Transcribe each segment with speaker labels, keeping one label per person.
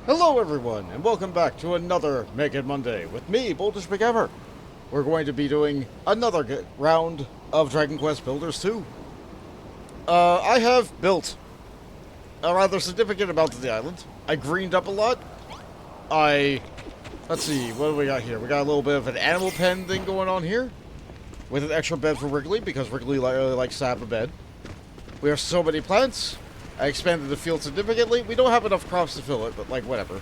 Speaker 1: Hello everyone, and welcome back to another Make It Monday with me, McGammar. We're going to be doing another round of Dragon Quest Builders 2. I have built a rather significant amount of the island. I greened up a lot. Let's see, what do we got here? We got a little bit of an animal pen thing going on here, with an extra bed for Wrigley, because Wrigley really likes to have a bed. We have so many plants. I expanded the field significantly. We don't have enough crops to fill it, but like, whatever.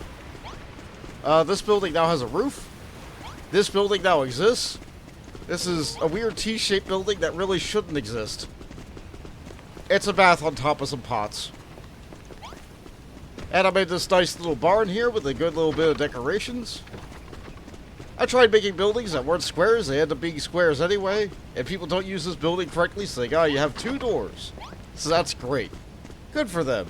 Speaker 1: This building now has a roof. This building now exists. This is a weird T-shaped building that really shouldn't exist. It's a bath on top of some pots. And I made this nice little barn here with a good little bit of decorations. I tried making buildings that weren't squares. They end up being squares anyway. And people don't use this building correctly, so they go, you have 2 doors. So that's great. Good for them.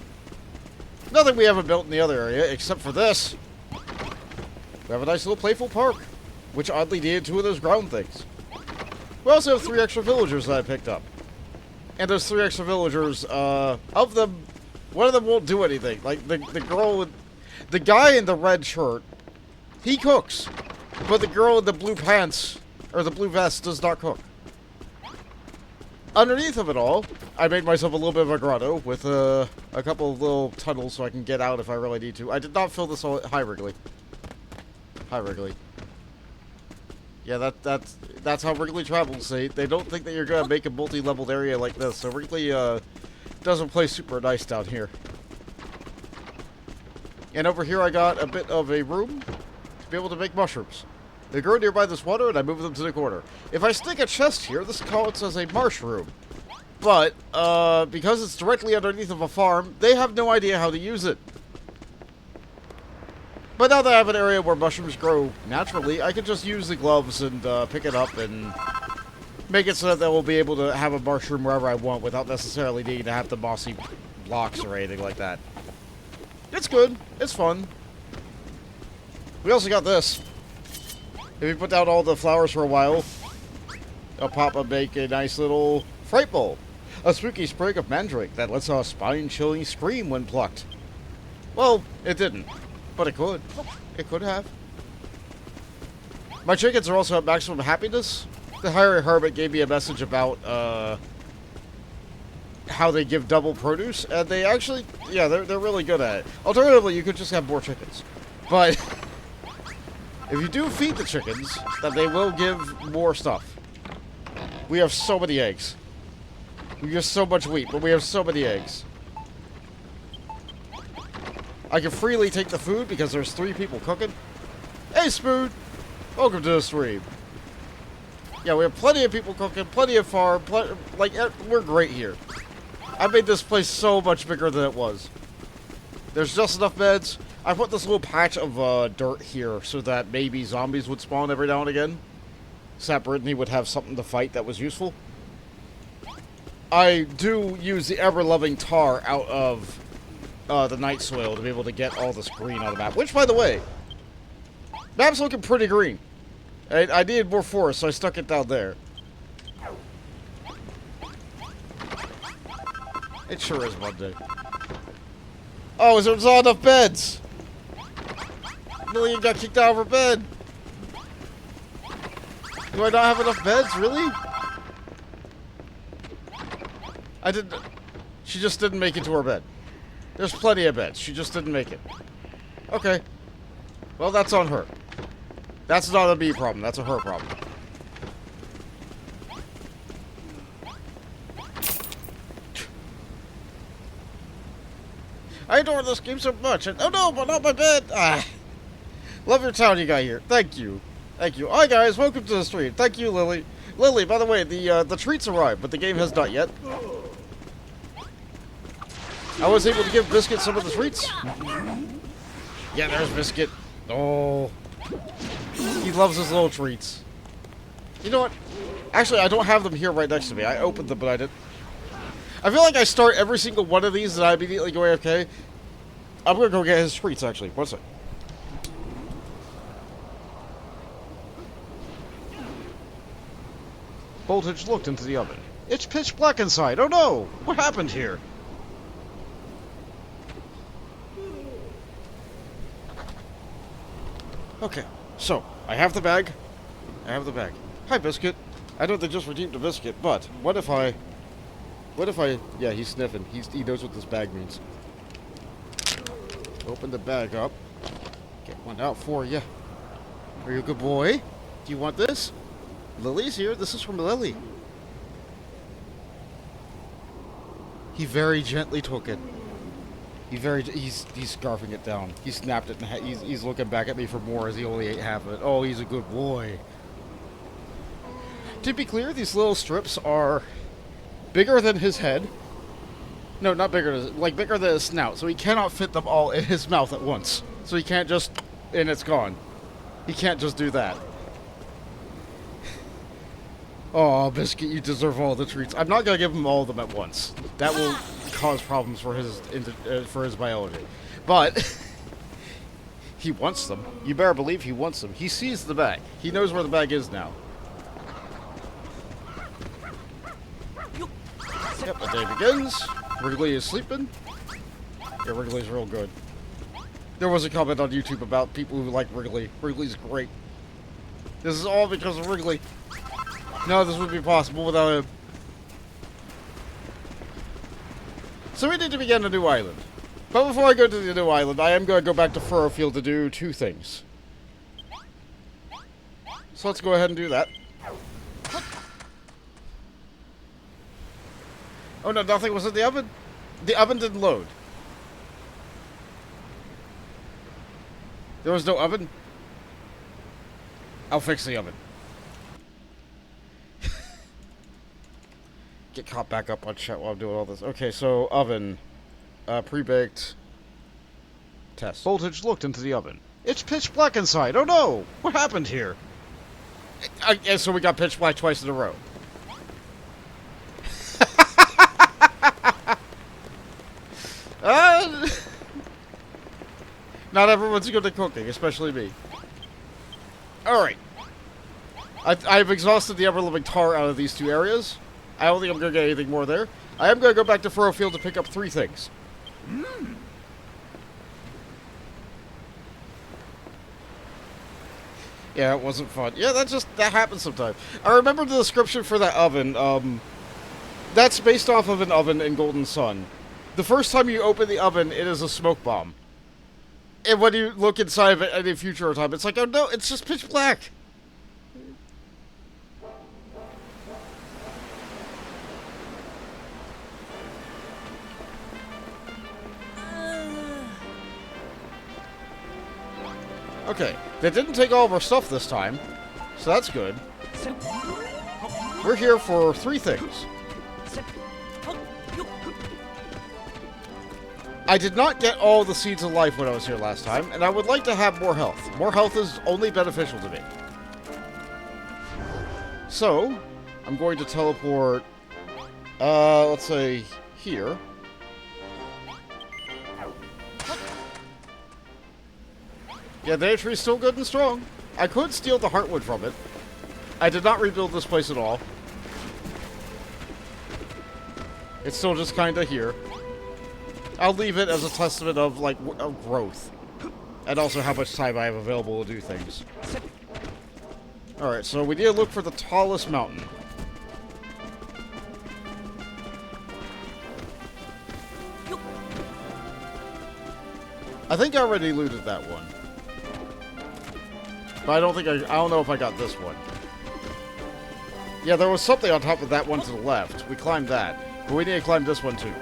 Speaker 1: Nothing we haven't built in the other area, except for this. We have a nice little playful park, which oddly needed 2 of those ground things. We also have 3 extra villagers that I picked up. And those 3 extra villagers, of them, one of them won't do anything. Like, the girl with... The guy in the red shirt, he cooks. But the girl in the blue pants, or the blue vest, does not cook. Underneath of it all, I made myself a little bit of a grotto with a couple of little tunnels so I can get out if I really need to. I did not fill this all. Hi, Wrigley. Hi, Wrigley. Yeah, that's how Wrigley travels. They don't think that you're gonna make a multi-leveled area like this. So Wrigley doesn't play super nice down here. And over here, I got a bit of a room to be able to make mushrooms. They grow nearby this water, and I move them to the corner. If I stick a chest here, this counts as a marsh room. But, because it's directly underneath of a farm, they have no idea how to use it. But now that I have an area where mushrooms grow naturally, I can just use the gloves and pick it up and make it so that they will be able to have a mushroom wherever I want without necessarily needing to have the mossy blocks or anything like that. It's good. It's fun. We also got this. If you put down all the flowers for a while, it'll pop up, make a nice little fright bowl. A spooky sprig of mandrake that lets out a spine-chilling scream when plucked. Well, it didn't, but it could. It could have. My chickens are also at maximum happiness. The Hairy Hermit gave me a message about how they give double produce, and they actually, yeah, they're really good at it. Alternatively, you could just have more chickens, but... If you do feed the chickens, then they will give more stuff. We have so many eggs. We have so much wheat, but we have so many eggs. I can freely take the food because there's 3 people cooking. Hey, Spoon! Welcome to the stream. Yeah, we have plenty of people cooking, plenty of farm, we're great here. I made this place so much bigger than it was. There's just enough beds. I put this little patch of dirt here so that maybe zombies would spawn every now and again. So that Brittany would have something to fight that was useful. I do use the ever-loving tar out of the night soil to be able to get all this green on the map. Which, by the way, map's looking pretty green. I needed more forest, so I stuck it down there. It sure is Monday. Oh, there's not enough beds! Lillian got kicked out of her bed. Do I not have enough beds? Really? I didn't... She just didn't make it to her bed. There's plenty of beds. She just didn't make it. Okay. Well, that's on her. That's not a me problem. That's a her problem. I adore this game so much. Oh no, but not my bed. Ah. Love your town you got here. Thank you. Thank you. Hi guys, welcome to the stream. Thank you, Lily. Lily, by the way, the treats arrived, but the game has not yet. I was able to give Biscuit some of the treats. Yeah, there's Biscuit. Oh. He loves his little treats. You know what? Actually, I don't have them here right next to me. I opened them, but I didn't. I feel like I start every single one of these and I immediately go AFK. I'm gonna go get his treats, actually. One sec. Voltage looked into the oven. It's pitch black inside. Oh no! What happened here? Okay, so, I have the bag. I have the bag. Hi, Biscuit. I know they just redeemed a biscuit, but what if I... Yeah, he's sniffing. He knows what this bag means. Open the bag up. Get one out for you. Are you a good boy? Do you want this? Lily's here. This is from Lily. He very gently took it. He's scarfing it down. He snapped it and he's looking back at me for more as he only ate half of it. Oh, he's a good boy. To be clear, these little strips are bigger than his head. No, not bigger, like bigger than his snout. So he cannot fit them all in his mouth at once. So he can't just, and it's gone. He can't just do that. Oh, Biscuit, you deserve all the treats. I'm not gonna give him all of them at once. That will cause problems for his biology. But he wants them. You better believe he wants them. He sees the bag. He knows where the bag is now. Yep, the day begins. Wrigley is sleeping. Yeah, Wrigley's real good. There was a comment on YouTube about people who like Wrigley. Wrigley's great. This is all because of Wrigley. No, this would be possible without him. So we need to begin a new island. But before I go to the new island, I am going to go back to Furrowfield to do two things. So let's go ahead and do that. Oh no, nothing was in the oven? The oven didn't load. There was no oven? I'll fix the oven. Get caught back up on chat while I'm doing all this. Okay, so oven. Pre-baked. Test. Voltage looked into the oven. It's pitch black inside. Oh no! What happened here? And so we got pitch black twice in a row. Not everyone's good at cooking, especially me. Alright. I've exhausted the ever-living tar out of these two areas. I don't think I'm going to get anything more there. I am going to go back to Furrowfield to pick up 3 things. Yeah, it wasn't fun. Yeah, that happens sometimes. I remember the description for that oven. That's based off of an oven in Golden Sun. The first time you open the oven, it is a smoke bomb. And when you look inside of it any future time, it's like, oh no, it's just pitch black. Okay, they didn't take all of our stuff this time, so that's good. We're here for 3 things. I did not get all the seeds of life when I was here last time, and I would like to have more health. More health is only beneficial to me. So, I'm going to teleport, let's say, here. Yeah, the tree's still good and strong. I could steal the heartwood from it. I did not rebuild this place at all. It's still just kinda here. I'll leave it as a testament of, like, of growth. And also how much time I have available to do things. Alright, so we need to look for the tallest mountain. I think I already looted that one. But I don't know if I got this one. Yeah, there was something on top of that one to the left. We climbed that. But we need to climb this one too.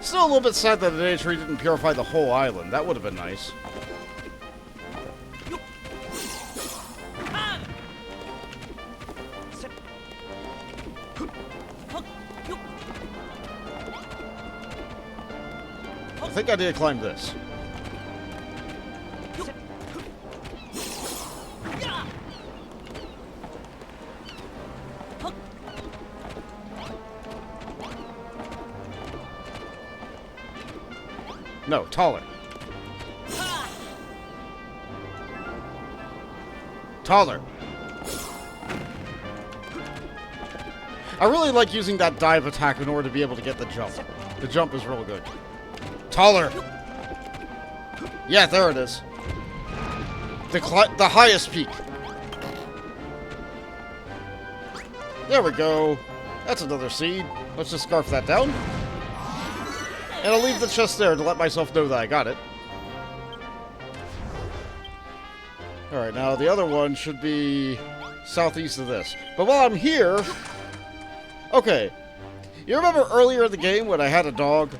Speaker 1: Still a little bit sad that the day tree didn't purify the whole island. That would have been nice. I think I need to climb this. No, taller. Taller. I really like using that dive attack in order to be able to get the jump. The jump is real good. Taller. Yeah, there it is. The highest peak. There we go. That's another seed. Let's just scarf that down. And I'll leave the chest there to let myself know that I got it. Alright, now the other one should be southeast of this. But while I'm here... Okay. You remember earlier in the game when I had a dog?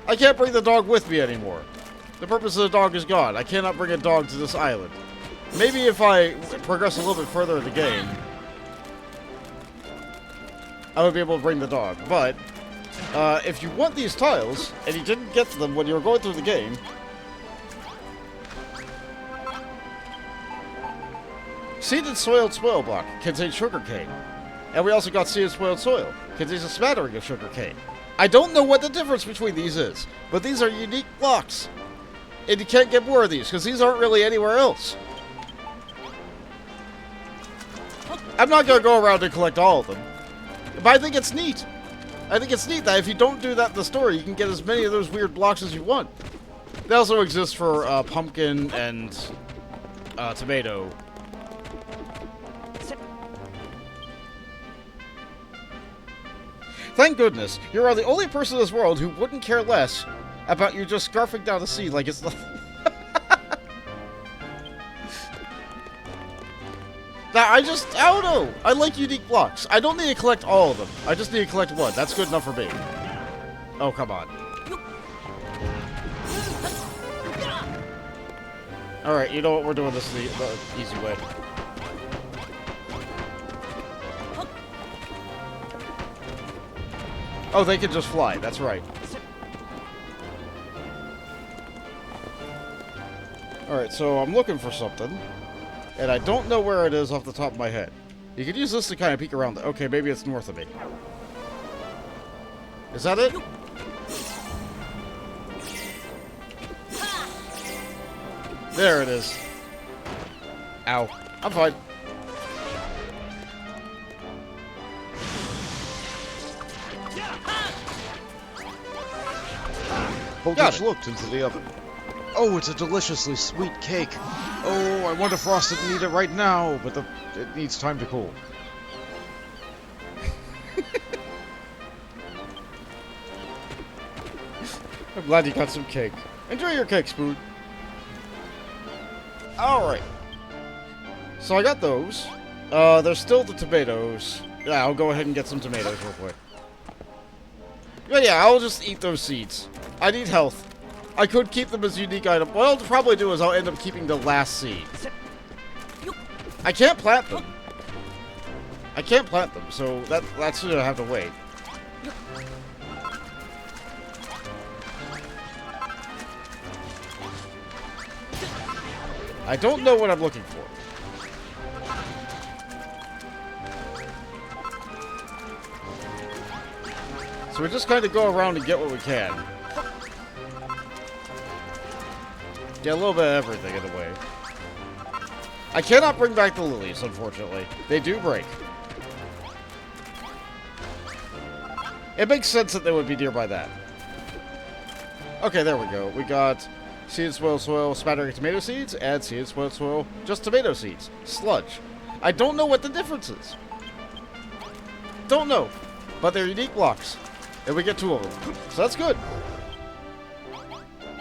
Speaker 1: I can't bring the dog with me anymore. The purpose of the dog is gone. I cannot bring a dog to this island. Maybe if I progress a little bit further in the game, I would be able to bring the dog. But, if you want these tiles, and you didn't get them when you were going through the game, seeded soiled soil block contains sugarcane. And we also got seeded soiled soil. Contains a smattering of sugarcane. I don't know what the difference between these is, but these are unique blocks. And you can't get more of these, because these aren't really anywhere else. I'm not going to go around and collect all of them. But I think it's neat. I think it's neat that if you don't do that in the story, you can get as many of those weird blocks as you want. They also exist for pumpkin and tomato. Thank goodness, you are the only person in this world who wouldn't care less about you just scarfing down a seed like it's nothing. Now, I don't know. I like unique blocks. I don't need to collect all of them. I just need to collect one. That's good enough for me. Oh, come on. Alright, you know what? We're doing this the easy way. Oh, they can just fly. That's right. Alright, so I'm looking for something. And I don't know where it is off the top of my head. You could use this to kind of peek around. Okay, maybe it's north of me. Is that it? There it is. Ow. I'm fine.
Speaker 2: Holdridge looked into the oven. Oh, it's a deliciously sweet cake. Oh, I want to frost it and eat it right now, but it needs time to cool.
Speaker 1: I'm glad you got some cake. Enjoy your cake, Spoon. Alright. So I got those. There's still the tomatoes. Yeah, I'll go ahead and get some tomatoes real quick. But yeah, I'll just eat those seeds. I need health. I could keep them as unique items. What I'll probably do is I'll end up keeping the last seed. I can't plant them. I can't plant them, so that's gonna have to wait. I don't know what I'm looking for. So we just kind of go around and get what we can. Get a little bit of everything in a way. I cannot bring back the lilies, unfortunately. They do break. It makes sense that they would be nearby that. Okay, there we go. We got seeded soil, smattering tomato seeds, and seeded soil, just tomato seeds. Sludge. I don't know what the difference is. Don't know. But they're unique blocks. And we get 2 of them. So that's good.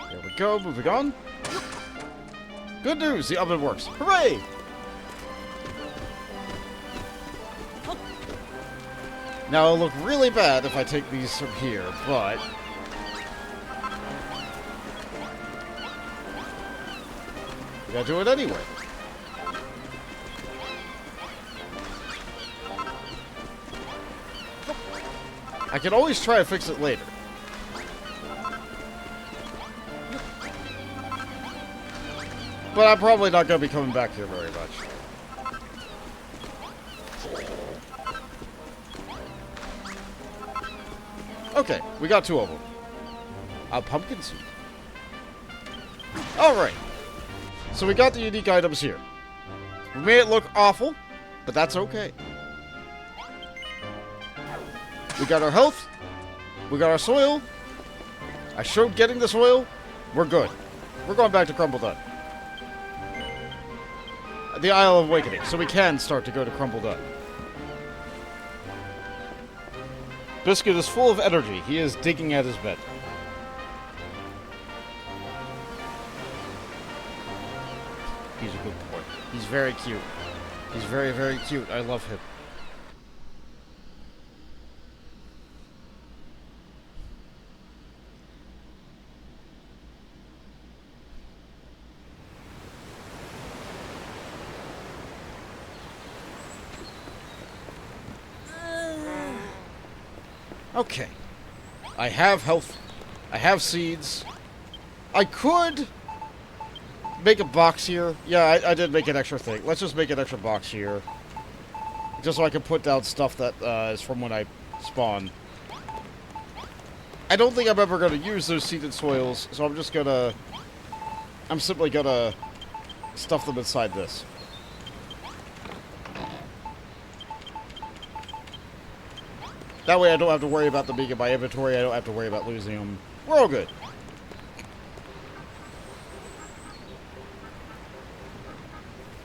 Speaker 1: There we go. Moving on. Good news. The oven works. Hooray! Now, it'll look really bad if I take these from here, but... we gotta do it anyway. I can always try to fix it later. But I'm probably not going to be coming back here very much. Okay, we got 2 of them. A pumpkin seed. Alright. So we got the unique items here. We made it look awful, but that's okay. We got our health. We got our soil. I showed getting the soil. We're good. We're going back to Khrumbul-Dun. The Isle of Awakening, so we can start to go to Khrumbul-Dun. Biscuit is full of energy. He is digging at his bed. He's a good boy. He's very cute. He's very, very cute. I love him. Okay. I have health. I have seeds. I could make a box here. Yeah, I did make an extra thing. Let's just make an extra box here. Just so I can put down stuff that is from when I spawn. I don't think I'm ever going to use those seeded soils, so I'm simply going to stuff them inside this. That way I don't have to worry about them being in my inventory. I don't have to worry about losing them. We're all good.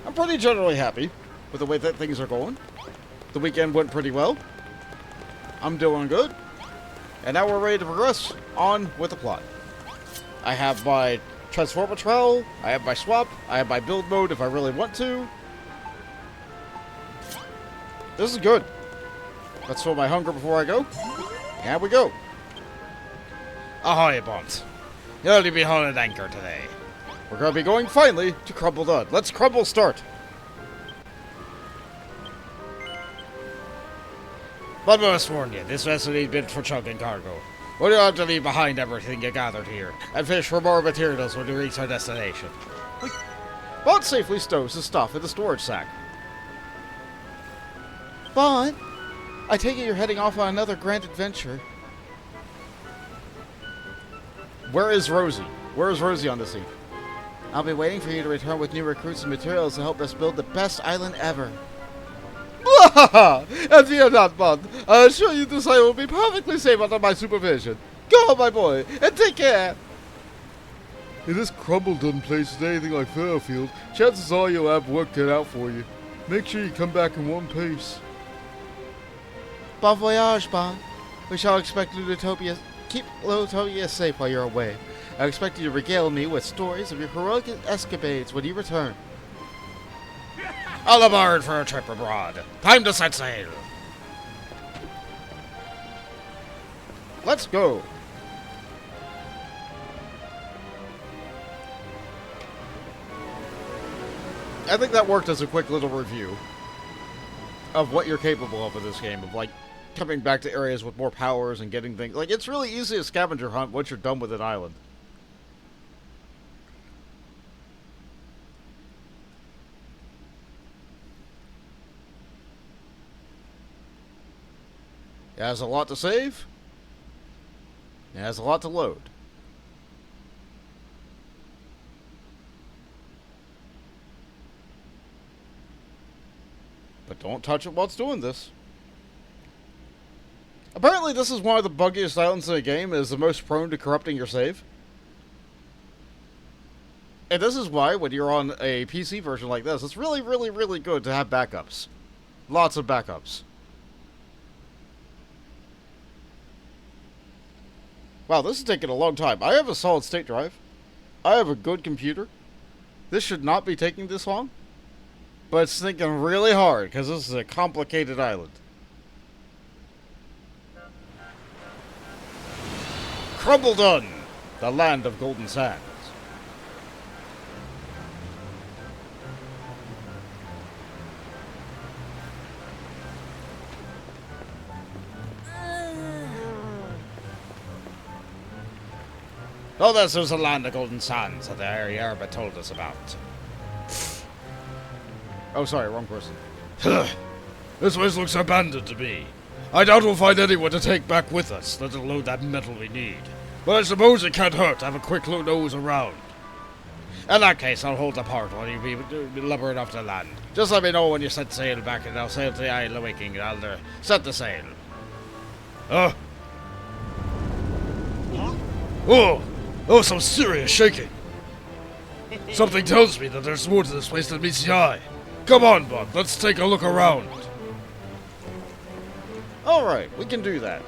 Speaker 1: I'm pretty generally happy with the way that things are going. The weekend went pretty well. I'm doing good. And now we're ready to progress on with the plot. I have my transformer trowel. I have my swap. I have my build mode if I really want to. This is good. Let's fill my hunger before I go. Here we go. Ahoy, Bont. You'll be holding anchor today. We're going to be going finally to Khrumbul-Dun. Let's Khrumbul-Start. But must warn you, this vessel ain't built for chugging cargo. We'll have to leave behind everything you gathered here, and fish for more materials when we reach our destination. Bont safely stows his stuff in the storage sack. Bont, I take it you're heading off on another grand adventure. Where is Rosie? Where is Rosie on the scene? I'll be waiting for you to return with new recruits and materials to help us build the best island ever. And fear not, Bond. I assure you this island will be perfectly safe under my supervision. Go, my boy, and take care. If this Khrumbul-Dun place is anything like Furrowfield, chances are you'll have work cut out for you. Make sure you come back in one piece. Bon voyage, Bond. We shall expect Ludotopia. Keep Ludotopia safe while you're away. I expect you to regale me with stories of your heroic escapades when you return. All aboard for a trip abroad. Time to set sail. Let's go. I think that worked as a quick little review of what you're capable of in this game, of like coming back to areas with more powers and getting things. Like, it's really easy to scavenger hunt once you're done with an island. It has a lot to save. It has a lot to load. But don't touch it while it's doing this. Apparently this is one of the buggiest islands in the game. It is the most prone to corrupting your save. And this is why, when you're on a PC version like this, it's really, really, really good to have backups. Lots of backups. Wow, this is taking a long time. I have a solid state drive. I have a good computer. This should not be taking this long. But it's thinking really hard, because this is a complicated island. Khrumbul-Dun, the land of golden sands. Oh, this is the land of golden sands that the Airy Arabit told us about. Oh, sorry, wrong person. This place looks abandoned to me. I doubt we'll find anyone to take back with us that'll load that metal we need. But I suppose it can't hurt to have a quick look nose around. In that case, I'll hold the port while you be lumbering off the land. Just let me know when you set sail back and I'll sail to the Isle of Waking and I'll set the sail. Oh, some serious shaking.
Speaker 3: Something tells me that there's more to this place than meets the eye. Come on, bud, let's take a look around.
Speaker 1: Alright, we can do that.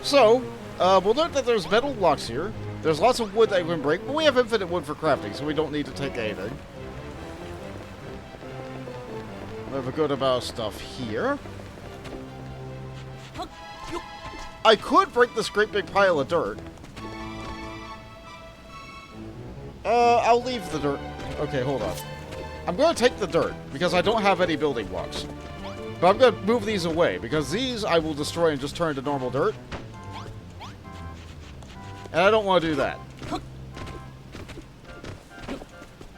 Speaker 1: So, we'll note that there's metal blocks here. There's lots of wood that we can break, but we have infinite wood for crafting, so we don't need to take anything. We have a good amount of stuff here. I could break this great big pile of dirt. I'll leave the dirt. Okay, hold on. I'm going to take the dirt, because I don't have any building blocks. But I'm going to move these away, because these I will destroy and just turn into normal dirt. And I don't want to do that.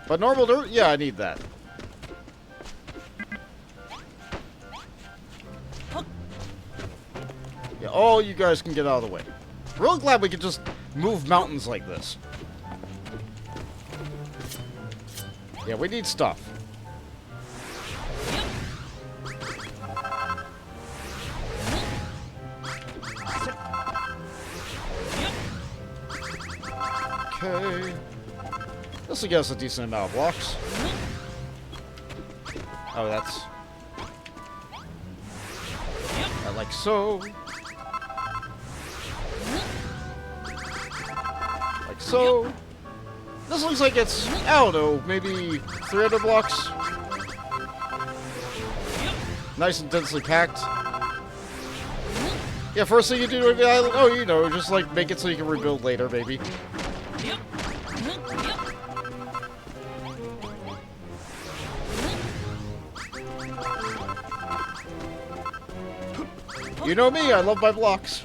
Speaker 1: But normal dirt? Yeah, I need that. Yeah, all you guys can get out of the way. Real glad we can just move mountains like this. Yeah, we need stuff. Okay. This will get us a decent amount of blocks. Oh, that's... like so. Like so. This looks like it's, I don't know, maybe 300 blocks. Nice and densely packed. Yeah, first thing you do to the island, oh, you know, just like make it so you can rebuild later, maybe. You know me, I love my blocks.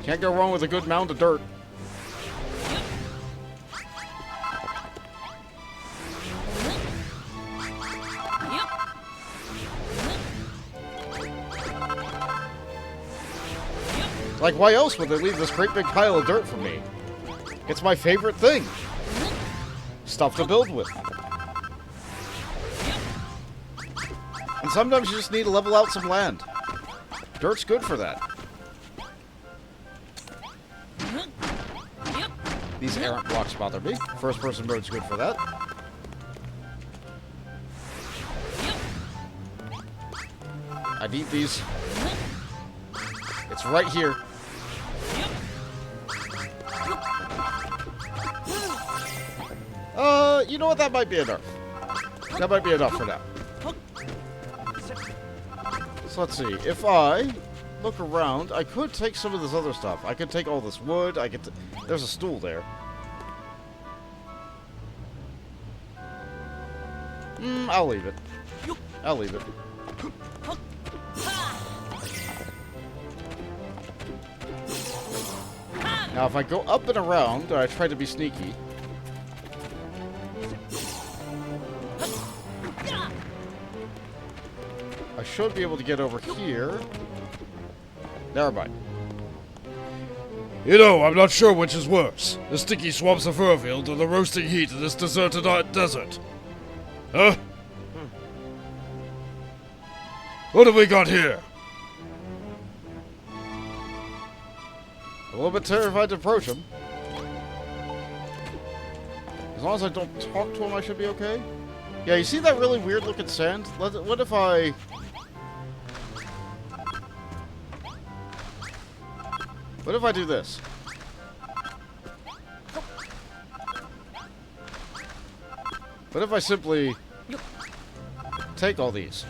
Speaker 1: Can't go wrong with a good mound of dirt. Like, why else would they leave this great big pile of dirt for me? It's my favorite thing. Stuff to build with. And sometimes you just need to level out some land. Dirt's good for that. These errant blocks bother me. First person mode's good for that. I need these. It's right here. You know what? That might be enough. That might be enough for now. So let's see. If I look around, I could take some of this other stuff. I could take all this wood. I could. There's a stool there. I'll leave it. I'll leave it. Now, if I go up and around, or I try to be sneaky. I should be able to get over here. Never mind.
Speaker 3: You know, I'm not sure which is worse. The sticky swamps of Furrowfield or the roasting heat of this deserted desert. Huh? What have we got here?
Speaker 1: A little bit terrified to approach him. As long as I don't talk to him, I should be okay. Yeah, you see that really weird looking sand? What if I... What if I do this? What if I simply take all these?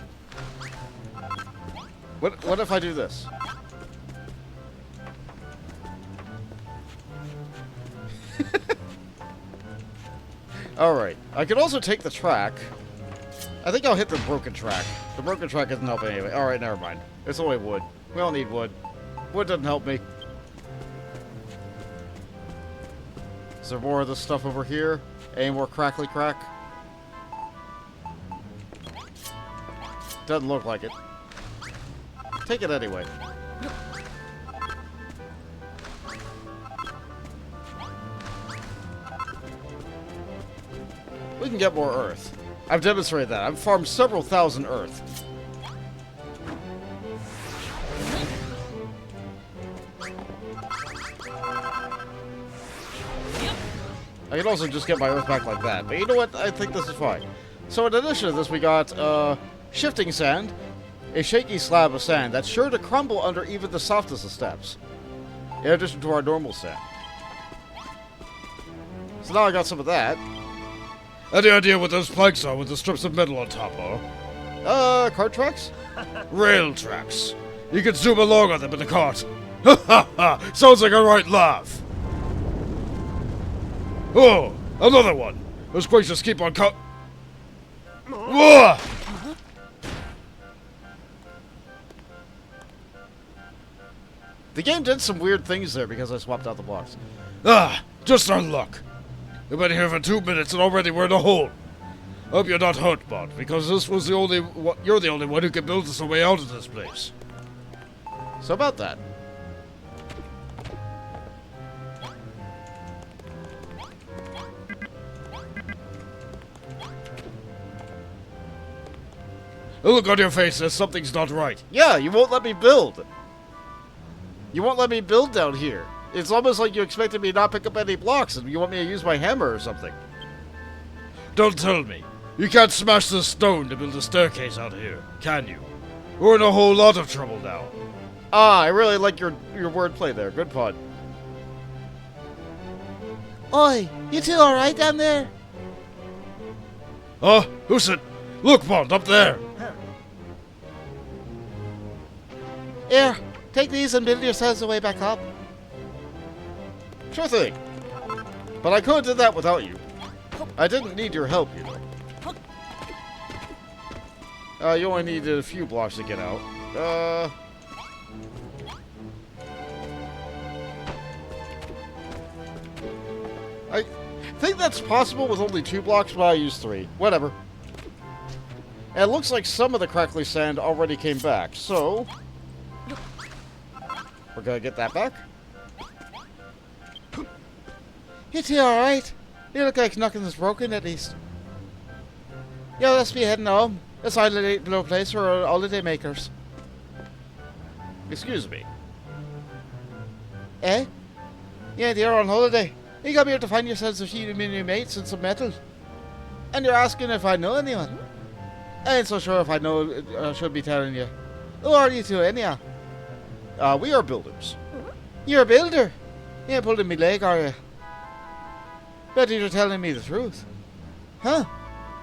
Speaker 1: What if I do this? Alright. I could also take the track. I think I'll hit the broken track. The broken track doesn't help anyway. Alright, never mind. It's only wood. We all need wood. Wood doesn't help me. Is there more of this stuff over here? Any more crackly crack? Doesn't look like it. Take it anyway. We can get more earth. I've demonstrated that. I've farmed several thousand earth. I can also just get my earth back like that. But you know what? I think this is fine. So in addition to this, we got shifting sand, a shaky slab of sand that's sure to crumble under even the softest of steps. In addition to our normal sand. So now I got some of that.
Speaker 3: Any idea what those planks are with the strips of metal on top are?
Speaker 1: Cart tracks?
Speaker 3: Rail tracks. You can zoom along on them in the cart. Ha ha ha! Sounds like a right laugh. Oh, another one. Those quakes just keep on Whoa!
Speaker 1: The game did some weird things there because I swapped out the blocks.
Speaker 3: Ah, just our luck. We've been here for 2 minutes and already we're in a hole. Hope you're not hurt, Bud, because this was you're the only one who can build us a way out of this place.
Speaker 1: So about that.
Speaker 3: The look on your face says something's not right.
Speaker 1: Yeah, you won't let me build. You won't let me build down here. It's almost like you expected me to not pick up any blocks and you want me to use my hammer or something.
Speaker 3: Don't tell me. You can't smash the stone to build a staircase out here, can you? We're in a whole lot of trouble now.
Speaker 1: Ah, I really like your wordplay there. Good pun.
Speaker 4: Oi, you two alright down there?
Speaker 3: Huh? Who said? Look, Bond, up there.
Speaker 4: Here, take these and build yourselves a way back up.
Speaker 1: Sure thing. But I could have did that without you. I didn't need your help, you know. You only needed a few blocks to get out. I think that's possible with only 2 blocks, but I used 3. Whatever. And it looks like some of the crackly sand already came back, so... we're gonna get that back.
Speaker 4: You two alright? You look like nothing's broken at least. Yeah, let's be heading home. It's a little place for holiday makers.
Speaker 1: Excuse me.
Speaker 4: Eh? Yeah, you're on holiday. You come here to find yourselves a few new mates and some metal. And you're asking if I know anyone. I ain't so sure if I know, I should be telling you. Who are you two anyhow?
Speaker 1: We are builders.
Speaker 4: You're a builder. You ain't pulling me leg, are you? Bet you're telling me the truth. Huh?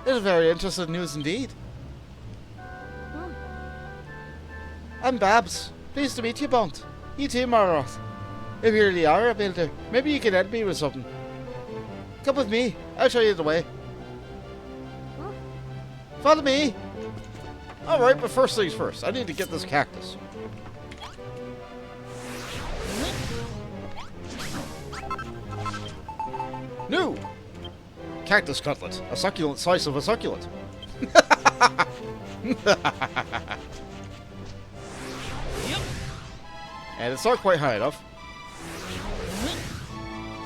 Speaker 4: This is very interesting news indeed. I'm Babs. Pleased to meet you, Bont. You too, Mararoth. If you really are a builder, maybe you can help me with something. Come with me. I'll show you the way. Follow me.
Speaker 1: Alright, but first things first. I need to get this cactus. New! Cactus cutlet. A succulent slice of a succulent. And it's not quite high enough.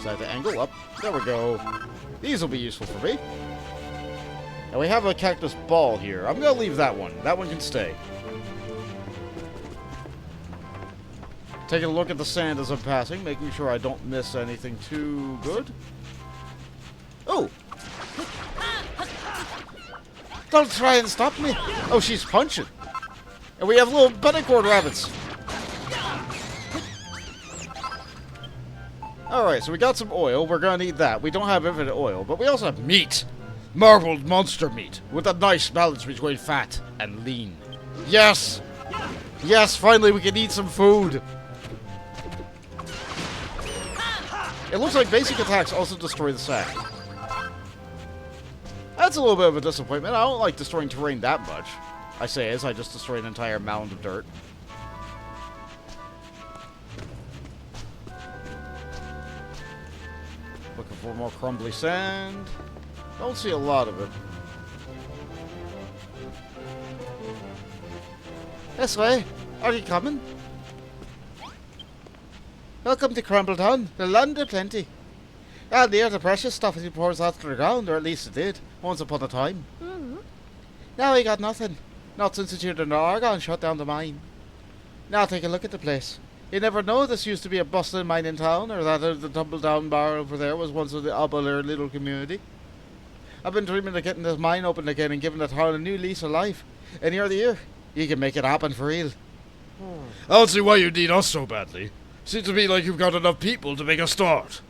Speaker 1: So I have to angle up. There we go. These will be useful for me. And we have a cactus ball here. I'm going to leave that one. That one can stay. Taking a look at the sand as I'm passing, making sure I don't miss anything too good. Oh!
Speaker 4: Don't try and stop me.
Speaker 1: Oh, she's punching. And we have little bunnycord rabbits. Alright, so we got some oil. We're going to need that. We don't have infinite oil, but we also have meat. Marbled monster meat. With a nice balance between fat and lean. Yes! Yes, finally we can eat some food. It looks like basic attacks also destroy the sand. That's a little bit of a disappointment. I don't like destroying terrain that much. I say as I just destroyed an entire mound of dirt. Looking for more crumbly sand. Don't see a lot of it.
Speaker 4: This way. Are you coming? Welcome to Khrumbul-Dun, the land of plenty. And near the precious stuff as it pours out to the ground, or at least it did, once upon a time. Now we got nothing. Not since the children of Argon shut down the mine. Now take a look at the place. You never know this used to be a bustling mine in town, or that the tumble-down bar over there was once of the Abelard little community. I've been dreaming of getting this mine open again and giving the town a new lease of life. And you're the year. You can make it happen for real.
Speaker 3: I don't see why you need us so badly. Seems to me like you've got enough people to make a start.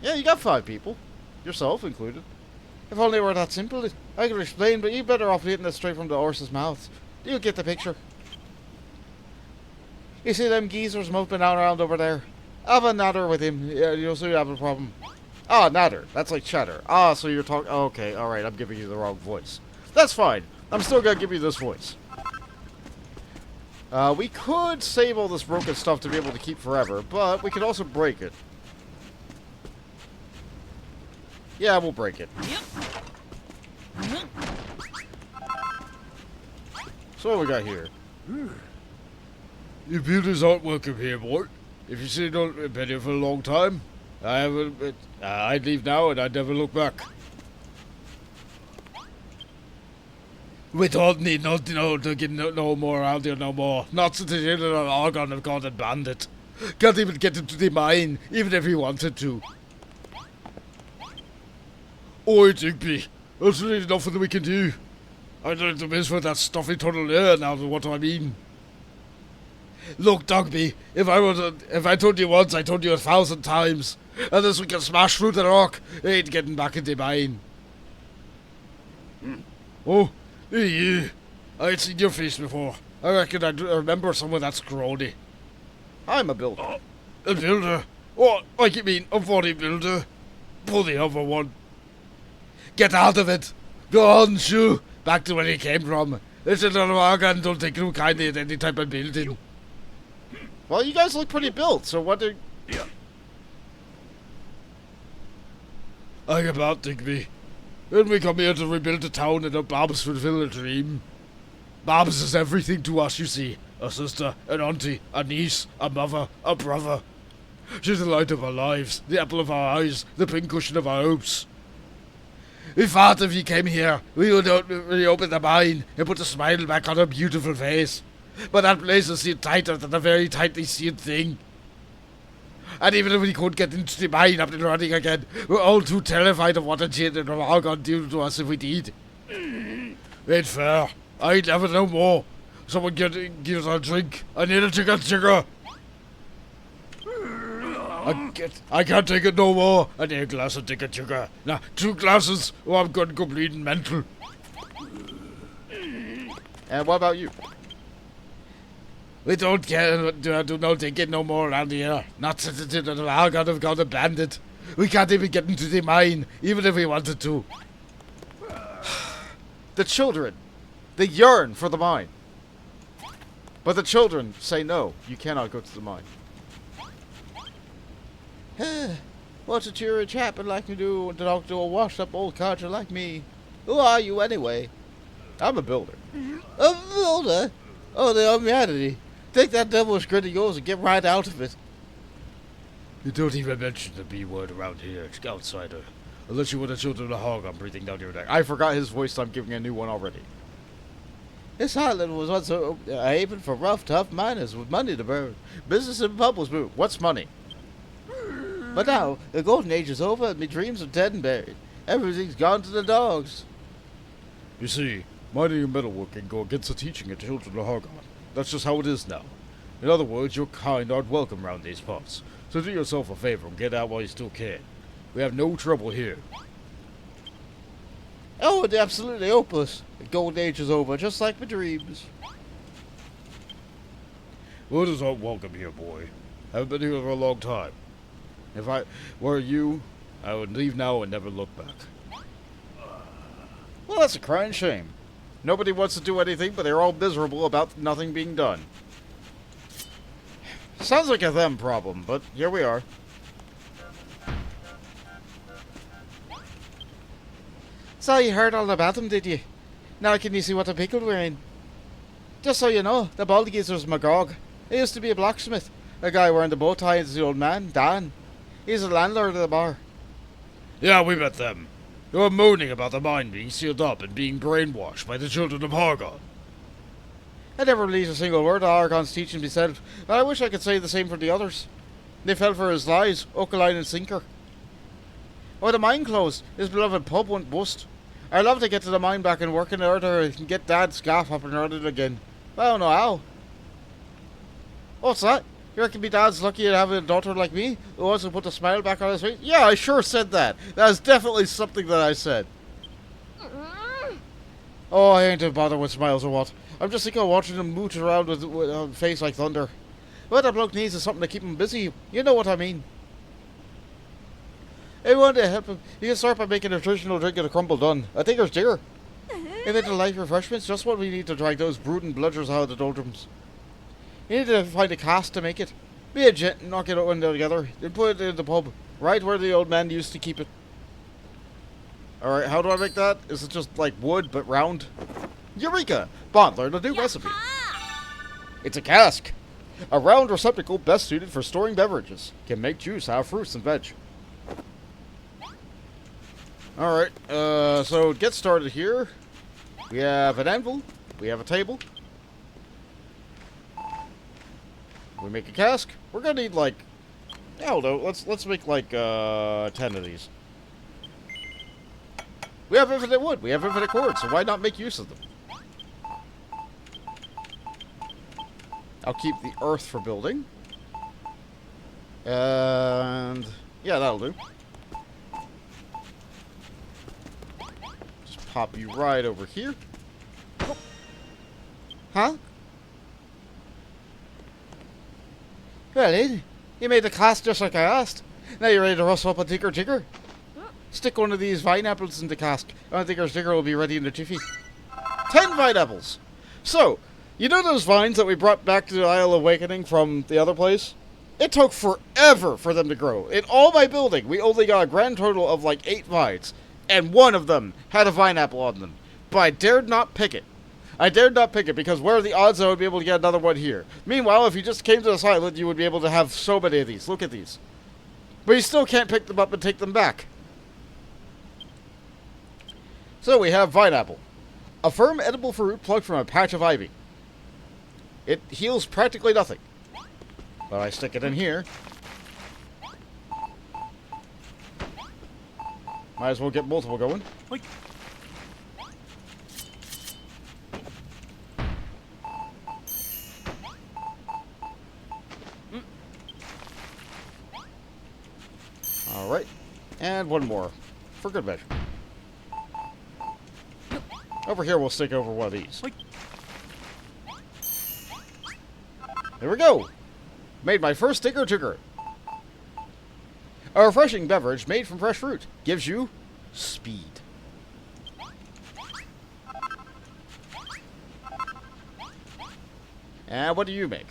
Speaker 1: Yeah, you got 5 people. Yourself included.
Speaker 4: If only it were that simple. I could explain, but you better off getting it straight from the horse's mouth. You get the picture. You see them geezers moping around over there? Have a natter with him. You'll soon have a problem.
Speaker 1: Ah, natter. That's like cheddar. Ah, so you're talking... Okay, alright, I'm giving you the wrong voice. That's fine. I'm still gonna give you this voice. We could save all this broken stuff to be able to keep forever, but we could also break it. Yeah, we'll break it. So what we got here?
Speaker 3: Your builders aren't welcome here, boy. If you say don't been here for a long time, I'd leave now and I'd never look back. We don't need to get no more around here no more. Not since the children of Argon have gone and banned it. Can't even get into the mine, even if we wanted to. Oi, Digby. That's really nothing that we can do. I don't to miss with that stuffy tunnel there now, what do I mean? Look, Digby, if I told you once, I told you 1,000 times. Unless we can smash through the rock, ain't getting back in the mine. Oh, hey you. I ain't seen your face before. I reckon I remember someone that's scrawny.
Speaker 1: I'm a builder.
Speaker 3: Oh, a builder? What? Like you mean a funny builder? Pull the other one. Get out of it. Go on, shoo. Back to where he came from. This is a wagon, don't take too kindly at any type of building.
Speaker 1: Well, you guys look pretty built, so what do...
Speaker 3: Yeah. Hang about, Digby. When we come here to rebuild a town and Babs fulfill a dream. Babs is everything to us, you see. A sister, an auntie, a niece, a mother, a brother. She's the light of our lives, the apple of our eyes, the pincushion of our hopes. We thought if you came here, we would reopen the mine and put a smile back on her beautiful face. But that place is sealed tighter than a very tightly sealed thing. And even if we could get into the mine up and running again, we're all too terrified of what the children of Argon do to us if we did. Ain't fair. I'd never know more. Someone give us a drink. I need a chugga. I can't take it no more. I need a glass of chugga. Nah, 2 glasses or I'm going to go bleeding mental.
Speaker 1: And what about you?
Speaker 3: We don't care, do no ticket no more around here. Not since the children of Argon have gone abandoned. We can't even get into the mine, even if we wanted to.
Speaker 1: The children. They yearn for the mine. But the children say no, you cannot go to the mine.
Speaker 4: What's a cheery chap would like to do to talk to a washed-up old codger like me? Who are you, anyway?
Speaker 1: I'm a builder.
Speaker 4: A builder? Oh, the humanity. Take that devilish grit of yours and get right out of it.
Speaker 3: You don't even mention the B word around here, outsider. Unless you want the children of Argon breathing down your neck.
Speaker 1: I forgot his voice, so I'm giving a new one already.
Speaker 4: This island was once a haven for rough, tough miners with money to burn. Business and bubbles boom.
Speaker 1: What's money?
Speaker 4: But now, the golden age is over and my dreams are dead and buried. Everything's gone to the dogs.
Speaker 3: You see, mining and metalworking go against the teaching of children of Argon. That's just how it is now. In other words, your kind aren't welcome round these parts. So do yourself a favor and get out while you still can. We have no trouble here.
Speaker 4: Oh, it's absolutely hopeless. The golden age is over, just like my dreams.
Speaker 3: Orders aren't welcome here, boy. Haven't been here for a long time. If I were you, I would leave now and never look back.
Speaker 1: Well, that's a crying shame. Nobody wants to do anything, but they're all miserable about nothing being done. Sounds like a them problem, but here we are.
Speaker 4: So you heard all about them, did you? Now can you see what a pickle we're in? Just so you know, the bald geezer's McGog. He used to be a blacksmith. A guy wearing the bow tie is the old man, Dan. He's the landlord of the bar.
Speaker 3: Yeah, we met them. They were moaning about the mine being sealed up and being brainwashed by the children of Argon.
Speaker 4: I never believed a single word Argon's teaching himself, but I wish I could say the same for the others. They fell for his lies, hook, line and sinker. When the mine closed, his beloved pub went bust. I'd love to get to the mine back and work in order and get Dad's gaff up and running again. But I don't know how. What's that? You reckon me Dad's lucky to have a daughter like me, who wants to put a smile back on his face? Yeah, I sure said that. That is definitely something that I said. Oh, I ain't to bother with smiles or what. I'm just sick of watching him mooch around with a face like thunder. What a bloke needs is something to keep him busy. You know what I mean. If you want to help him, you can start by making a traditional drink of the Khrumbul-Dun. I think there's deer. If it's light refreshments, just what we need to drag those brooding bludgers out of the doldrums. You need to find a cask to make it. Be a gent and knock it one together, then put it in the pub, right where the old man used to keep it. Alright, how do I make that? Is it just like wood, but round? Eureka! Bond learned a new recipe. It's a cask. A round receptacle best suited for storing beverages. Can make juice out of fruits and veg. Alright, so get started here. We have an anvil. We have a table. We make a cask. We're gonna need like, I don't know, let's make like 10 of these. We have infinite wood. We have infinite cords, so why not make use of them? I'll keep the earth for building. And yeah, that'll do. Just pop you right over here. Huh? Well, Ed, you made the cask just like I asked. Now you're ready to rustle up a tinker. Stick one of these vine apples in the cask. I think our sticker will be ready in the jiffy. 10 vine apples! So, you know those vines that we brought back to the Isle of Awakening from the other place? It took forever for them to grow. In all my building, we only got a grand total of like 8 vines. And one of them had a vine apple on them. But I dared not pick it. I dared not pick it because where are the odds I would be able to get another one here? Meanwhile, if you just came to this island, you would be able to have so many of these. Look at these. But you still can't pick them up and take them back. So we have vine apple. A firm edible fruit plucked from a patch of ivy. It heals practically nothing. But I stick it in here. Might as well get multiple going. Like. Alright. And one more. For good measure. Over here, we'll stick over one of these. There we go! Made my first tinker. A refreshing beverage made from fresh fruit. Gives you speed. And what do you make?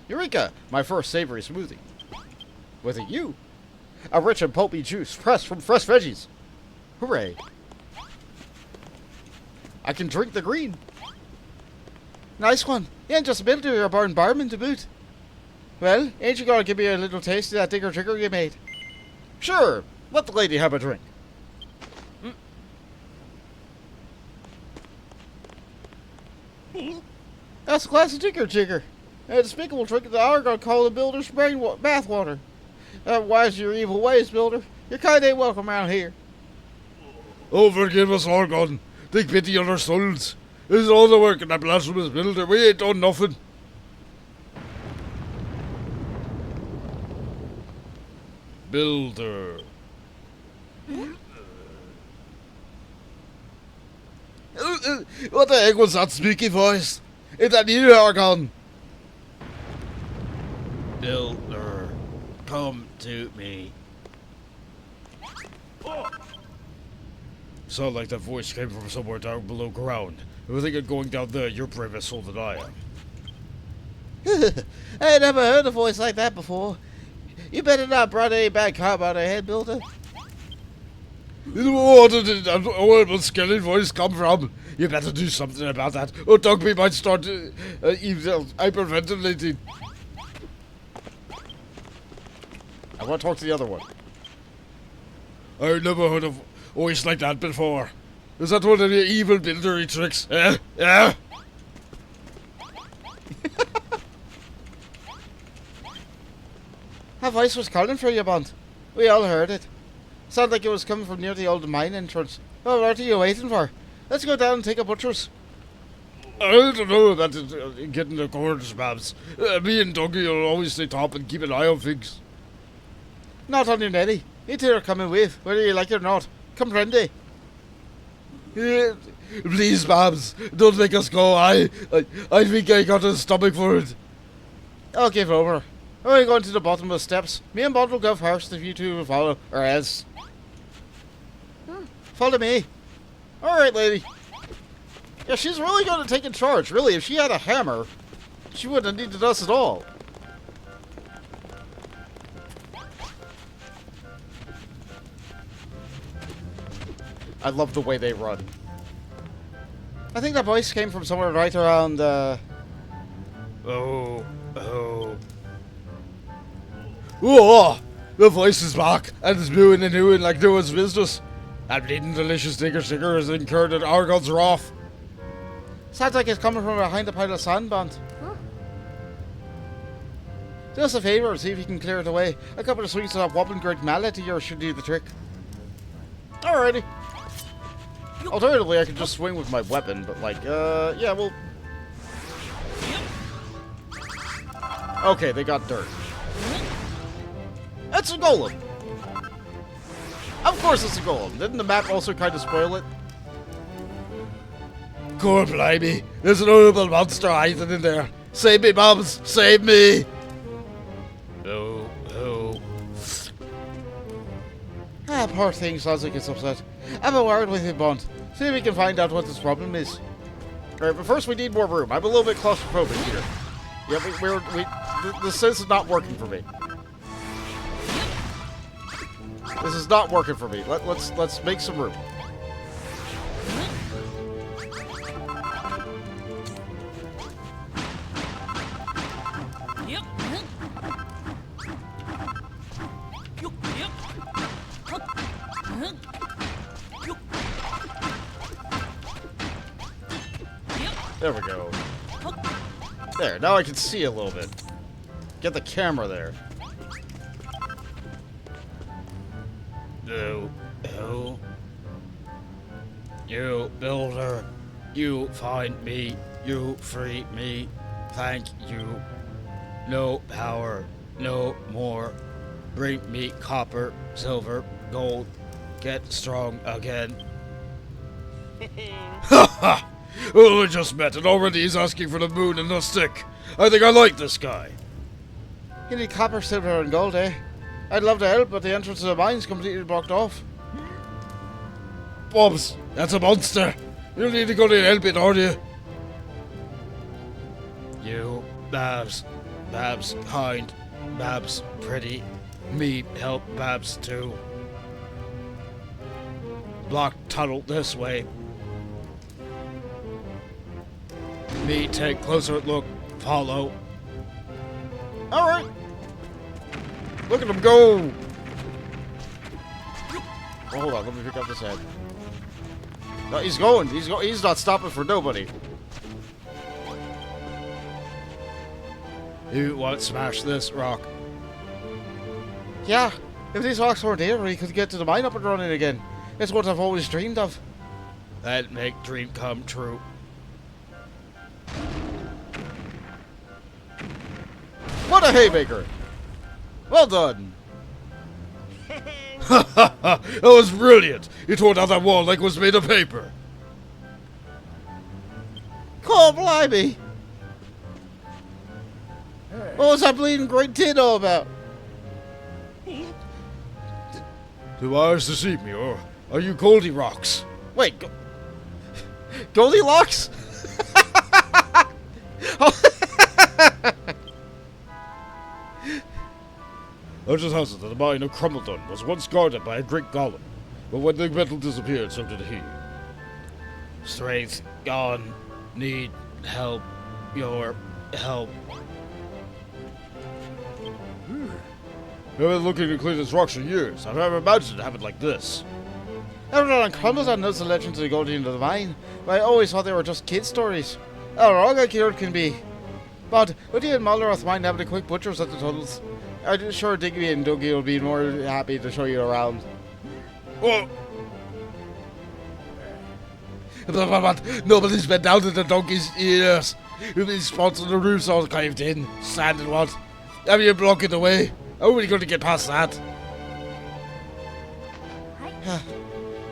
Speaker 4: Eureka! My first savory smoothie. Was it you? A rich and pulpy juice pressed from fresh veggies. Hooray! I can drink the green. Nice one. You ain't just a builder, you're a born barman to boot. Well, ain't you gonna give me a little taste of that tinker you made? Sure. Let the lady have a drink. That's a classic tinker. A despicable trick that our gonna call the builder's brain bathwater. Why's your evil ways, builder? Your kind ain't welcome around here.
Speaker 3: Oh, forgive us, Argon. Take pity on our souls. This is all the work of that blasphemous builder. We ain't done nothing. Builder.
Speaker 4: What the heck was that spooky voice? Is that you, Argon?
Speaker 3: Builder. Come to me. Sound like that voice came from somewhere down below ground. If you think of going down there, you're braver soul than I am.
Speaker 4: I ain't never heard a voice like that before. You better not brought any bad karma on our head, builder.
Speaker 3: Where did that horrible skeleton voice come from? You better do something about that, or Dogby might start hyperventilating.
Speaker 1: I want to talk to the other one.
Speaker 3: I never heard of voice like that before. Is that one of your evil buildery tricks? Yeah?
Speaker 4: That voice was calling for you, Bond. We all heard it. Sounded like it was coming from near the old mine entrance. Oh, what are you waiting for? Let's go down and take a butcher's.
Speaker 3: I don't know about getting the corners, Babs. Me and Dougie will always stay top and keep an eye on things.
Speaker 4: Not on your Nelly. You two are coming with, whether you like it or not. Come friendly.
Speaker 3: Please, Babs, don't make us go. I think I got a stomach for it.
Speaker 4: I'll give over. We're going to the bottom of the steps. Me and Bond will go first if you two will follow, or else. Follow me.
Speaker 1: Alright, lady. Yeah, she's really going to take in charge. Really, if she had a hammer, she wouldn't have needed us at all. I love the way they run.
Speaker 4: I think that voice came from somewhere right around,
Speaker 3: Oh. Whoa! The voice is back, and it's blue and new like no one's business. That bleeding delicious sticker has incurred an Argon's wrath.
Speaker 4: Sounds like it's coming from behind a pile of sand, Bond. Do us a favour and see if you can clear it away. A couple of swings of that wobbling great mallet of yours should do the trick.
Speaker 1: Alrighty. Alternatively, I could just swing with my weapon, but like, yeah, well... Okay, they got dirt. It's a golem! Of course it's a golem. Didn't the map also kind of spoil it?
Speaker 3: God blimey, there's an horrible monster hiding in there. Save me, Bobs, save me! Oh.
Speaker 4: Ah, poor thing, sounds like it's upset. Have a word with him, Bond. See if we can find out what this problem is.
Speaker 1: Alright, but first we need more room. I'm a little bit claustrophobic here. Yeah, this is not working for me. This is not working for me. Let's make some room. There we go. There, now I can see a little bit. Get the camera there.
Speaker 3: Oh. You builder, you find me, you free me, thank you. No power, no more. Bring me copper, silver, gold. Get strong again. Ha ha! Oh, we just met and already he's asking for the moon and the stick. I think I like this guy.
Speaker 4: You need copper, silver, and gold, eh? I'd love to help, but the entrance to the mine's completely blocked off.
Speaker 3: Bobs, that's a monster. You need to go to help it, aren't you? You, Babs. Babs kind. Babs pretty. Me help Babs too. Block tunnel this way. Me take closer look. Follow.
Speaker 1: Alright. Look at him go. Oh, hold on, let me pick up this head. No, he's going. He's not stopping for nobody.
Speaker 3: You want to smash this rock?
Speaker 4: Yeah, if these rocks weren't here, we could get to the mine up and running again. It's what I've always dreamed of.
Speaker 3: That make dream come true.
Speaker 1: What a haymaker! Well done.
Speaker 3: Ha ha ha! That was brilliant! You tore down that wall like it was made of paper.
Speaker 4: God blimey! What was that bleeding great tin all about?
Speaker 3: Do eyes deceive me, or are you Goldie Rocks?
Speaker 1: Wait, Goldilocks?
Speaker 3: Urge's house at the mine of Khrumbul-Dun was once guarded by a great golem, but when the metal disappeared, so did he. Strength gone. Need help. Your help. I've been looking to clean this rocks for years. I've never imagined it happened like this.
Speaker 4: Everyone on Khrumbul-Dun knows the legend of the gold into the mine, but I always thought they were just kid stories. How wrong I can be. But would you and Mulderoth mind having a quick butchers at the tunnels? I'm sure Digby and Dougie will be more happy to show you around.
Speaker 3: Oh. But nobody's been down to the donkey's ears. These spots on the roofs all caved in. Sand and what? Have you blocking the way? How are we going to get past that?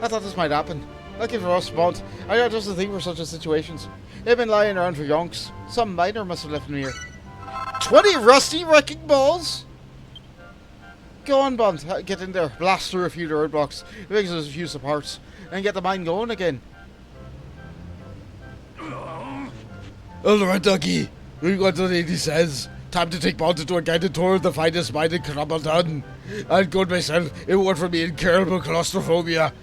Speaker 4: I thought this might happen. Lucky for us, Bond. I got just a thing for such a situations. They've been lying around for yonks. Some miner must have left them here.
Speaker 1: 20 rusty wrecking balls?
Speaker 4: Go on, Bond. Get in there. Blast through a few roadblocks. Fix us a few supports. And get the mine going again.
Speaker 3: Alright, Ducky. We've got what the lady says. Time to take Bond into a guided tour of the finest mine in Khrumbul-Dun. I'd go myself. It weren't for me incurable claustrophobia.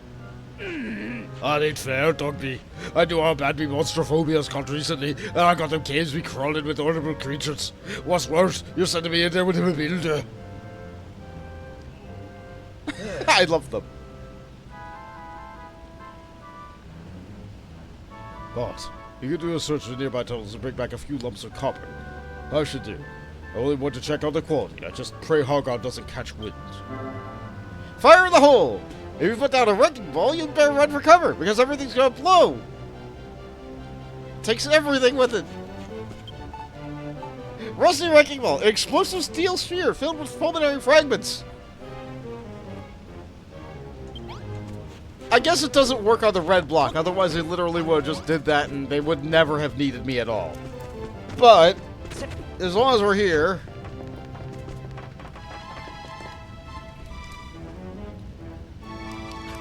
Speaker 3: That ain't fair, Dugby. I know how bad me monstrophobia's got recently, and I got them caves me crawling with horrible creatures. What's worse, you're sending me in there with a builder.
Speaker 1: I love them.
Speaker 3: But you can do a search of nearby tunnels and bring back a few lumps of copper. I should do. I only want to check out the quality. I just pray Hargon doesn't catch wind.
Speaker 1: Fire in the hole! If you put down a wrecking ball, you'd better run for cover, because everything's gonna blow! Takes everything with it. Rusty wrecking ball, an explosive steel sphere filled with fulminary fragments. I guess it doesn't work on the red block, otherwise they literally would have just did that and they would never have needed me at all. But, as long as we're here...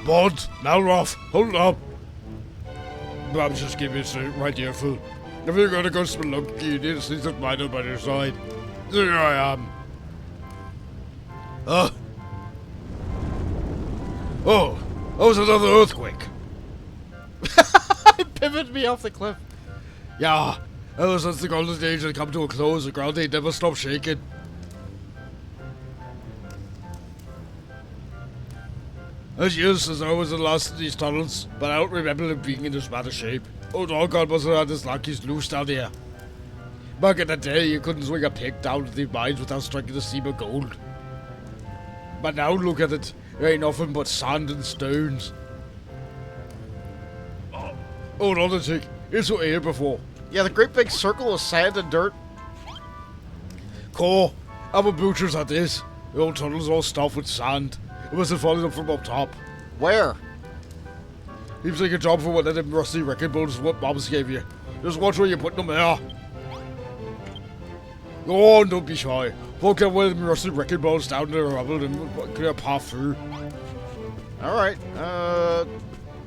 Speaker 3: Bond, Malroth, hold up. Bob's just give me a seat right here, fool. If you're gonna go spelunky, you need to see that miner by your side. There I am. Oh, that was another earthquake.
Speaker 1: It pivoted me off the cliff.
Speaker 3: Yeah, ever since the golden age had come to a close, the ground ain't never stopped shaking. As years since I was the last in these tunnels, but I don't remember them being in this bad a shape. Oh, doggone must have had his luckies loose down here. Back in the day, you couldn't swing a pick down to the mines without striking a seam of gold. But now look at it, there ain't nothing but sand and stones. Oh, another tick, it's what here before.
Speaker 1: Yeah, the great big circle of sand and dirt.
Speaker 3: Cool, I'm a butcher's at this. The old tunnel's all stuffed with sand. It must have fallen up from up top.
Speaker 1: Where?
Speaker 3: Seems like a job for one of them rusty wrecking balls what Bob's gave you. Just watch where you put them there. Go on, don't be shy. Poke out one of them rusty wrecking balls down the rubble and clear a path through.
Speaker 1: Alright,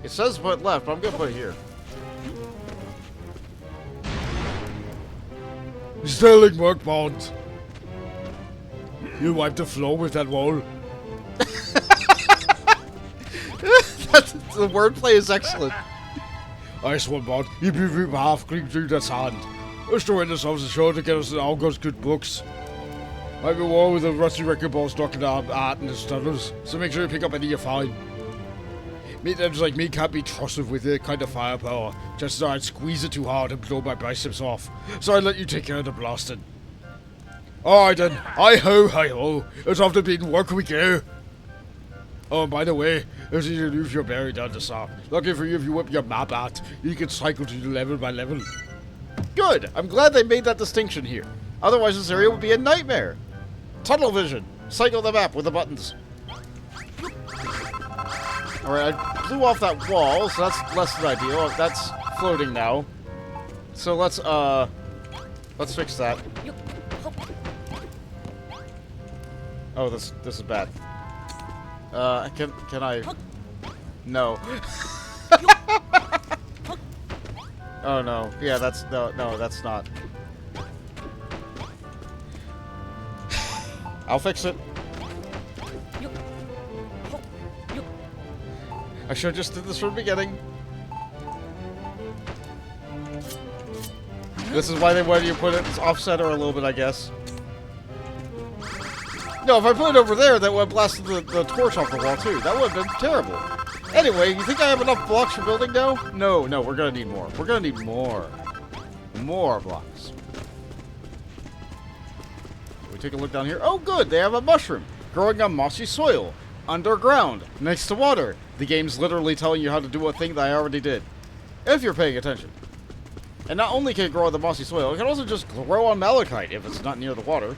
Speaker 1: it says put left, but I'm gonna put it here.
Speaker 3: Sterling work, Bond. You wiped the floor with that wall.
Speaker 1: The wordplay is excellent.
Speaker 3: Nice one, Bond. You move half clean through the sand. Let's throw in ourselves a show to get us all those good books. Might be war with the rusty wrecking balls knocking our art in the tunnels, so make sure you pick up any you find. Meat-eaters like me can't be trusted with that kind of firepower, just so I'd squeeze it too hard and blow my biceps off, so I let you take care of the blasting. Alright then, hi-ho, it's off to beaten work we go. Oh, and by the way, there's easy to do if you're buried down the south. Lucky for you if you whip your map out, you can cycle to level by level.
Speaker 1: Good, I'm glad they made that distinction here. Otherwise this area would be a nightmare. Tunnel vision. Cycle the map with the buttons. Alright, I blew off that wall, so that's less than ideal. That's floating now. So let's fix that. Oh, this is bad. Can I? No. Oh no. Yeah, that's no, that's not. I'll fix it. I should have just did this from the beginning. This is why they wanted you to put it off center a little bit, I guess. No, if I put it over there, that would have blasted the torch off the wall too. That would have been terrible. Anyway, you think I have enough blocks for building now? No, we're gonna need more. We're gonna need more. More blocks. We take a look down here. Oh, good, they have a mushroom growing on mossy soil, underground, next to water. The game's literally telling you how to do a thing that I already did, if you're paying attention. And not only can it grow on the mossy soil, it can also just grow on malachite if it's not near the water.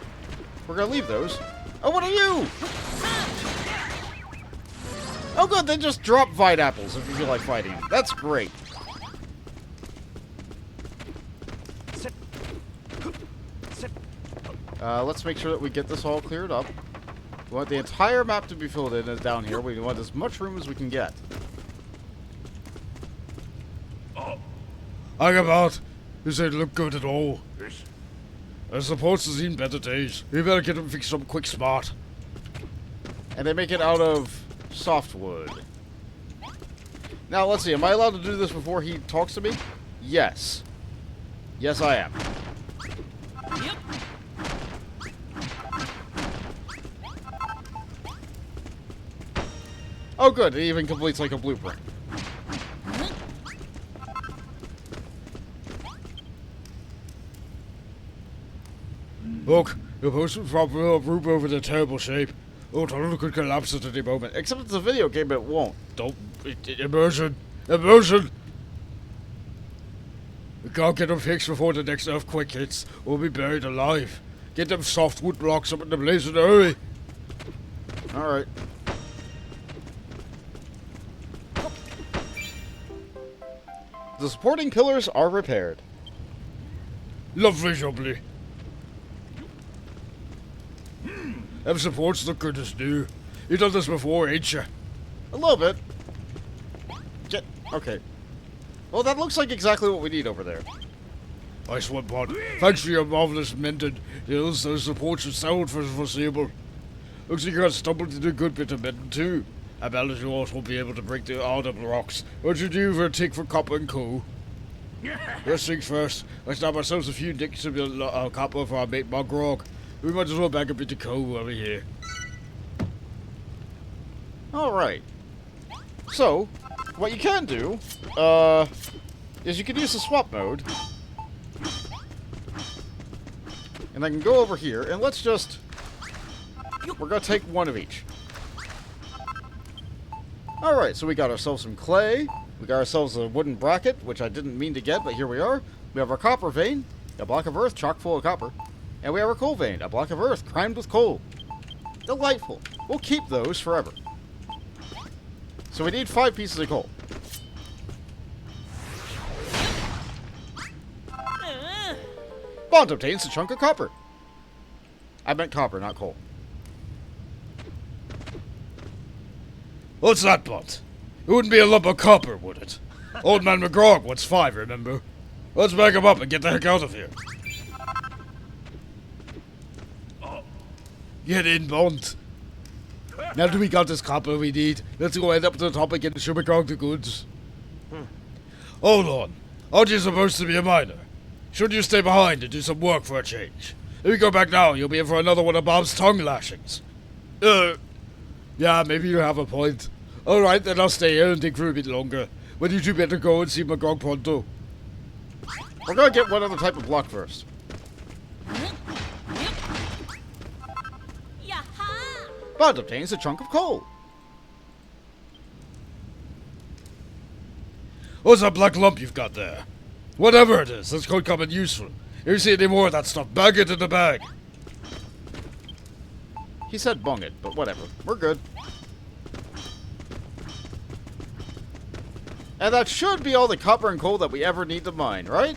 Speaker 1: We're gonna leave those. Oh, what are you? Oh, good, they just drop vine apples if you feel like fighting them. That's great. Let's make sure that we get this all cleared up. We want the entire map to be filled in down here. We want as much room as we can get.
Speaker 3: Hang about. This ain't look good at all. I suppose he's seen better days. We better get him fixed up quick smart.
Speaker 1: And they make it out of softwood. Now, let's see. Am I allowed to do this before he talks to me? Yes. Yes, I am.
Speaker 5: Yep.
Speaker 1: Oh, good. It even completes like a blueprint.
Speaker 3: Look, the potion from the roof over the terrible shape. Oh, tunnel could collapse at any moment.
Speaker 1: Except it's a video game, it won't.
Speaker 3: Don't. Immersion! Immersion! We can't get them fixed before the next earthquake hits. We'll be buried alive. Get them softwood blocks up in the blaze in a hurry.
Speaker 1: Alright. The supporting pillars are repaired.
Speaker 3: Lovely jubbly. Them supports look good as new. You done this before, ain't you?
Speaker 1: A little bit. Okay. Well, that looks like exactly what we need over there.
Speaker 3: Nice one, Pod. Thanks for your marvelous mending. Those supports are sound for the foreseeable. Looks like you got stumbled into a good bit of mending too. I bet you also won't be able to break the harder rocks. What you do for a tick for copper and coal? First things first, let's snap ourselves a few nicks of copper for our mate McGammar. We might as well bag a bit of coal over here.
Speaker 1: Alright. So, what you can do, is you can use the swap mode. And I can go over here, and let's just... We're gonna take one of each. Alright, so we got ourselves some clay. We got ourselves a wooden bracket, which I didn't mean to get, but here we are. We have our copper vein, a block of earth chock full of copper. And we have our coal vein, a block of earth crimed with coal. Delightful. We'll keep those forever. So we need 5 pieces of coal. Bond obtains a chunk of copper. I meant copper, not coal.
Speaker 3: What's that, Bond? It wouldn't be a lump of copper, would it? Old man McGraw wants 5, remember? Let's back him up and get the heck out of here. Get in, Bond. Now that we got this copper we need, let's go head up to the top and get McGraw the goods. Hold on. Aren't you supposed to be a miner? Shouldn't you stay behind and do some work for a change? If we go back now, you'll be in for another one of Bob's tongue lashings. Yeah, maybe you have a point. Alright, then I'll stay here and dig for a bit longer. When you two better go and see McGraw pronto.
Speaker 1: We're gonna get one other type of block first. Bond obtains a chunk of coal.
Speaker 3: What's that black lump you've got there? Whatever it is, it's quite common useful. If you see any more of that stuff, bag it in the bag.
Speaker 1: He said bung it, but whatever. We're good. And that should be all the copper and coal that we ever need to mine, right?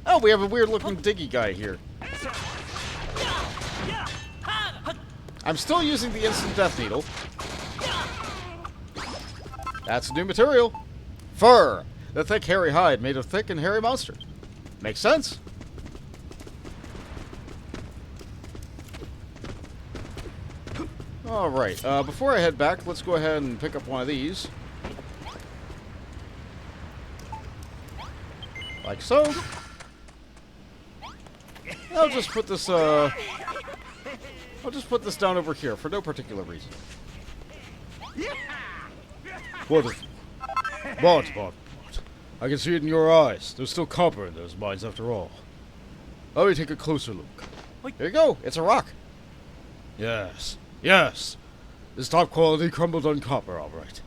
Speaker 1: Oh, we have a weird looking diggy guy here. I'm still using the instant death needle. That's new material. Fur. The thick hairy hide made of thick and hairy monster. Makes sense. Alright, before I head back, let's go ahead and pick up one of these. Like so. I'll just put this, I'll just put this down over here for no particular reason.
Speaker 3: Wonderful. But. I can see it in your eyes. There's still copper in those mines after all. Let me take a closer look.
Speaker 1: Here you go. It's a rock.
Speaker 3: Yes. It's top quality Khrumbul-Dun copper, alright.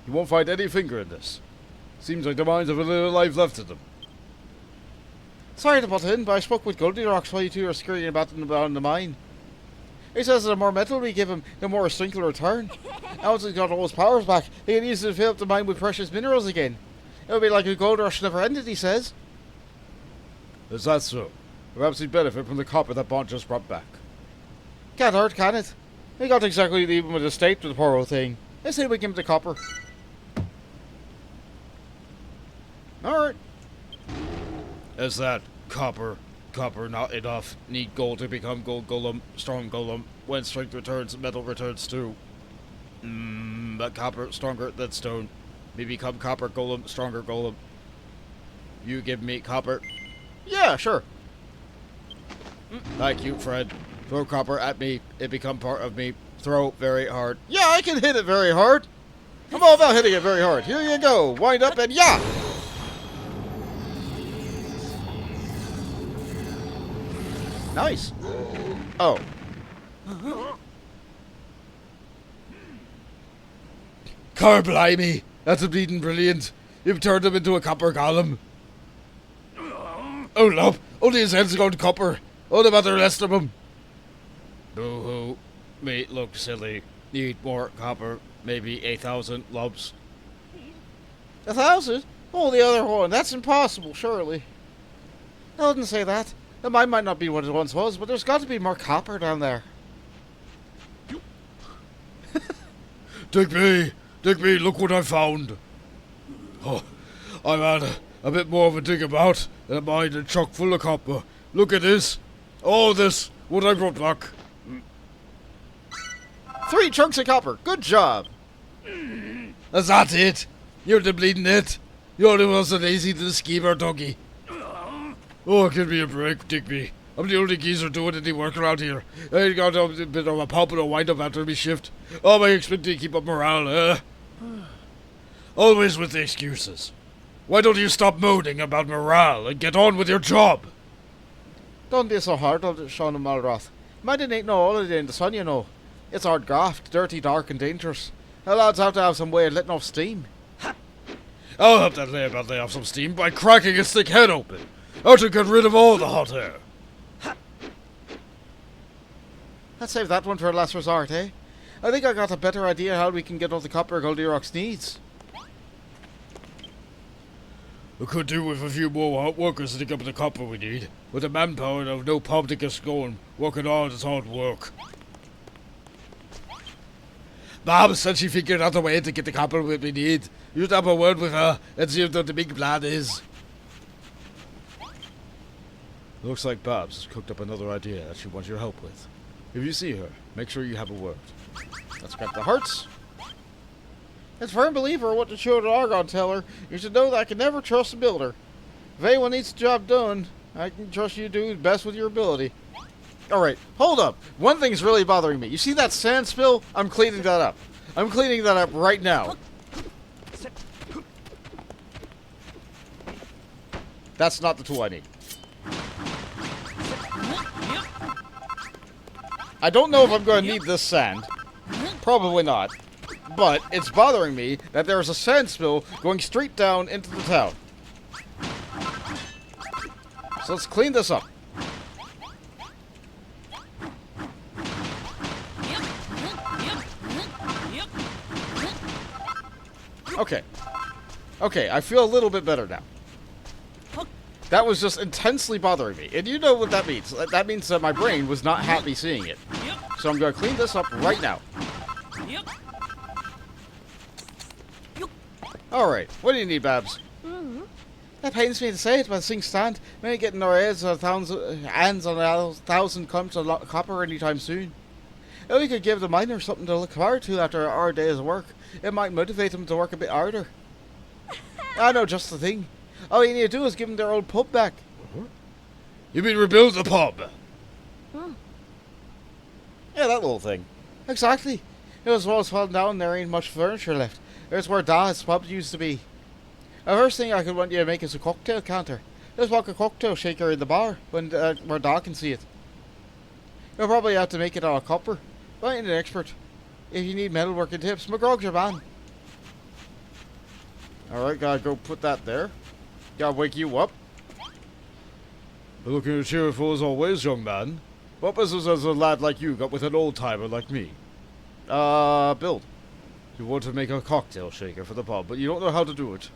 Speaker 3: You won't find any finger in this. Seems like the mines have a little life left in them.
Speaker 1: Sorry to butt in, but I spoke with Goldilocks while you two are scurrying about in the mine. He says that the more metal we give him, the more his strength will return. And once he's got all his powers back, he can easily fill up the mine with precious minerals again. It'll be like a gold rush never ended, he says.
Speaker 3: Is that so? Perhaps he'd benefit from the copper that Bond just brought back.
Speaker 1: Can't hurt, can it? We got exactly even with the state with the poor old thing. Let's see if we give him the copper. Alright.
Speaker 3: Is that copper not enough? Need gold to become gold golem, strong golem. When strength returns, metal returns too. But copper stronger than stone. We become copper golem, stronger golem. You give me copper.
Speaker 1: Yeah, sure.
Speaker 3: Thank you, Fred. Throw copper at me. It become part of me. Throw very hard.
Speaker 1: Yeah, I can hit it very hard. I'm all about hitting it very hard. Here you go. Wind up and yeah! Nice. Oh.
Speaker 3: Blimey! That's a bleeding brilliant. You've turned him into a copper golem. Oh, love. Only his head's gone copper. What about the rest of him? Boo-hoo. Me look silly. Need more copper. Maybe 1,000 lobs.
Speaker 1: 1,000? Oh, the other one. That's impossible, surely. I wouldn't say that. The mine might not be what it once was, but there's got to be more copper down there.
Speaker 3: Digby, look what I found. Oh, I've had a bit more of a dig about, and a mine is chock full of copper. Look at this. All this, what I brought back.
Speaker 1: 3 chunks of copper. Good job.
Speaker 3: Is that it? You're the bleeding it. You're the one so lazy to the schemer, doggy. Oh, give me a break, Digby. I'm the only geezer doing any work around here. I got a bit of a pop and a wind-up after my shift. Oh, I expect to keep up morale, Always with the excuses. Why don't you stop moaning about morale and get on with your job?
Speaker 1: Don't be so hard on Sean and Malroth. Mining ain't no holiday in the sun, you know. It's hard graft, dirty, dark, and dangerous. The lads have to have some way of letting off steam.
Speaker 3: I'll help that lay-about lay off some steam by cracking its thick head open. Or to get rid of all the hot air.
Speaker 1: Let's save that one for a last resort, eh? I think I got a better idea how we can get all the copper Goldilocks needs.
Speaker 3: We could do with a few more workers to dig up the copper we need. With the manpower of no pub to get us going, working all this hard work. Bob said she figured out a way to get the copper we need. You should have a word with her and see what the big plan is. Looks like Babs has cooked up another idea that she wants your help with. If you see her, make sure you have a word.
Speaker 1: Let's grab the hearts. As firm believer of what the children are going to tell her, you should know that I can never trust a builder. If anyone needs the job done, I can trust you to do the best with your ability. Alright, hold up. One thing's really bothering me. You see that sand spill? I'm cleaning that up. I'm cleaning that up right now. That's not the tool I need. I don't know if I'm going to need this sand. Probably not. But it's bothering me that there's a sand spill going straight down into the town. So let's clean this up. Okay. Okay, I feel a little bit better now. That was just intensely bothering me. And you know what that means. That means that my brain was not happy seeing it. So I'm going to clean this up right now. Alright, what do you need, Babs? That pains me to say it, but things stand. We ain't getting our hands on 1,000 clumps of copper anytime soon. If we could give the miners something to look forward to after our day's work, it might motivate them to work a bit harder. I know, just the thing. All you need to do is give them their old pub back.
Speaker 3: You mean rebuild the pub?
Speaker 1: Yeah, that little thing. Exactly. It was falling down, there ain't much furniture left.
Speaker 4: There's where Da's pub used to be. The first thing I could want you to make is a cocktail counter. Just walk a cocktail shaker in the bar where Da can see it. You'll probably have to make it out of copper. But I ain't an expert. If you need metalworking tips, McGrog's your man. Alright, gotta go put that there. Gotta wake you up.
Speaker 3: Looking as cheerful as always, young man. What business has a lad like you got with an old-timer like me?
Speaker 1: Build.
Speaker 3: You want to make a cocktail shaker for the pub, but you don't know how to do it.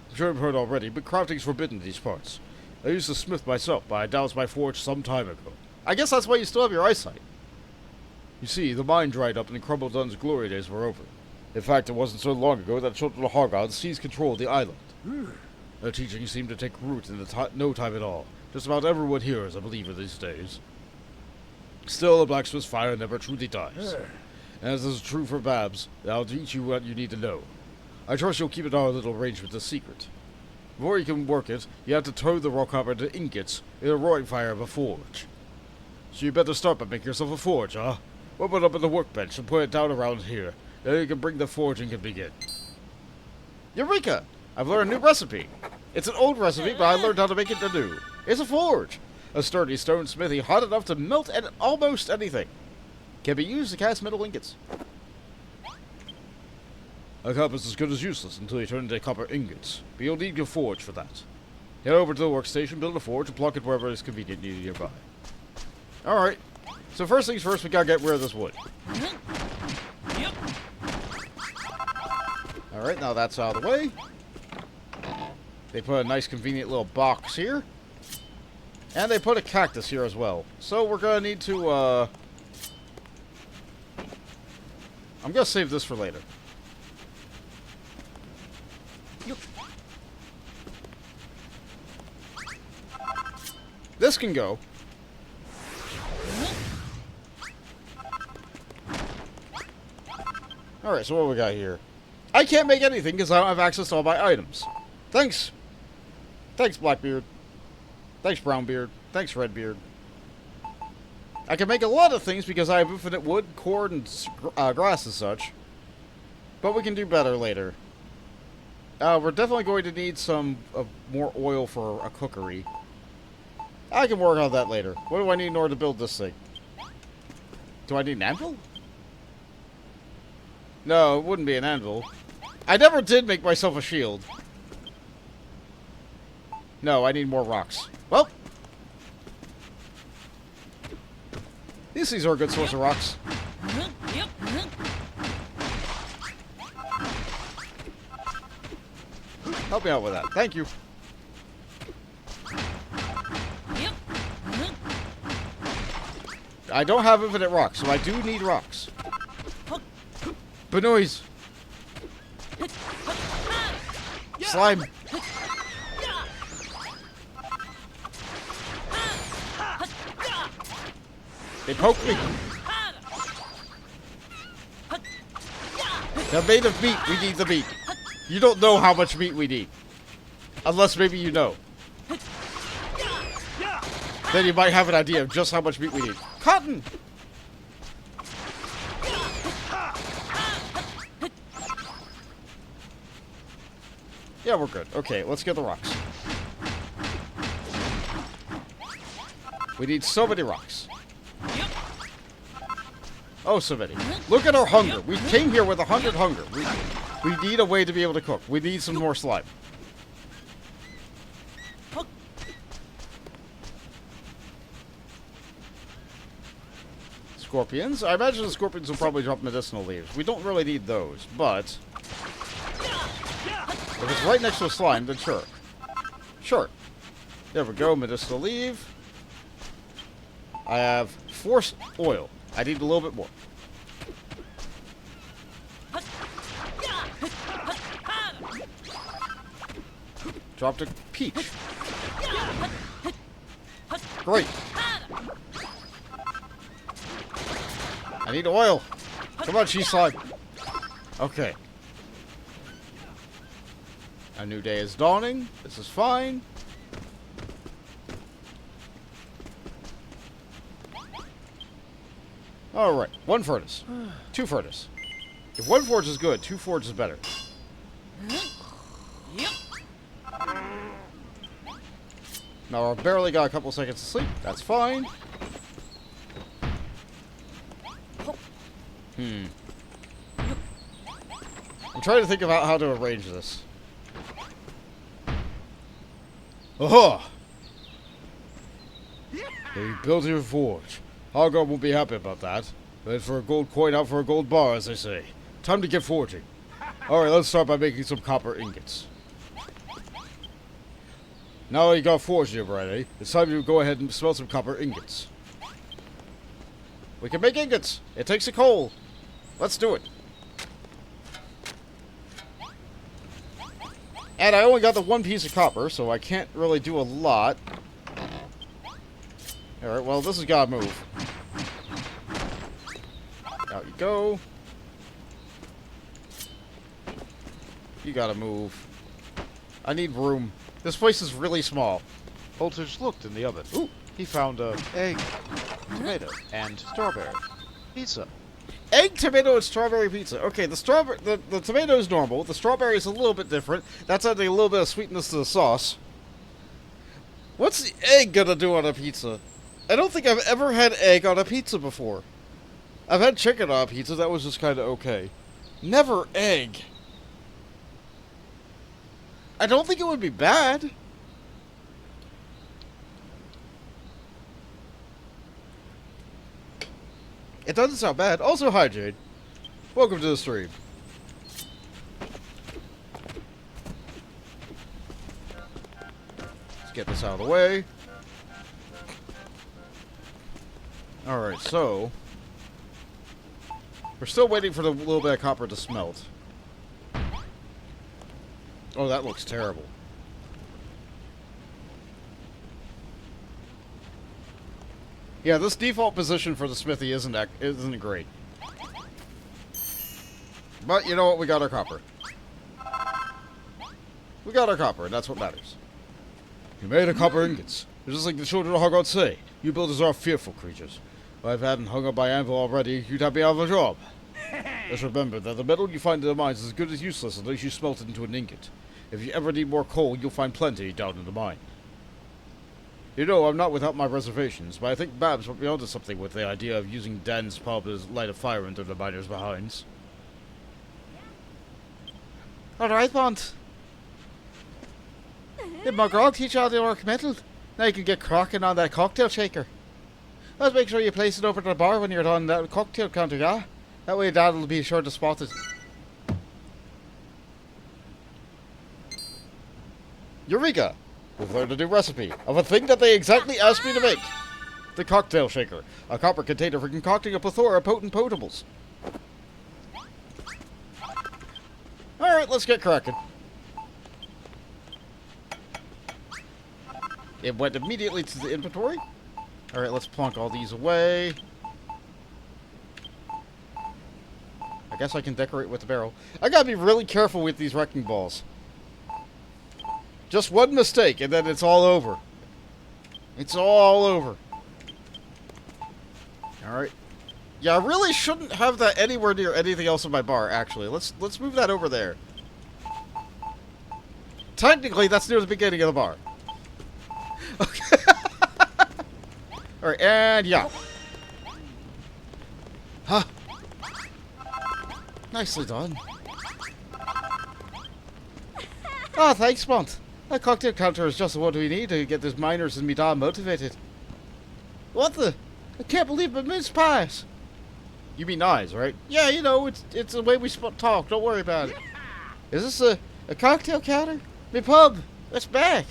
Speaker 3: I'm sure you've heard already, but crafting's forbidden in these parts. I used to smith myself, but I doused my forge some time ago.
Speaker 1: I guess that's why you still have your eyesight.
Speaker 3: You see, the mine dried up and Khrumbul-Dun's glory days were over. In fact, it wasn't so long ago that children of Hargon seized control of the island. Their teaching seemed to take root in no time at all. Just about everyone here is a believer these days. Still, the blacksmith's fire never truly dies. And as is true for Babs, I'll teach you what you need to know. I trust you'll keep our little arrangement a secret. Before you can work it, you have to turn the rock copper into ingots in a roaring fire of a forge. So you better start by making yourself a forge, huh? Whip it up on the workbench and put it down around here. Then you can bring the forge and can begin.
Speaker 1: Eureka! I've learned a new recipe. It's an old recipe, but I learned how to make it anew. It's a forge. A sturdy stone smithy hot enough to melt almost anything. Can be used to cast metal ingots.
Speaker 3: A copper is as good as useless until you turn into copper ingots, but you'll need your forge for that. Head over to the workstation, build a forge, and plug it wherever is convenient nearby.
Speaker 1: Alright. So first things first, we gotta get rid of this wood.
Speaker 5: Yep.
Speaker 1: Alright, now that's out of the way. They put a nice convenient little box here. And they put a cactus here as well. So we're gonna need to, I'm gonna save this for later. This can go. Alright, so what we got here? I can't make anything because I don't have access to all my items. Thanks. Thanks, Blackbeard. Thanks, Brownbeard. Thanks, Redbeard. I can make a lot of things because I have infinite wood, cord, and grass and such. But we can do better later. We're definitely going to need some more oil for a cookery. I can work on that later. What do I need in order to build this thing? Do I need an anvil? No, it wouldn't be an anvil. I never did make myself a shield. No, I need more rocks. Well. These things are a good source of rocks.
Speaker 5: Yep.
Speaker 1: Help me out with that. Thank you.
Speaker 5: Yep.
Speaker 1: I don't have infinite rocks, so I do need rocks. Benoise. Slime. They poked me. They're made of meat. We need the meat. You don't know how much meat we need. Unless maybe you know. Then you might have an idea of just how much meat we need. Cotton! Yeah, we're good. Okay, let's get the rocks. We need so many rocks. Oh, so many. Look at our hunger. We came here with 100 hunger. We need a way to be able to cook. We need some more slime. Scorpions. I imagine the scorpions will probably drop medicinal leaves. We don't really need those, but if it's right next to a slime, then sure. Sure. There we go, medicinal leaf. I have force oil. I need a little bit more. Dropped a peach. Great. I need oil. Come on, cheese slime. Okay. A new day is dawning. This is fine. Alright. 1 furnace. 2 furnace. If one forge is good, two forge is better.
Speaker 5: Yep.
Speaker 1: Now, I've barely got a couple seconds to sleep. That's fine. I'm trying to think about how to arrange this.
Speaker 3: Aha! You built your forge. Hoggar won't be happy about that. In for a gold coin, out for a gold bar, as they say. Time to get forging. Alright, let's start by making some copper ingots. Now that you got forged already, it's time to go ahead and smelt some copper ingots.
Speaker 1: We can make ingots. It takes a coal. Let's do it. And I only got the one piece of copper, so I can't really do a lot. Alright, well, this has got to move. Out you go. You gotta move. I need room. This place is really small.
Speaker 2: Voltage looked in the oven. Ooh, he found a egg, tomato, and strawberry. Pizza.
Speaker 1: Egg, tomato, and strawberry pizza. Okay, the tomato is normal. The strawberry is a little bit different. That's adding a little bit of sweetness to the sauce. What's the egg gonna do on a pizza? I don't think I've ever had egg on a pizza before. I've had chicken on a pizza. That was just kind of okay. Never egg. I don't think it would be bad. It doesn't sound bad. Also, hi, Jade. Welcome to the stream. Let's get this out of the way. Alright, so... we're still waiting for the little bit of copper to smelt. Oh, that looks terrible. Yeah, this default position for the smithy isn't great. But you know what? We got our copper. We got our copper, and that's what matters.
Speaker 3: You made a copper ingots. Just like the children of Hogwarts say, you builders are fearful creatures. If I hadn't hung up by anvil already, you'd have me out of a job. Just remember that the metal you find in the mines is as good as useless unless you smelt it into an ingot. If you ever need more coal, you'll find plenty down in the mine. You know, I'm not without my reservations, but I think Babs might be onto something with the idea of using Dan's pub as light a fire under the miners' behinds.
Speaker 4: Alright, Bond. Did my grog teach you how to work metal? Now you can get cracking on that cocktail shaker. Let's make sure you place it over to the bar when you're on that cocktail counter, yeah? That way Dad will be sure to spot it.
Speaker 1: Eureka! We've learned a new recipe of a thing that they exactly asked me to make. The cocktail shaker. A copper container for concocting a plethora of potent potables. Alright, let's get cracking. It went immediately to the inventory. Alright, let's plonk all these away. I guess I can decorate with the barrel. I gotta be really careful with these wrecking balls. Just one mistake, and then it's all over. It's all over. Alright. Yeah, I really shouldn't have that anywhere near anything else in my bar, actually. Let's move that over there. Technically, that's near the beginning of the bar. Okay. Alright, and yeah. Huh. Nicely done. Oh, thanks, Bont. That cocktail counter is just what we need to get these miners and me dad motivated. What the? I can't believe a mince pies. You mean eyes, right? Yeah, you know, it's the way we talk. Don't worry about it. Is this a cocktail counter? Me pub. It's back.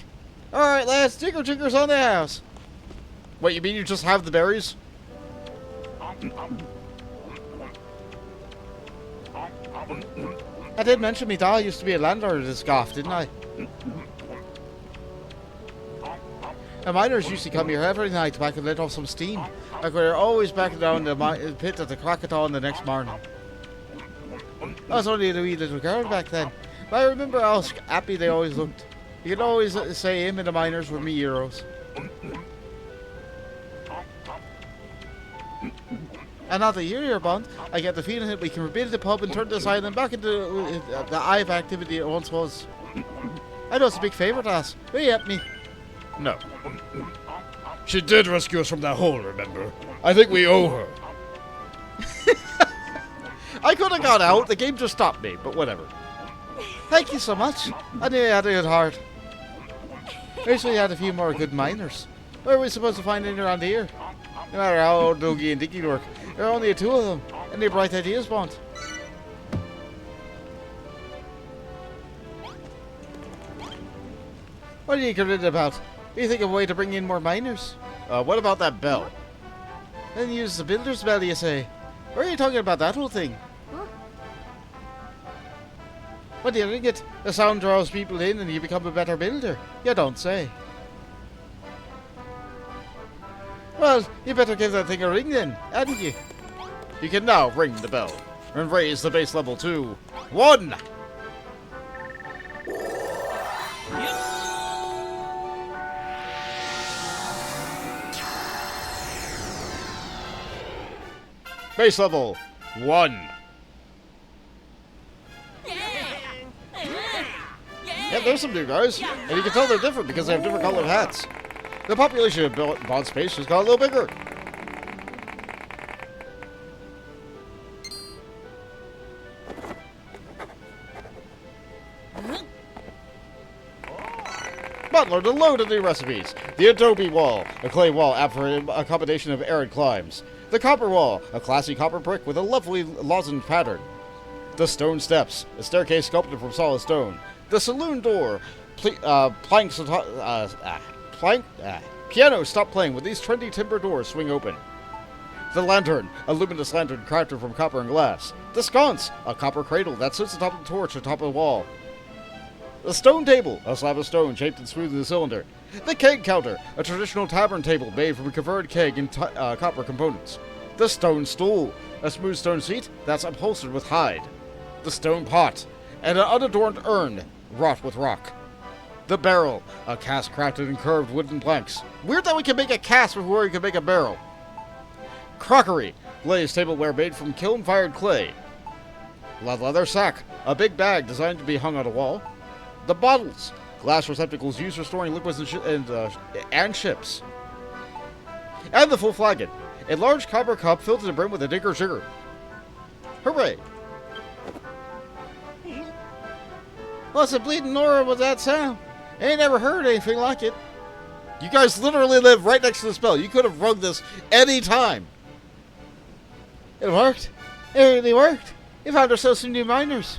Speaker 1: Alright, lads. Jiggers on the house. Wait, you mean you just have the berries? I did mention me dad used to be a landlord of this gaff, didn't I? The miners used to come here every night back and let off some steam. Like we were always back down the pit at the crack of dawn the next morning. I was only a wee little girl back then, but I remember how happy they always looked. You could always say him and the miners were me heroes.
Speaker 4: And now that you're here, Bond, I get the feeling that we can rebuild the pub and turn this island back into the eye of activity it once was. I know it's a big favour to ask. Will you help me?
Speaker 3: No. She did rescue us from that hole, remember? I think we owe her.
Speaker 1: I could have got out. The game just stopped me, but whatever.
Speaker 4: Thank you so much. I knew you had a good heart. Wish we had a few more good miners. Where are we supposed to find any around here? No matter how old Dougie and Dicky work, there are only two of them. Any bright ideas, Bond? What are you grinning about? Do you think of a way to bring in more miners?
Speaker 1: What about that bell?
Speaker 4: Then use the builder's bell, you say? Where are you talking about that whole thing? What do you ring it? The sound draws people in and you become a better builder. You don't say. Well, you better give that thing a ring then, hadn't you?
Speaker 1: You can now ring the bell and raise the base level to 1. Base level 1. Yeah, there's some new guys, and you can tell they're different because they have different colored hats. The population of Bond Space just got a little bigger. Butler to load of new recipes. The adobe wall, a clay wall apt for a combination of arid climes. The copper wall, a classy copper brick with a lovely lozenge pattern. The stone steps, a staircase sculpted from solid stone. The saloon door, piano stop playing when these trendy timber doors swing open. The lantern, a luminous lantern crafted from copper and glass. The sconce, a copper cradle that sits atop the torch atop of the wall. The stone table, a slab of stone shaped and smooth in the cylinder. The keg counter, a traditional tavern table made from a converted keg and copper components. The stone stool, a smooth stone seat that's upholstered with hide. The stone pot, and an unadorned urn wrought with rock. The barrel, a cask crafted in curved wooden planks. Weird that we can make a cask before we can make a barrel. Crockery, glazed tableware made from kiln-fired clay. Leather sack, a big bag designed to be hung on a wall. The bottles, glass receptacles used for storing liquids and ships. And the full flagon, a large copper cup filled to the brim with a digger sugar. Hooray!
Speaker 4: What's a bleeding Nora with that sound? I ain't never heard anything like it.
Speaker 1: You guys literally live right next to the spell. You could have rung this any time.
Speaker 4: It worked. It really worked. We found ourselves some new miners.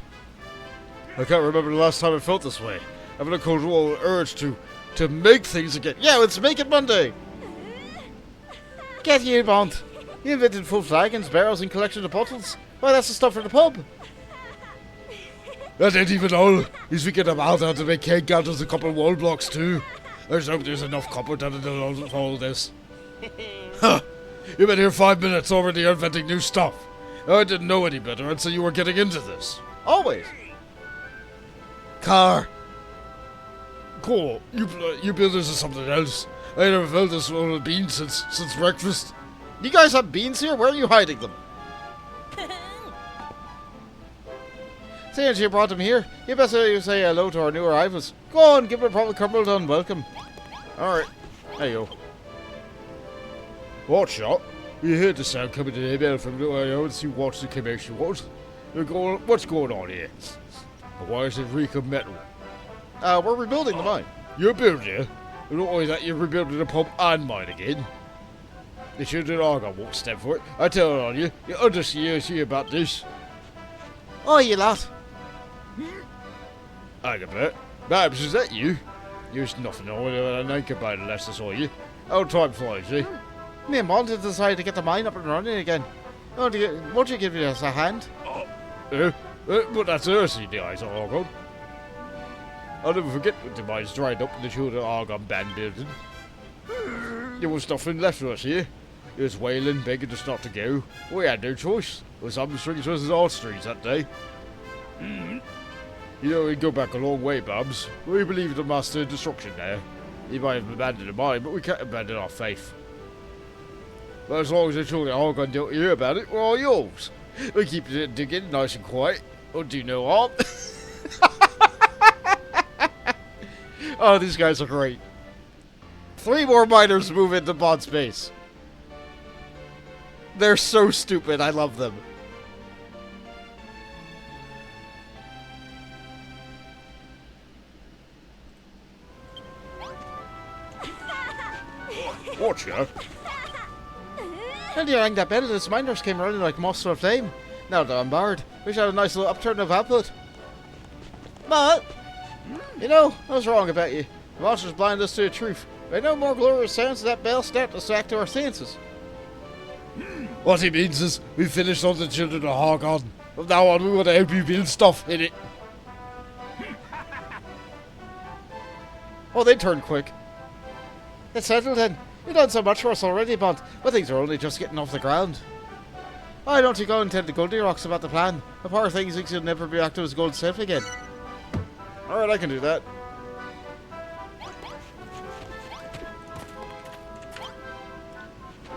Speaker 3: I can't remember the last time I felt this way. Having a control urge to make things again.
Speaker 1: Yeah, it's Make It Monday.
Speaker 4: Get you, Bond. You invented full flagons, barrels, and collections of bottles. Why, that's the stuff for the pub.
Speaker 3: That ain't even all. He's figured out how to make keg counters and copper wall blocks too. There's enough copper down in all this. Huh. You've been here 5 minutes already inventing new stuff. I didn't know any better, and so you were getting into this.
Speaker 1: Always.
Speaker 3: Car. Cool. You builders are something else. I never felt this full of beans since breakfast.
Speaker 1: You guys have beans here? Where are you hiding them?
Speaker 4: Since you brought them here, you better say hello to our new arrivals. Go on, give them a proper Khrumbul-Dun welcome.
Speaker 1: Alright. There you go.
Speaker 3: What shot? You heard the sound coming in the bell from the way and see what the commotion was. What's going on here? Why is it reek of metal?
Speaker 1: We're rebuilding the mine.
Speaker 3: You're building it? Not only that, you're rebuilding the pub and mine again. The children Argon won't step for it. I tell it on you. You understand about this.
Speaker 4: Oh, you lot.
Speaker 3: I can bet. Babs, is that you? There's nothing on with a naked about it unless I saw you. How time flies, eh?
Speaker 4: Me and Bond decided to get the mine up and running again. Won't you give us a hand?
Speaker 3: But that's Ursi, the eyes of Argon. I'll never forget when the mines dried up in the children Argon band building. There was nothing left for us here. It was wailing, begging us not to go. We had no choice. It was some strings versus our strings that day. You know, we go back a long way, Babs. We believe in the master of destruction there. He might have abandoned the mine, but we can't abandon our faith. But as long as the children all gonna don't hear about it, we're all yours. We keep it digging nice and quiet. Or do you know all?
Speaker 1: Oh, these guys are great. 3 more miners move into bot space. They're so stupid. I love them.
Speaker 3: Watch ya.
Speaker 4: And you rang that bell, this miners came running like moths to a flame. Now they're on board. We should have a nice little upturn of output. But, you know, I was wrong about you. The monsters blind us to the truth. By no more glorious sounds of that bell start us back to our senses.
Speaker 3: What he means is, we finished all the children to hog on. From now on, we want to help you build stuff in it.
Speaker 1: Oh, they turn quick.
Speaker 4: It's settled then. You've done so much for us already, Bond, but things are only just getting off the ground. Why don't you go and tell the Goldilocks about the plan? The poor thing thinks he'll never be back to his gold self again.
Speaker 1: Alright, I can do that.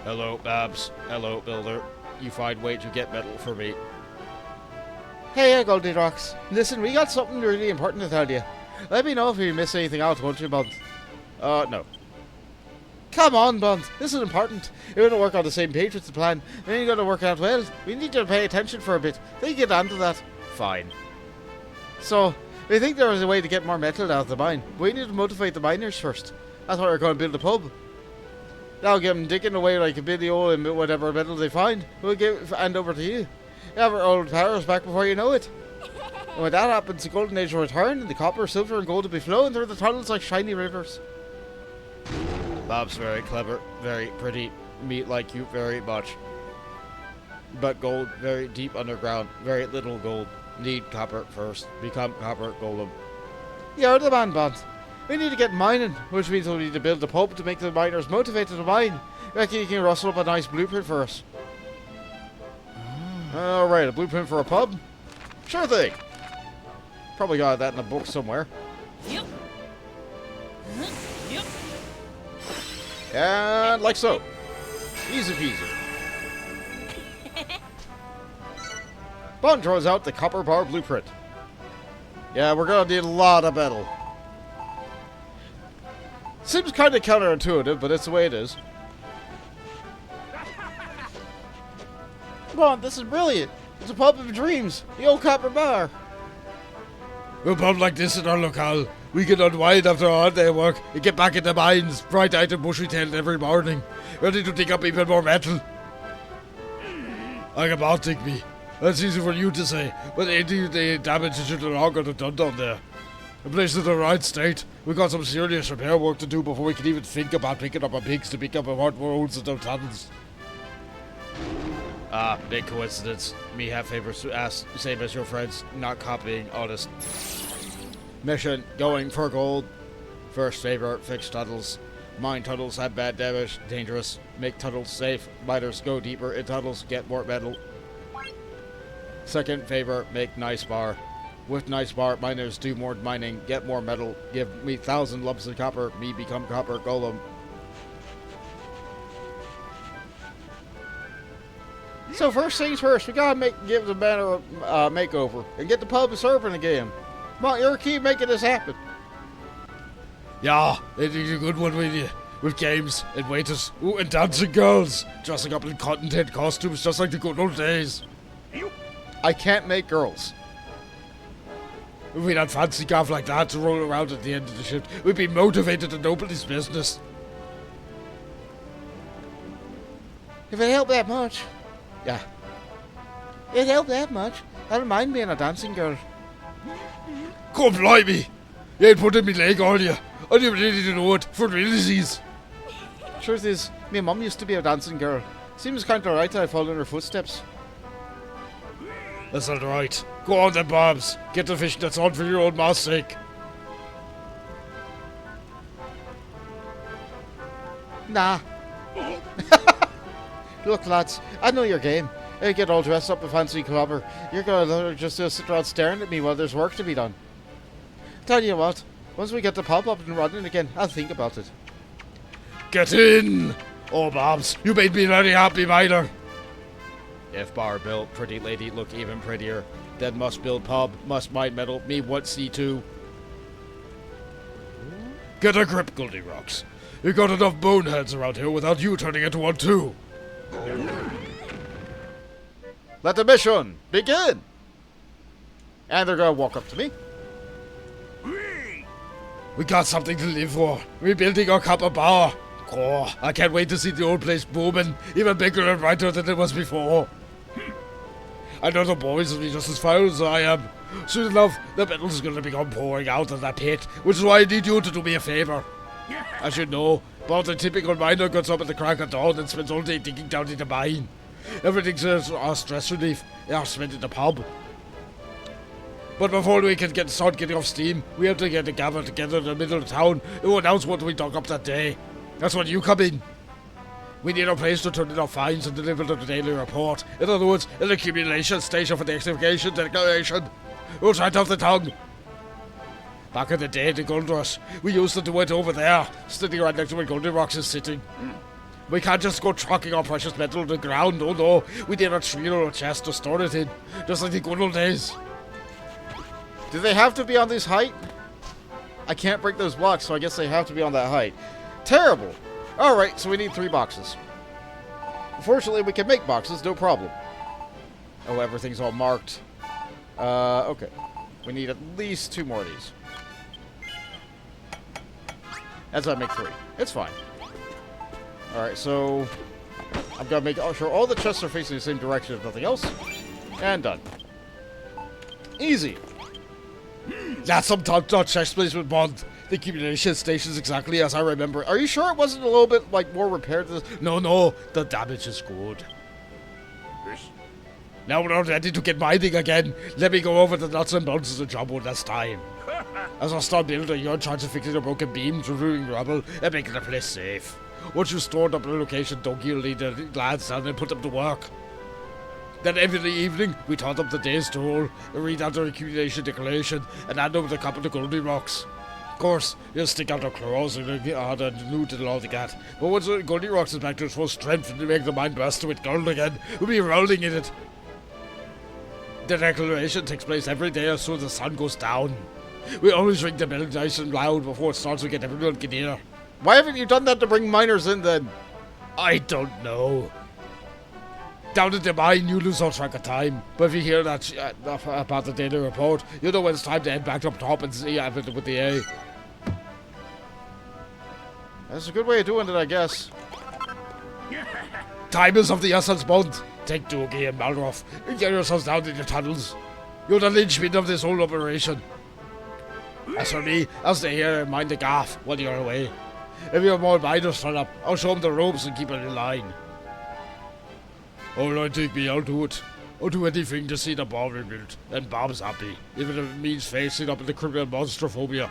Speaker 3: Hello, Babs. Hello, Builder. You find way to get metal for me.
Speaker 4: Hey, Goldilocks. Listen, we got something really important to tell you. Let me know if you miss anything out, won't you, Bond?
Speaker 1: No.
Speaker 4: Come on, Bond. This is important. You're going to work on the same page with the plan. Then you're going to work out well. We need you to pay attention for a bit. Then you get on to that.
Speaker 1: Fine.
Speaker 4: So, we think there is a way to get more metal out of the mine. We need to motivate the miners first. That's why we're going to build a pub. That'll get them digging away like a video and whatever metal they find. We'll hand over to you. You have our old powers back before you know it. And when that happens, the golden age will return and the copper, silver and gold will be flowing through the tunnels like shiny rivers.
Speaker 3: Babs very clever, very pretty, meat like you very much. But gold very deep underground, very little gold. Need copper first, become copper golem.
Speaker 4: You're the man, Bond. We need to get mining, which means we'll need to build a pub to make the miners motivated to mine. Reckon you can rustle up a nice blueprint for us?
Speaker 1: Alright, a blueprint for a pub? Sure thing. Probably got that in a book somewhere.
Speaker 5: Yep. Yep.
Speaker 1: And like so. Easy peasy. Bond draws out the copper bar blueprint. Yeah, we're gonna need a lot of metal. Seems kind of counterintuitive, but it's the way it is.
Speaker 4: Come on, this is brilliant. It's a pub of dreams. The old copper bar.
Speaker 3: A pub like this in our locale, we can unwind after a hard day of work and get back in the mines, bright-eyed and bushy-tailed every morning, ready to dig up even more metal. Like about Digby. That's easy for you to say, but the damage is the longer than done down there. The place is in the right state. We got some serious repair work to do before we can even think about picking up our pigs to pick up our roads and our tunnels. Ah, big coincidence. Me have favors to ask, same as your friends, not copying, honest. Mission, going for gold. First favor, fix tunnels. Mine tunnels have bad damage, dangerous. Make tunnels safe. Miners go deeper in tunnels, get more metal. Second favor, make nice bar. With nice bar, miners do more mining, get more metal. Give me 1,000 lumps of copper, me become copper golem.
Speaker 4: So first things first, we gotta give the banner a makeover and get the pub serving again. Come on, you're keep making this happen.
Speaker 3: Yeah, it is a good one with you. With games and waiters, ooh, and dancing girls, dressing up in cotton-head costumes just like the good old days.
Speaker 1: I can't make girls.
Speaker 3: If we'd had fancy gaff like that to roll around at the end of the shift, we'd be motivated to nobody's business.
Speaker 4: If it helped that much. Yeah. It helped that much. I don't mind being a dancing girl.
Speaker 3: Come blimey! You ain't putting me leg on you. I didn't really know it for realsies.
Speaker 4: Truth is, my mum used to be a dancing girl. Seems kinda right that I followed in her footsteps.
Speaker 3: That's alright. Go on then, Bobs. Get the fish that's on for your own ma's sake.
Speaker 4: Nah. Look, lads, I know your game. You get all dressed up in fancy clobber. You're gonna just sit around staring at me while there's work to be done. Tell you what, once we get the pub up and running again, I'll think about it.
Speaker 3: Get in! Oh, Bobs, you made me very happy, miner. If bar built, pretty lady look even prettier. Then must build pub, must mine metal, me want C2. Get a grip, Goldilocks. You got enough boneheads around here without you turning into one too.
Speaker 1: Let the mission begin! And they're gonna walk up to me.
Speaker 3: We got something to live for. We're building our copper bar. Oh, I can't wait to see the old place booming, even bigger and brighter than it was before. I know the boys will be just as fired as I am. Soon enough, the metal's gonna become pouring out of that pit, which is why I need you to do me a favor. As you know, about a typical miner gets up at the crack of dawn and spends all day digging down in the mine. Everything's our stress relief. They are spent in the pub. But before we can start getting off steam, we have to get gathered together in the middle of town to announce what we dug up that day. That's when you come in. We need a place to turn in our finds and deliver the daily report. In other words, an accumulation station for the excavation declaration. We'll try off the tongue. Back in the day, the gold rush, we used to do it over there, sitting right next to where Goldilocks is sitting. We can't just go trucking our precious metal to the ground, oh no. We need a tree or a chest to store it in, just like the good old days.
Speaker 1: Do they have to be on this height? I can't break those blocks, so I guess they have to be on that height. Terrible! Alright, so we need 3 boxes. Fortunately, we can make boxes, no problem. Oh, everything's all marked. Okay. We need at least 2 more of these. That's how I make 3. It's fine. Alright, so I'm gonna make sure all the chests are facing the same direction, if nothing else. And done. Easy.
Speaker 3: That's some top-notch chest placement bond. The accumulation station's exactly as I remember.
Speaker 1: Are you sure it wasn't a little bit, like, more repaired than this?
Speaker 3: No, the damage is good. Now we're ready to get mining again. Let me go over the nuts and bolts of the job one last time. As I start building, you're in charge of fixing the broken beams, removing rubble, and making the place safe. Once you've stored up the location, Donkey will lead the lads down and put them to work. Then every evening, we taught them the day's toll, read out their accumulation declaration, and hand over the copper to Goldilocks. Of course, you'll stick out our claws and loot and all that. But once Goldilocks is back to its full strength and make the mine burst with gold again, we'll be rolling in it. The declaration takes place every day as soon as the sun goes down. We always ring the bell nice and loud before it starts to get everyone get here.
Speaker 1: Why haven't you done that to bring miners in then?
Speaker 3: I don't know. Down at the mine, you lose all track of time. But if you hear that about the daily report, you know when it's time to head back up top and see everything with the A.
Speaker 1: That's a good way of doing it, I guess.
Speaker 3: Time is of the essence, Bond. Take Doogie and Malroth and get yourselves down in the tunnels. You're the linchpin of this whole operation. As for me, I'll stay here and mind the gaff while you're away. If you have more miners turn up, I'll show them the ropes and keep it in line. Alright, Digby, I'll do it. I'll do anything to see the bar rebuilt, and Bob's happy, even if it means facing up in the criminal monstrophobia.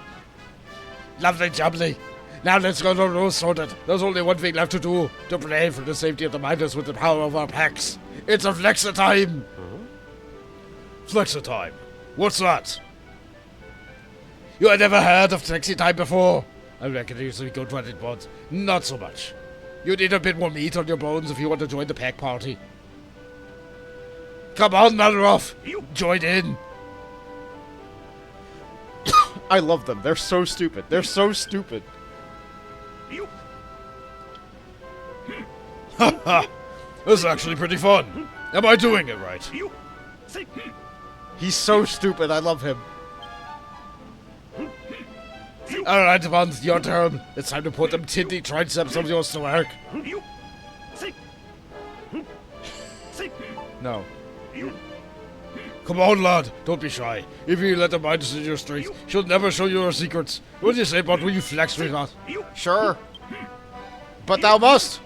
Speaker 3: Lovely jubbly. Now let's go to the road sorted. There's only one thing left to do, to pray for the safety of the miners with the power of our packs. It's a Flexa time! Flexa time? What's that? You had never heard of Flexi time before? I reckon it used to be good when it was. Not so much. You need a bit more meat on your bones if you want to join the pack party. Come on, Malroth! Join in!
Speaker 1: I love them. They're so stupid. They're so stupid.
Speaker 3: Haha! This is actually pretty fun. Am I doing it right?
Speaker 1: He's so stupid. I love him.
Speaker 3: Alright, Bond, your turn. It's time to put them tinty triceps of yours to work.
Speaker 1: No.
Speaker 3: Come on, lad. Don't be shy. If you let the miners in your strength, she'll never show you her secrets. What do you say, Bond? Will you flex with that?
Speaker 1: Sure. But thou must.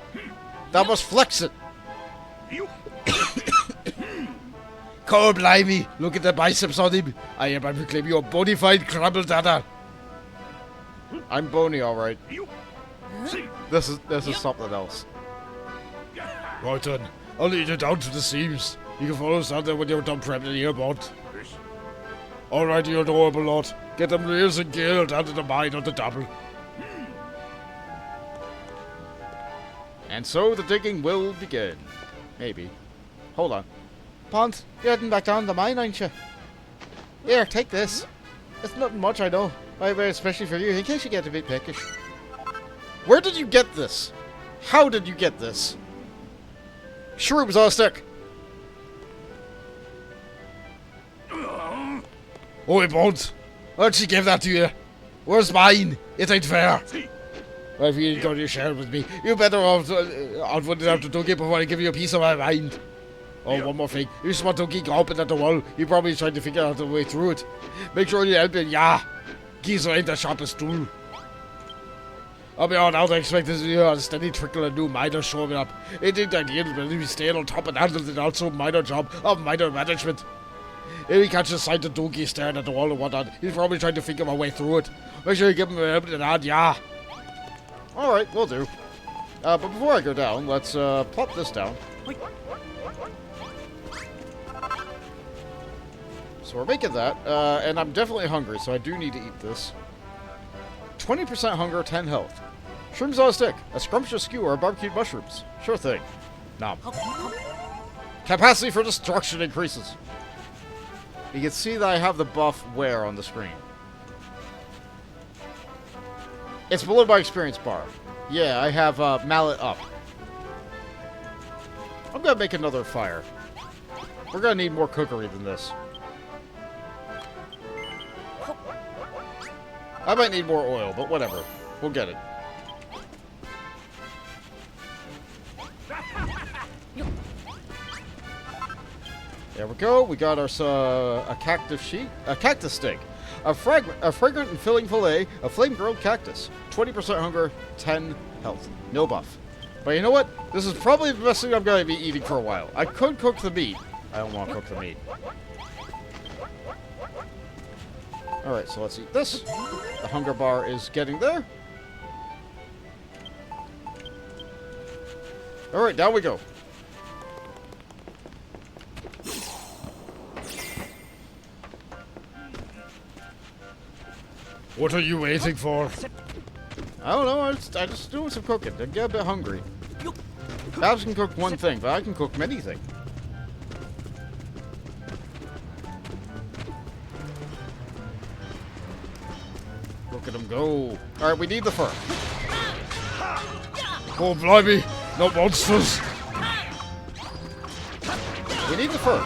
Speaker 1: Thou must flex it.
Speaker 3: Come blimey. Look at the biceps on him. I hereby proclaim you a bona fide Khrumbul-Dun.
Speaker 1: I'm bony, all right. This is something else.
Speaker 3: Right then. I'll lead you down to the seams. You can follow us down there when you're done prepping here, Bond. Alright, you adorable lot. Get them rears and gear down to the mine on the double.
Speaker 1: And so the digging will begin. Maybe. Hold on.
Speaker 4: Pons, you're heading back down the mine, aren't you? Here, take this. It's nothing much, I know. Especially for you, in case you get a bit peckish.
Speaker 1: Where did you get this? How did you get this? Shrooms on a stick.
Speaker 3: Oh, it won't. Why'd she give that to you? Where's mine? It ain't fair. Well, if you ain't going to share it with me, you better outwit it out to Dougie before I give you a piece of my mind. Oh, one more thing. You just want Dougie gawping at the wall. You're probably trying to figure out the way through it. Make sure you help him, yeah. Geezer ain't the sharpest tool. I'll be on out, I expect this a steady trickle of new miners showing up. It ain't ideal, but if you stay on top and handle it, also minor job of minor management. If he catches sight of Dougie staring at the wall and whatnot, he's probably trying to figure my way through it. Make sure you give him a helping hand, yeah.
Speaker 1: Alright, will do. But before I go down, let's plop this down. So we're making that, and I'm definitely hungry, so I do need to eat this. 20% hunger, 10 health. Shrooms on a stick, a scrumptious skewer of barbecued mushrooms. Sure thing. Nom. Capacity for destruction increases. You can see that I have the buff where on the screen. It's below my experience bar. Yeah, I have mallet up. I'm gonna make another fire. We're gonna need more cookery than this. I might need more oil, but whatever. We'll get it. There we go. We got our a cactus stick, a fragrant and filling fillet of flame-grilled cactus. 20% hunger, 10 health, no buff. But you know what? This is probably the best thing I'm going to be eating for a while. I could cook the meat. I don't want to cook the meat. All right, so let's eat this. The hunger bar is getting there. All right, down we go.
Speaker 3: What are you waiting for?
Speaker 1: I don't know. I just doing some cooking. I get a bit hungry. Babs can cook one thing, but I can cook many things. Look at him go. All right, we need the fur.
Speaker 3: Oh, blimey. No monsters.
Speaker 1: We need the fur.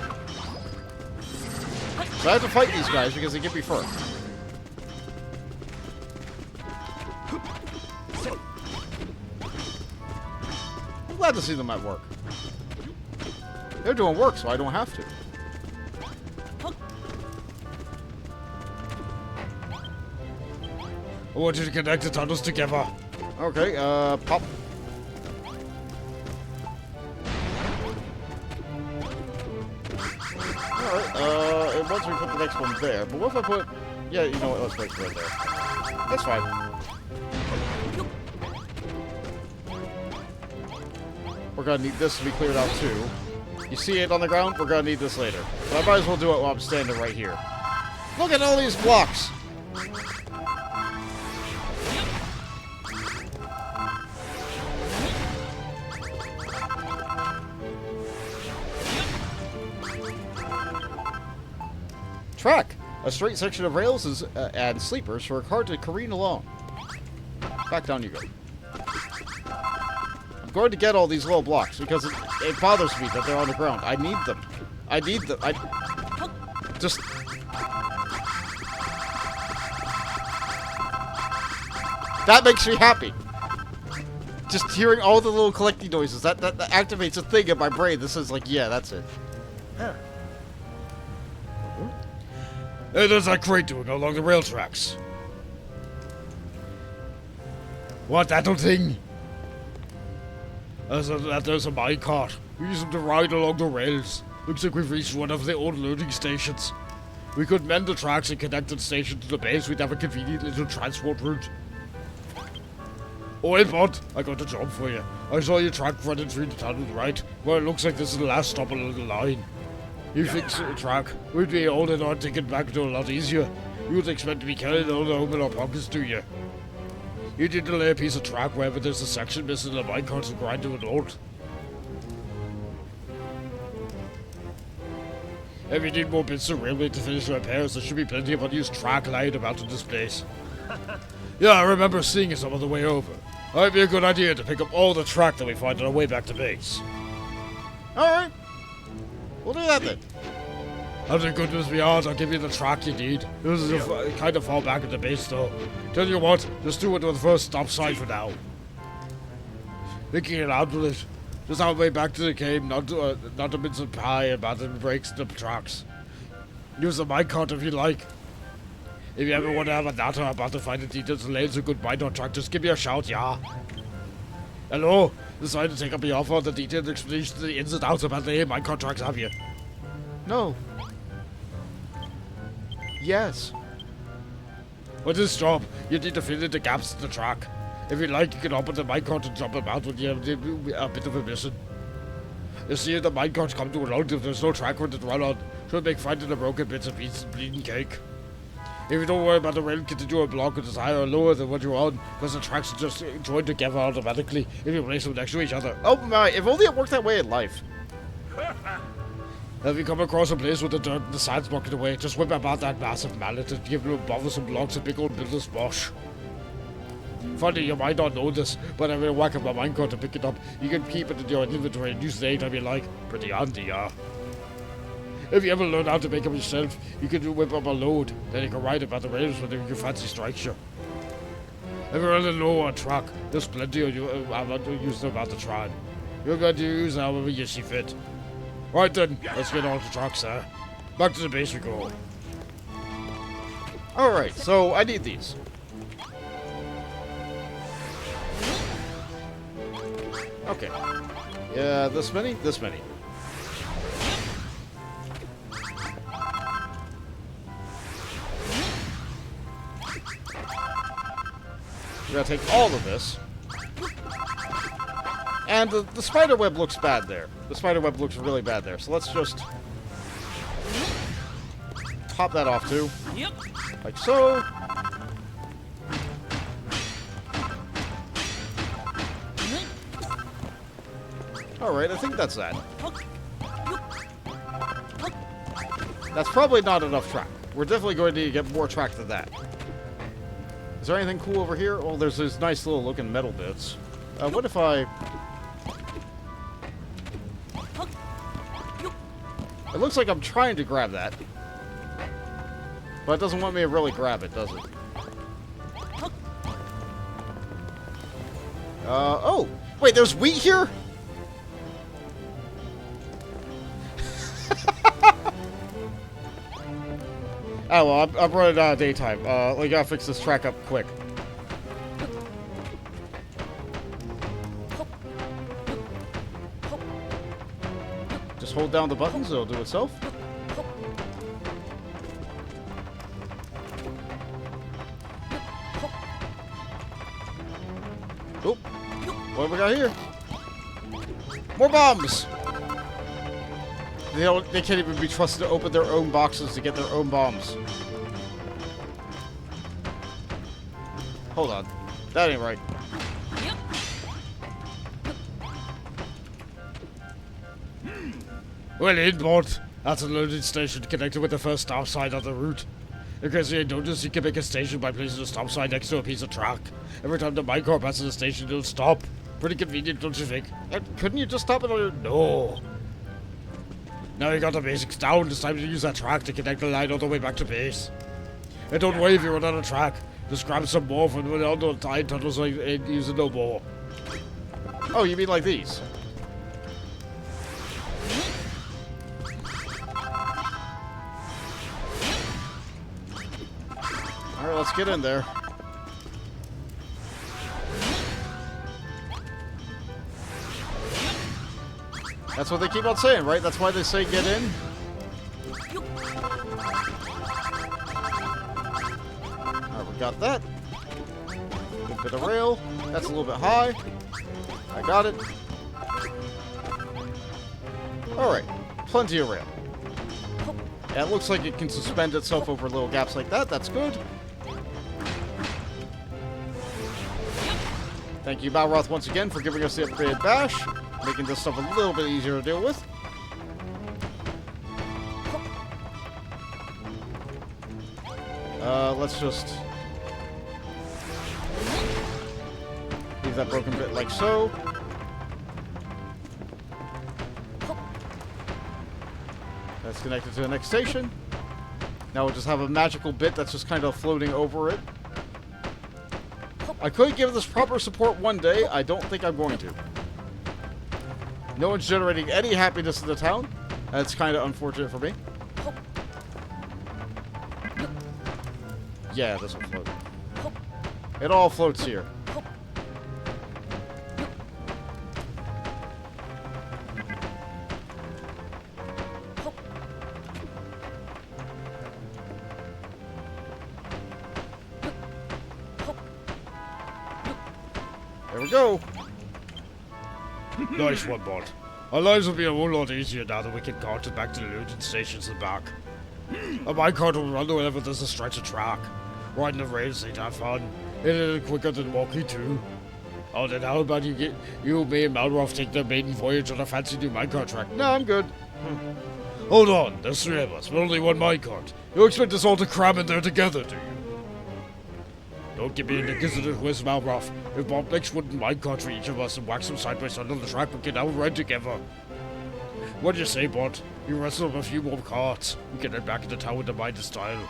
Speaker 1: So I have to fight these guys because they give me fur. I'm glad to see them at work. They're doing work, so I don't have to.
Speaker 3: I want you to connect the tunnels together.
Speaker 1: Okay, pop. Alright, and once we put the next one there, but what if I put... Yeah, you know what, let's place it right there. That's fine. We're gonna need this to be cleared out too. You see it on the ground? We're gonna need this later. But I might as well do it while I'm standing right here. Look at all these blocks! Track! A straight section of rails is, and sleepers for a car to careen along. Back down you go. I'm going to get all these little blocks because it bothers me that they're on the ground. I need them. I need them. Just... That makes me happy. Just hearing all the little collecting noises. That activates a thing in my brain that says, like, yeah, that's it. Huh.
Speaker 3: Hey, there's that crate doing along the rail tracks. What, that little thing? There's a mine cart. We use them to ride along the rails. Looks like we've reached one of the old loading stations. We could mend the tracks and connect the station to the base. We'd have a convenient little transport route. Oh, hey, bud. I got a job for you. I saw your track running through the tunnel, right? Well, it looks like this is the last stop along the line. You fix the track, we'd be holding our ticket back to a lot easier. You would expect to be carrying all the home in our pockets, do you? You need to lay a piece of track wherever there's a section missing and the minecart to grind to an old. If you need more bits of railway to finish the repairs, there should be plenty of unused track lying about in this place. Yeah, I remember seeing some on the way over. Might be a good idea to pick up all the track that we find on our way back to base.
Speaker 1: Alright. We'll do that then.
Speaker 3: As a goodness beyond, I'll give you the track you need. This is kind of far back at the base though. Tell you what, just do it with the first stop sign for now. Thinking it out with it. Just our way back to the cave, not to mince a pie about the breaks the tracks. Use the minecart if you like. If you ever want to have a natter about to find the details and lanes a good mine on track, just give me a shout, yeah? Hello? Decide to take up the offer on the detailed explanation to the ins and outs about the minecart tracks, have you?
Speaker 1: No. Yes.
Speaker 3: With this job, you need to fill in the gaps in the track. If you like, you can open the minecart and jump about when you have a bit of a mission. You see, if the minecarts come to an end if there's no track for it to run on, should make finding the broken bits of pieces bleeding cake. If you don't worry about the rail continuing block, it is higher or lower than what you're on, because the tracks are just joined together automatically if you place them next to each other.
Speaker 1: Oh my, if only it worked that way in life.
Speaker 3: If you come across a place with the dirt and the sand's blocking away, just whip about that massive mallet and give them bothersome blocks a big old builder's wash. Funny, you might not know this, but if you whack up a minecart to pick it up, you can keep it in your inventory and use it anytime you like. Pretty handy, yeah. If you ever learn how to make them yourself, you can whip up a load, then you can ride about the rails whenever your fancy strikes you. If you're running low on track, there's plenty of you to use them about the try. You're going to use however you see fit. Right then, let's get on the track, sir. Back to the base we go.
Speaker 1: Alright, so I need these. Okay. Yeah, this many? This many. We're gonna take all of this. And the spider web looks bad there. The spider web looks really bad there. So let's just pop that off too.
Speaker 5: Yep.
Speaker 1: Like so. Alright, I think that's that. That's probably not enough track. We're definitely going to need to get more track than that. Is there anything cool over here? Oh, there's these nice little looking metal bits. What if I... It looks like I'm trying to grab that. But it doesn't want me to really grab it, does it? Oh! Wait, there's wheat here? Oh, well, I'm running out of daytime. We gotta fix this track up quick. Just hold down the buttons, it'll do itself. Oop. What have we got here? More bombs! They can't even be trusted to open their own boxes to get their own bombs. Hold on. That ain't right.
Speaker 5: Yep.
Speaker 3: Well, inboard. That's a loading station connected with the first stop sign on the route. In case you didn't notice, you can make a station by placing a stop sign next to a piece of track. Every time the minecart passes the station, it'll stop. Pretty convenient, don't you think?
Speaker 1: Couldn't you just stop it on your...
Speaker 3: No. Now you got the basics down, it's time to use that track to connect the line all the way back to base. And don't worry if you run out of track. Just grab some more from the other tide tunnels and use it no more.
Speaker 1: Oh, you mean like these? Alright, let's get in there. That's what they keep on saying, right? That's why they say get in. Alright, we got that. Good bit of rail. That's a little bit high. I got it. Alright, plenty of rail. Yeah, it looks like it can suspend itself over little gaps like that. That's good. Thank you, Balroth, once again for giving us the upgraded bash, making this stuff a little bit easier to deal with. Let's just leave that broken bit like so. That's connected to the next station. Now we'll just have a magical bit that's just kind of floating over it. I could give this proper support one day. I don't think I'm going to. No one's generating any happiness in the town. That's kind of unfortunate for me. Yeah, this will float. It all floats here. There we go.
Speaker 3: Nice one, bud. Our lives will be a whole lot easier now that we can cart it back to the looted stations and back. A minecart will run whenever there's a stretch of track. Riding the rails ain't that fun. It's quicker than walking too. Oh, then how about you me, and Malroth take the maiden voyage on a fancy new minecart track?
Speaker 1: No, I'm good.
Speaker 3: Hold on, there's three of us, but only one minecart. You expect us all to cram in there together, do you? Don't give me an inquisitive whiz, Malroth. If Bob makes wooden minecart for each of us and whacks them side by side on the track, we can now ride together. What do you say, bud? You wrestle up a few more carts. We can head back into town with the mighty style.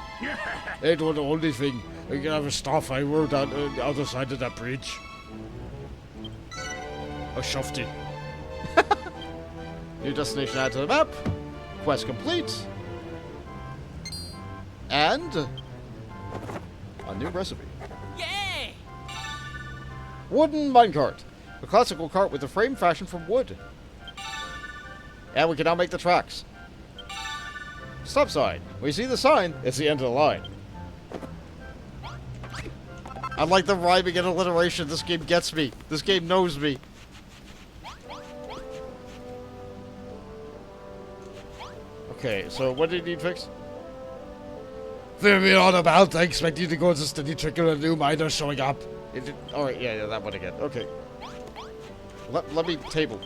Speaker 3: Ain't one the only thing. We can have a starfire down the other side of that bridge. A shufty.
Speaker 1: New destination added to the map. Quest complete. And a new recipe.
Speaker 5: Yay!
Speaker 1: Wooden minecart. A classical cart with a frame fashioned from wood. And we can now make the tracks. Stop sign. When you see the sign, it's the end of the line. I like the rhyming and alliteration. This game gets me. This game knows me. Okay, so what do you need fixed?
Speaker 3: Fear me all about. I expect you to go as a steady trickle and new miner showing up.
Speaker 1: Alright, yeah, that one again. Okay. Let me table.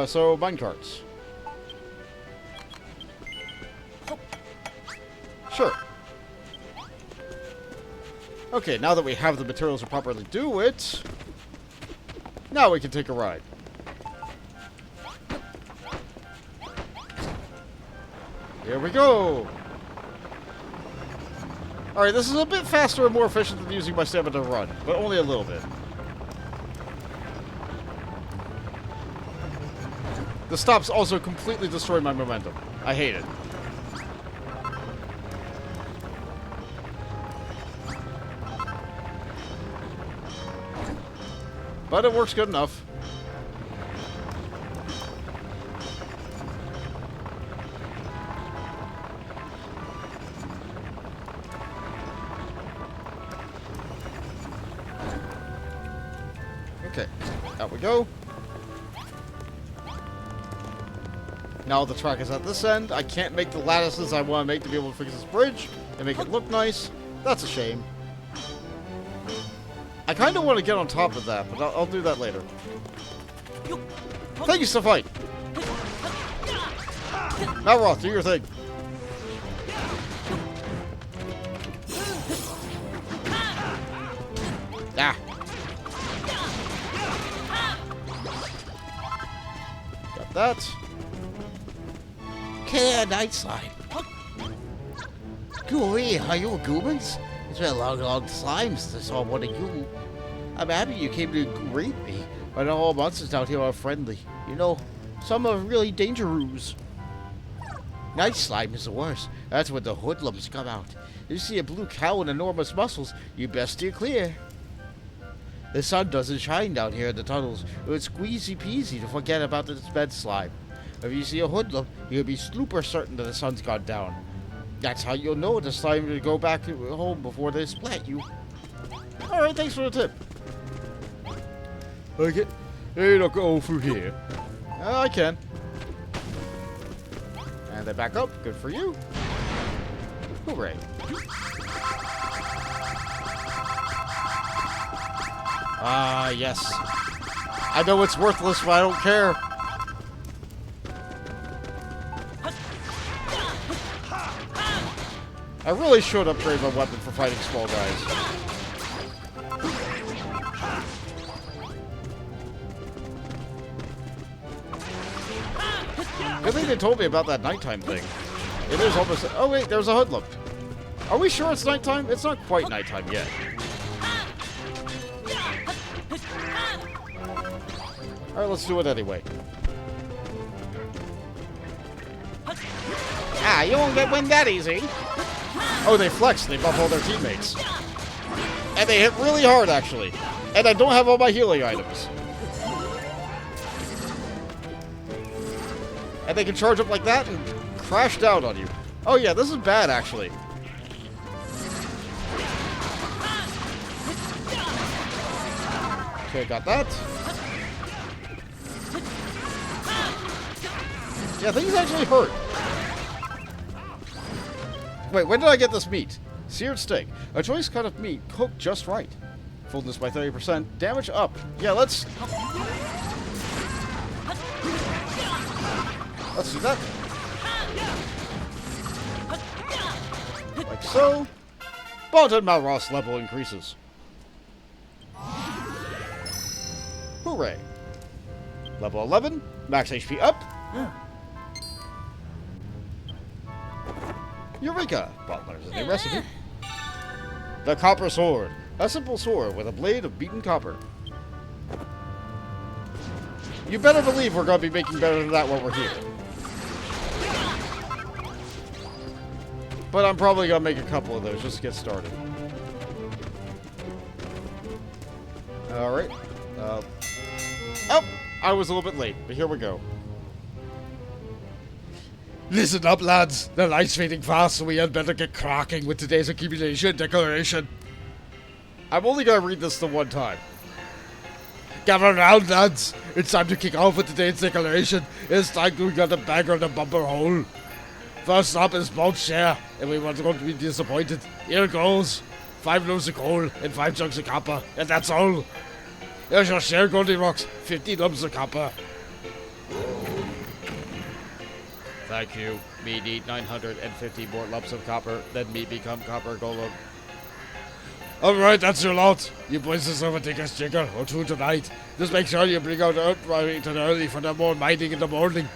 Speaker 1: So, minecarts. Sure. Okay, now that we have the materials to properly do it, now we can take a ride. Here we go! Alright, this is a bit faster and more efficient than using my stamina to run, but only a little bit. The stops also completely destroy my momentum. I hate it. But it works good enough. Okay, out we go. Now the track is at this end. I can't make the lattices I want to make to be able to fix this bridge and make it look nice. That's a shame. I kind of want to get on top of that, but I'll do that later. Thank you, Safite! Malroth, do your thing. Ah. Got that.
Speaker 4: Okay, night slime. Go away, are you goomans? It's been a long time since I saw one of you. I'm happy you came to greet me, but all monsters out here are friendly. You know, some are really dangerous. Night slime is the worst. That's when the hoodlums come out. If you see a blue cow with enormous muscles, you best steer clear. The sun doesn't shine down here in the tunnels. It's squeezy peasy to forget about this bed slime. If you see a hoodlum, you'll be super certain that the sun's gone down. That's how you'll know it's time to go back home before they splat you.
Speaker 1: Alright, thanks for the tip.
Speaker 3: Okay. Hey, not go through here.
Speaker 1: I can. And they back up. Good for you. Hooray. Ah, yes. I know it's worthless, but I don't care. I really should upgrade my weapon for fighting small guys. Good thing they told me about that nighttime thing. It is almost... Oh wait, there's a hoodlum. Are we sure it's nighttime? It's not quite nighttime yet. Alright, let's do it anyway.
Speaker 4: Ah, you won't get win that easy.
Speaker 1: Oh, they flex. They buff all their teammates. And they hit really hard, actually. And I don't have all my healing items. And they can charge up like that and crash down on you. Oh yeah, this is bad, actually. Okay, got that. Yeah, things actually hurt. Wait, when did I get this meat? Seared steak. A choice cut of meat cooked just right. Fullness by 30%. Damage up. Yeah, let's do that. Like so. Bonton Malross level increases. Hooray. Level 11. Max HP up. Eureka! Bot learns a new recipe. The Copper Sword. A simple sword with a blade of beaten copper. You better believe we're going to be making better than that while we're here. But I'm probably going to make a couple of those just to get started. Alright. Oh! I was a little bit late, but here we go.
Speaker 3: Listen up, lads. The light's fading fast, so we had better get cracking with today's accumulation declaration.
Speaker 1: I'm only going to read this the one time.
Speaker 3: Gather round, lads. It's time to kick off with today's declaration. It's time we got a bagger in the bumper hole. First up is Malt Share, and we weren't going to be disappointed. Here goes. 5 loaves of coal and 5 jugs of copper, and that's all. Here's your share, Goldilocks. 50 lumps of copper.
Speaker 1: Thank you. Me need 950 more lumps of copper, then me become copper golem.
Speaker 3: Alright, that's your lot. You boys deserve a Tinker's Jigger or 2 tonight. Just make sure you bring out Earth Rising early for the more mining in the morning.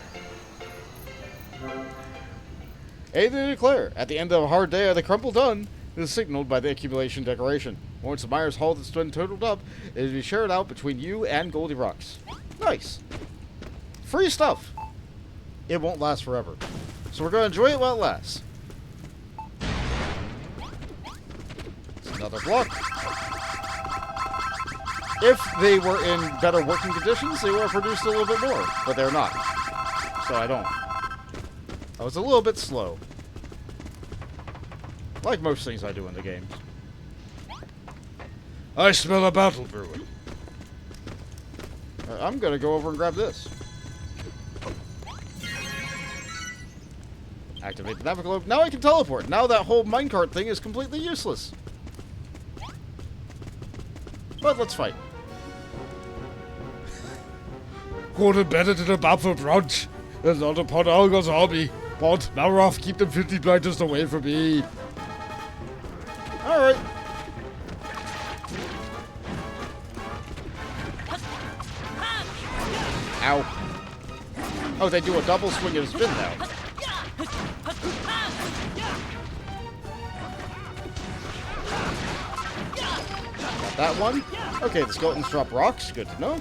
Speaker 1: Aid to declare, at the end of a hard day at the Khrumbul-Dun, it is signaled by the accumulation decoration. Once the Myers haul has been totaled up, it is to be shared out between you and Goldie Rocks. Nice. Free stuff. It won't last forever. So we're going to enjoy it while it lasts. It's another block. If they were in better working conditions, they would have produced a little bit more. But they're not. So I don't. I was a little bit slow. Like most things I do in the game.
Speaker 3: I smell a battle brewing.
Speaker 1: I'm going to go over and grab this. Activate the navigable. Now I can teleport. Now that whole minecart thing is completely useless. But let's fight.
Speaker 3: Quarter better than a bab for brunch. There's not upon Algo's hobby. But Malroth, keep them 50 blinders away from me.
Speaker 1: Alright. Ow. Oh, they do a double swing and a spin now. Got that one. Okay, the skeletons drop rocks. Good to know.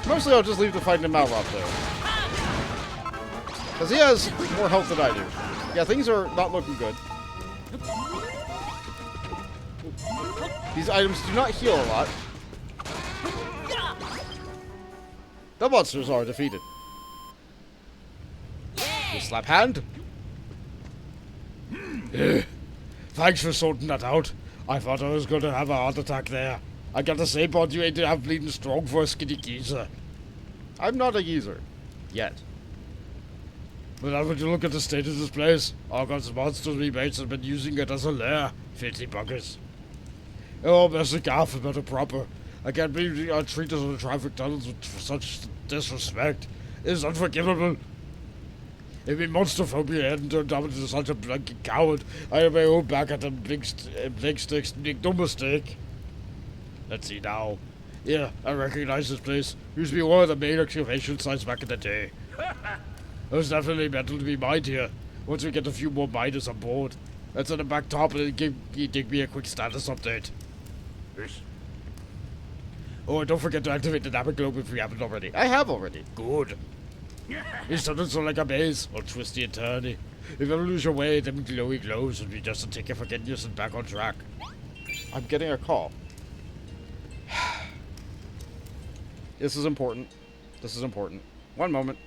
Speaker 1: Mostly I'll just leave the fight in Malroth, though. Because he has more health than I do. Yeah, things are not looking good. These items do not heal a lot. The monsters are defeated. You slap hand.
Speaker 3: Thanks for sorting that out. I thought I was going to have a heart attack there. I gotta say, Bod, you ain't half bleeding strong for a skinny geezer.
Speaker 1: I'm not a geezer. Yet.
Speaker 3: But now would you look at the state of this place? Argon's monsters we mates have been using it as a lair. Filthy buggers. Oh, Mr. Gaff, better proper. I can't be treated on the traffic tunnels with such disrespect. It's unforgivable. If my monster phobia hadn't turned out into such a blanky coward, I may hold back at the big sticks make no mistake. Let's see now. Yeah, I recognize this place. Used to be one of the main excavation sites back in the day. There's definitely metal to be mined here. Once we get a few more miners on board. That's on the back top and give me a quick status update.
Speaker 1: Yes.
Speaker 3: Oh, and don't forget to activate the Napper Globe if we haven't already.
Speaker 1: I have already.
Speaker 3: Good. These tunnels are like a maze, all twisty and turny. If you ever lose your way, them glowy glows would be just a ticket for getting yourself back on track.
Speaker 1: I'm getting a call. This is important. This is important. One moment.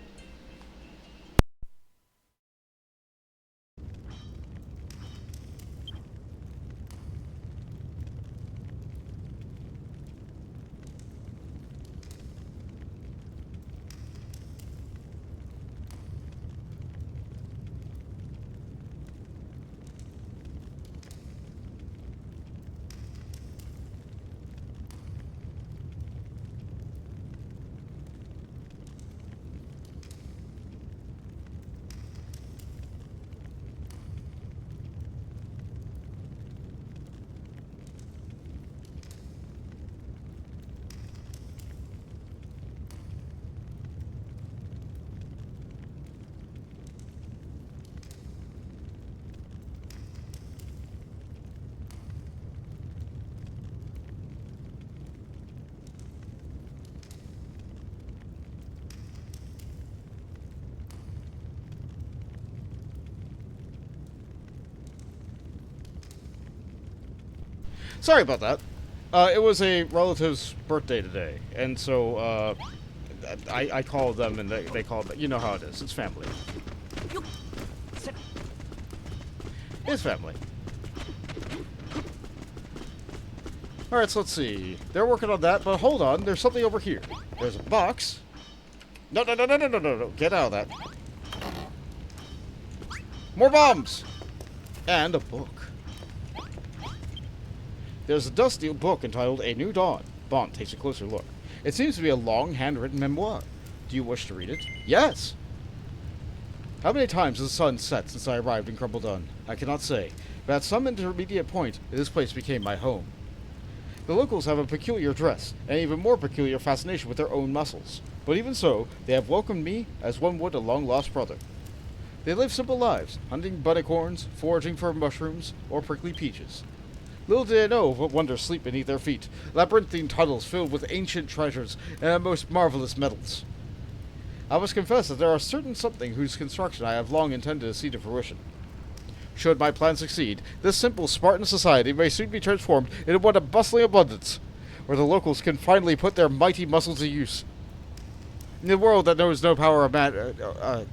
Speaker 1: Sorry about that. It was a relative's birthday today, and so I called them, and they called. You know how it is. It's family. It's family. All right, so let's see. They're working on that, but hold on. There's something over here. There's a box. No! Get out of that. More bombs, and a book. There's a dusty book entitled A New Dawn. Bond takes a closer look. It seems to be a long, handwritten memoir. Do you wish to read it? Yes! How many times has the sun set since I arrived in Khrumbul-Dun? I cannot say, but at some intermediate point, this place became my home. The locals have a peculiar dress, and even more peculiar fascination with their own muscles. But even so, they have welcomed me as one would a long-lost brother. They live simple lives, hunting buttercorns, foraging for mushrooms, or prickly peaches. Little did they know what wonders sleep beneath their feet, labyrinthine tunnels filled with ancient treasures and most marvelous metals. I must confess that there are certain something whose construction I have long intended to see to fruition. Should my plan succeed, this simple Spartan society may soon be transformed into one of bustling abundance, where the locals can finally put their mighty muscles to use. In a world that knows no power of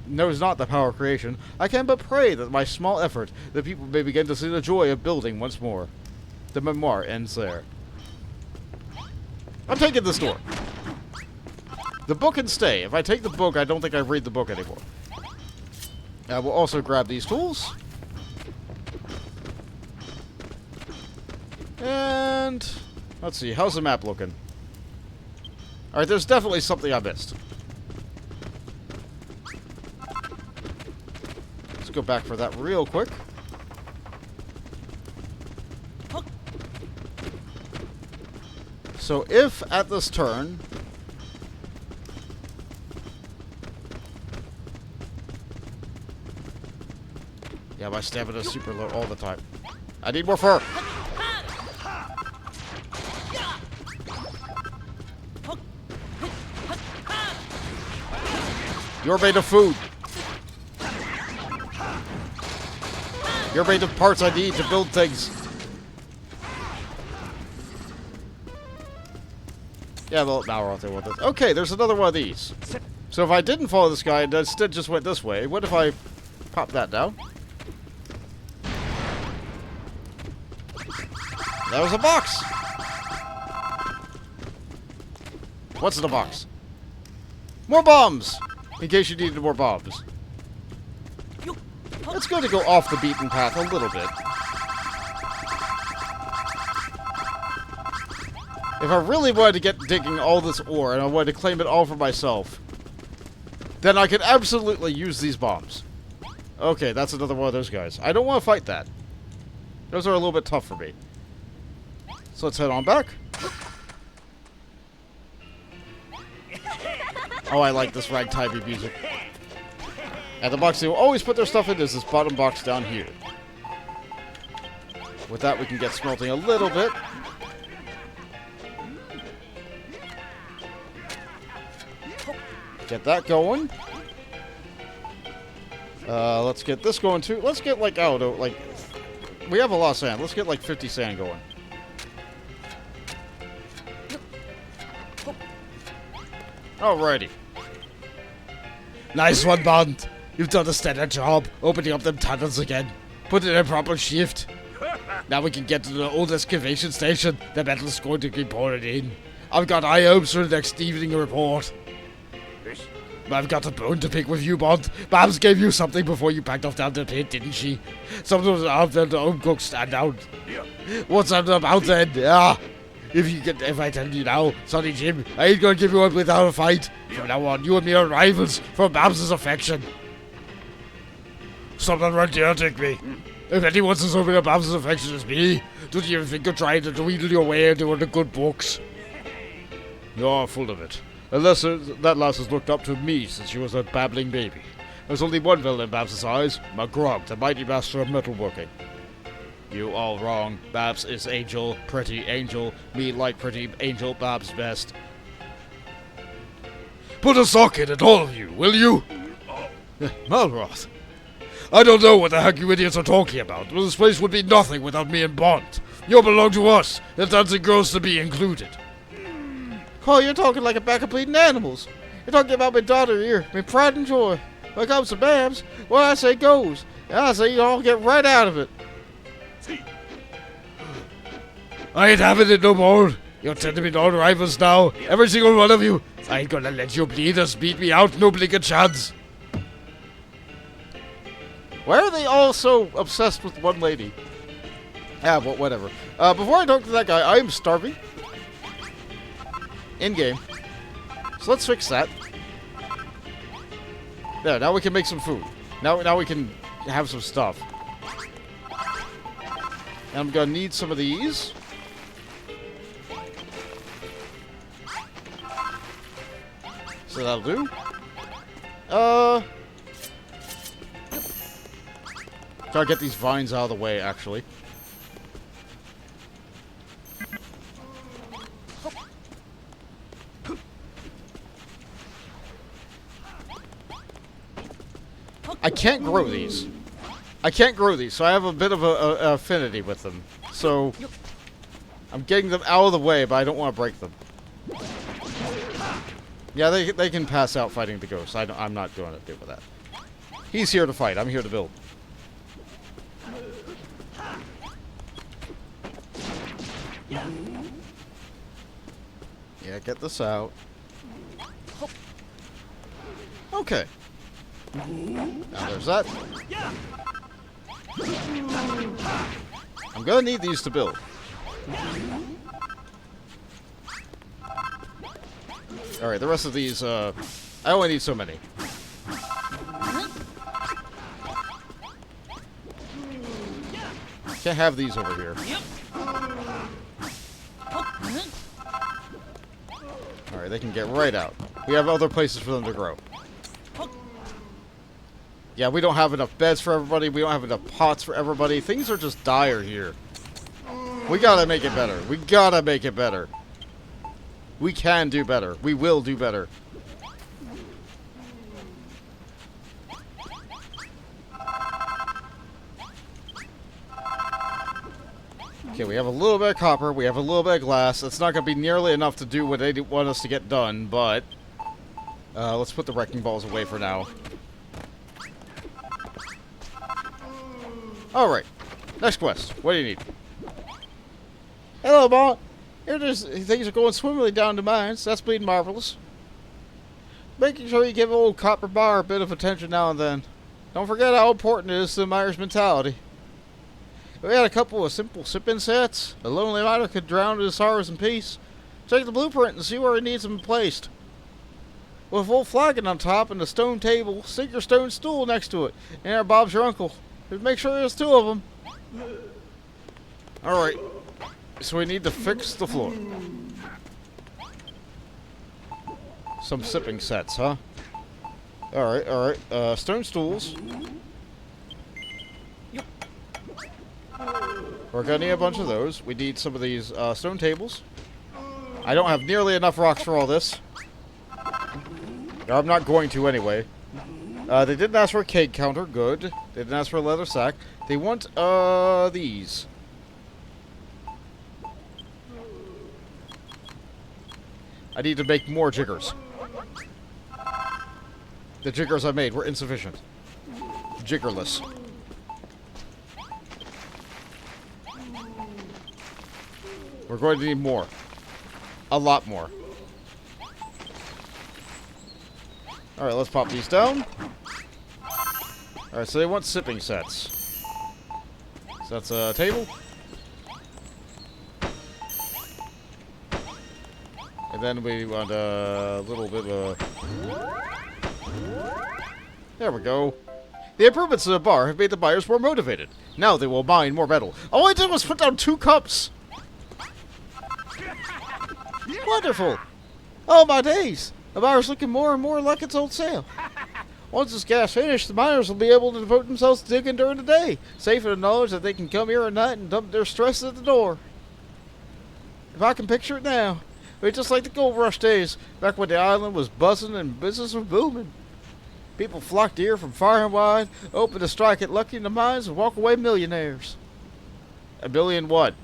Speaker 1: knows not the power of creation, I can but pray that by small effort the people may begin to see the joy of building once more. The memoir ends there. I'm taking this door. The book can stay. If I take the book, I don't think I read the book anymore. I will also grab these tools. And let's see, how's the map looking? Alright, there's definitely something I missed. Let's go back for that real quick. So if at this turn yeah, my stamina is super low all the time. I need more fur. You're made of food. You're made of parts I need to build things. Yeah, well, now we're out there with it. Okay, there's another one of these. So if I didn't follow this guy and instead just went this way, what if I pop that down? That was a box! What's in the box? More bombs! In case you needed more bombs. It's going to go off the beaten path a little bit. If I really wanted to get digging all this ore and I wanted to claim it all for myself, then I could absolutely use these bombs. Okay, that's another one of those guys. I don't want to fight that. Those are a little bit tough for me. So let's head on back. Oh, I like this ragtime music. And the box they will always put their stuff in is this bottom box down here. With that, we can get smelting a little bit. Get that going. Let's get this going too. Let's get like, oh, no, like, we have a lot of sand. Let's get like 50 sand going. Alrighty.
Speaker 3: Nice one, Bond. You've done a stellar job opening up them tunnels again. Put it in proper shift. Now we can get to the old excavation station. The metal's going to be poured in. I've got high hopes for the next evening report. I've got a bone to pick with you, Bond. Babs gave you something before you packed off down the pit, didn't she? Something was out there to home cook stand out. What's that about then? Ah, if I tell you now, Sonny Jim, I ain't gonna give you up without a fight. From now on, you and me are rivals for Babs' affection. Stop that right there, Digby. If anyone's as over Babs' affection as me, don't you even think of trying to wheedle your way into one of the good books?
Speaker 1: You're full of it. Unless that lass has looked up to me since she was a babbling baby. There's only one villain in Babs' eyes, McGrog, the mighty master of metalworking. You all wrong. Babs is Angel, pretty Angel. Me like pretty Angel, Babs best.
Speaker 3: Put a sock in it, all of you, will you?
Speaker 1: Malroth.
Speaker 3: I don't know what the heck you idiots are talking about, but this place would be nothing without me and Bond. You belong to us, the dancing girls to be included.
Speaker 4: Oh, you're talking like a pack of bleeding animals. You're talking about my daughter here, my pride and joy. When it comes to Babs, what I say goes. And I say you all get right out of it.
Speaker 3: I ain't having it no more. You're tending me all rivals now, every single one of you. I ain't gonna let you bleed us beat me out, no blinking chance.
Speaker 1: Why are they all so obsessed with one lady? Ah, well, whatever. Before I talk to that guy, I am starving. In-game. So let's fix that. There, now we can make some food. Now we can have some stuff. And I'm gonna need some of these. So that'll do. Gotta get these vines out of the way, actually. I can't grow these. So I have a bit of a affinity with them. So I'm getting them out of the way, but I don't want to break them. Yeah, they can pass out fighting the ghosts. I'm not going to deal with that. He's here to fight. I'm here to build. Yeah, get this out. Okay. Now there's that. I'm gonna need these to build. Alright, the rest of these, I only need so many. Can't have these over here. Alright, they can get right out. We have other places for them to grow. Yeah, we don't have enough beds for everybody. We don't have enough pots for everybody. Things are just dire here. We gotta make it better. We gotta make it better. We can do better. We will do better. Okay, we have a little bit of copper. We have a little bit of glass. It's not going to be nearly enough to do what they want us to get done, but let's put the wrecking balls away for now. Alright. Next quest. What do you need?
Speaker 4: Hello, Bond. Here things are going swimmingly down to mines. That's been marvelous. Making sure you give old Copper Bar a bit of attention now and then. Don't forget how important it is to the miner's mentality. If we had a couple of simple sipping sets, a lonely miner could drown his sorrows in peace. Check the blueprint and see where it needs them placed. With a full flagon on top and a stone table, stick your stone stool next to it. And there, Bob's your uncle. Just make sure there's 2 of them.
Speaker 1: Alright. So we need to fix the floor. Some sipping sets, huh? Alright, alright. Stone stools. We're gonna need a bunch of those. We need some of these stone tables. I don't have nearly enough rocks for all this. I'm not going to anyway. They didn't ask for a cake counter. Good. They didn't ask for a leather sack. They want, these. I need to make more jiggers. The jiggers I made were insufficient. Jiggerless. We're going to need more. A lot more. Alright, let's pop these down. Alright, so they want sipping sets. So that's a table. And then we want a little bit of... There we go. The improvements to the bar have made the buyers more motivated. Now they will mine more metal. All I did was put down 2 cups! Wonderful! Oh my days! The bar's looking more and more like its old sale. Once this gas finished, the miners will be able to devote themselves to digging during the day, safe in the knowledge that they can come here at night and dump their stress at the door. If I can picture it now, it was just like the gold rush days, back when the island was buzzing and business was booming. People flocked here from far and wide, hoping to strike it lucky in the mines and walk away millionaires. A billion what?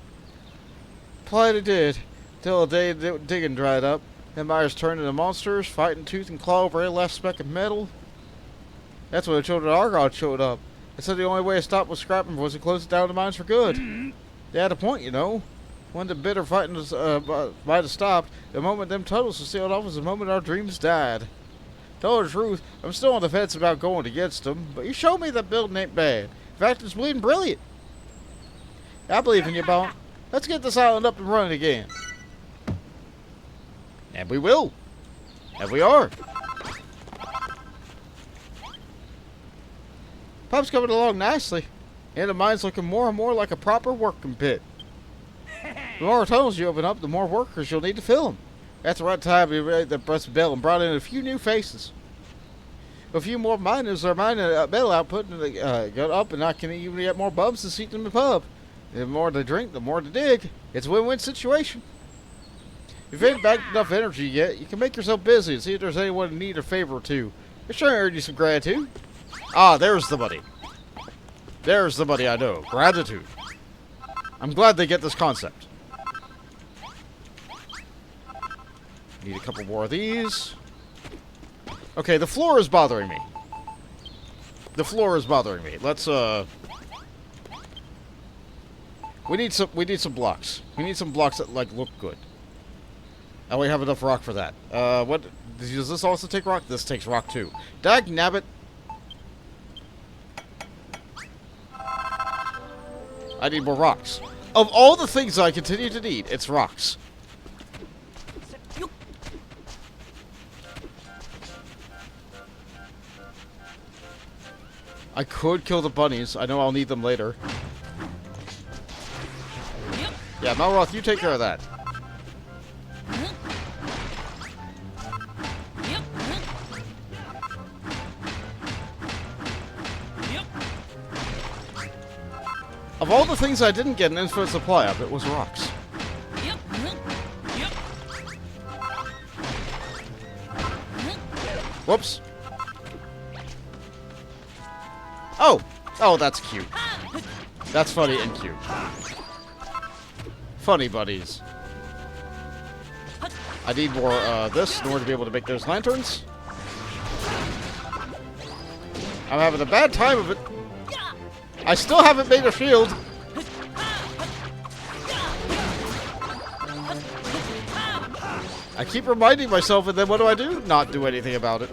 Speaker 1: Plenty did, till the day the digging dried up. Them miners turned into monsters, fighting tooth and claw over every last speck of metal. That's when the children of Argyle showed up. They said the only way to stop with scrapping was to close down the mines for good. They had a point, you know. When the bitter fighting was, might have stopped, the moment them tunnels were sealed off was the moment our dreams died. Tell the truth, I'm still on the fence about going against them, but you showed me that building ain't bad. In fact, it's bleeding brilliant. I believe in you, Bon. Let's get this island up and running again. And we will. And we are.
Speaker 4: Pub's coming along nicely, and the mine's looking more and more like a proper working pit. The more tunnels you open up, the more workers you'll need to fill them. At the right time, we raised the breast bell and brought in a few new faces. A few more miners are mining metal output, and they got up, and I can even get more bums to seat in the pub. The more they drink, the more they dig. It's a win-win situation. If you ain't backed enough energy yet, you can make yourself busy and see if there's anyone in need or favor or two. It's sure to earn you some gratitude.
Speaker 1: Ah, there's the buddy. There's the buddy I know. Gratitude. I'm glad they get this concept. Need a couple more of these. Okay, the floor is bothering me. The floor is bothering me. Let's we need some blocks. We need some blocks that like look good. And we have enough rock for that. What does this also take rock? This takes rock too. Dag nabbit. I need more rocks. Of all the things I continue to need, it's rocks. I could kill the bunnies. I know I'll need them later. Yeah, Melroth, you take care of that. Of all the things I didn't get an infinite supply of, it was rocks. Whoops. Oh! Oh, that's cute. That's funny and cute. Funny buddies. I need more this in order to be able to make those lanterns. I'm having a bad time of it. I still haven't made a shield. I keep reminding myself, and then what do? Not do anything about it.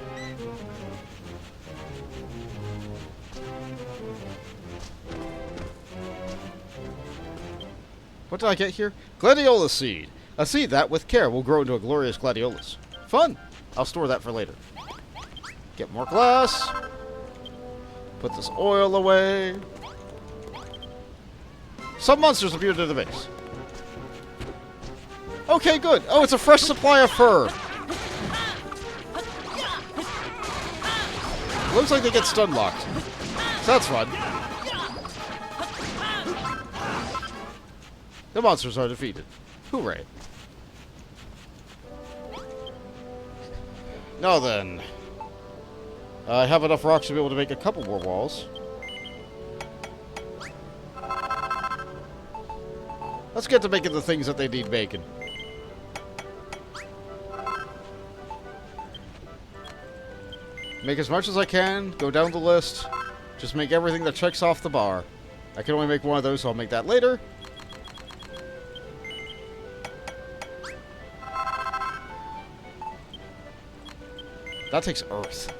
Speaker 1: What did I get here? Gladiola seed. A seed that, with care, will grow into a glorious gladiolus. Fun! I'll store that for later. Get more glass. Put this oil away. Some monsters appeared at the base. Okay, good. Oh, it's a fresh supply of fur. Looks like they get stun locked. So that's fun. The monsters are defeated. Hooray. Now then. I have enough rocks to be able to make a couple more walls. Let's get to making the things that they need making. Make as much as I can, go down the list, just make everything that checks off the bar. I can only make one of those, so I'll make that later. That takes earth.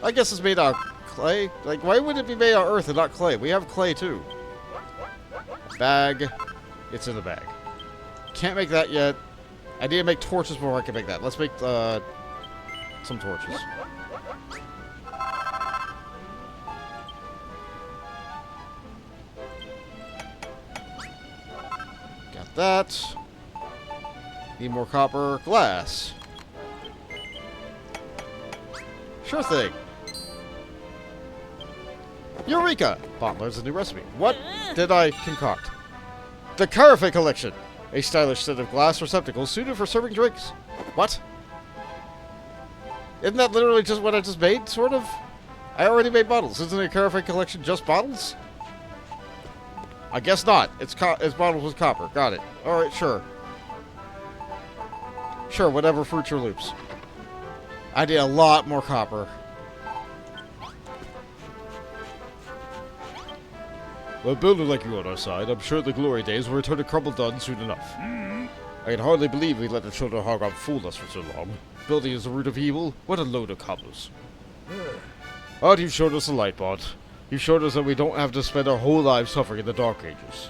Speaker 1: I guess it's made out of clay. Like, why would it be made out of earth and not clay? We have clay, too. Bag. It's in the bag. Can't make that yet. I need to make torches before I can make that. Let's make, some torches. Got that. Need more copper. Glass. Sure thing. Eureka! Bond learns a new recipe. What did I concoct? The Carafe Collection! A stylish set of glass receptacles suited for serving drinks. What? Isn't that literally just what I just made, sort of? I already made bottles. Isn't a Carafe Collection just bottles? I guess not. It's bottles with copper. Got it. Alright, sure. Sure, whatever fruits your loops. I need a lot more copper.
Speaker 3: With a builder like you on our side, I'm sure the glory days will return to Khrumbul-Dun soon enough. I can hardly believe we let the children of Hargon fool us for so long. Building is the root of evil. What a load of cobblers. But you've showed us a light, Bond. You've showed us that we don't have to spend our whole lives suffering in the Dark Ages.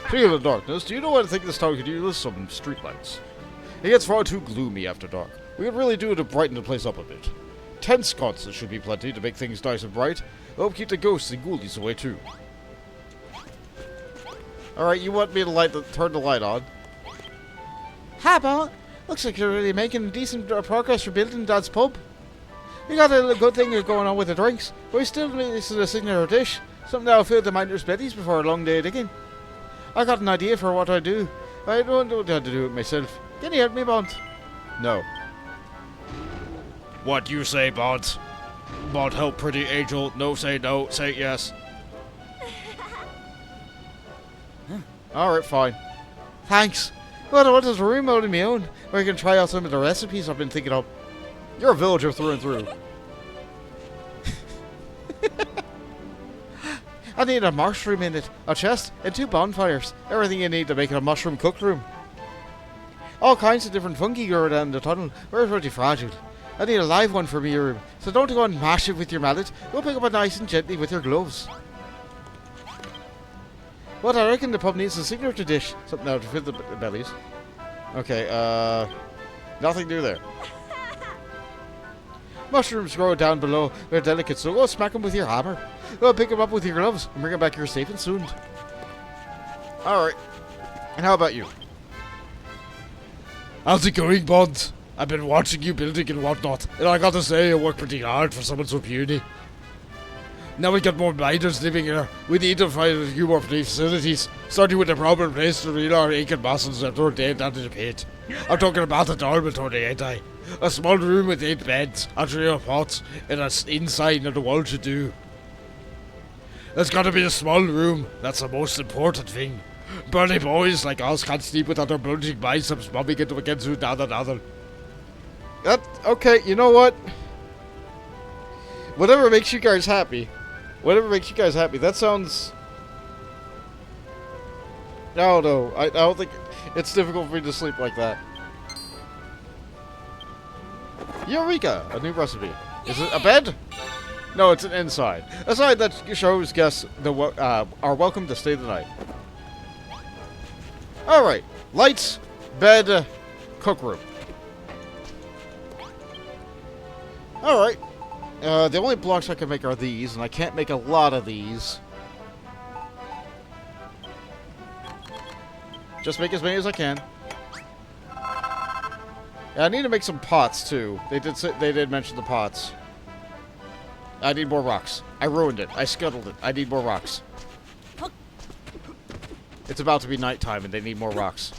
Speaker 3: Speaking of darkness, do you know what I think this town could use with some streetlights? It gets far too gloomy after dark. We could really do to brighten the place up a bit. 10 sconces should be plenty to make things nice and bright. Help keep the ghosts and ghoulies away too.
Speaker 1: Alright, you want me to turn the light on?
Speaker 4: Hi, Bart. Looks like you're really making decent progress for building Dad's pub. You got a good thing going on with the drinks, but we still missing a signature dish. Something that'll fill the miners' bellies before a long day of digging. I got an idea for what I do. I don't know how to do it myself. Can you help me, Bond?
Speaker 1: No.
Speaker 3: What you say, Bond? Bond, help, pretty angel. No, say yes.
Speaker 1: Alright, fine.
Speaker 4: Thanks. What I want is a room out of my own, where I can try out some of the recipes I've been thinking of.
Speaker 1: You're a villager through and through.
Speaker 4: I need a mushroom in it, a chest, and 2 bonfires. Everything you need to make it a mushroom cooked room. All kinds of different fungi grow down the tunnel. We're pretty fragile. I need a live one for me room, so don't go and mash it with your mallet. Go pick up it nice and gently with your gloves. What I reckon the pub needs a signature dish. Something now to fill the bellies.
Speaker 1: Okay, nothing new there.
Speaker 4: Mushrooms grow down below. They're delicate, so go smack them with your hammer. Go pick them up with your gloves and bring them back here safe and soon.
Speaker 1: Alright. And how about you?
Speaker 3: How's it going, Bond? I've been watching you building and whatnot, and I gotta say, you work pretty hard for someone so puny. Now we got more miners living here. We need to find a few more facilities, starting with the proper place to read our aching muscles that are dead down in the pit. I'm talking about the dormitory, ain't I? A small room with 8 beds, a tray of pots, and an inside of the wall to do. There's gotta be a small room. That's the most important thing. Burly boys like us can't sleep without their bulging biceps bumping into against another.
Speaker 1: Okay, you know what? Whatever makes you guys happy. Whatever makes you guys happy. That sounds... No, I don't think... It's difficult for me to sleep like that. Eureka! A new recipe. Is it a bed? No, it's an inside. A side that shows guests are welcome to stay the night. Alright. Lights, Bed, cook room. Alright. The only blocks I can make are these, and I can't make a lot of these. Just make as many as I can. Yeah, I need to make some pots, too. They did mention the pots. I need more rocks. I ruined it. I scuttled it. I need more rocks. It's about to be nighttime, and they need more rocks.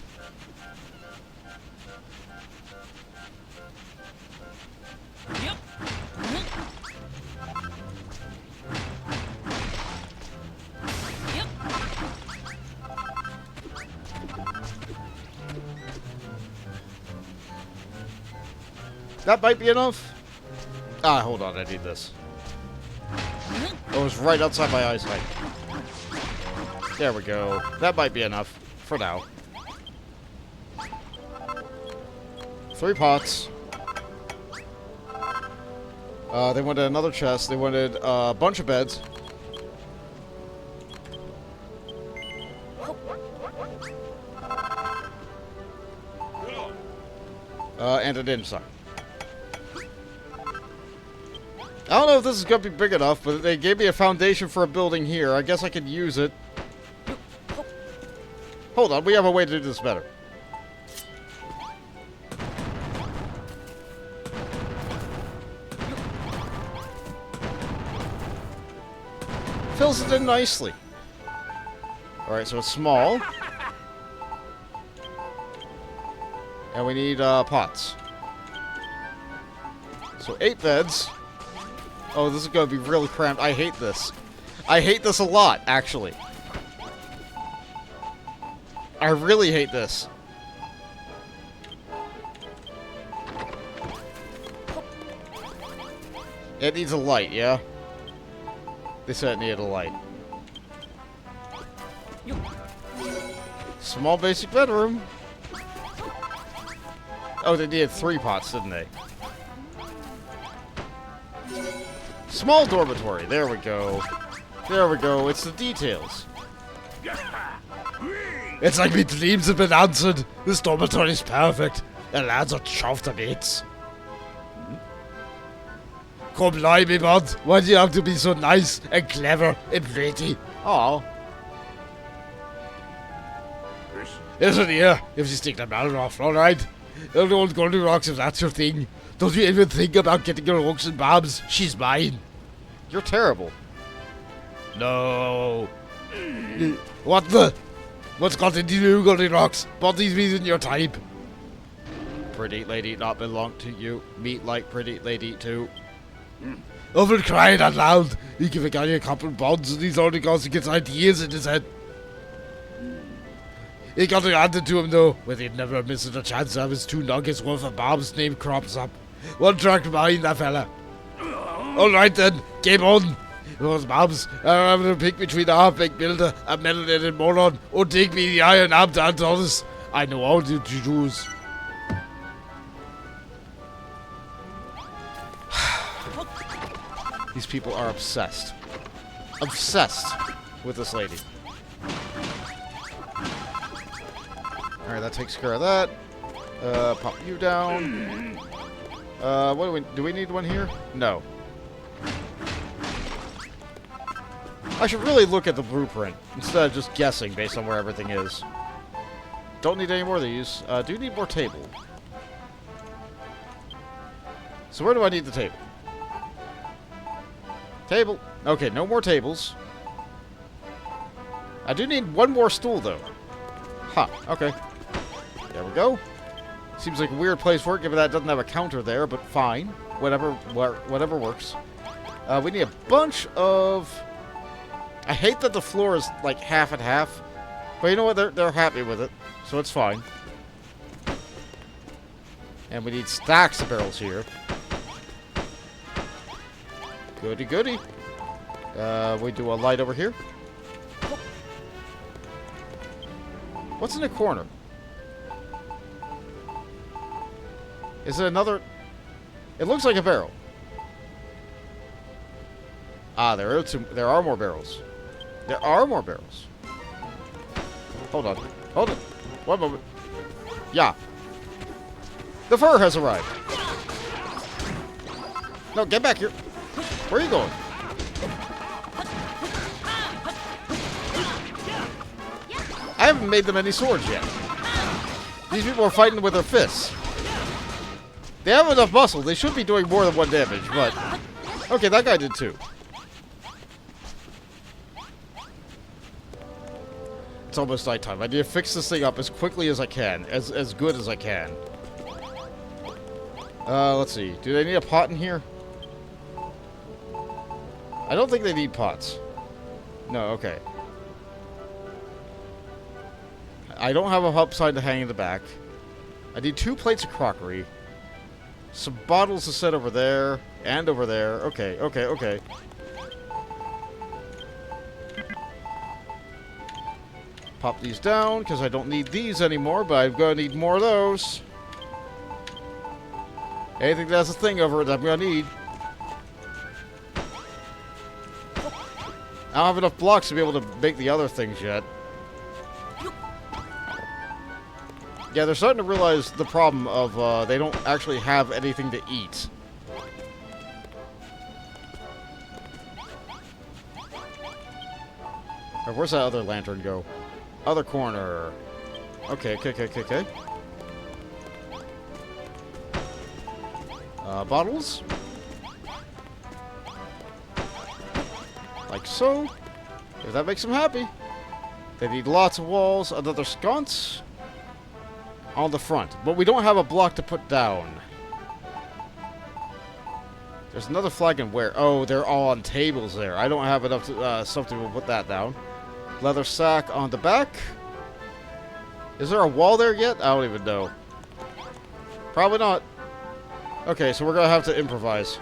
Speaker 5: Yep. Yep.
Speaker 1: That might be enough. Ah, hold on. I need this. It was right outside my eyesight. There we go. That might be enough. For now. 3 pots. They wanted another chest. They wanted a bunch of beds. And an inside. I don't know if this is going to be big enough, but they gave me a foundation for a building here. I guess I could use it. Hold on, we have a way to do this better. Fills it in nicely. Alright, so it's small. And we need pots. So 8 beds. Oh, this is going to be really cramped. I hate this. I hate this a lot, actually. I really hate this. It needs a light, yeah? They said it needed a light. Small basic bedroom. Oh, they needed 3 pots, didn't they? Small dormitory. There we go. There we go. It's the details.
Speaker 3: It's like my dreams have been answered. This dormitory is perfect. The lads are chuffed to bits. Come lie, me bud. Why do you have to be so nice and clever and pretty?
Speaker 1: Oh,
Speaker 3: Listen here, if you stick the matter off, alright? Don't go to rocks if that's your thing. Don't you even think about getting your hooks and bobs? She's mine.
Speaker 1: you're terrible.
Speaker 3: No. What the? What's got into you, Golden Rocks? Bodies isn't your type.
Speaker 1: Pretty lady not belong to you. Meet like pretty lady too.
Speaker 3: Over crying out loud. You give a guy a couple of bonds and he's only because he gets ideas in his head. He got it handed to him though, with he'd never missed a chance to have his 2 nuggets worth of Bob's name crops up. One track behind that fella. Alright then, game on. Those Bobs are having a pick between a half-baked builder, a melanated moron, or take me the iron arm to Antonis. I know all the to-dos.
Speaker 1: These people are obsessed. Obsessed with this lady. Alright, that takes care of that. Pop you down. What do we need one here? No. I should really look at the blueprint instead of just guessing based on where everything is. Don't need any more of these. Do need more table. So where do I need the table? Table. Okay, no more tables. I do need one more stool, though. Huh, okay. There we go. Seems like a weird place for it, given that it doesn't have a counter there, but fine. Whatever works. We need a bunch of... I hate that the floor is, like, half and half. But you know what? They're happy with it, so it's fine. And we need stacks of barrels here. Goody goody. We do a light over here. What's in the corner? Is it another... It looks like a barrel. Ah, there are more barrels. There are more barrels. Hold on. Hold on. One moment. Yeah. The fur has arrived. No, get back here. Where are you going? I haven't made them any swords yet. These people are fighting with their fists. They have enough muscle. They should be doing more than 1 damage, but... Okay, that guy did too. It's almost nighttime. I need to fix this thing up as quickly as I can. As good as I can. Let's see. Do they need a pot in here? I don't think they need pots. No, okay. I don't have a hub sign to hang in the back. I need 2 plates of crockery. Some bottles to set over there. And over there. Okay, okay, okay. Pop these down, because I don't need these anymore, but I'm going to need more of those. Anything that has a thing over it that I'm going to need. I don't have enough blocks to be able to make the other things yet. Yeah, they're starting to realize the problem of they don't actually have anything to eat. Alright, where's that other lantern go? Other corner. Okay, okay, okay, okay, okay. Bottles. Like so. If that makes them happy. They need lots of walls. Another sconce. On the front. But we don't have a block to put down. There's another flag in where? Oh, they're all on tables there. I don't have enough stuff to put that down. Leather sack on the back. Is there a wall there yet? I don't even know. Probably not. Okay, so we're going to have to improvise.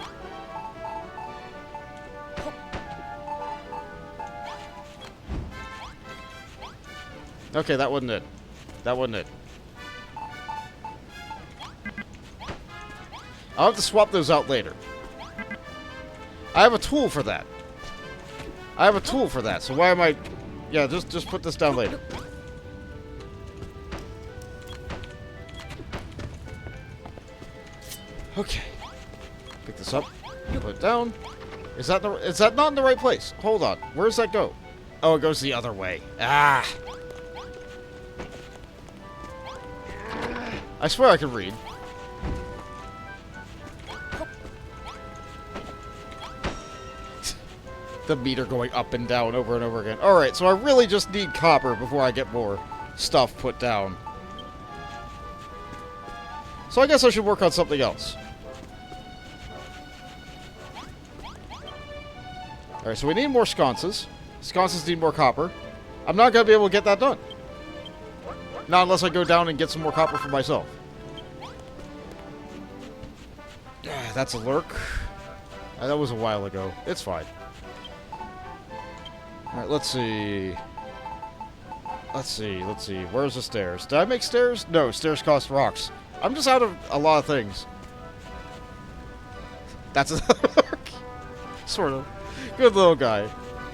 Speaker 1: Okay, that wasn't it. That wasn't it. I'll have to swap those out later. I have a tool for that. I have a tool for that, so why am I... Yeah, just put this down later. Okay. Pick this up. Put it down. Is that not in the right place? Hold on. Where does that go? Oh, it goes the other way. Ah! I swear I can read. The meter going up and down over and over again. Alright, so I really just need copper before I get more stuff put down. So I guess I should work on something else. Alright, so we need more sconces. Sconces need more copper. I'm not going to be able to get that done. Not unless I go down and get some more copper for myself. That's a lurk. That was a while ago. It's fine. Alright, let's see. Let's see. Where's the stairs? Did I make stairs? No, stairs cost rocks. I'm just out of a lot of things. That's a lurk. Sort of. Good little guy.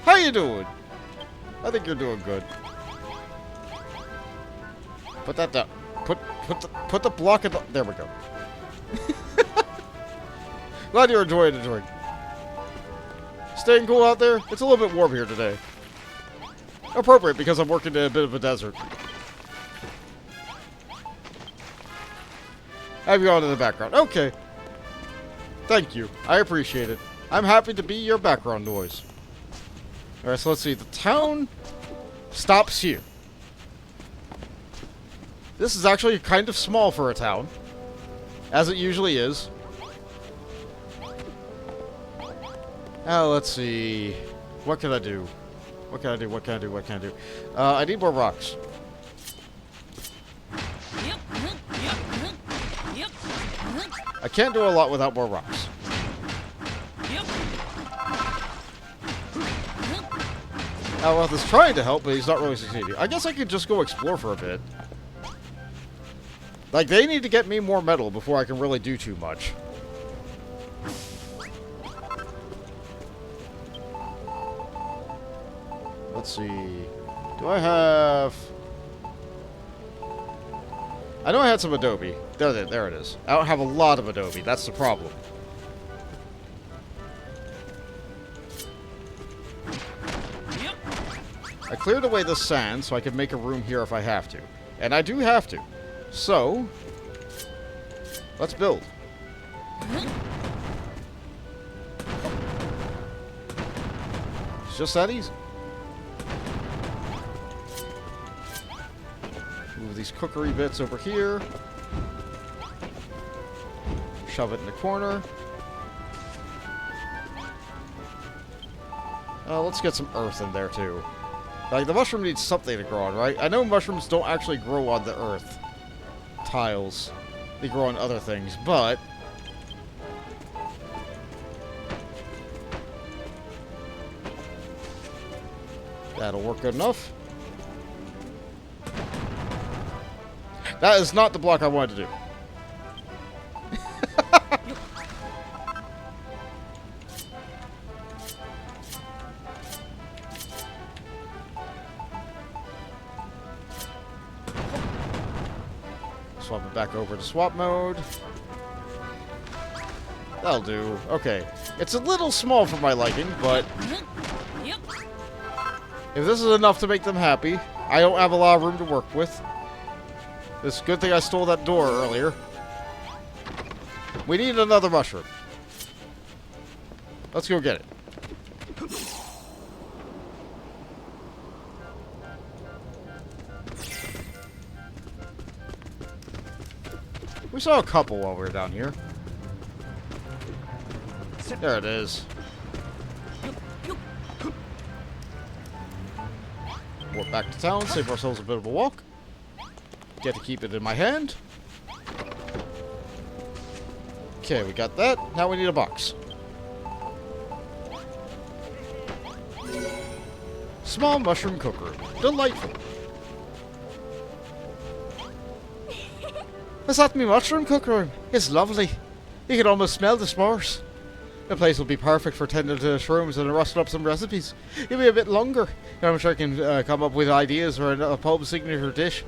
Speaker 1: How you doing? I think you're doing good. Put that down. Put the block at the... There we go. Glad you're enjoying the drink. Staying cool out there? It's a little bit warm here today. Appropriate because I'm working in a bit of a desert. I've gone in the background. Okay. Thank you. I appreciate it. I'm happy to be your background noise. Alright, so let's see. The town stops here. This is actually kind of small for a town. As it usually is. Now, let's see. What can I do? What can I do? What can I do? What can I do? I need more rocks. I can't do a lot without more rocks. Alroth is trying to help, but he's not really succeeding. I guess I could just go explore for a bit. Like, they need to get me more metal before I can really do too much. Let's see. Do I have... I know I had some adobe. There it is. I don't have a lot of adobe. That's the problem.
Speaker 5: Yep.
Speaker 1: I cleared away the sand so I can make a room here if I have to. And I do have to. So, let's build. It's just that easy. Move these cookery bits over here. Shove it in the corner. Let's get some earth in there too. Like, the mushroom needs something to grow on, right? I know mushrooms don't actually grow on the earth tiles. They grow on other things, but that'll work good enough. That is not the block I wanted to do. Swap it back over to swap mode. That'll do. Okay. It's a little small for my liking, but
Speaker 5: Yep.
Speaker 1: if this is enough to make them happy, I don't have a lot of room to work with. It's a good thing I stole that door earlier. We need another mushroom. Let's go get it. We saw a couple while we were down here. There it is. Warp back to town, save ourselves a bit of a walk. Get to keep it in my hand. Okay, we got that. Now we need a box. Small mushroom cooker. Delightful. Is that me mushroom cooker? It's lovely. You can almost smell the s'mores. The place will be perfect for tending to the shrooms and rusting up some recipes. It'll be a bit longer. I'm sure I can come up with ideas for a pub signature dish.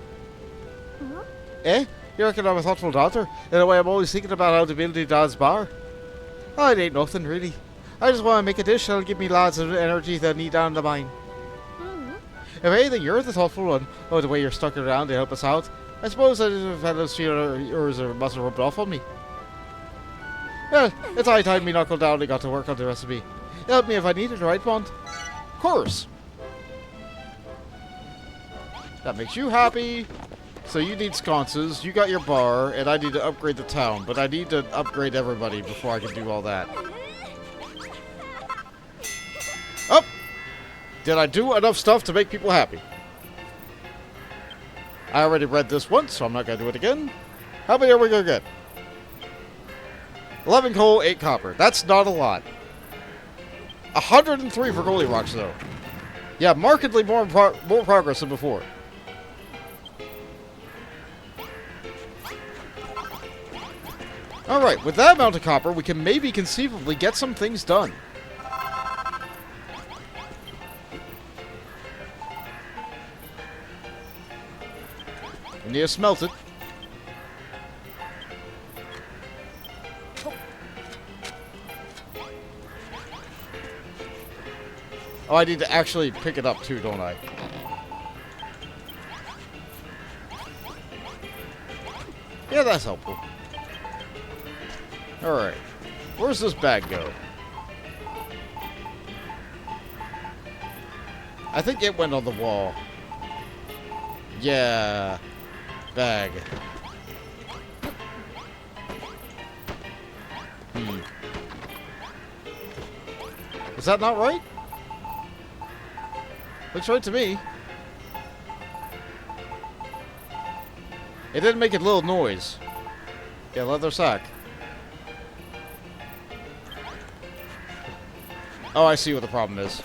Speaker 1: Eh? You reckon I'm a thoughtful daughter? In a way, I'm always thinking about how to build a dad's bar. Oh, it ain't nothing, really. I just want to make a dish that'll give me lads the energy they need down the mine. If anything, you're the thoughtful one. Oh, the way you're stuck around to help us out. I suppose that the fellows feel yours must have rubbed off on me. Well, it's high time me knuckled down and got to work on the recipe. Help me if I need it, right, Bond? Of course. That makes you happy. So you need sconces, you got your bar, and I need to upgrade the town, but I need to upgrade everybody before I can do all that. Oh! Did I do enough stuff to make people happy? I already read this once, so I'm not going to do it again. How many are we going to get? 11 coal, 8 copper. That's not a lot. 103 for Goldie Rocks, though. Yeah, markedly more progress than before. Alright, with that amount of copper, we can maybe conceivably get some things done. We need to smelt it. Oh, I need to actually pick it up too, don't I? Yeah, that's helpful. Alright. Where's this bag go? I think it went on the wall. Yeah. Bag. Is that not right? Looks right to me. It didn't make a little noise. Yeah, leather sack. Oh, I see what the problem is.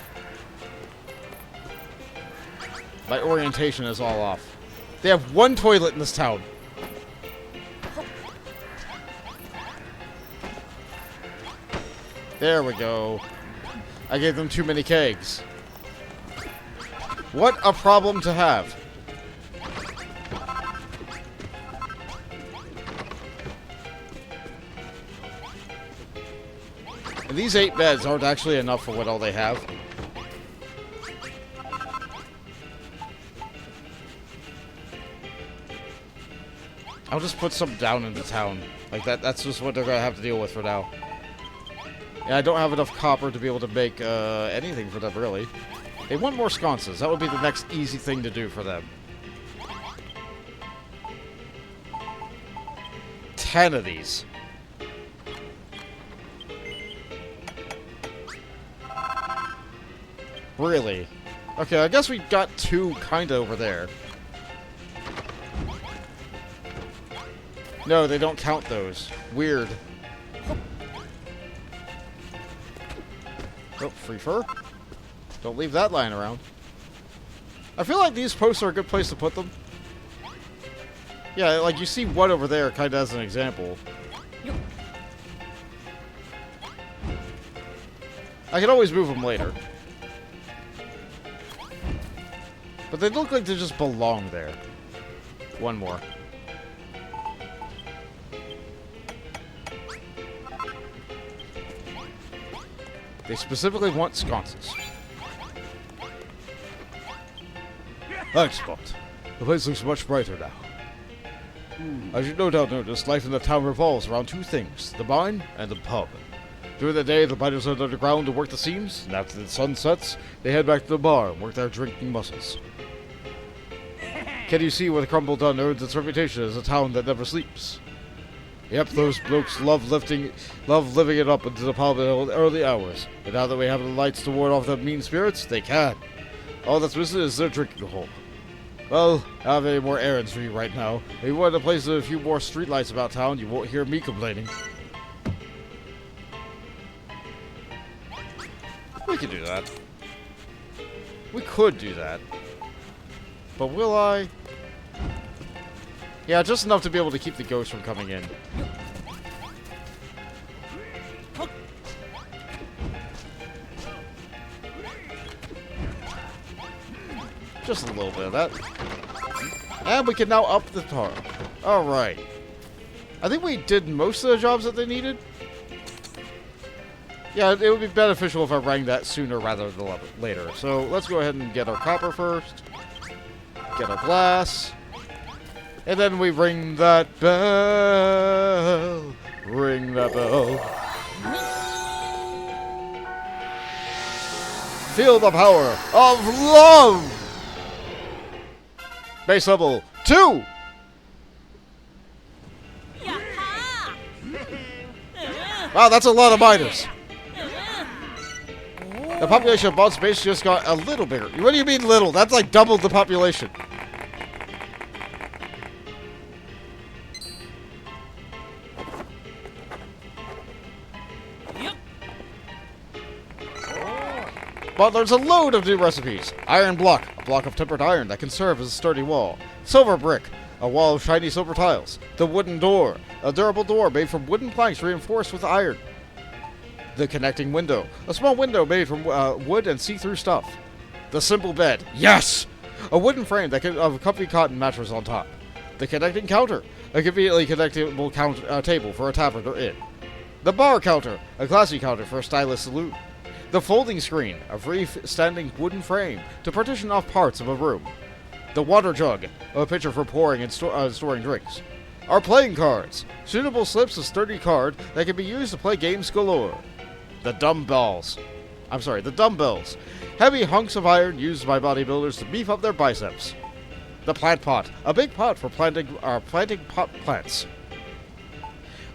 Speaker 1: My orientation is all off. They have one toilet in this town. There we go. I gave them too many kegs. What a problem to have. And these 8 beds aren't actually enough for what all they have. I'll just put some down in the town. Like that's just what they're gonna have to deal with for now. Yeah, I don't have enough copper to be able to make anything for them, really. They want more sconces. That would be the next easy thing to do for them. 10 of these. Really? Okay, I guess we got 2 kinda over there. No, they don't count those. Weird. Oh, free fur. Don't leave that lying around. I feel like these posts are a good place to put them. Yeah, like you see one over there kind of as an example. I can always move them later. But they look like they just belong there. One more. They specifically want sconces. Thanks, Spot. The place looks much brighter now. As you no doubt noticed, life in the town revolves around 2 things, the mine and the pub. During the day, the miners head underground to work the seams, and after the sun sets, they head back to the bar and work their drinking muscles. Can you see where the Khrumbul-Dun earns its reputation as a town that never sleeps? Yep, those blokes love living it up into the pub in the early hours. And now that we have the lights to ward off the mean spirits, they can. All that's missing is their drinking hole. Well, I don't have any more errands for you right now. If you wanted to place a few more streetlights about town, you won't hear me complaining. We could do that. We could do that. But will I? Yeah, just enough to be able to keep the ghosts from coming in. Just a little bit of that. And we can now up the tar. Alright. I think we did most of the jobs that they needed. Yeah, it would be beneficial if I rang that sooner rather than later. So let's go ahead and get our copper first. Get our glass. And then we ring that bell. Ring that bell. Feel the power of love! Base level 2! Wow, that's a lot of miners. The population of Bond Space just got a little bigger. What do you mean little? That's like double the population. But there's a load of new recipes. Iron block, a block of tempered iron that can serve as a sturdy wall. Silver brick, a wall of shiny silver tiles. The wooden door, a durable door made from wooden planks reinforced with iron. The connecting window, a small window made from wood and see-through stuff. The simple bed, yes! A wooden frame that can have a comfy cotton mattress on top. The connecting counter, a conveniently connectable table for a tavern or inn. The bar counter, a classy counter for a stylish saloon. The folding screen, a freestanding wooden frame to partition off parts of a room. The water jug, a pitcher for pouring and storing drinks. Our playing cards, suitable slips of sturdy card that can be used to play games galore. The dumbbells, heavy hunks of iron used by bodybuilders to beef up their biceps. The plant pot, a big pot for planting pot plants.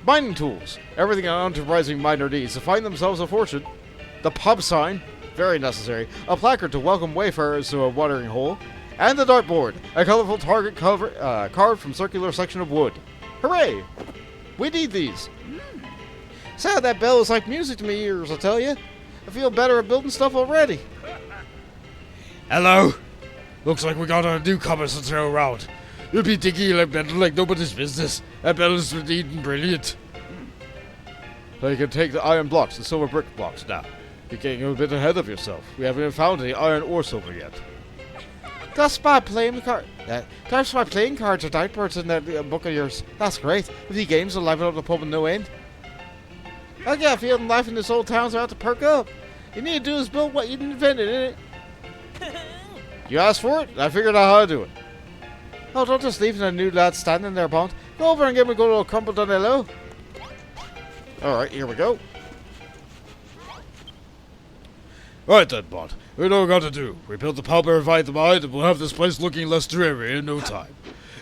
Speaker 1: Mining tools, everything an enterprising miner needs to find themselves a fortune. The pub sign, very necessary, a placard to welcome wayfarers to a watering hole, and the dartboard, a colorful target carved from circular section of wood. Hooray! We need these. Sound that bell is like music to my ears, I tell you. I feel better at building stuff already.
Speaker 3: Hello? Looks like we got our newcomers to throw around. You'll be digging like metal like nobody's business. That bell is indeed brilliant. So you can take the iron blocks and silver brick blocks now. You're getting a bit ahead of yourself. We haven't even found any iron or silver yet.
Speaker 4: That's my playing card. There's my playing cards or dartboards in that book of yours. That's great. If the games will liven up the pub in no end. I got a feeling life in this old town's about to perk up. You need to do is build what you invented, innit?
Speaker 1: You asked for it, and I figured out how to do it.
Speaker 4: Oh, don't just leave the new lad standing there, Bond. Go over and give him a good old Khrumbul-Dun hello.
Speaker 1: Alright, here we go.
Speaker 3: Right then, Bot. We know what we got to do. We built the pub and revived the mine, and we'll have this place looking less dreary in no time.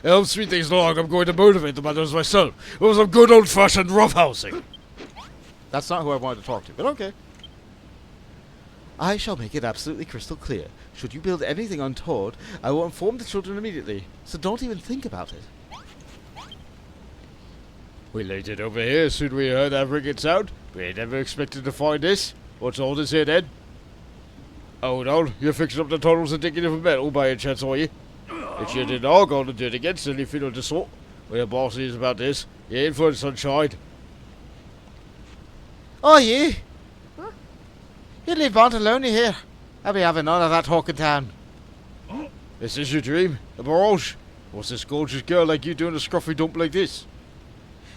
Speaker 3: To help speed things along, I'm going to motivate the miners myself with some good old-fashioned roughhousing.
Speaker 1: That's not who I wanted to talk to, but okay.
Speaker 4: I shall make it absolutely crystal clear. Should you build anything untoward, I will inform the children immediately. So don't even think about it.
Speaker 3: We laid it over here as soon as we heard that ringing sound. We never expected to find this. What's all this here then? Hold on, you're fixing up the tunnels and digging in for metal by any chance, are you? If you did all go to do it again, silly fiddle to sort. Well, your boss is about this. You ain't for the sunshine.
Speaker 4: Oh, you? You leave Bond alone here. I'll be having none of that talk in town.
Speaker 3: This is your dream? A barrage? What's this gorgeous girl like you doing a scruffy dump like this?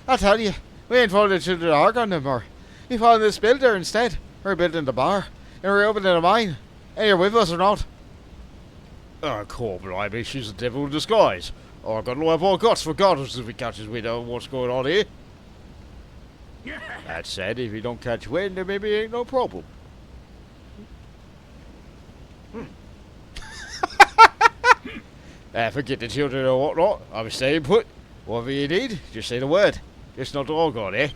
Speaker 4: I'll tell you, we ain't following the children of Argon no more. We following this builder instead. We're building the bar, and we're opening a mine. And you're with us or not?
Speaker 3: Oh, cool, blimey, she's a devil in disguise. Oh, I've got to have all guts regardless if he catches wind of what's going on here. That said, if you don't catch wind, there maybe ain't no problem. Forget the children or whatnot. I'm staying put. Whatever you need, just say the word. Just not all gone, eh?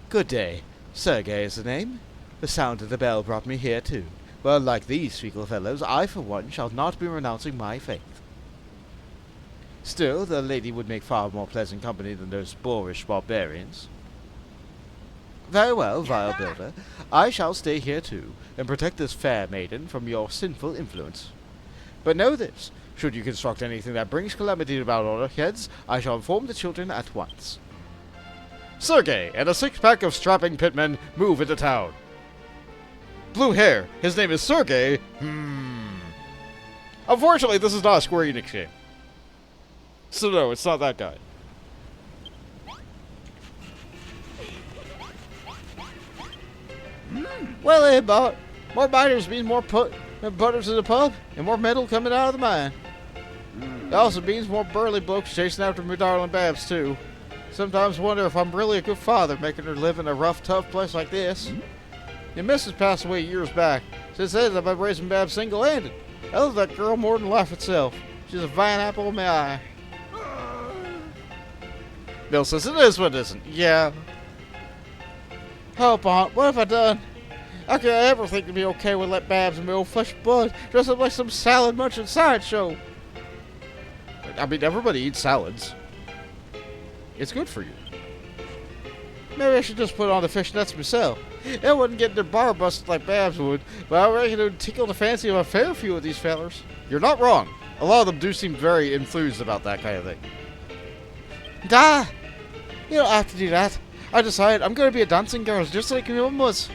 Speaker 4: Good day. Sergei is the name. The sound of the bell brought me here too. But like these feeble fellows, I for one shall not be renouncing my faith. Still, the lady would make far more pleasant company than those boorish barbarians. Very well, vile builder. I shall stay here too, and protect this fair maiden from your sinful influence. But know this, should you construct anything that brings calamity about our heads, I shall inform the children at once.
Speaker 1: Sergey and a six-pack of strapping pitmen move into town. Blue hair. His name is Sergey. Unfortunately, this is not a Square Enix game. So no, it's not that guy.
Speaker 4: Well, Bart, more miners means more butters in the pub, and more metal coming out of the mine. It also means more burly blokes chasing after my darling Babs, too. Sometimes wonder if I'm really a good father making her live in a rough, tough place like this. Your missus passed away years back. Since then, I've been raising Babs single-handed. I love that girl more than life itself. She's a fine apple in my eye.
Speaker 1: Bill says it is what it isn't. Yeah.
Speaker 4: Oh, Bont, what have I done? How could I ever think to be okay with let Babs and my old flesh and blood dress up like some salad-munching sideshow?
Speaker 1: I mean, everybody eats salads. It's good for you.
Speaker 4: Maybe I should just put on the fishnets myself. It wouldn't get their bar busted like Babs would, but I reckon it would tickle the fancy of a fair few of these fellers.
Speaker 1: You're not wrong. A lot of them do seem very enthused about that kind of thing.
Speaker 4: Da! You don't have to do that. I decided I'm going to be a dancing girl just like your mum was.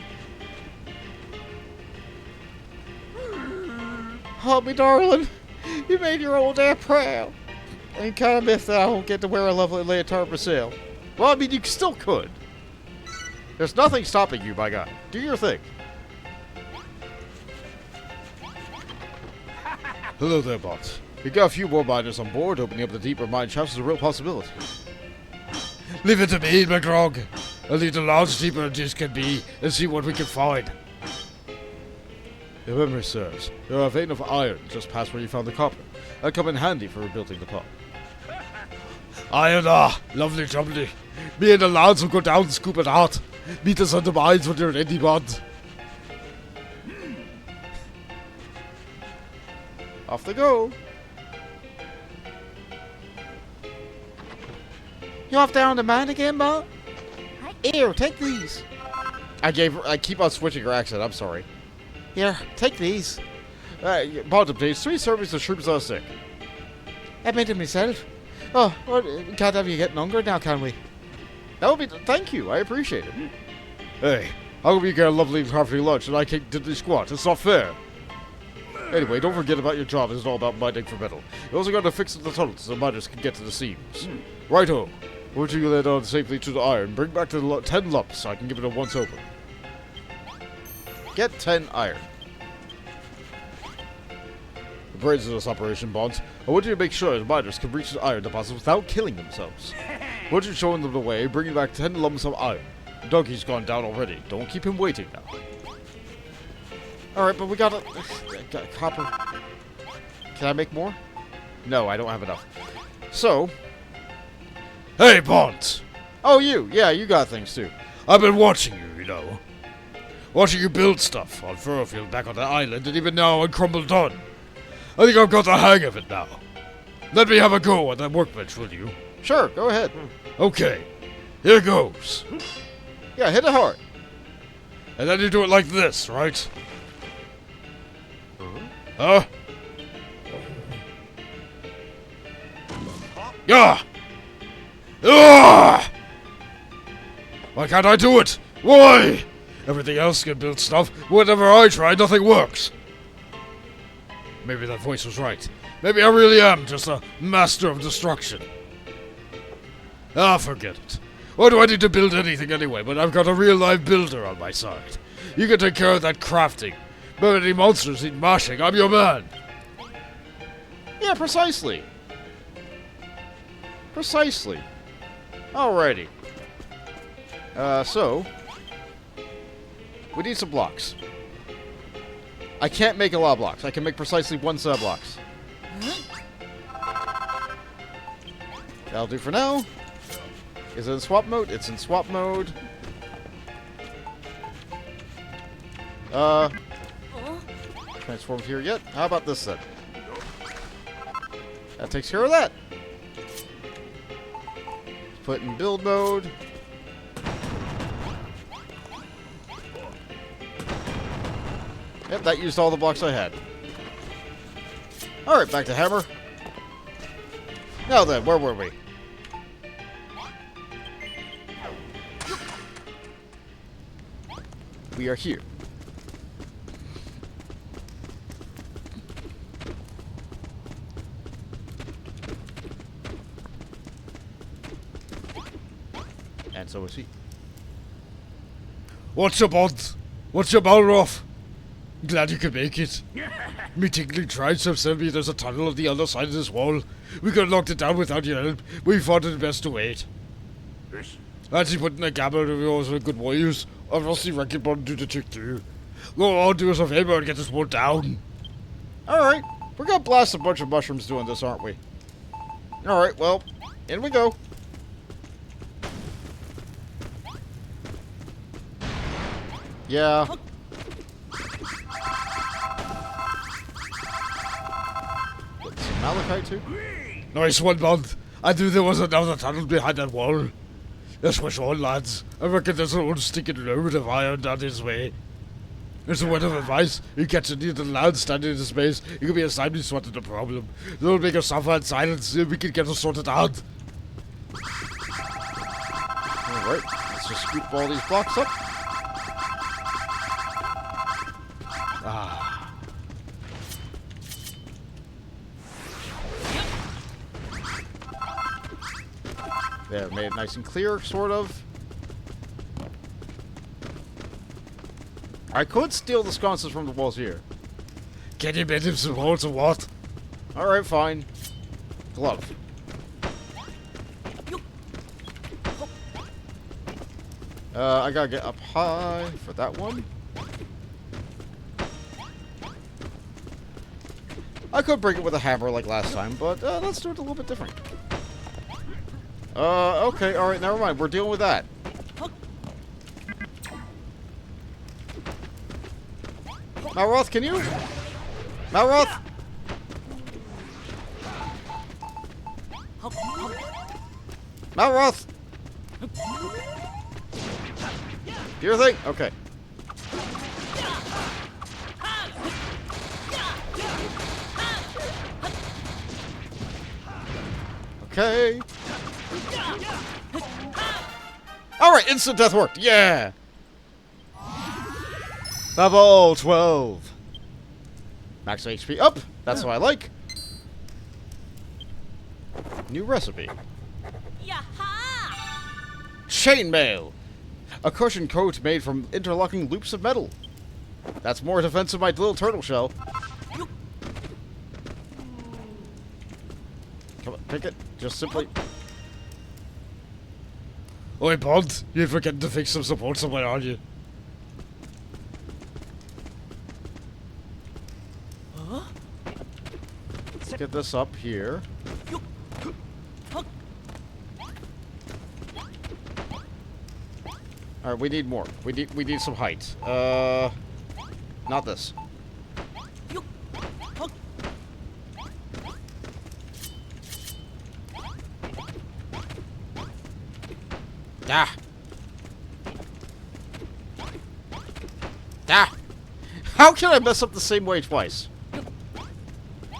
Speaker 4: Oh, me darling, you made your old dad proud. And kind of miffed that I won't get to wear a lovely leotard myself.
Speaker 1: Well, I mean, you still could. There's nothing stopping you, by God. Do your thing.
Speaker 3: Hello there, bots.
Speaker 1: We got a few more miners on board. Opening up the deeper mine shafts is a real possibility.
Speaker 3: Leave it to me, McGrog. I'll lead the lodge deeper than this can be and see what we can find.
Speaker 1: If memory serves, there are a vein of iron just past where you found the copper. That'd come in handy for rebuilding the pub.
Speaker 3: Iron, lovely jubbly. Me and the lads will go down and scoop it out. Meet us on the mines when you're ready, bud.
Speaker 1: Off they go.
Speaker 4: You off there on the mine again, Bob? Here, take these.
Speaker 1: I keep on switching her accent. I'm sorry.
Speaker 4: Here, take these.
Speaker 1: Bottom please. 3 servings of shrooms on a stick.
Speaker 4: I made them myself. Oh, well, can't have you getting hungry now, can we?
Speaker 1: That would be. Thank you. I appreciate it. Hey, how come you get a lovely coffee lunch and I can't diddly squat? It's not fair. Anyway, don't forget about your job. It's all about mining for metal. You also got to fix the tunnels so miners can get to the seams. Righto. Once you get on safely to the iron, bring back the 10 lumps so I can give it a once over. Get 10 iron. The brains of this operation, Bonds. I want you to make sure the miners can reach the iron deposits without killing themselves. Once you've shown them the way, bring back 10 lumps of iron. The donkey's gone down already. Don't keep him waiting now. Alright, but we got copper. Can I make more? No, I don't have enough. So...
Speaker 3: Hey, Bonds!
Speaker 1: Oh, you! Yeah, you got things too.
Speaker 3: I've been watching you, you know. Watching you build stuff on Furrowfield back on the island, and even now on Khrumbul-Dun. I think I've got the hang of it now. Let me have a go at that workbench, will you?
Speaker 1: Sure, go ahead.
Speaker 3: Okay, here goes.
Speaker 1: Yeah, hit it hard.
Speaker 3: And then you do it like this, right? Huh? Yeah! Ah! Why can't I do it? Why? Everything else can build stuff. Whenever I try, nothing works. Maybe that voice was right. Maybe I really am just a master of destruction. Ah, forget it. Why do I need to build anything anyway when I've got a real live builder on my side? You can take care of that crafting. But any monsters need mashing, I'm your man.
Speaker 1: Yeah, precisely. Precisely. Alrighty. So... we need some blocks. I can't make a lot of blocks. I can make precisely one set of blocks. That'll do for now. Is it in swap mode? It's in swap mode. Transformed here yet? How about this then? That takes care of that. Put in build mode. Yep, that used all the blocks I had. Alright, back to hammer. Now then, where were we? We are here. And so is he.
Speaker 3: What's your Bonds? What's your Balroth? Glad you could make it. Me tinkling triceps tell me there's a tunnel on the other side of this wall. We could have knocked it down without your help. We thought it best to wait. Fancy putting a gamble of yours with good warriors. I've rusty wrecking bond do the trick too. Go on, do us a favor and get this wall down.
Speaker 1: Alright, we're gonna blast a bunch of mushrooms doing this, aren't we? Alright, well, in we go. Yeah. Get some malachite too.
Speaker 3: Nice one, Bond. I knew there was another tunnel behind that wall. Let's push on, lads. I reckon there's an old sticking load of iron down this way. It's a word of advice. You catch a needle lad standing in space, it could be a sign we sorted the problem. Don't make us suffer in silence, we can get us sorted out.
Speaker 1: Alright, let's just scoop all these blocks up.
Speaker 3: Ah.
Speaker 1: There, made it nice and clear, sort of. I could steal the sconces from the walls here.
Speaker 3: Can you make him some holes or what?
Speaker 1: Alright, fine. Glove. I gotta get up high for that one. I could break it with a hammer like last time, but let's do it a little bit different. Okay, alright, never mind. We're dealing with that. Malroth, can you? Malroth? Malroth! Do your thing? Okay. Okay. Alright, instant death worked. Yeah! Level 12. Max HP up. That's what I like. New recipe.
Speaker 5: Yaha!
Speaker 1: chainmail. A cushion coat made from interlocking loops of metal. That's more defense than my little turtle shell. Come on, pick it. Just simply...
Speaker 3: Oi, Bond, you're forgetting to fix some support somewhere, aren't you?
Speaker 1: Let's get this up here. Alright, we need more. We need some height. Not this. Ah! Ah! How can I mess up the same way twice?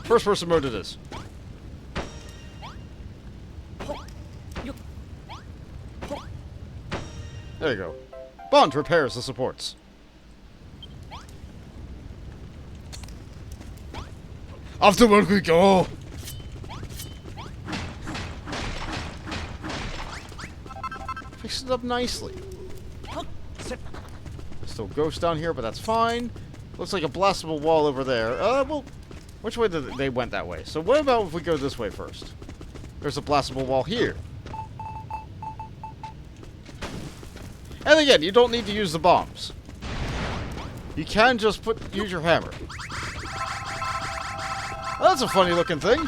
Speaker 1: First person mode it is. There you go. Bond repairs the supports.
Speaker 3: Off to work we go!
Speaker 1: Fix it up nicely. Still ghosts down here, but that's fine. Looks like a blastable wall over there. Well, which way did they went that way? So what about if we go this way first? There's a blastable wall here. And again, you don't need to use the bombs. You can just use your hammer. Well, that's a funny looking thing.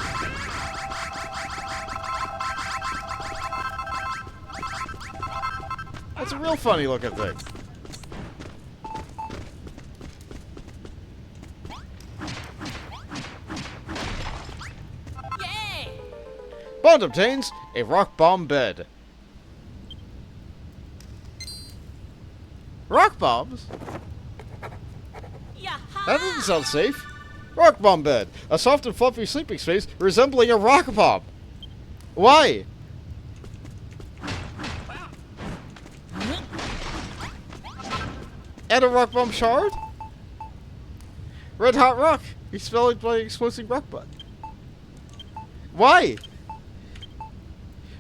Speaker 1: That's a real funny looking thing.
Speaker 5: Yay!
Speaker 1: Bond obtains a rock bomb bed. Rock bombs?
Speaker 5: Yaha!
Speaker 1: That doesn't sound safe. Rock bomb bed. A soft and fluffy sleeping space resembling a rock bomb. Why? And a rock bomb shard? Red hot rock. Expelled by exploding rock butt. Why?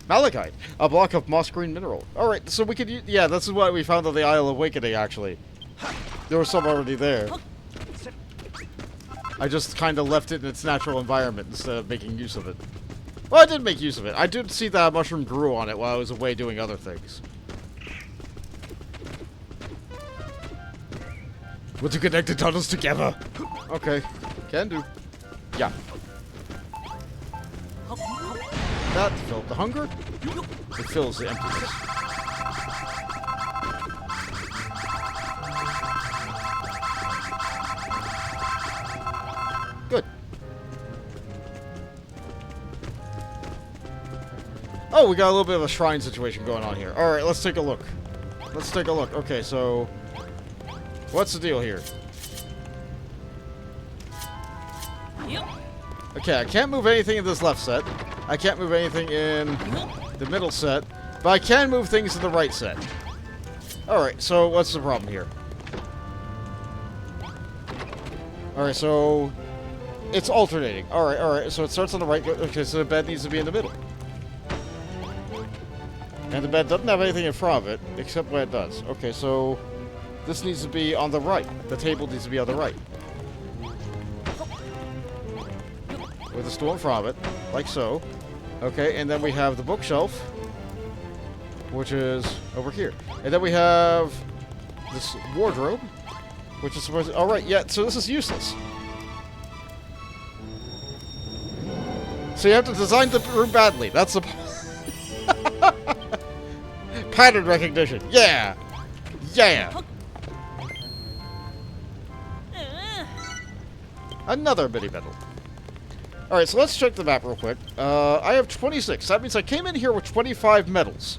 Speaker 1: Malachite. A block of moss green mineral. Alright, so we could use... Yeah, this is what we found on the Isle of Awakening, actually. There was some already there. I just kind of left it in its natural environment instead of making use of it. Well, I did make use of it. I did see that mushroom grew on it while I was away doing other things.
Speaker 3: Want to connect the tunnels together?
Speaker 1: Okay. Can do. Yeah. That filled the hunger. It fills the emptiness. Good. Oh, we got a little bit of a shrine situation going on here. Alright, let's take a look. Let's take a look. Okay, so... what's the deal here?
Speaker 5: Yep.
Speaker 1: Okay, I can't move anything in this left set. I can't move anything in the middle set. But I can move things in the right set. Alright, so what's the problem here? Alright, so... it's alternating. Alright, so it starts on the right. Okay, so the bed needs to be in the middle. And the bed doesn't have anything in front of it, except what it does. Okay, so... this needs to be on the right. The table needs to be on the right. With a stool in front of it, like so. Okay, and then we have the bookshelf, which is over here. And then we have this wardrobe, which is supposed to... alright, yeah, so this is useless. So you have to design the room badly. That's the... pattern recognition. Yeah! Yeah! Another mini medal. Alright, so let's check the map real quick. I have 26. That means I came in here with 25 medals.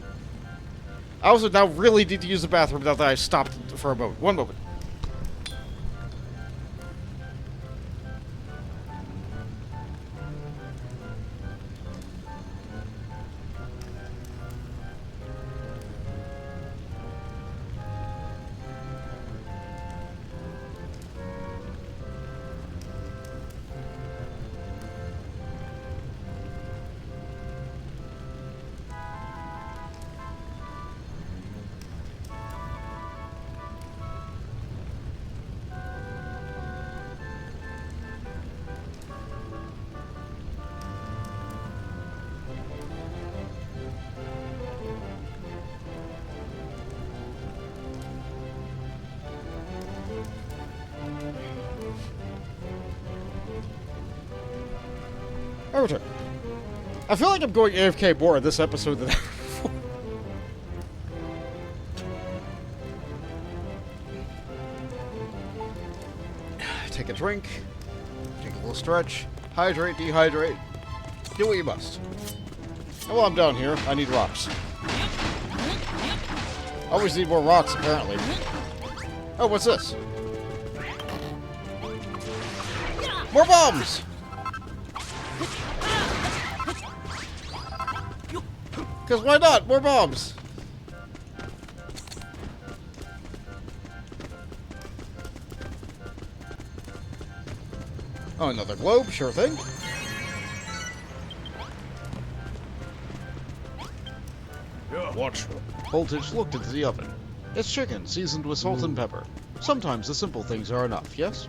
Speaker 1: I also now really need to use the bathroom now that I stopped for a moment. One moment. My return. I feel like I'm going AFK more in this episode than ever before. Take a drink. Take a little stretch. Hydrate, dehydrate. Do what you must. And while I'm down here, I need rocks. Always need more rocks, apparently. Oh, what's this? More bombs! Because why not? More bombs! Oh, another globe? Sure thing.
Speaker 3: Watch.
Speaker 2: Voltage looked into the oven. It's chicken, seasoned with salt and pepper. Sometimes the simple things are enough, yes?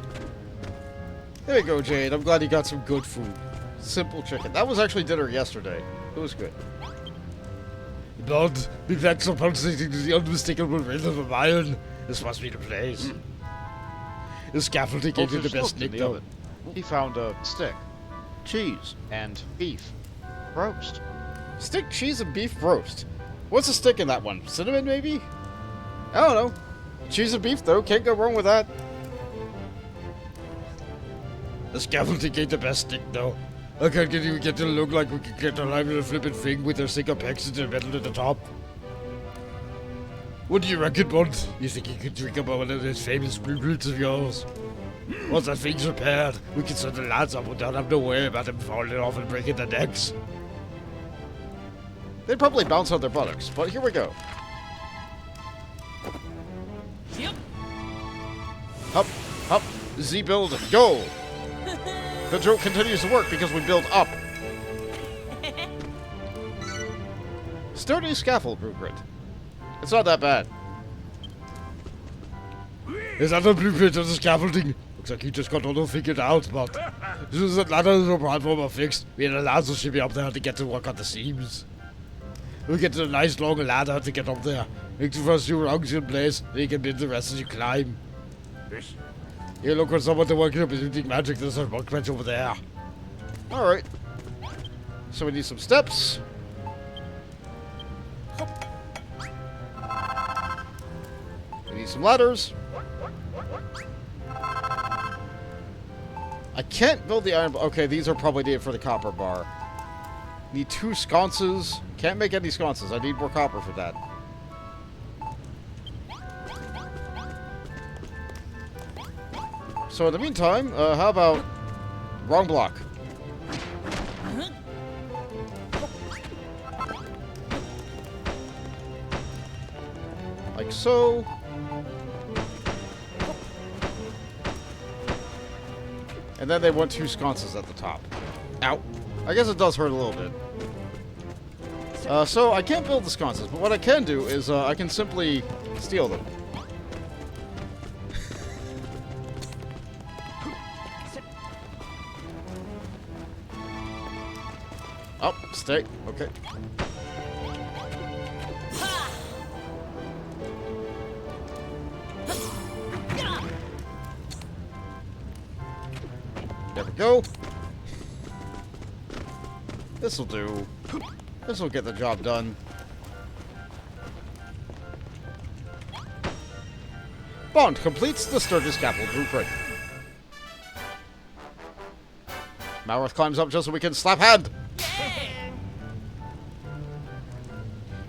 Speaker 1: There you go, Jade. I'm glad you got some good food. Simple chicken. That was actually dinner yesterday. It was good.
Speaker 3: Blood, the facts are pulsating to the unmistakable rhythm of iron. This must be the place. The scaffolding gave you the
Speaker 2: Voltage
Speaker 3: best
Speaker 2: looked in
Speaker 3: nick,
Speaker 2: the
Speaker 3: though.
Speaker 2: oven. He found a stick
Speaker 1: Cheese.
Speaker 2: and beef. Roast.
Speaker 1: Stick, cheese, and beef roast. What's a stick in that one? Cinnamon, maybe? I don't know. Cheese and beef, though. Can't go wrong with that.
Speaker 3: The scaffolding gave the best stick, though. I can't even get it to look like we could get a live little flippin' thing with their sinker pegs into the metal at the top. What do you reckon, Bud? You think you could drink about one of those famous blueprints of yours? Once that thing's repaired, we can send the lads up and don't have to worry about them falling off and breaking their necks.
Speaker 1: They'd probably bounce on their buttocks, but here we go.
Speaker 5: Yep.
Speaker 1: Up, up, Z build, go! The joke continues to work because we build up. Sturdy scaffold blueprint. It's not that bad.
Speaker 3: Is that the blueprint of the scaffolding? Looks like you just got all figured out, but this is a ladder no platform fixed. We had a ladder should be up there to get to work on the seams. We get a nice long ladder to get up there. Make the first few rungs in place, then you can build the rest as you climb. Here, look for someone to work up using magic. There's a workbench over there.
Speaker 1: Alright. So we need some steps. We need some ladders. I can't build the iron bar. Okay, these are probably needed for the copper bar. Need 2 sconces. Can't make any sconces. I need more copper for that. So in the meantime, how about wrong block? Like so. And then they want 2 sconces at the top. Ow. I guess it does hurt a little bit. So I can't build the sconces, but what I can do is I can simply steal them. Oh, stay. Okay. There we go. This'll do. This'll get the job done. Bond completes the sturdy scaffold blueprint. Malworth climbs up just so we can slap hand.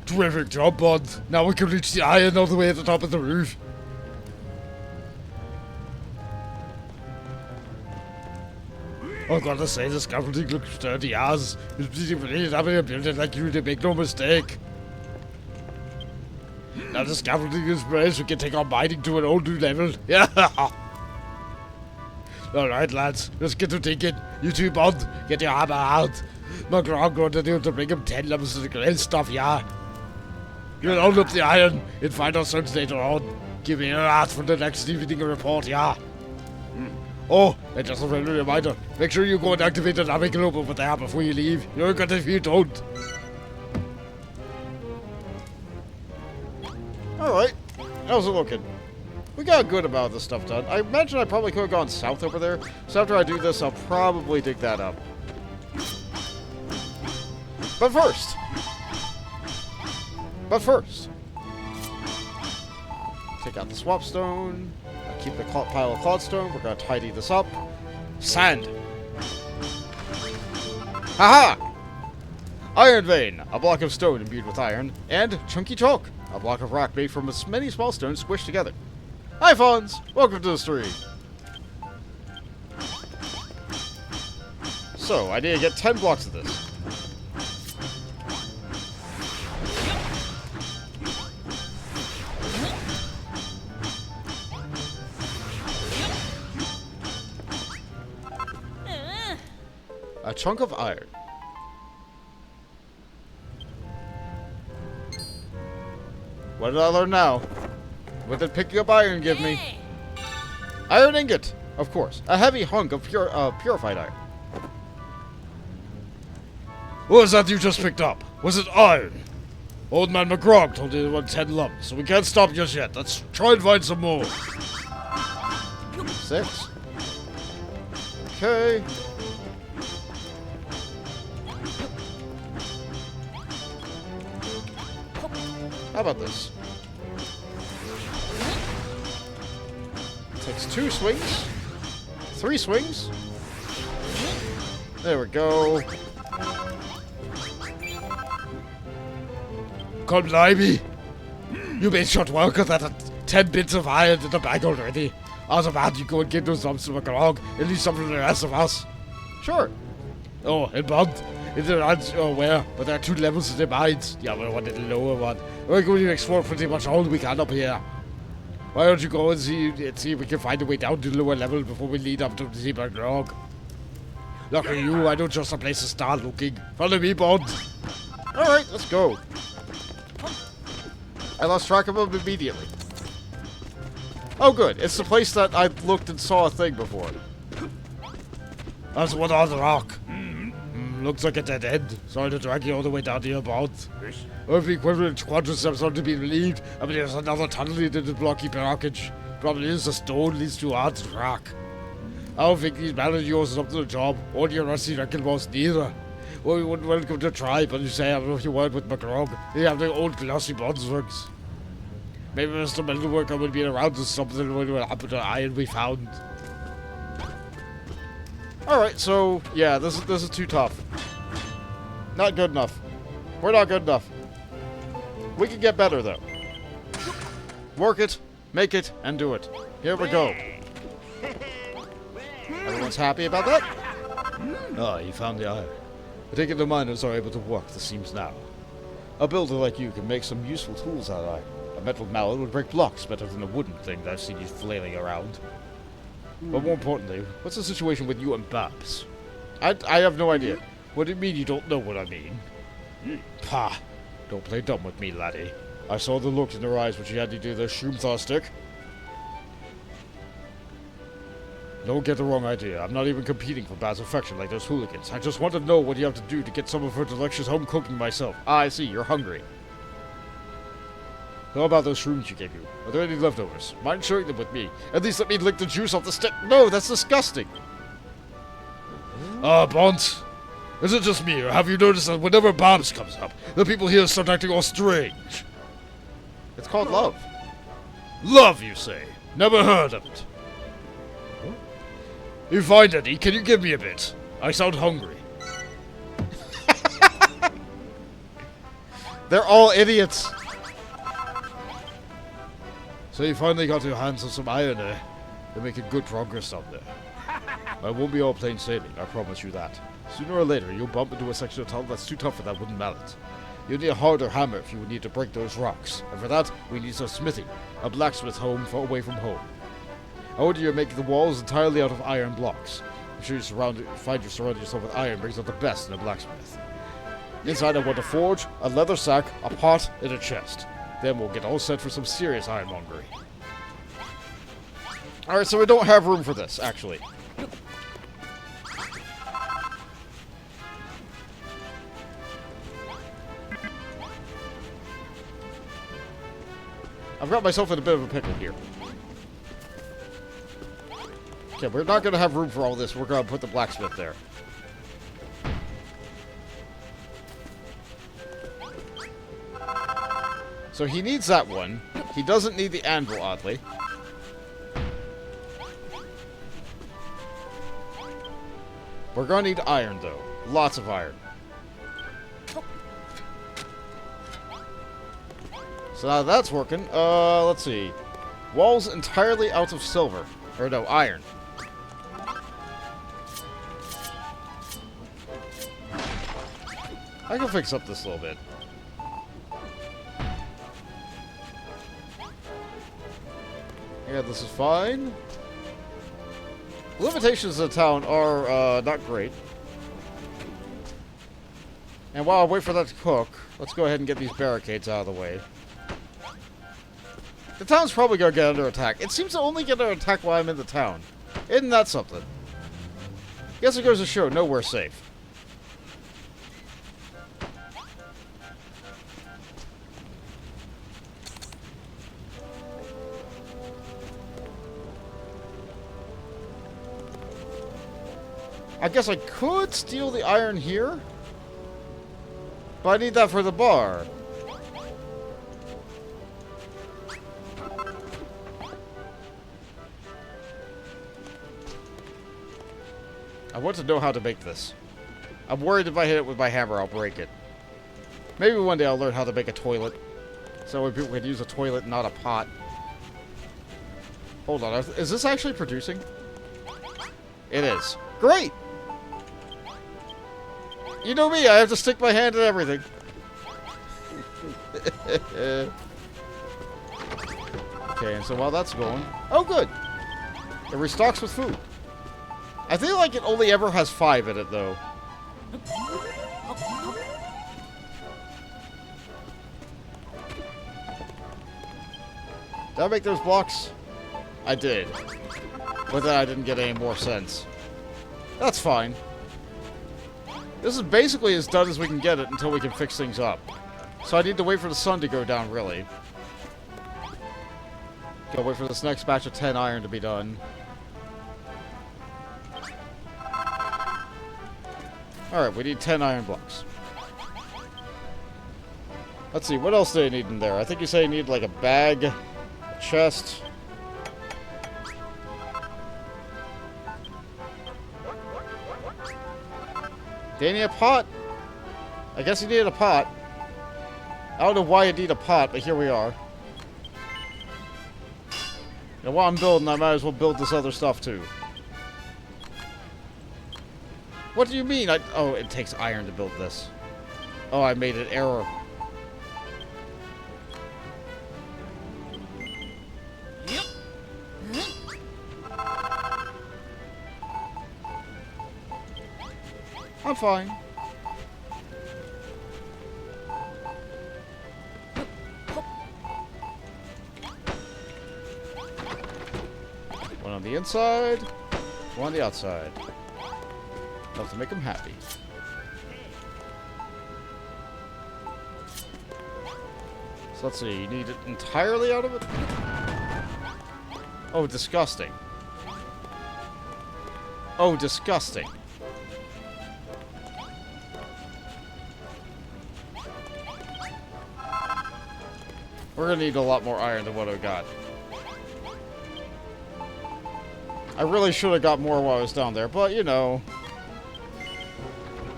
Speaker 3: Terrific job, Bond. Now we can reach the iron all the way at the top of the roof. I've got to say, the scaffolding looks sturdy as. It's pretty brilliant having a building like you to make no mistake. Now the scaffolding is raised, we can take our mining to an old new level. Yeah. Alright, lads, let's get to digging. You two, Bond, get your hammer out. McGraw going to do to bring him 10 levels of the great stuff, yeah. You'll hold up the iron and find our sons later on. Give me your hat for the next evening report, yeah. Oh, and just a friendly reminder, make sure you go and activate the navigator over there before you leave. You're good if you don't.
Speaker 1: Alright. How's it looking? We got a good amount of this stuff done. I imagine I probably could have gone south over there. So after I do this, I'll probably dig that up. But first, take out the swap stone. Keep the pile of clodstone. We're gonna tidy this up. Sand. Haha! Iron vein, a block of stone imbued with iron, and chunky chalk, a block of rock made from as many small stones squished together. Hi, Fawns! Welcome to the stream. So, I need to get 10 blocks of this. A chunk of iron. What did I learn now? What did picking up iron give me? Iron ingot, of course. A heavy hunk of purified iron.
Speaker 3: What was that you just picked up? Was it iron? Old man McGrog told you there were 10 lumps, so we can't stop just yet. Let's try and find some more.
Speaker 1: 6. Okay. How about this? Takes 2 swings. 3 swings. There we go.
Speaker 3: God blimey. You made short work of that 10 bits of iron in the bag already. I was about you go and get those lumps to McGrog. At least some for the rest of us.
Speaker 1: Sure.
Speaker 3: Oh, and Bond. Is there where? But there are 2 levels of the mines. Yeah, we're one little lower one. We're going to explore pretty much all we can up here. Why don't you go and see if we can find a way down to the lower level before we lead up to the Zebra Grog? Look at you, I know just a place to start looking. Follow me, Bond.
Speaker 1: Alright, let's go. I lost track of him immediately. Oh good, it's the place that I looked and saw a thing before.
Speaker 3: That's one on the rock. Looks like a dead end. Sorry to drag you all the way down to your boat. If the equivalent quadriceps are to be relieved, I mean there's another tunnel into the blocky blockage. Probably is the stone leads to hard rock. I don't think these men of yours is up to the job, or your rusty wrecking balls neither. Well, we wouldn't welcome to try, but you say I don't know if you word with McGrog. They have the old glossy bonds works. Maybe Mr. Metalworker would be around to something when what happened to the iron we found.
Speaker 1: Alright, so yeah, this is too tough. Not good enough. We're not good enough. We can get better though. Work it, make it, and do it. Here we go. Everyone's happy about that?
Speaker 3: Ah, you found the iron. I take it the miners are able to work the seams now.
Speaker 1: A builder like you can make some useful tools out of iron. A metal mallet would break blocks better than a wooden thing that I've seen you flailing around. But more importantly, what's the situation with you and Babs? I have no idea. What do you mean you don't know what I mean?
Speaker 3: Pah!
Speaker 1: Don't play dumb with me, laddie. I saw the look in her eyes when she had to do the Shroomthar stick. Don't get the wrong idea. I'm not even competing for Babs' affection like those hooligans. I just want to know what you have to do to get some of her delicious home cooking myself. Ah, I see. You're hungry. How about those shrooms you gave you? Are there any leftovers? Mind sharing them with me? At least let me lick the juice off the stick. No, that's disgusting.
Speaker 3: Bont. Is it just me, or have you noticed that whenever Babs comes up, the people here start acting all strange?
Speaker 1: It's called love.
Speaker 3: Love, you say? Never heard of it. You find any? Can you give me a bit? I sound hungry.
Speaker 1: They're all idiots.
Speaker 3: So you finally got your hands on some iron, eh? You're making good progress down there. I won't be all plain sailing, I promise you that. Sooner or later, you'll bump into a section of tunnel that's too tough for that wooden mallet. You'll need a harder hammer if you would need to break those rocks. And for that, we need some smithing. A blacksmith home far away from home. I order you to make the walls entirely out of iron blocks. I'm sure you find you surrounding yourself with iron brings out the best in a blacksmith. Inside I want a forge, a leather sack, a pot, and a chest. Then we'll get all set for some serious ironmongery. Alright, so we don't have room for this, actually. I've got myself in a bit of a pickle here. Okay, we're not going to have room for all this. We're going to put the blacksmith there.
Speaker 1: So he needs that one. He doesn't need the anvil, oddly. We're going to need iron, though. Lots of iron. So now that's working. Let's see. Walls entirely out of silver. Or no, iron. I can fix up this a little bit. Yeah, this is fine. The limitations of the town are not great. And while I wait for that to cook, let's go ahead and get these barricades out of the way. The town's probably going to get under attack. It seems to only get under attack while I'm in the town. Isn't that something? Guess it goes to show, nowhere safe. I guess I could steal the iron here. But I need that for the bar. I want to know how to make this. I'm worried if I hit it with my hammer, I'll break it. Maybe one day I'll learn how to make a toilet. So people can use a toilet, not a pot. Hold on, is this actually producing? It is. Great! You know me, I have to stick my hand in everything. Okay, and so while that's going... Oh, good! It restocks with food. I feel like it only ever has 5 in it, though. Did I make those blocks? I did. But then I didn't get any more sense. That's fine. This is basically as done as we can get it until we can fix things up. So I need to wait for the sun to go down, really. Gotta wait for this next batch of 10 iron to be done. Alright, we need 10 iron blocks. Let's see, what else do I need in there? I think you say you need like a bag, a chest. Do you need a pot? I guess you needed a pot. I don't know why you need a pot, but here we are. And while I'm building, I might as well build this other stuff too. What do you mean? Oh, it takes iron to build this. Oh, I made an error.
Speaker 5: Yep.
Speaker 1: I'm fine. One on the inside, one on the outside. Enough to make them happy. So let's see, you need it entirely out of it? Oh, disgusting. Oh, disgusting. We're gonna need a lot more iron than what I got. I really should have got more while I was down there, but you know.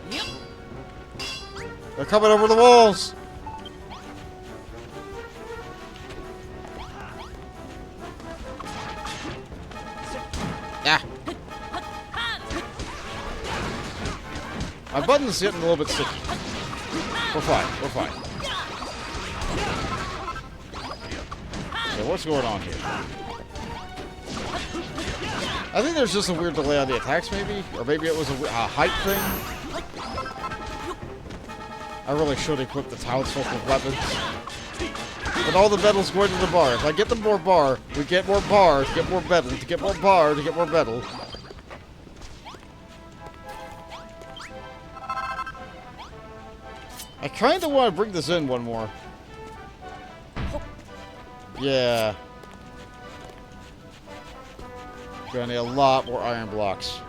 Speaker 5: Yep.
Speaker 1: They're coming over the walls! Yeah. My button's getting a little bit sticky. We're fine, we're fine. So what's going on here? I think there's just a weird delay on the attacks, maybe? Or maybe it was a height thing? I really should equip the townsfolk with weapons. But all the metal's going to the bar. If I get them more bar, we get more bar to get more metal, to get more bar to get more metal. I kinda want to bring this in one more. Yeah. Gonna need a lot more iron blocks.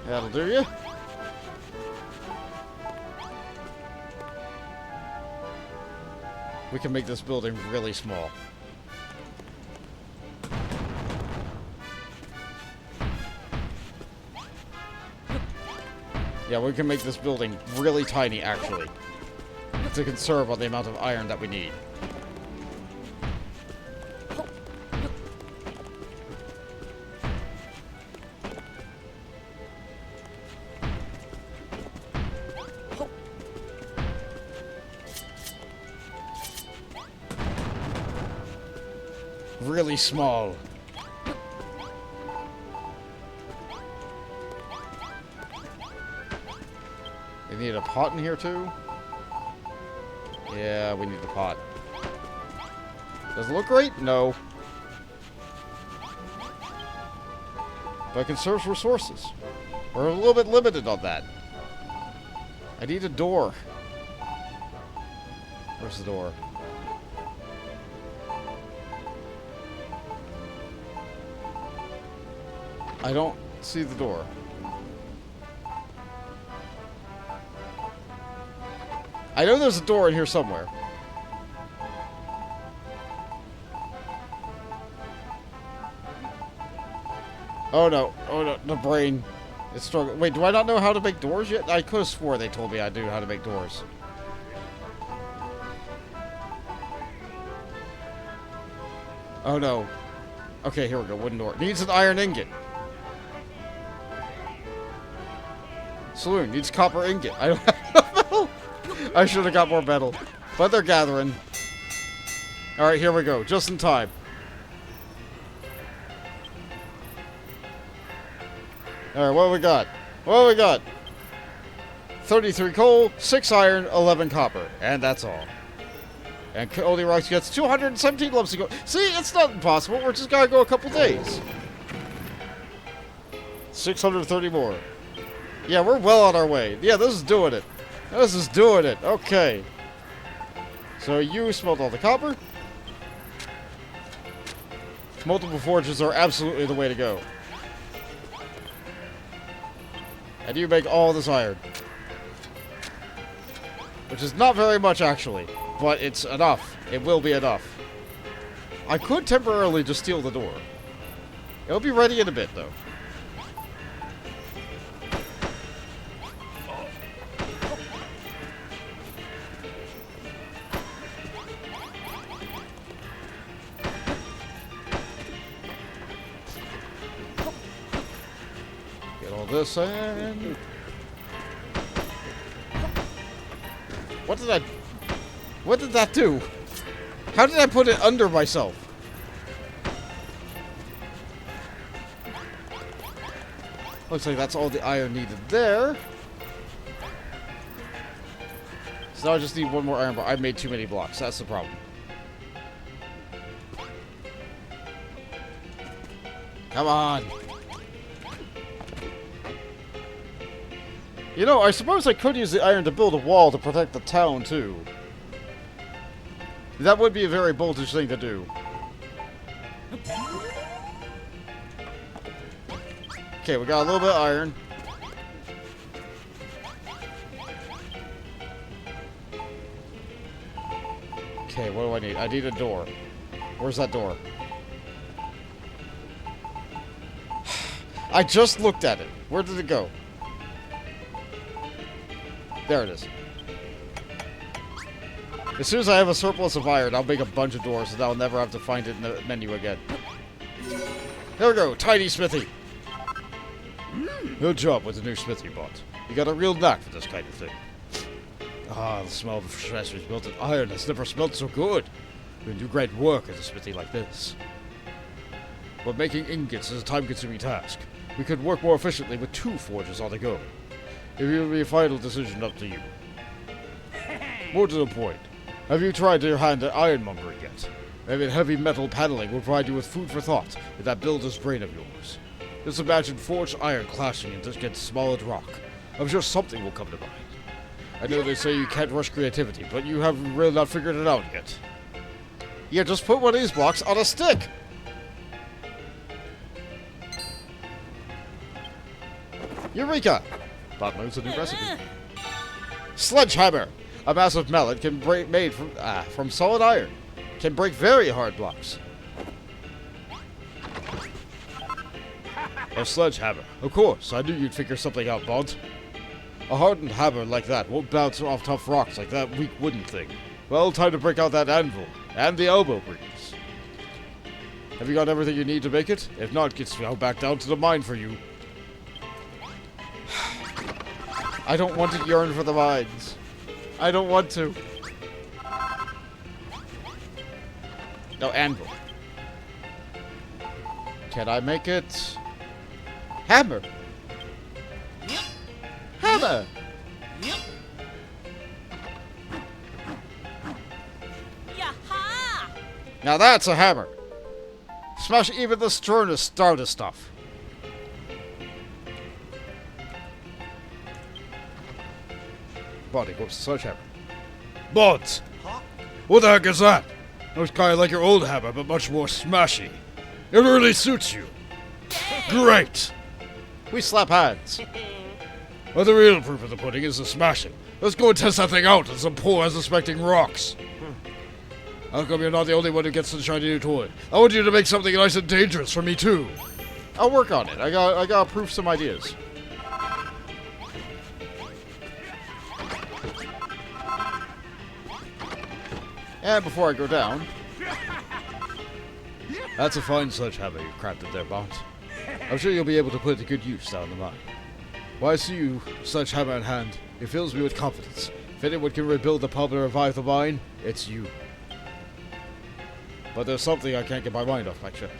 Speaker 1: That'll do you. We can make this building really small. Yeah, we can make this building really tiny, actually, to conserve on the amount of iron that we need. Really small. We need a pot in here too? Yeah, we need a pot. Does it look great? No. But it conserves resources. We're a little bit limited on that. I need a door. Where's the door? I don't see the door. I know there's a door in here somewhere. Oh no, the brain is struggling. Wait, do I not know how to make doors yet? I could have swore they told me I knew how to make doors. Oh no. Okay, here we go, wooden door. Needs an iron ingot. Saloon needs copper ingot. I don't have metal. I should have got more metal. But they're gathering. Alright, here we go. Just in time. Alright, what do we got? What do we got? 33 coal, 6 iron, 11 copper. And that's all. And Cody Rocks gets 217 lumps to go. See, it's not impossible. We're just gotta go a couple days. 630 more. Yeah, we're well on our way. Yeah, this is doing it. This is doing it. Okay. So you smelt all the copper. Multiple forges are absolutely the way to go. And you make all this iron. Which is not very much, actually. But it's enough. It will be enough. I could temporarily just steal the door. It'll be ready in a bit, though. Get all this in. What did that do? How did I put it under myself? Looks like that's all the iron needed there. So now I just need one more iron bar. I made too many blocks. That's the problem. Come on. You know, I suppose I could use the iron to build a wall to protect the town, too. That would be a very boltish thing to do. Okay, we got a little bit of iron. Okay, what do I need? I need a door. Where's that door? I just looked at it. Where did it go? There it is. As soon as I have a surplus of iron, I'll make a bunch of doors, and I'll never have to find it in the menu again. There we go, tiny smithy. Good job with the new smithy bot. You got a real knack for this kind of thing. Ah, the smell of freshly melted iron has never smelled so good. You can do great work at a smithy like this. But making ingots is a time-consuming task. We could work more efficiently with 2 forges on the go. It will be a final decision up to you. More to the point, have you tried your hand at ironmongery yet? Maybe heavy metal paneling will provide you with food for thought in that builder's brain of yours. Just imagine forged iron clashing against solid rock. I'm sure something will come to mind. I know they say you can't rush creativity, but you have really not figured it out yet. Yeah, just put one of these blocks on a stick! Eureka! Bot knows a new recipe. Sledgehammer! A massive mallet can break, made from solid iron. Can break very hard blocks. A sledgehammer. Of course, I knew you'd figure something out, Bond. A hardened hammer like that won't bounce off tough rocks like that weak wooden thing. Well, time to break out that anvil. And the elbow grease. Have you got everything you need to make it? If not, get back down to the mine for you. I don't want to yearn for the mines. I don't want to. No, anvil. Can I make it? Hammer. Hammer.
Speaker 5: Yaha!
Speaker 1: Now that's a hammer. Smash even the sternest stuff. Body goes to sledgehammer.
Speaker 3: But what the heck is that? Looks kind of like your old hammer, but much more smashy. It really suits you. Great!
Speaker 1: We slap hands.
Speaker 3: Well, the real proof of the pudding is the smashing. Let's go and test that thing out on some poor, unsuspecting rocks. How come you're not the only one who gets the shiny new toy? I want you to make something nice and dangerous for me, too.
Speaker 1: I'll work on it. I gotta proof some ideas. And before I go down...
Speaker 3: That's a fine sledgehammer you've crafted there, Bond. I'm sure you'll be able to put it to good use down the line. Why, I see you, sledgehammer in hand. It fills me with confidence. If anyone can rebuild the pub and revive the mine, it's you. But there's something I can't get my mind off my chest.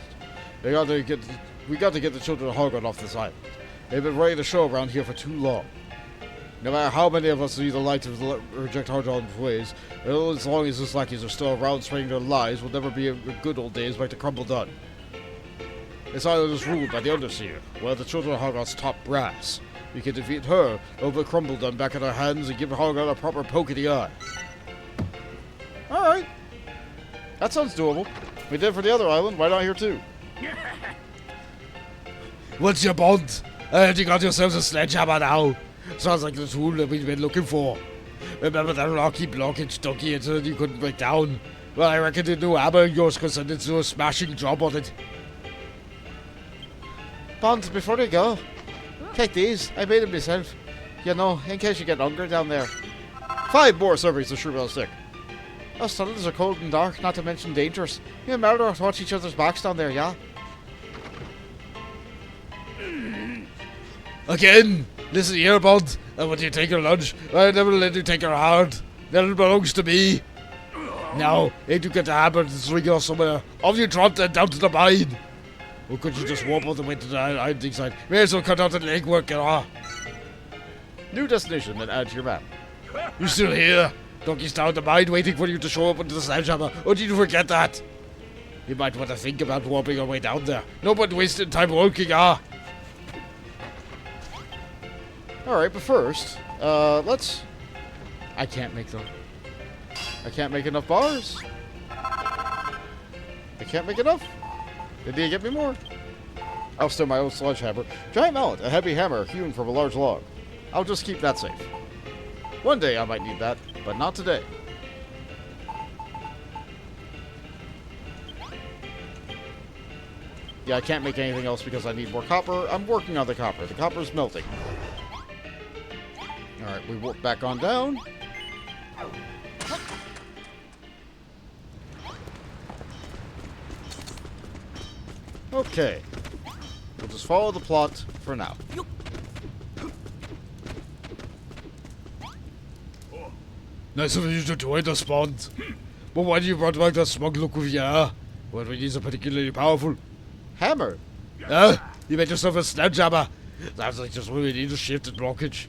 Speaker 3: We got to get the children of Hargon off this island. They've been running the show around here for too long. No matter how many of us see the light of reject Hargon's ways, as long as the lackeys are still around spreading their lies, will never be a good old days like the Khrumbul-Dun. This island is ruled by the Underseer, one of the children of Hargon's top brass. We can defeat her, over Khrumbul-Dun back in our hands, and give Hargon a proper poke in the eye.
Speaker 1: Alright. That sounds doable. We did it for the other island, why not here too?
Speaker 3: What's your Bond? You got yourselves a sledgehammer now. Sounds like the tool that we've been looking for. Remember that rocky blockage Ducky that you couldn't break down? Well, I reckon the new hammer of yours could send it to a smashing job on it.
Speaker 4: Bond, before you go, take these. I made them myself. You know, in case you get hungry down there.
Speaker 1: 5 more servings of Trowel stick.
Speaker 4: Us tunnels are cold and dark, not to mention dangerous. You and Murder watch each other's backs down there, yeah?
Speaker 3: Again? Listen here, Bond. And when you take your lunch, I never let you take your heart. That belongs to me. Now, ain't you get the hammer and swing off somewhere? Off you trot and down to the mine. Or could you just warp all the way to the island side? May as well cut out the legwork, you know.
Speaker 1: New destination, then add to your map.
Speaker 3: You still here? Donkey's down the mine waiting for you to show up into the sledgehammer. Or did you forget that? You might want to think about warping your way down there. No point wasting time working, ah.
Speaker 1: Alright, but first, let's... I can't make them. I can't make enough bars. I can't make enough. Did they get me more? I'll steal my own sledgehammer. Giant mallet, a heavy hammer hewn from a large log. I'll just keep that safe. One day I might need that, but not today. Yeah, I can't make anything else because I need more copper. I'm working on the copper. The copper's melting. Alright, we warp back on down. Okay. We'll just follow the plot for now.
Speaker 3: Nice of you to join us, Bond. But why do you brought back that smug look with you? What we need is particularly powerful.
Speaker 1: Hammer!
Speaker 3: Huh? You made yourself a sledgehammer. Sounds like just what we need to shift and blockage.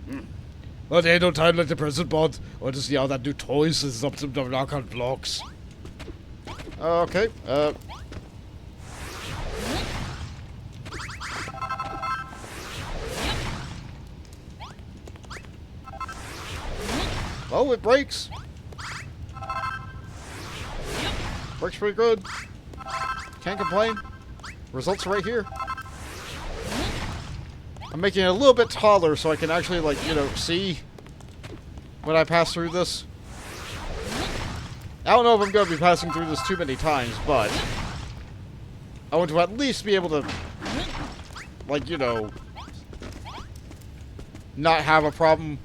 Speaker 3: Well, there ain't no time like the present, Bond. I want to see how that new toy sets up some knock on blocks.
Speaker 1: Okay, oh, it breaks. Breaks pretty good. Can't complain. Results are right here. I'm making it a little bit taller so I can actually, like, you know, see when I pass through this. I don't know if I'm going to be passing through this too many times, but I want to at least be able to, like, you know, not have a problem.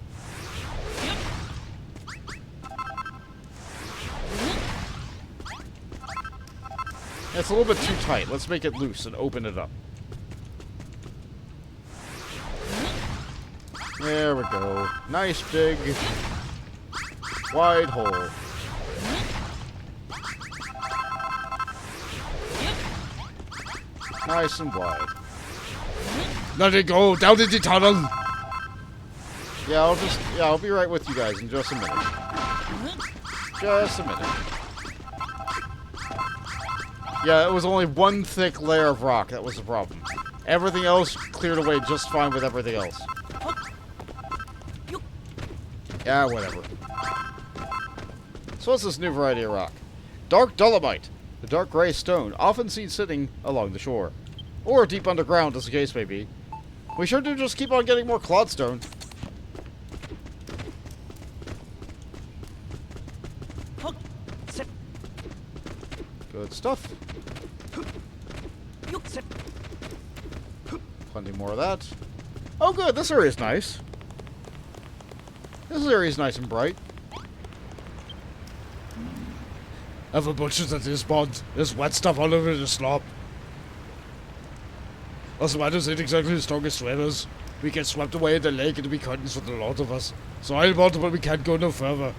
Speaker 1: It's a little bit too tight. Let's make it loose and open it up. There we go. Nice big wide hole. Nice and wide.
Speaker 3: Let it go down in the tunnel.
Speaker 1: Yeah, I'll be right with you guys in just a minute. Just a minute. Yeah, it was only one thick layer of rock. That was the problem. Everything else cleared away just fine with everything else. Yeah, whatever. So what's this new variety of rock? Dark dolomite. The dark gray stone, often seen sitting along the shore. Or deep underground, as the case may be. We sure do just keep on getting more clodstone. Good stuff. Plenty more of that. Oh good, this area is nice. This area is nice and bright.
Speaker 3: Have a butcher's at this pond. There's wet stuff all over the slop. Us waders ain't exactly the strongest swimmers. We get swept away in the lake and it'll be curtains for the lot of us. So I'll bother, but we can't go no further.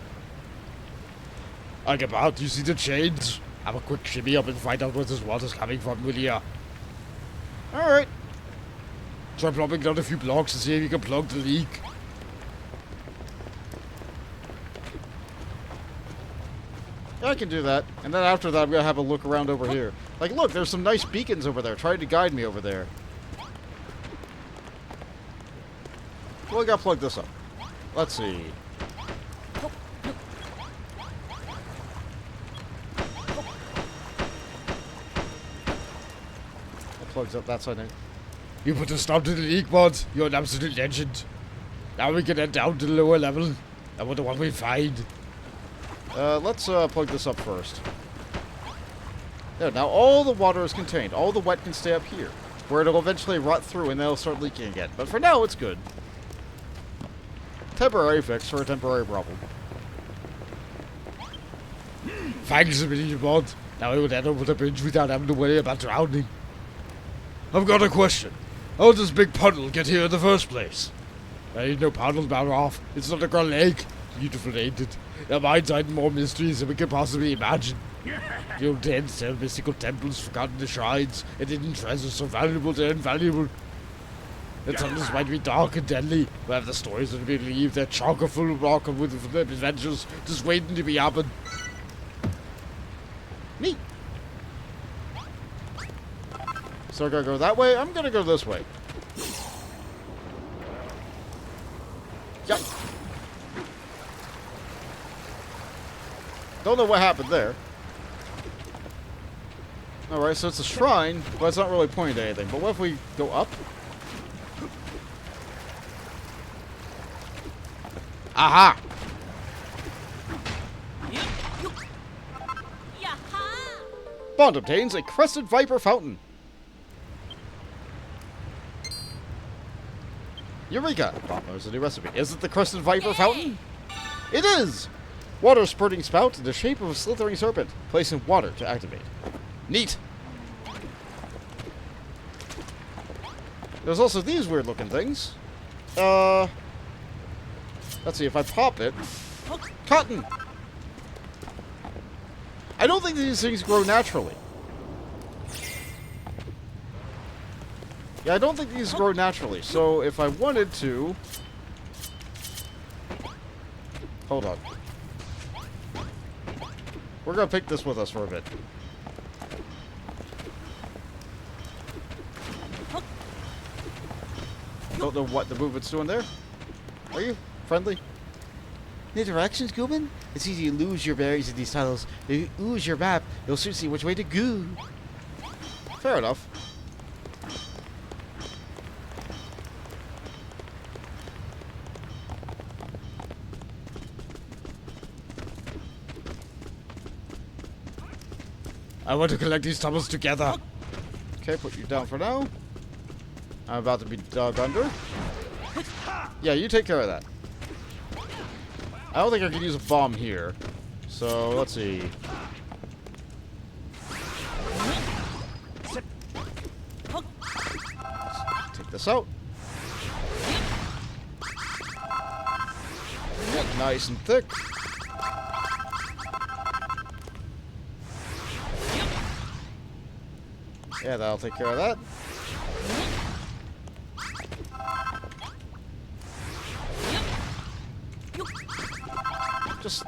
Speaker 3: I get out, you see the chains? Have a quick shimmy up and find out where this water's coming from, will ya?
Speaker 1: Alright.
Speaker 3: Try plopping down a few blocks and see if you can plug the leak.
Speaker 1: Yeah, I can do that. And then after that, I'm going to have a look around over here. Like, look, there's some nice beacons over there trying to guide me over there. Well, I got to plug this up. Let's see. That plugs up that side now.
Speaker 3: You put a stop to the leak, bud. You're an absolute legend. Now we can head down to the lower level. I wonder what we find.
Speaker 1: Let's plug this up first. There, now all the water is contained. All the wet can stay up here, where it'll eventually rot through and then it'll start leaking again. But for now, it's good. Temporary fix for a temporary problem.
Speaker 3: Thanks a million, bud. Now we would head over the bridge without having to worry about drowning. I've got a question. How did this big puddle get here in the first place? There ain't no puddle down off. It's not a lake. Beautiful, ain't it? Their minds hide more mysteries than we can possibly imagine. The old tales tell mystical temples, forgotten shrines, and hidden treasures so valuable they're invaluable. The tunnels might be dark and deadly, but have the stories that we believe they're chock full of rock and with adventures just waiting to be happened.
Speaker 1: Neat. So I gotta go that way? I'm gonna go this way. Yep. Don't know what happened there. Alright, so it's a shrine, but it's not really pointing to anything. But what if we go up? Aha!
Speaker 5: Yaha!
Speaker 1: Bond obtains a crested viper fountain. Eureka! Bond knows a new recipe. Is it the crested viper fountain? It is! Water spurting spout in the shape of a slithering serpent. Place in water to activate. Neat! There's also these weird looking things. Let's see, if I pop it... Cotton! I don't think these things grow naturally. Yeah, I don't think these grow naturally. So if I wanted to... Hold on. We're gonna pick this with us for a bit. Don't know what the movement's doing there. Are you friendly?
Speaker 4: The directions, Gooman? It's easy to lose your berries in these tunnels. If you ooze your map, you'll soon see which way to go.
Speaker 1: Fair enough.
Speaker 3: I want to collect these tunnels together.
Speaker 1: Okay, put you down for now. I'm about to be dug under. Yeah, you take care of that. I don't think I can use a bomb here. So, let's see. Let's take this out. Yep, nice and thick. Yeah, that'll take care of that. Just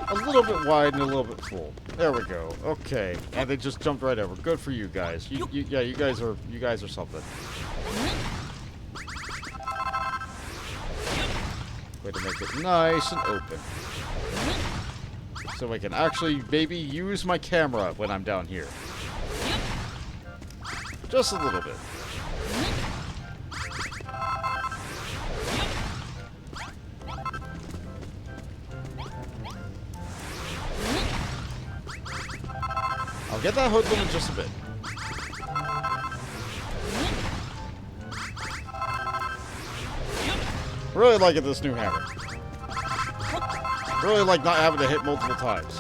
Speaker 1: a little bit wide and a little bit full. There we go. Okay, and they just jumped right over. Good for you guys. Yeah, you guys are something. Way to make it nice and open, so I can actually maybe use my camera when I'm down here. Just a little bit. I'll get that hood in just a bit. Really liking this new hammer. Really like not having to hit multiple times.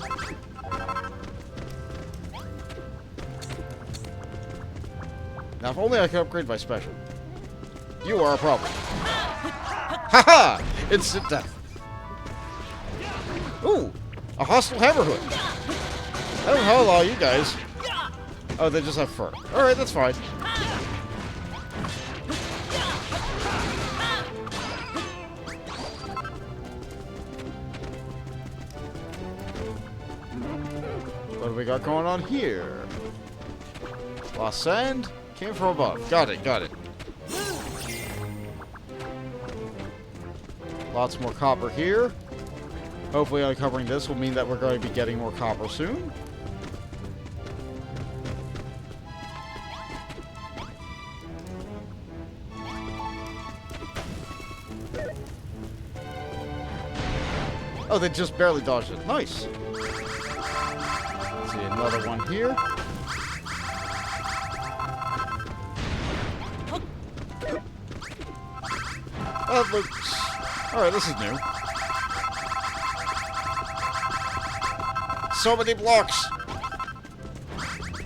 Speaker 1: Now, if only I could upgrade my special. You are a problem. Haha! Instant death. Ooh! A hostile hammer hood. I don't know how long you guys. Oh, they just have fur. Alright, that's fine. What do we got going on here? Lost sand? Came from above. Got it, got it. Lots more copper here. Hopefully uncovering this will mean that we're going to be getting more copper soon. Oh, they just barely dodged it. Nice. Let's see, another one here. That looks... Alright, this is new. So many blocks.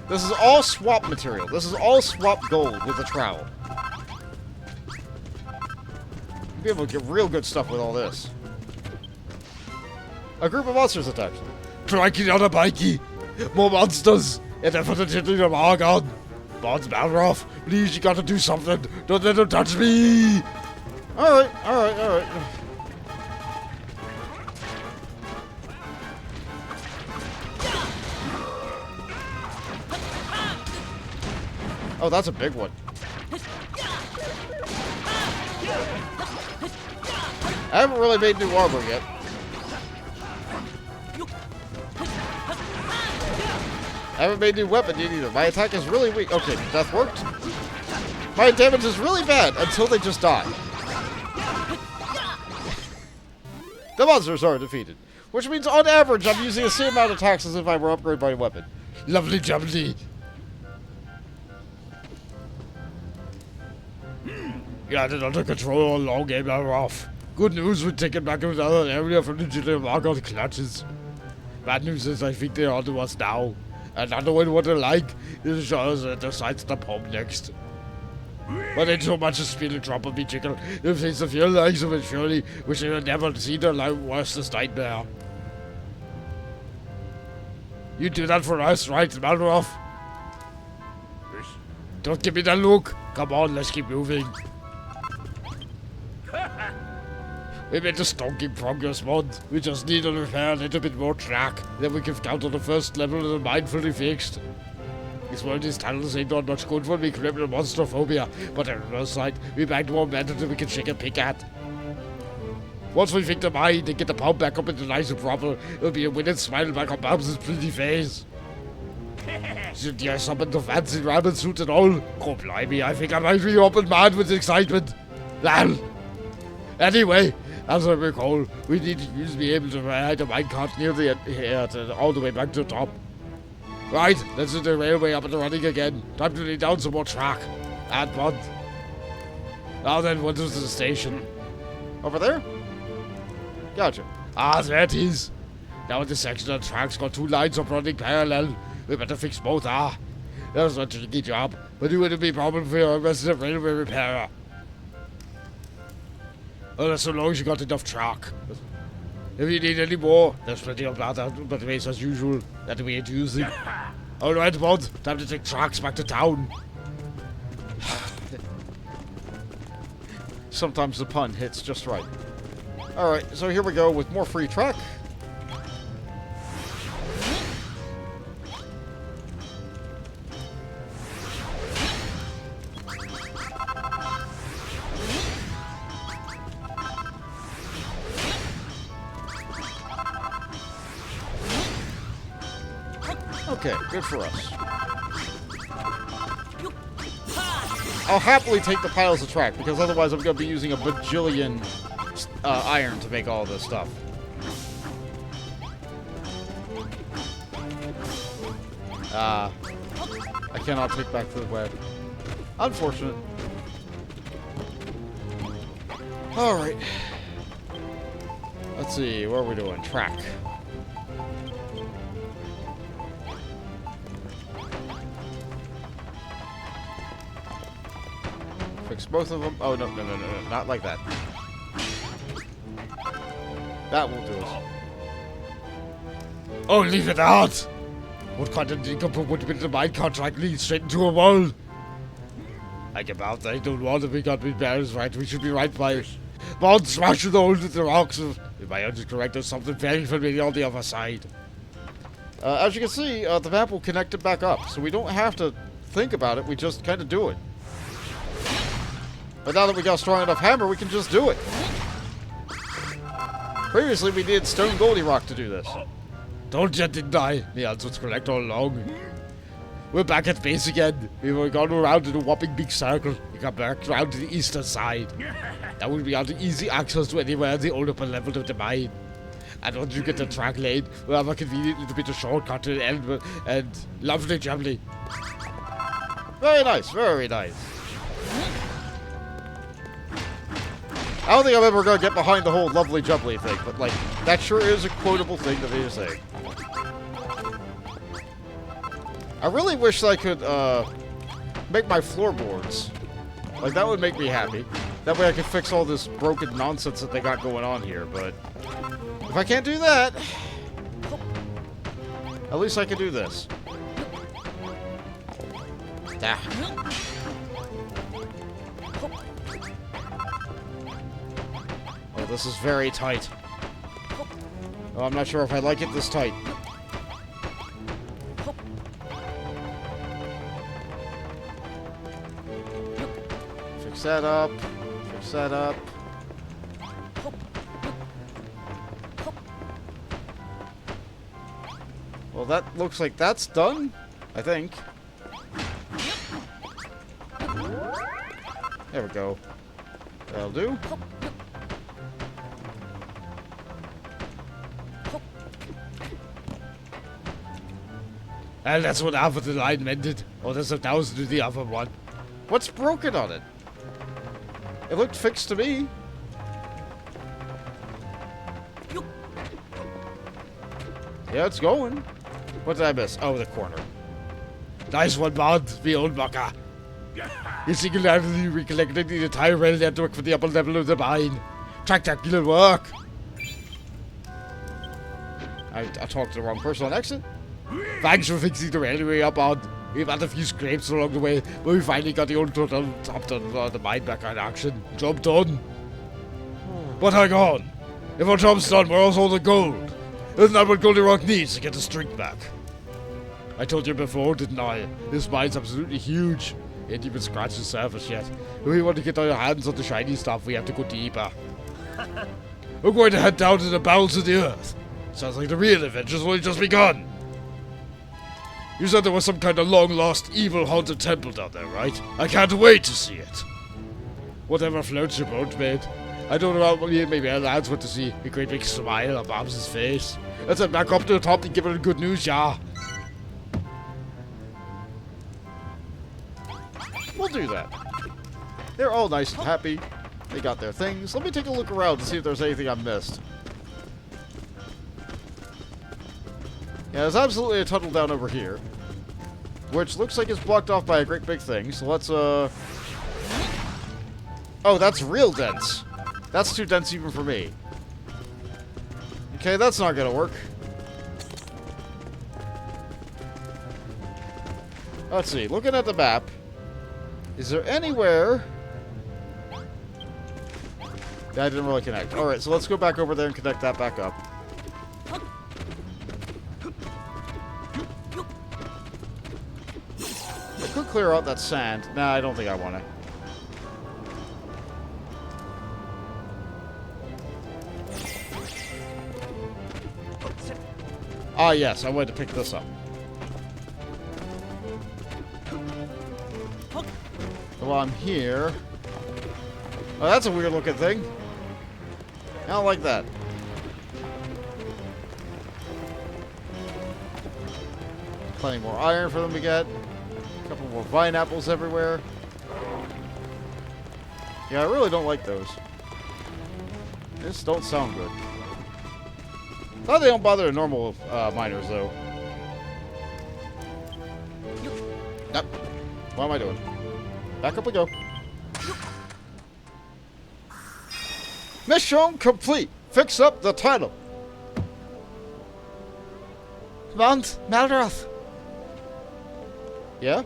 Speaker 1: This is all swap material. This is all swap gold with the trowel. You'll be able to get real good stuff with all this. A group of monsters attacked.
Speaker 3: Crikey on a bikey. More monsters. And they're potentially the Margon. Bonds Balroth, please, you gotta do something. Don't let them touch me.
Speaker 1: Alright, alright, alright. Oh, that's a big one. I haven't really made new armor yet. I haven't made new weapon yet either. My attack is really weak. Okay, death worked. My damage is really bad until they just die. The monsters are defeated. Which means on average I'm using the same amount of attacks as if I were upgrading my weapon.
Speaker 3: Lovely jubbly. Got it under control, long game are off. Good news, we're taking back another area from the Jillian Margot clutches. Bad news is I think they're onto us now. And not knowing what they're like, it shows that decides to home next. But ain't so much as spin a drop of me chicken. If it's a few legs of it surely, which they will never see their life worst nightmare. You do that for us, right, Malroth? Don't give me that look. Come on, let's keep moving. We made a stonking progress, mod. We just need to repair a little bit more track. Then we can count on the first level of the mine fully fixed. This world is tunnels ain't not much good for me criminal monster phobia, but on the other side, we bagged more metal than we can shake a pick at. Once we fix the mine and get the pump back up into nice and proper, it'll be a winning smile back on Babs' pretty face. Should you summon the fancy rabbit suit and all? Oh blimey, I think I might be up and mad with excitement. Lal. Anyway, as I recall, we need to be able to ride a minecart near the end here all the way back to the top. Right, let's do the railway up and running again. Time to lay down some more track. And mud. Now then, what is the station?
Speaker 1: Over there? Gotcha.
Speaker 3: Ah, there it is. Now in this section of the track's got 2 lines of running parallel. We better fix both, That was a tricky job, but it wouldn't be a problem for your resident railway repairer. Well, that's so long as you got enough track. If you need any more, there's plenty of that out the base as usual that we ain't using. Alright, Bud, time to take tracks back to town.
Speaker 1: Sometimes the pun hits just right. Alright, so here we go with more free track. Okay, good for us. I'll happily take the piles of track, because otherwise I'm going to be using a bajillion iron to make all this stuff. I cannot take back to the web. Unfortunate. Alright. Let's see, what are we doing? Track. Fix both of them. Oh, no, not like that. That won't do it.
Speaker 3: Oh, leave it out! What kind of decomposed would build a mine contract leads straight into a wall? Like about I don't want to be got with barrels right. We should be right by Bond smash the hole with the rocks. If my aunt is correct, there's something very familiar on the other side.
Speaker 1: As you can see, the map will connect it back up, so we don't have to think about it, we just kind of do it. But now that we got a strong enough hammer, we can just do it. Previously, we needed Stone Goldie Rock to do this.
Speaker 3: Don't you deny, the answer was correct all along. We're back at base again. We were going around in a whopping big circle. We got back around to the eastern side. That will be out easy access to anywhere in the old upper level of the mine. And once you get the track laid, we'll have a convenient little bit of shortcut to the end, and lovely jubbly.
Speaker 1: Very nice, very nice. I don't think I'm ever going to get behind the whole lovely jubbly thing, but, like, that sure is a quotable thing to be to say. I really wish I could, make my floorboards. Like, that would make me happy. That way I could fix all this broken nonsense that they got going on here, but if I can't do that, at least I can do this. Ah. Oh, this is very tight. Oh, I'm not sure if I like it this tight. Fix that up. Fix that up. Well, that looks like that's done, I think. There we go. That'll do.
Speaker 3: And that's what half of the line mended. Or there's 1,000 to the other one.
Speaker 1: What's broken on it? It looked fixed to me. Yeah, it's going. What did I miss? Oh, the corner.
Speaker 3: Nice one, Bond, the old mucker. You single-handedly recollected the entire rail network for the upper level of the mine. Spectacular work.
Speaker 1: I talked to the wrong person on exit.
Speaker 3: Thanks for fixing the railway up, Bond. We've had a few scrapes along the way, but we finally got the old tunnel topped on the mine back in action. Job done. But hang on. If our job's done, where's all the gold? Isn't that what Goldie Rock needs to get the streak back? I told you before, didn't I? This mine's absolutely huge. Ain't even scratched the surface yet. If we want to get our hands on the shiny stuff, we have to go deeper. We're going to head down to the bowels of the earth. Sounds like the real adventure's only just begun. You said there was some kind of long-lost, evil haunted temple down there, right? I can't wait to see it. Whatever floats your boat, mate. I don't know how maybe our lads want to see a great big smile on Bob's face. Let's head back up to the top and give it a good news, yeah.
Speaker 1: We'll do that. They're all nice and happy. They got their things. Let me take a look around to see if there's anything I've missed. Yeah, there's absolutely a tunnel down over here, which looks like it's blocked off by a great big thing. So let's, Oh, that's real dense. That's too dense even for me. Okay, that's not gonna work. Let's see, looking at the map, is there anywhere... That didn't really connect. Alright, so let's go back over there and connect that back up. I could clear out that sand. Nah, I don't think I want to. Ah, yes, I wanted to pick this up. While I'm here... Oh, that's a weird looking thing. I don't like that. Plenty more iron for them to get. A couple more vine apples everywhere. Yeah, I really don't like those. This don't sound good. Thought they don't bother the normal miners, though. Nope. What am I doing? Back up we go. Mission complete. Fix up the tunnel.
Speaker 4: Mount Malroth.
Speaker 1: Yeah?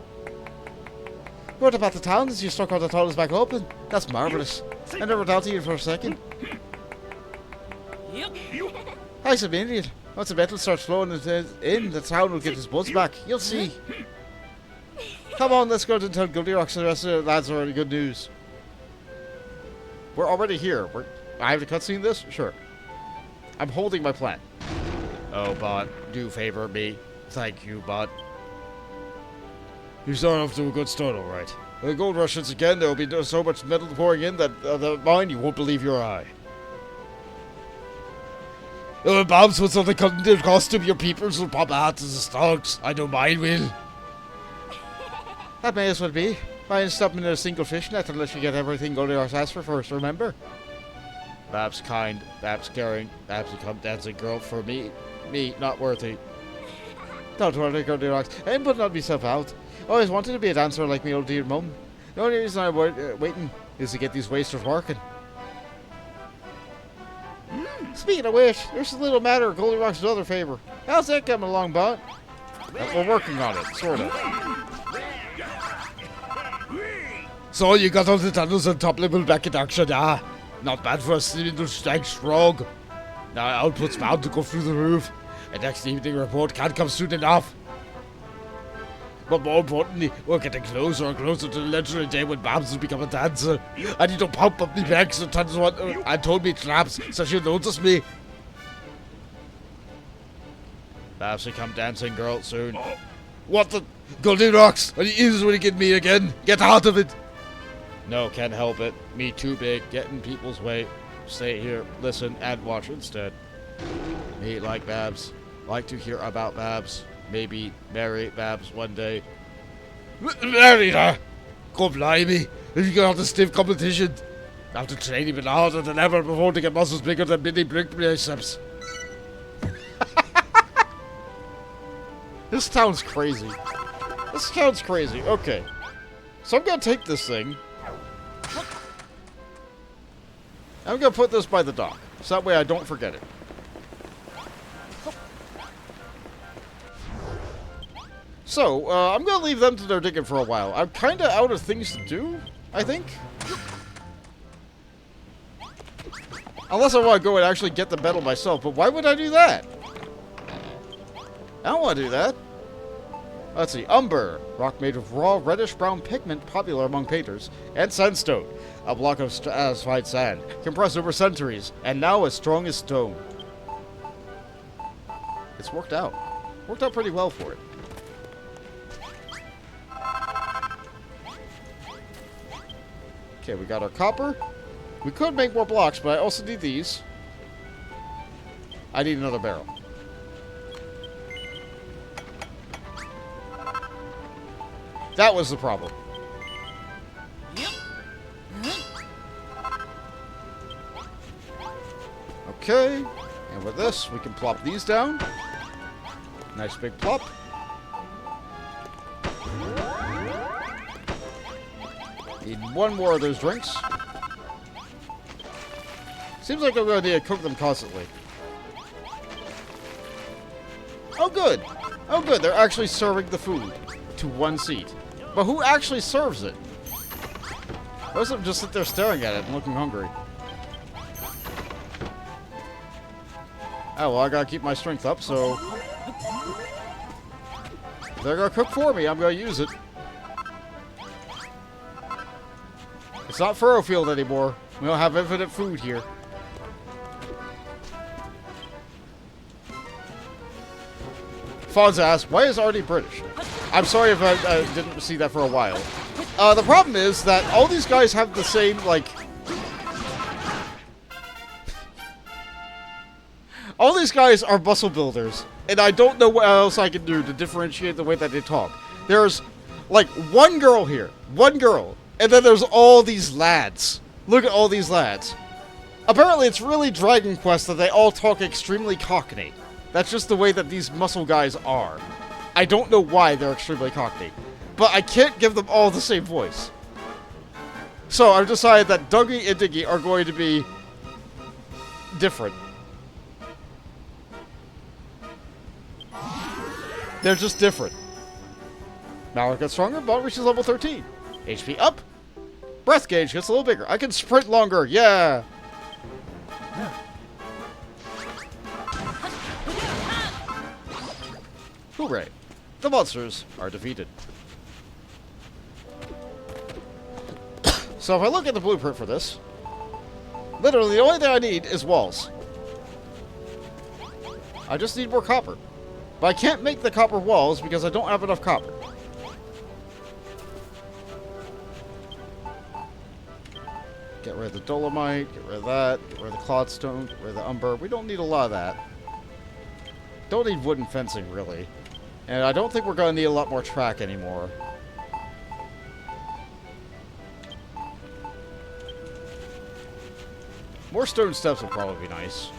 Speaker 4: What about the town? As you stuck all the tunnels back open? That's marvelous. I never doubted you for a second. I said, idiot. Once the metal starts flowing in, the town will get his buzz back. You'll see. Come on, let's go to tell Goldilocks and the rest of the lads already good news.
Speaker 1: We're already here. I have to cutscene this? Sure. I'm holding my plan. Oh, bot, do favor me. Thank you, bot.
Speaker 3: You start off to a good start, all right.
Speaker 1: When the gold rush hits again, there will be so much metal pouring in that the mine you won't believe your eye.
Speaker 3: When bombs puts on the content costume, your peoples will pop out as the stalks. I know mine will.
Speaker 4: That may as well be. I ain't stopping in a single fish net unless you get everything Goldilocks asked for first, remember?
Speaker 1: Babs kind, Babs caring, Babs become dancing girl for me. Me, not worthy.
Speaker 4: Don't worry, Goldilocks. I ain't putting on myself out. Always wanted to be a dancer like me old dear mum. The only reason I'm waiting is to get these wasters working. Speaking of which, there's a little matter of Goldilocks' another favor. How's that coming along, bot?
Speaker 1: We're working on it, sort of.
Speaker 3: So you got all the tunnels and top level back in action, ah? Not bad for a single strike strong. Now output's bound to go through the roof. A next evening report can't come soon enough. But more importantly, we're getting closer and closer to the legendary day when Babs will become a dancer. I need to pump up the back so Tons and told me traps so she'll notice me.
Speaker 1: Babs will come dancing girl soon.
Speaker 3: What the? Goldilocks! Are you easily getting me again? Get out of it!
Speaker 1: No, can't help it. Me too big, get in people's way. Stay here, listen, and watch instead. Me like Babs. Like to hear about Babs. Maybe marry Babs one day.
Speaker 3: Marry her? God blimey. If you got a stiff competition. I have to train even harder than ever before to get muscles bigger than mini brick biceps.
Speaker 1: This sounds crazy. This sounds crazy. Okay. So I'm gonna take this thing. I'm gonna put this by the dock. So that way I don't forget it. So, I'm gonna leave them to their digging for a while. I'm kinda out of things to do, I think. Unless I want to go and actually get the metal myself, but why would I do that? I don't want to do that. Let's see, umber, rock made of raw reddish-brown pigment popular among painters, and sandstone, a block of stratified sand, compressed over centuries, and now as strong as stone. It's worked out. Worked out pretty well for it. Okay, we got our copper. We could make more blocks, but I also need these. I need another barrel. That was the problem. Okay. And with this, we can plop these down. Nice big plop. Need one more of those drinks. Seems like I'm going to need to cook them constantly. Oh, good. Oh, good. They're actually serving the food to one seat. But who actually serves it? Most of them just sit there staring at it and looking hungry. Oh, well, I gotta keep my strength up, so... They're gonna cook for me. I'm gonna use it. It's not Furrowfield anymore. We don't have infinite food here. Fonz asks, why is Artie British? I'm sorry if I didn't see that for a while. The problem is that all these guys have the same, like... All these guys are muscle builders, and I don't know what else I can do to differentiate the way that they talk. There's, like, one girl here. One girl. And then there's all these lads. Look at all these lads. Apparently it's really Dragon Quest that they all talk extremely Cockney. That's just the way that these muscle guys are. I don't know why they're extremely Cockney. But I can't give them all the same voice. So I've decided that Dougie and Diggy are going to be different. They're just different. Mallory gets stronger, but reaches level 13. HP up. Breath gauge gets a little bigger. I can sprint longer. Yeah. Hooray. The monsters are defeated. So if I look at the blueprint for this, literally the only thing I need is walls. I just need more copper. But I can't make the copper walls because I don't have enough copper. Get rid of the dolomite, get rid of that, get rid of the clodstone, get rid of the umber. We don't need a lot of that. Don't need wooden fencing, really. And I don't think we're going to need a lot more track anymore. More stone steps would probably be nice.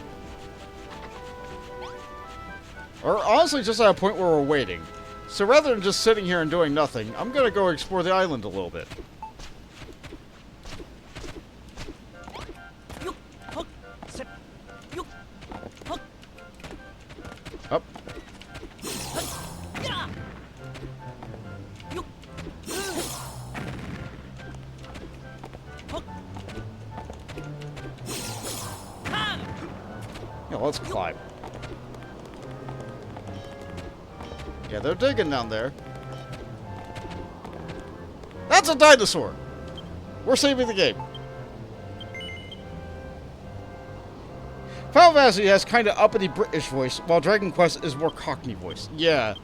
Speaker 1: Or honestly, just at a point where we're waiting. So rather than just sitting here and doing nothing, I'm going to go explore the island a little bit. Up. Yeah, let's climb. Yeah, they're digging down there. That's a dinosaur! We're saving the game. Final Fantasy has kind of uppity British voice, while Dragon Quest is more Cockney voice. Yeah.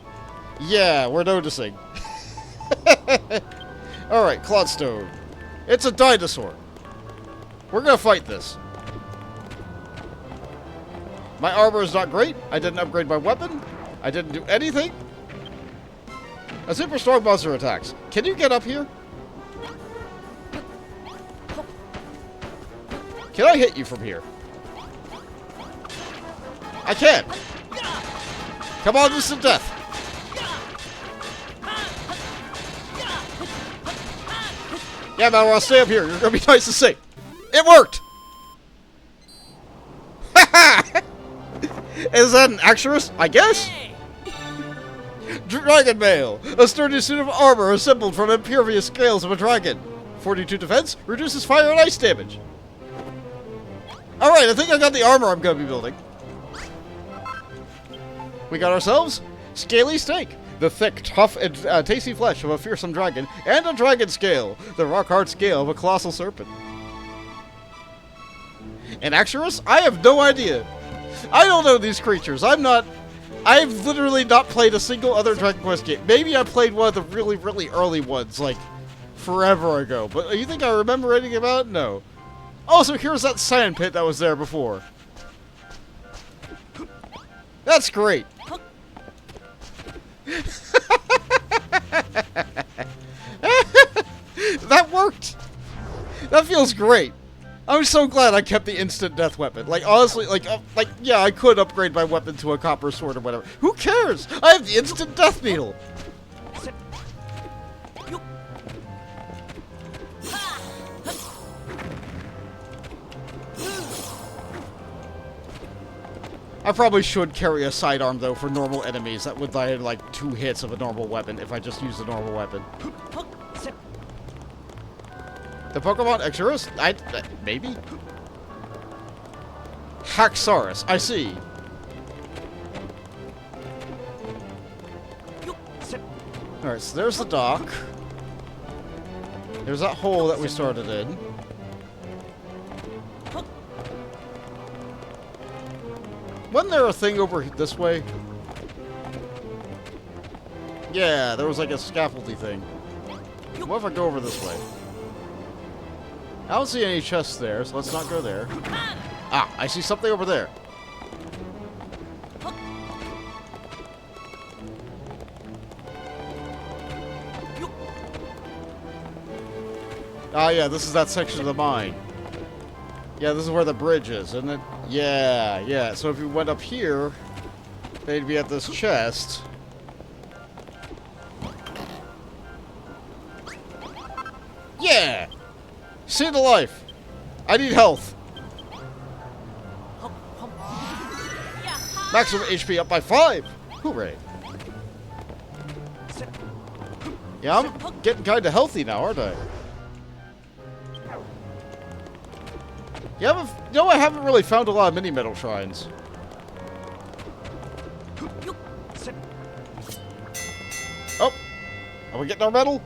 Speaker 1: Yeah, we're noticing. Alright, Clodstone. It's a dinosaur. We're gonna fight this. My armor is not great. I didn't upgrade my weapon. I didn't do anything. A super strong monster attacks. Can you get up here? Can I hit you from here? I can. Come on, this is death. Yeah, man, I'll stay up here. You're gonna be nice to see. It worked. Is that an Axorus? I guess. Dragon Mail! A sturdy suit of armor assembled from impervious scales of a dragon. 42 defense, reduces fire and ice damage. Alright, I think I got the armor I'm going to be building. We got ourselves Scaly Steak, the thick, tough, and tasty flesh of a fearsome dragon, and a dragon scale, the rock-hard scale of a colossal serpent. An Axorus? I have no idea. I don't know these creatures. I've literally not played a single other Dragon Quest game. Maybe I played one of the really, really early ones, like, forever ago. But you think I remember anything about it? No. Also, here's that sand pit that was there before. That's great. That worked. That feels great. I'm so glad I kept the instant death weapon. Like, honestly, yeah, I could upgrade my weapon to a copper sword or whatever. Who cares? I have the instant death needle. I probably should carry a sidearm, though, for normal enemies. That would die in, like, 2 hits of a normal weapon if I just used a normal weapon. The Pokemon Exurus? Maybe? Haxorus, I see. Alright, so there's the dock. There's that hole that we started in. Wasn't there a thing over this way? Yeah, there was like a scaffoldy thing. What if I go over this way? I don't see any chests there, so let's not go there. Ah, I see something over there. Ah, yeah, this is that section of the mine. Yeah, this is where the bridge is, isn't it? Yeah, yeah. So if you went up here, they'd be at this chest. Yeah! See the life! I need health. Maximum HP up by 5! Hooray. Yeah, I'm getting kind of healthy now, aren't I? Yeah, I haven't really found a lot of mini-metal shrines. Oh! Are we getting our medal?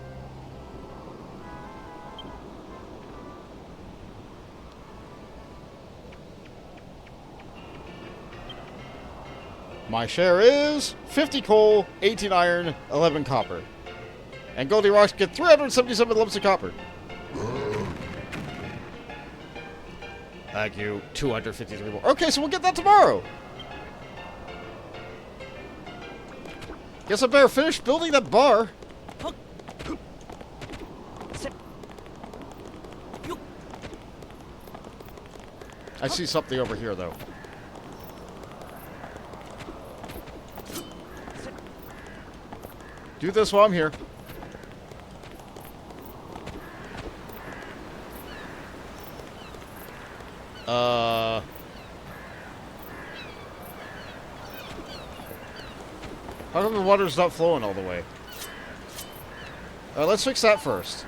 Speaker 1: My share is 50 coal, 18 iron, 11 copper. And Goldilocks get 377 lumps of copper. Thank you. 253 more. Okay, so we'll get that tomorrow. Guess I better finish building that bar. I see something over here, though. Do this while I'm here. How come the water's not flowing all the way? Let's fix that first.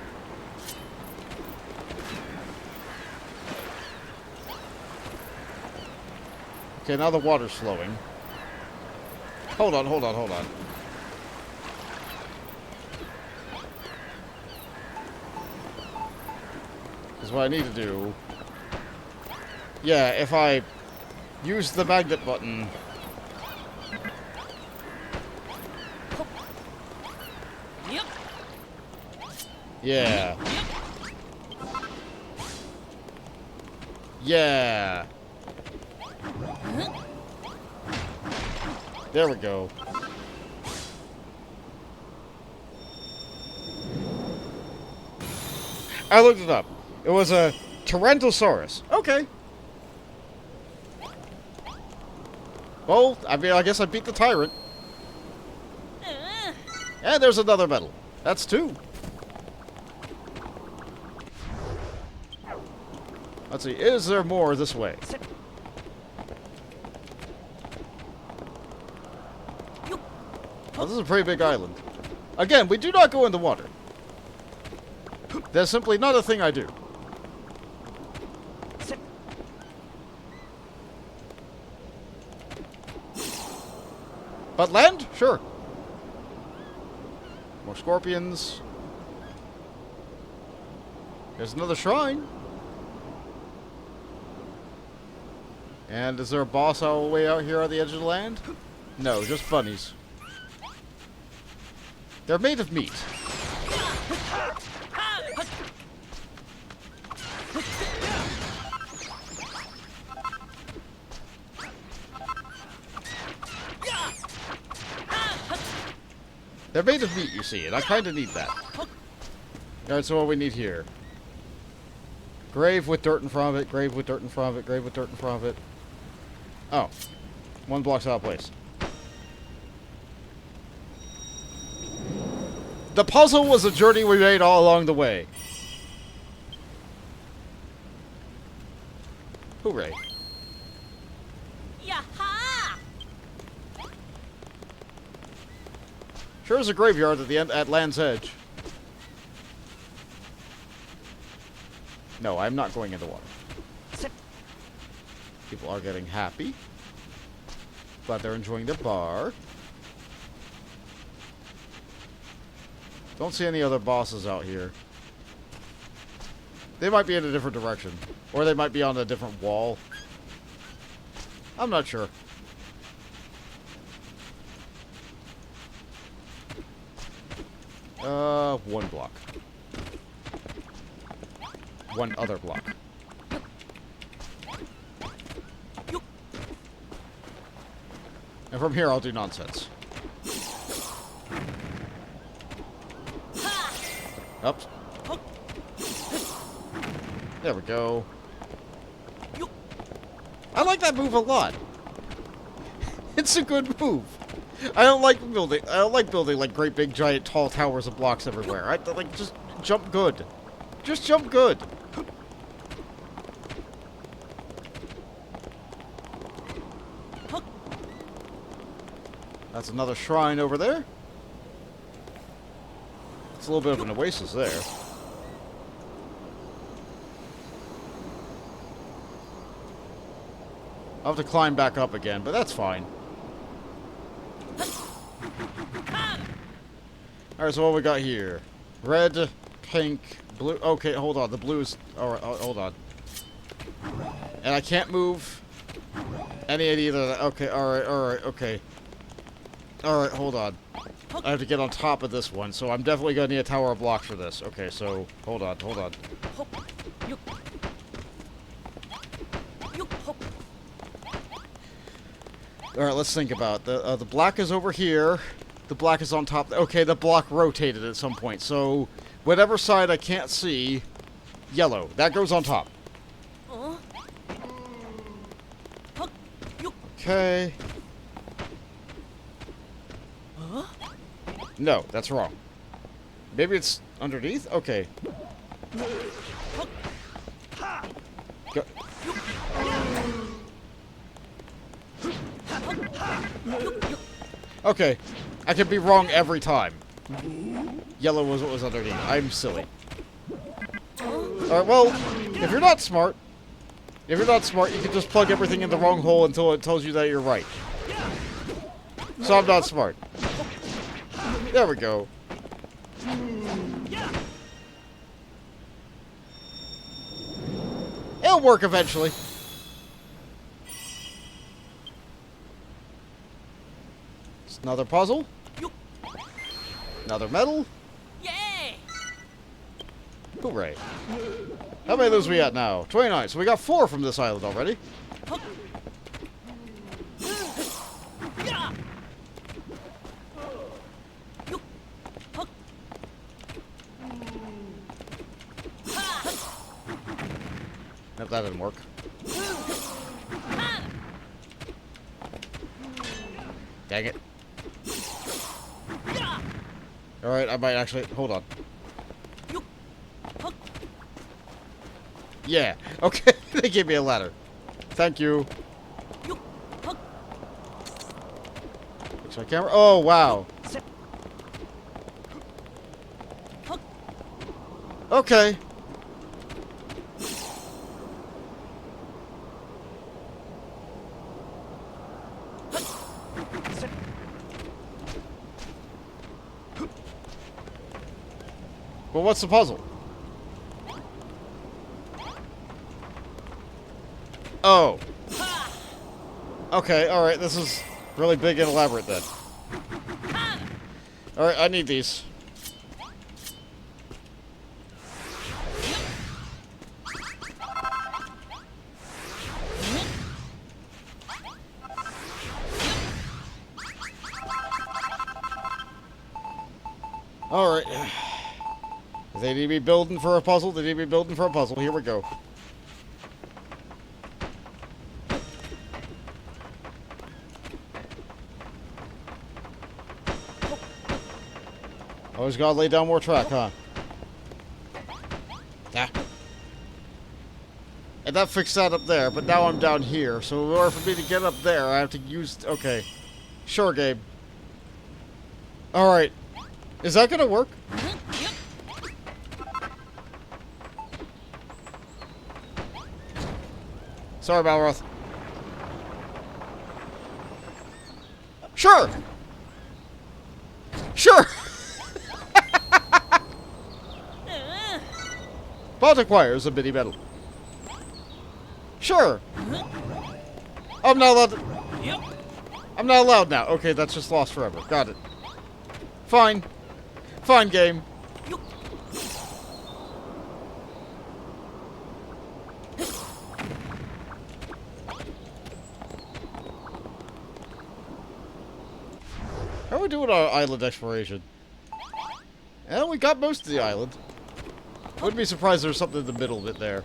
Speaker 1: Okay, now the water's flowing. Hold on. Because what I need to do... Yeah, if I use the magnet button... Yeah. Yeah. There we go. I looked it up. It was a Tyrannosaurus. Okay. Well, I mean, I guess I beat the tyrant. And there's another medal. That's 2. Let's see, is there more this way? Oh, this is a pretty big island. Again, we do not go in the water. That's simply not a thing I do. But land? Sure. More scorpions. There's another shrine. And is there a boss all the way out here on the edge of the land? No, just bunnies. They're made of meat. They're made of meat, you see, and I kind of need that. Alright, so what we need here? Grave with dirt in front of it, grave with dirt in front of it, grave with dirt in front of it. Oh. One block's out of place. The puzzle was a journey we made all along the way. Hooray.
Speaker 5: Yaha!
Speaker 1: Sure is a graveyard at the end at Land's Edge. No, I'm not going in the water. People are getting happy. Glad they're enjoying their bar. Don't see any other bosses out here. They might be in a different direction. Or they might be on a different wall. I'm not sure. One block. One other block. And from here, I'll do nonsense. Up. There we go. I like that move a lot. It's a good move. I don't like building like great big giant tall towers of blocks everywhere. I like just jump good. Just jump good. That's another shrine over there. It's a little bit of an oasis there. I'll have to climb back up again, but that's fine. Alright, so what we got here? Red, pink, blue. Okay, hold on. The blue is... Alright, hold on. And I can't move any of either. Okay, alright, okay. Alright, hold on. I have to get on top of this one, so I'm definitely going to need a tower of blocks for this. Okay, so, hold on. Alright, let's think about it. The black is over here. The black is on top. Okay, the block rotated at some point, so whatever side I can't see, yellow. That goes on top. Okay. No, that's wrong. Maybe it's underneath? Okay. Go. Okay. I can be wrong every time. Yellow was what was underneath. I'm silly. Alright, well, if you're not smart, you can just plug everything in the wrong hole until it tells you that you're right. So I'm not smart. There we go. It'll work eventually. It's another puzzle. Another medal.
Speaker 5: Yay!
Speaker 1: Hooray. How many of those we got now? 29. So we got 4 from this island already. Nope, that didn't work. Dang it. Alright, I might actually... Hold on. Yeah. Okay, they gave me a ladder. Thank you. Fix my camera. Oh, wow. Okay. Well, what's the puzzle? Oh. Okay, alright, this is really big and elaborate then. Alright, I need these. Alright. They need me building for a puzzle. Here we go. Always gotta lay down more track, huh? Yeah. And that fixed that up there, but now I'm down here. So in order for me to get up there, I have to use... Okay. Sure, Gabe. Alright. Is that gonna work? Sorry, Balroth. Sure! Sure! Bot acquires a mini medal. Sure! I'm not allowed to...
Speaker 5: Yep.
Speaker 1: I'm not allowed now. Okay, that's just lost forever. Got it. Fine. Fine, game. How are we doing our island exploration? And we got most of the island. Wouldn't be surprised there's something in the middle of it there.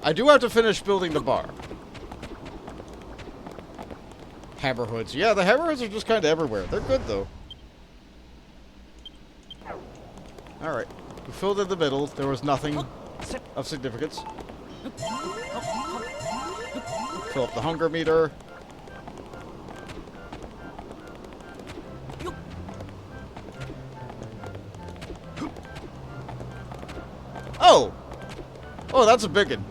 Speaker 1: I do have to finish building the bar. Hammerhoods. Yeah, the hammerhoods are just kind of everywhere. They're good, though. Alright. We filled in the middle. There was nothing of significance. Fill up the hunger meter. Oh! Oh, that's a big one.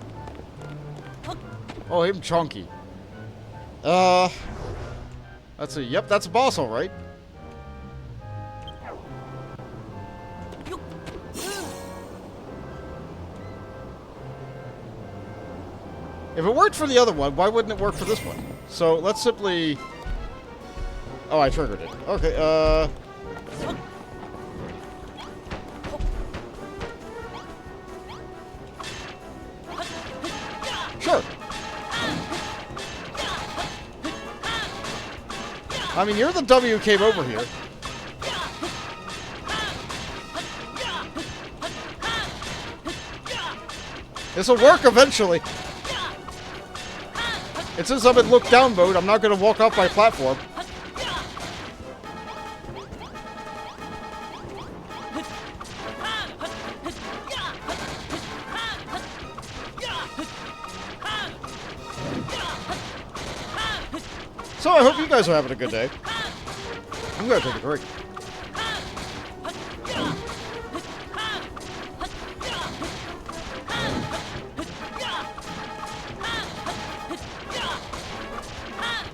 Speaker 1: Oh, him chunky. Let's see. Yep, that's a boss, all right. If it worked for the other one, why wouldn't it work for this one? So let's simply... Oh, I triggered it. Okay, Sure. I mean, you're the W who came over here. This'll work eventually. And since I'm in look-down mode, I'm not going to walk off my platform. So I hope you guys are having a good day. I'm going to take a break.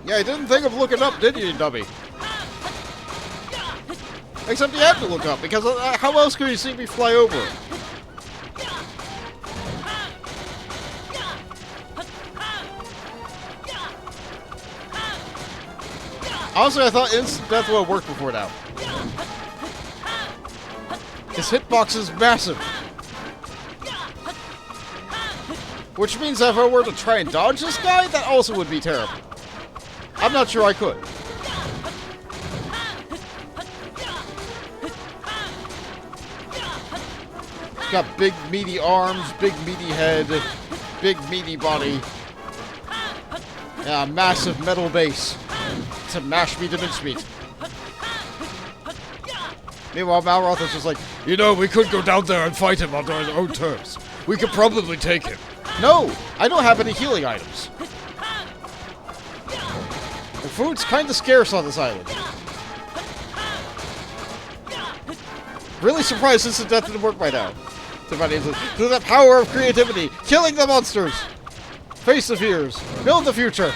Speaker 1: Yeah, you didn't think of looking up, did you, dummy? Except you had to look up, because how else could you see me fly over it? Honestly, I thought instant death would have worked before now. His hitbox is massive. Which means that if I were to try and dodge this guy, that also would be terrible. I'm not sure I could. He's got big meaty arms, big meaty head, big meaty body. Yeah, massive metal base to mash me to mincemeat.
Speaker 3: Meanwhile, Malroth is just like, you know, we could go down there and fight him on our own terms. We could probably take him.
Speaker 1: No, I don't have any healing items. The food's kind of scarce on this island. Really surprised instant death didn't work by now. Through the power of creativity, killing the monsters. Face the fears. Build the future.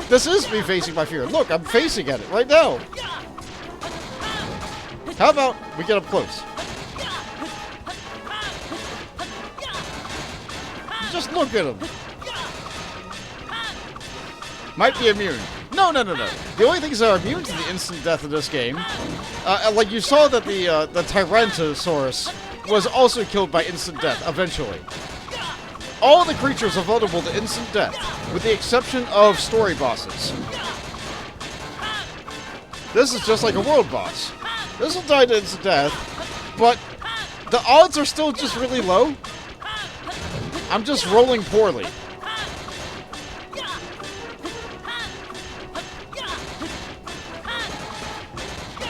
Speaker 1: This is me facing my fear. Look, I'm facing at it right now. How about we get up close? Just look at him. Might be immune. No. The only things that are immune to the instant death of this game, like you saw that the Tyrannosaurus was also killed by instant death eventually. All the creatures are vulnerable to instant death, with the exception of story bosses. This is just like a world boss. This will die to instant death, but the odds are still just really low. I'm just rolling poorly.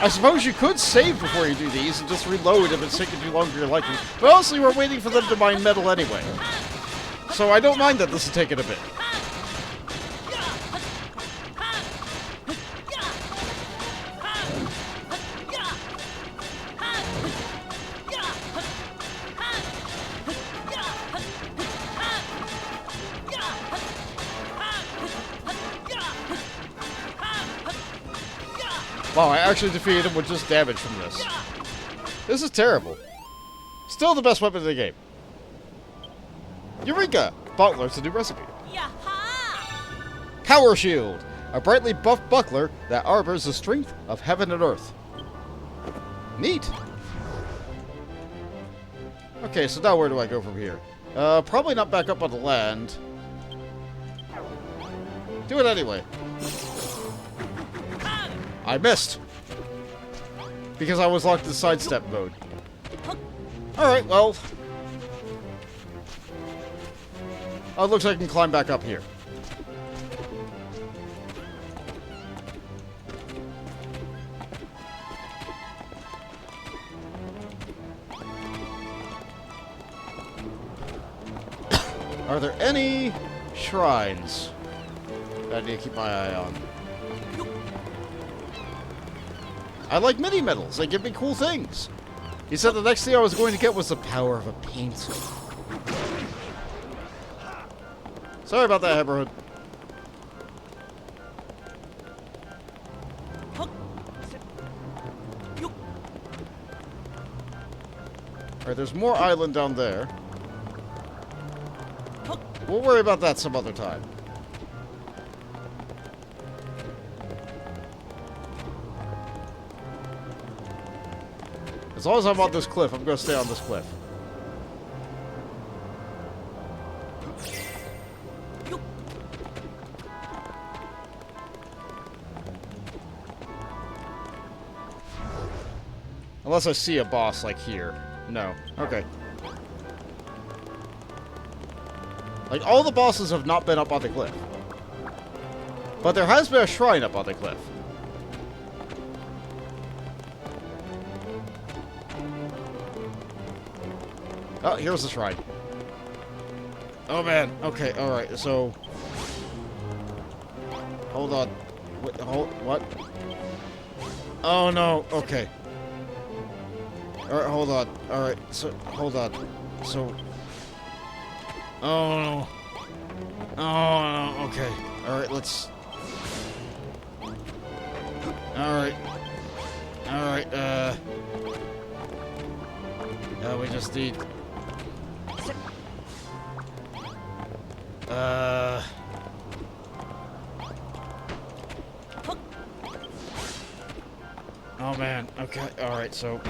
Speaker 1: I suppose you could save before you do these and just reload if it's taking too long for your liking. But honestly, we're waiting for them to mine metal anyway. So I don't mind that this is taking a bit. Wow, I actually defeated him with just damage from this. This is terrible. Still the best weapon in the game. Eureka! Bot learns a new recipe.
Speaker 5: Yaha!
Speaker 1: Power Shield! A brightly buffed buckler that arbors the strength of heaven and earth. Neat. Okay, so now where do I go from here? Probably not back up on the land. Do it anyway. I missed. Because I was locked in sidestep mode. Alright, well. Oh, it looks like I can climb back up here. Are there any shrines that I need to keep my eye on? I like mini medals. They give me cool things. He said the next thing I was going to get was the power of a pencil. Sorry about that, neighborhood. Alright, there's more island down there. We'll worry about that some other time. As long as I'm on this cliff, I'm going to stay on this cliff. Unless I see a boss like here. No. Okay. Like, all the bosses have not been up on the cliff. But there has been a shrine up on the cliff. Oh, here's the shrine. Oh, man. Okay, alright, so... Hold on. What? Oh, no. Okay. Alright, hold on. Alright, so... Hold on. So... Oh, no. Oh, no. Okay. Alright, let's... Alright. Alright, we just need... Oh, man. Okay, alright, so...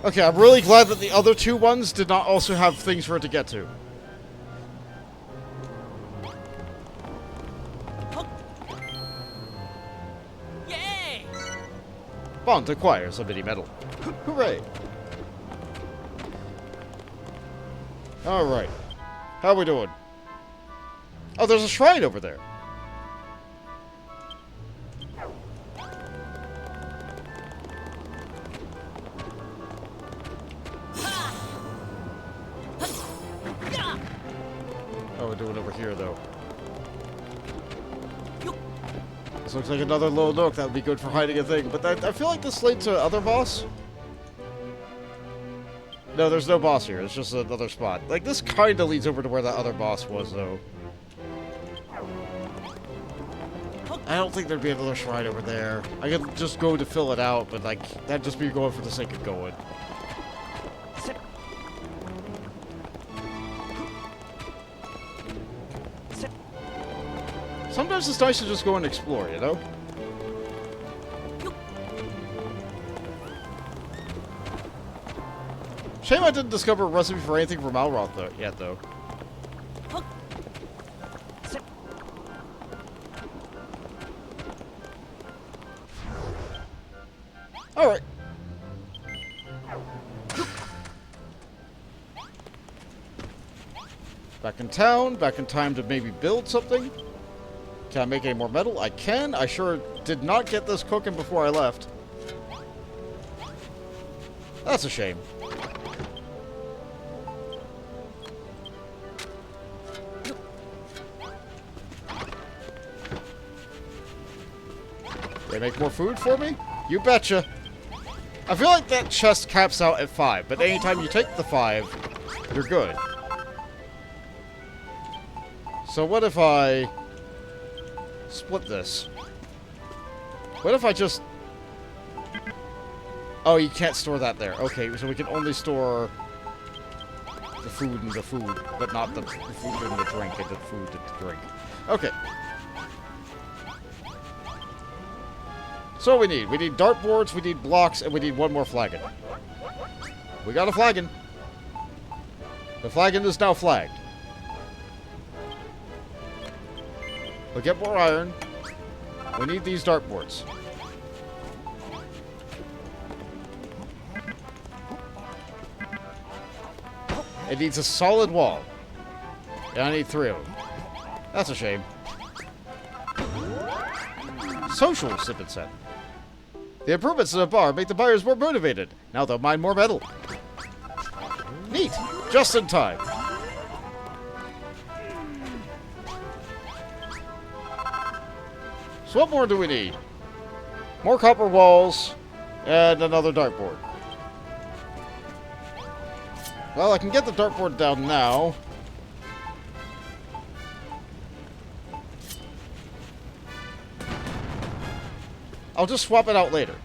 Speaker 1: Okay, I'm really glad that the other two ones did not also have things for it to get to.
Speaker 5: Yay!
Speaker 1: Bond acquires a mini medal. Hooray! Alright. How are we doing? Oh, there's a shrine over there. How are we doing over here, though? This looks like another low nook. That would be good for hiding a thing. But I feel like this leads to other boss. No, there's no boss here. It's just another spot. Like, this kind of leads over to where that other boss was, though. I don't think there'd be another shrine over there. I could just go to fill it out, but, like, that'd just be going for the sake of going. Sometimes it's nice to just go and explore, you know? Shame I didn't discover a recipe for anything from Malroth yet, though. Alright. Back in town. Back in time to maybe build something. Can I make any more metal? I can. I sure did not get this cooking before I left. That's a shame. They make more food for me? You betcha. I feel like that chest caps out at 5, but anytime you take the 5, you're good. So what if I split this? What if I just... Oh, you can't store that there. Okay, so we can only store the food in the food, but not the food in the drink and the food in the drink. Okay. So what we need dartboards, we need blocks, and we need one more flagon. We got a flagon. The flagon is now flagged. We'll get more iron. We need these dartboards. It needs a solid wall. And I need 3 of them. That's a shame. Social sip and set. The improvements to the bar make the buyers more motivated. Now they'll mine more metal. Neat. Just in time. So what more do we need? More copper walls and another dartboard. Well, I can get the dartboard down now. I'll just swap it out later.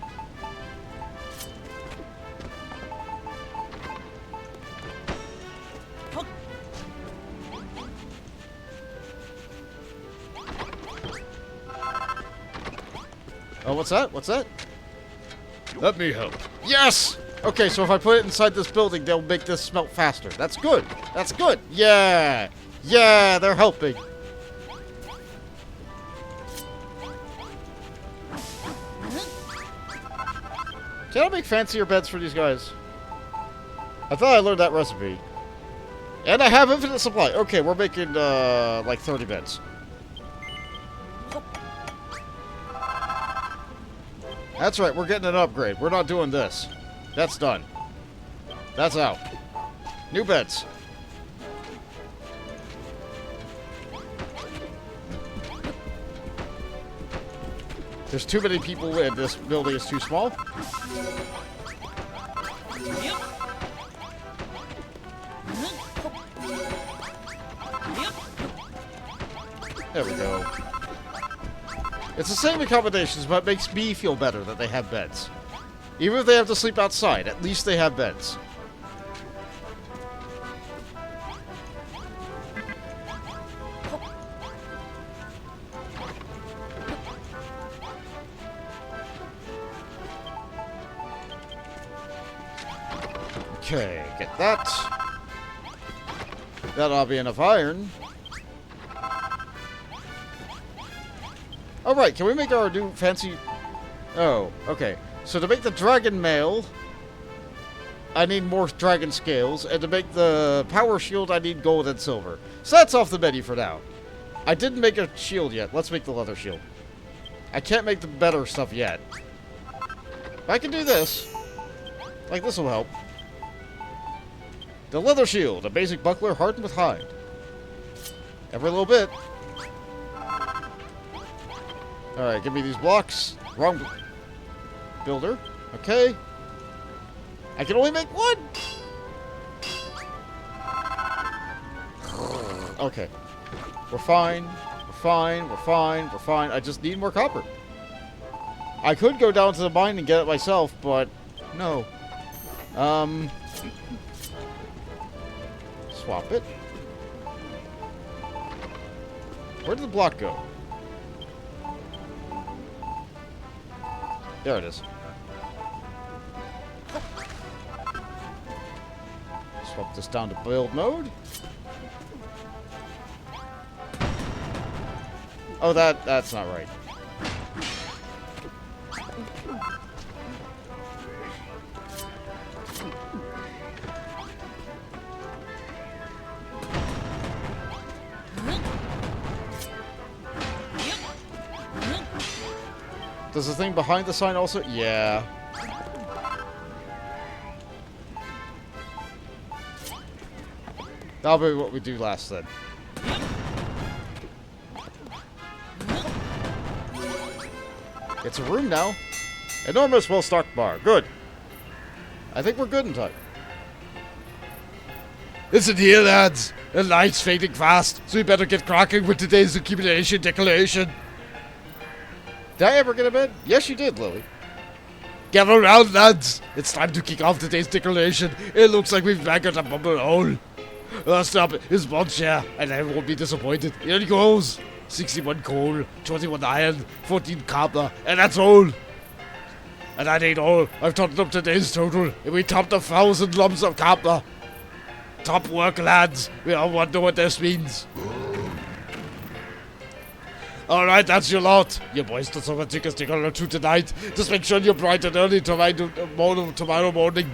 Speaker 1: Oh, what's that? What's that?
Speaker 3: Let me help.
Speaker 1: Yes! Okay, so if I put it inside this building, they'll make this smelt faster. That's good. That's good. Yeah! Yeah, they're helping. Can I make fancier beds for these guys? I thought I learned that recipe. And I have infinite supply. Okay, we're making, like 30 beds. That's right, we're getting an upgrade. We're not doing this. That's done. That's out. New beds. There's too many people in this building is too small. There we go. It's the same accommodations, but it makes me feel better that they have beds. Even if they have to sleep outside, at least they have beds. Okay, get that. That'll be enough iron. Alright, can we make our new fancy... Oh, okay. So to make the dragon mail, I need more dragon scales. And to make the power shield, I need gold and silver. So that's off the menu for now. I didn't make a shield yet. Let's make the leather shield. I can't make the better stuff yet. But I can do this. Like, this will help. The leather shield, a basic buckler hardened with hide. Every little bit. Alright, give me these blocks. Wrong builder. Okay. I can only make one! Okay. We're fine. We're fine. We're fine. We're fine. I just need more copper. I could go down to the mine and get it myself, but no. Swap it. Where did the block go? There it is. Swap this down to build mode. Oh, that's not right. Does the thing behind the sign also? Yeah. That'll be what we do last then. It's a room now. Enormous well-stocked bar. Good. I think we're good in time.
Speaker 3: Listen here, lads. The light's fading fast, so we better get cracking with today's accumulation decoration.
Speaker 1: Did I ever get a bed? Yes, you did, Lily.
Speaker 3: Get around, lads. It's time to kick off today's decoration. It looks like we've maggoted a bubble hole. First up is one chair, and I won't be disappointed. Here it goes. 61 coal, 21 iron, 14 copper, and that's all. And that ain't all. I've totted up today's total, and we topped 1,000 lumps of copper. Top work, lads. We all wonder what this means. Alright, that's your lot. You boys don't have a ticket sticker or two tonight. Just make sure you're bright and early tomorrow morning.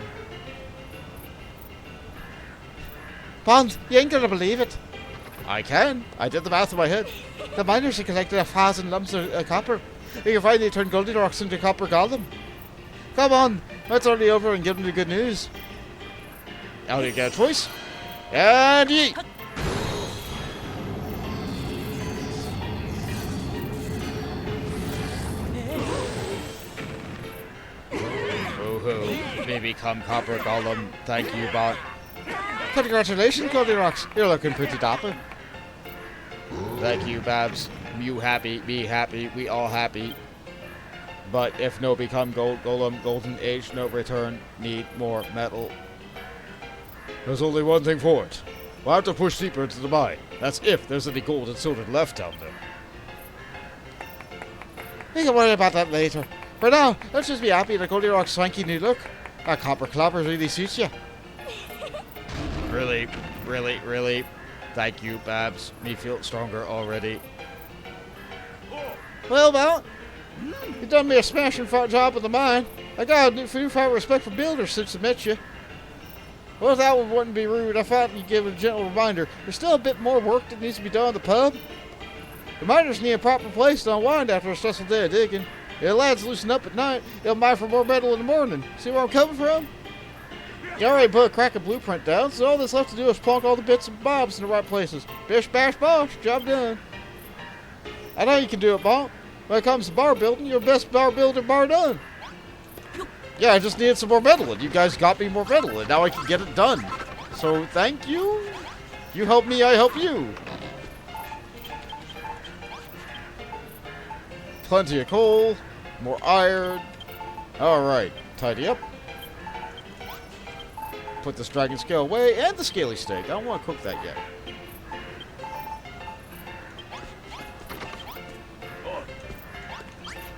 Speaker 4: Bond, you ain't gonna believe it.
Speaker 1: I can. I did the math in my head.
Speaker 4: The miners have collected 1,000 lumps of copper. We can finally turn Goldilocks into copper golem. Come on, let's hurry over and give them the good news.
Speaker 1: Now you get a choice. And yeet. Woohoo. Me become copper golem. Thank you, bot.
Speaker 4: Congratulations, Goldilocks. You're looking pretty dapper.
Speaker 1: Thank you, Babs. You happy, me happy, we all happy. But if no become golem, golden age, no return, need more metal.
Speaker 3: There's only one thing for it. We'll have to push deeper into the mine. That's if there's any gold and silver left down there.
Speaker 4: We can worry about that later. For now, let's just be happy that Goldilocks' swanky new look. That copper clobber really suits you.
Speaker 1: Really, really, really. Thank you, Babs. Me feel stronger already.
Speaker 4: Well, you done me a smashing job with the mine. I got a newfound respect for builders since I met you. Well, that one wouldn't be rude. I thought you'd give a gentle reminder. There's still a bit more work that needs to be done in the pub. The miners need a proper place to unwind after a stressful day of digging. If the lads loosen up at night, they'll mine for more metal in the morning. See where I'm coming from? You already put a cracking blueprint down, so all that's left to do is plonk all the bits and bobs in the right places. Bish, bash, bosh, job done. I know you can do it, Bonk. When it comes to bar building, you're the best bar builder bar done. Yeah, I just needed some more metal, and you guys got me more metal, and now I can get it done. So, thank you. You help me, I help you. Plenty of coal, more iron. Alright, tidy up. Put this dragon scale away, and the scaly steak. I don't want to cook that yet.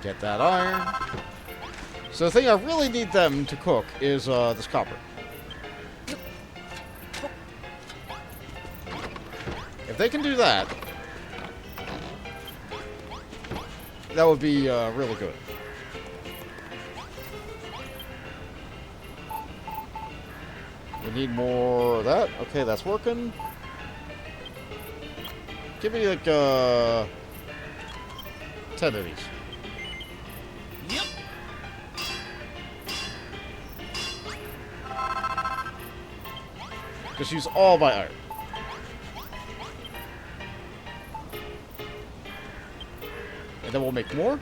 Speaker 4: Get that iron. So the thing I really need them to cook is this copper. If they can do that, that would be really good. We need more of that. Okay, that's working. Give me like 10 of these.
Speaker 5: Yep.
Speaker 1: Just use all my iron. And then we'll make more.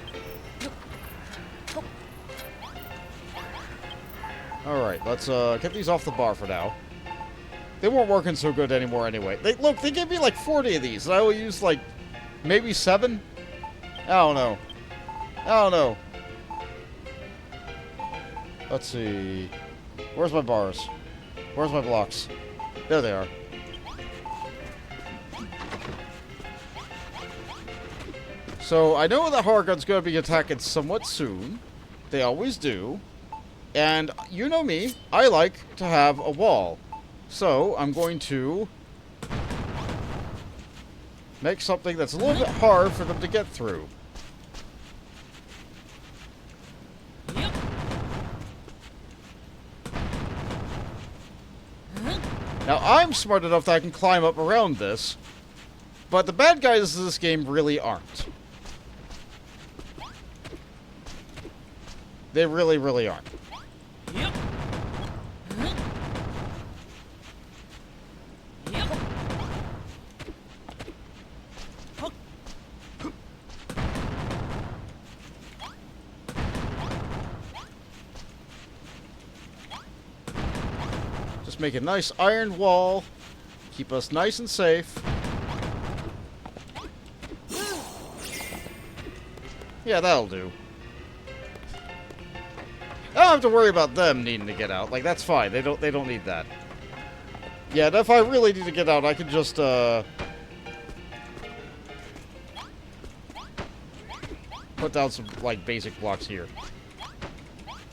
Speaker 1: Alright, let's get these off the bar for now. They weren't working so good anymore anyway. Look, they gave me like 40 of these, and I will use like maybe 7? I don't know. I don't know. Let's see. Where's my bars? Where's my blocks? There they are. So, I know that Hargun's going to be attacking somewhat soon. They always do. And you know me, I like to have a wall. So, I'm going to make something that's a little bit hard for them to get through.
Speaker 5: Yep.
Speaker 1: Now, I'm smart enough that I can climb up around this, but the bad guys of this game really aren't. They really, really aren't.
Speaker 5: Yep. Yep.
Speaker 1: Just make a nice iron wall. Keep us nice and safe. Yeah, that'll do. I don't have to worry about them needing to get out. Like, that's fine. They don't need that. Yeah, and if I really need to get out, I can just put down some like basic blocks here.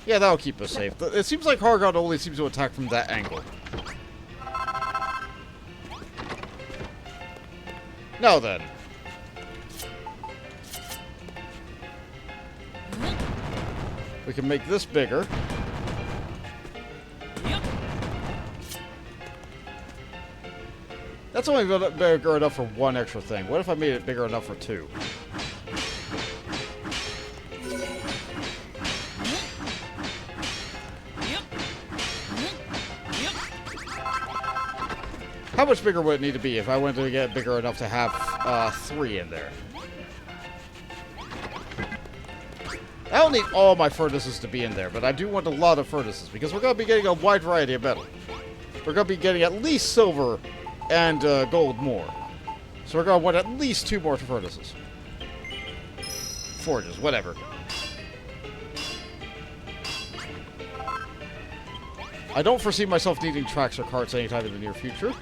Speaker 1: Yeah, that'll keep us safe. It seems like Hargon only seems to attack from that angle. Now then. We can make this bigger.
Speaker 5: Yep.
Speaker 1: That's only bigger enough for one extra thing. What if I made it bigger enough for two?
Speaker 5: Yep. Yep.
Speaker 1: How much bigger would it need to be if I wanted to get bigger enough to have 3 in there? I don't need all my furnaces to be in there, but I do want a lot of furnaces, because we're going to be getting a wide variety of metal. We're going to be getting at least silver and gold more. So we're going to want at least 2 more furnaces. Forges, whatever. I don't foresee myself needing tracks or carts anytime in the near future.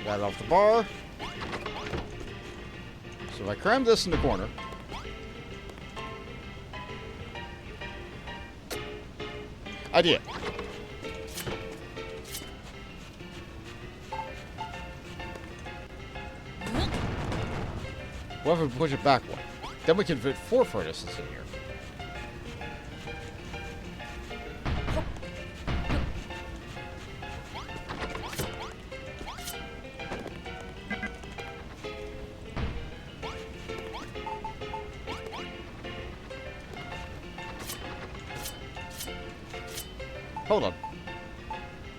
Speaker 1: That off the bar. So if I cram this in the corner... Idea. What if we push it back one? Then we can fit 4 furnaces in here. Hold on.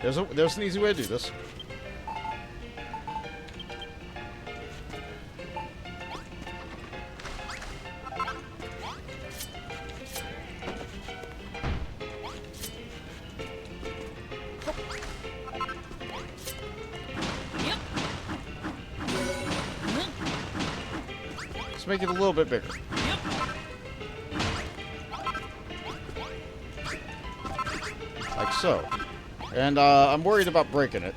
Speaker 1: There's an easy way to do this. Let's make it a little bit bigger. Like so. And I'm worried about breaking it.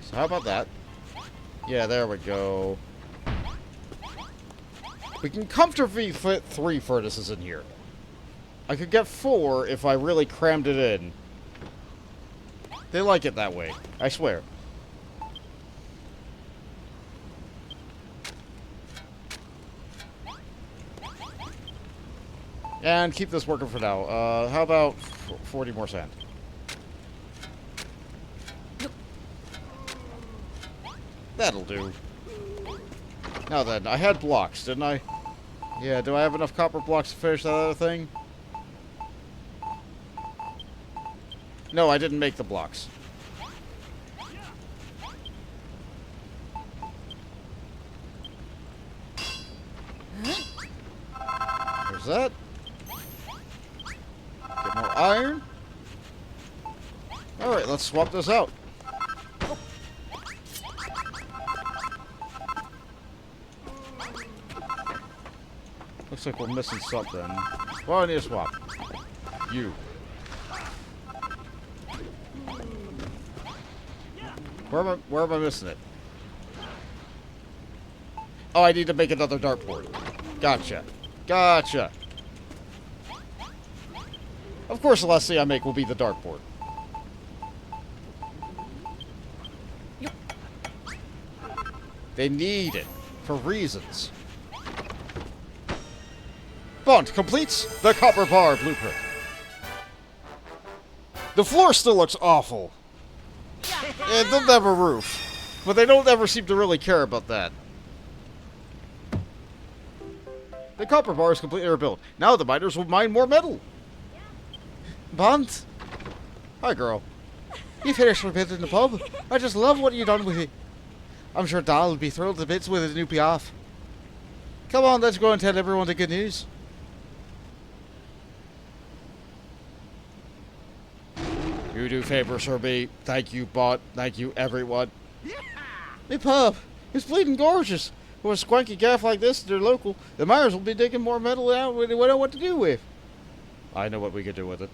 Speaker 1: So how about that? Yeah, there we go. We can comfortably fit 3 furnaces in here. I could get 4 if I really crammed it in. They like it that way, I swear. And keep this working for now. How about 40 more sand? That'll do. Now then, I had blocks, didn't I? Yeah, do I have enough copper blocks to finish that other thing? No, I didn't make the blocks. There's that. Get more iron. Alright, let's swap this out. Looks like we're missing something. Well, I need to swap. You. Where am I missing it? Oh, I need to make another dartboard. Gotcha. Gotcha. Of course, the last thing I make will be the dartboard. They need it for reasons. Bond completes the copper bar blueprint. The floor still looks awful. And they'll have a roof. But they don't ever seem to really care about that. The copper bar is completely rebuilt. Now the miners will mine more metal.
Speaker 4: Bond,
Speaker 1: Hi, girl.
Speaker 4: you finished rebuilding the pub. I just love what you done with it. I'm sure Dal will be thrilled to bits with his new piaf. Come on, let's go and tell everyone the good news.
Speaker 1: You do favors for me. Thank you, bot. Thank you, everyone.
Speaker 4: Me pub, it's bleeding gorgeous. With a squanky gaff like this, they're local. The miners will be digging more metal out when they know what to do with.
Speaker 1: I know what we could do with it.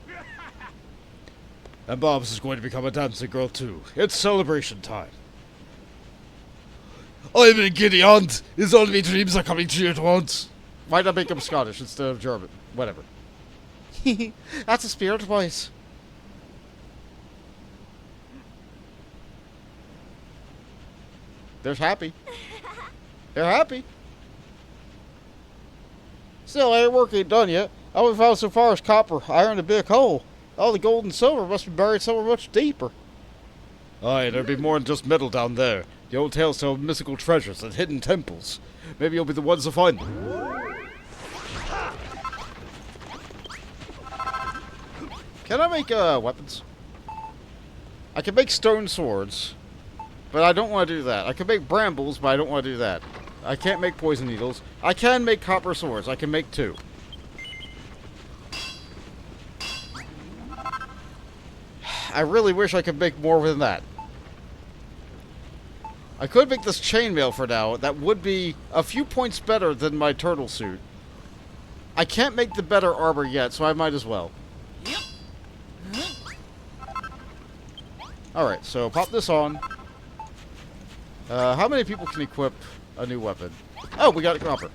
Speaker 1: And Bob's is going to become a dancing girl, too. It's celebration time.
Speaker 3: I'm in giddy aunt. Is all my dreams are coming true at once.
Speaker 1: Why not make him Scottish instead of German? Whatever.
Speaker 4: That's a spirit voice.
Speaker 1: They're happy. They're happy.
Speaker 4: Still, our work ain't done yet. All we found so far is copper, iron, and a bit of coal. All the gold and silver must be buried somewhere much deeper.
Speaker 1: Aye, there'll be more than just metal down there. The old tales tell of mystical treasures and hidden temples. Maybe you'll be the ones to find them. Can I make weapons? I can make stone swords, but I don't want to do that. I can make brambles, but I don't want to do that. I can't make poison needles. I can make copper swords. I can make 2. I really wish I could make more than that. I could make this chainmail for now. That would be a few points better than my turtle suit. I can't make the better armor yet, so I might as well. Alright, so pop this on. How many people can equip a new weapon? Oh, we got a copper.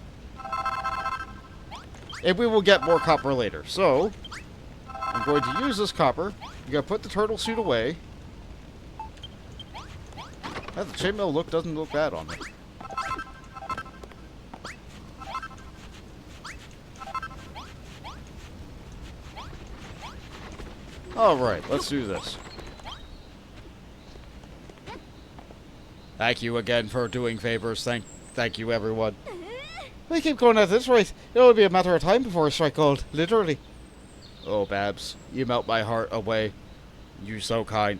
Speaker 1: And we will get more copper later. So, I'm going to use this copper. You gotta put the turtle suit away. The chainmail doesn't look bad on me. Alright, let's do this. Thank you again for doing favors. Thank you, everyone.
Speaker 4: We keep going at this rate. It'll be a matter of time before I strike gold, literally.
Speaker 1: Oh, Babs, you melt my heart away. You so kind.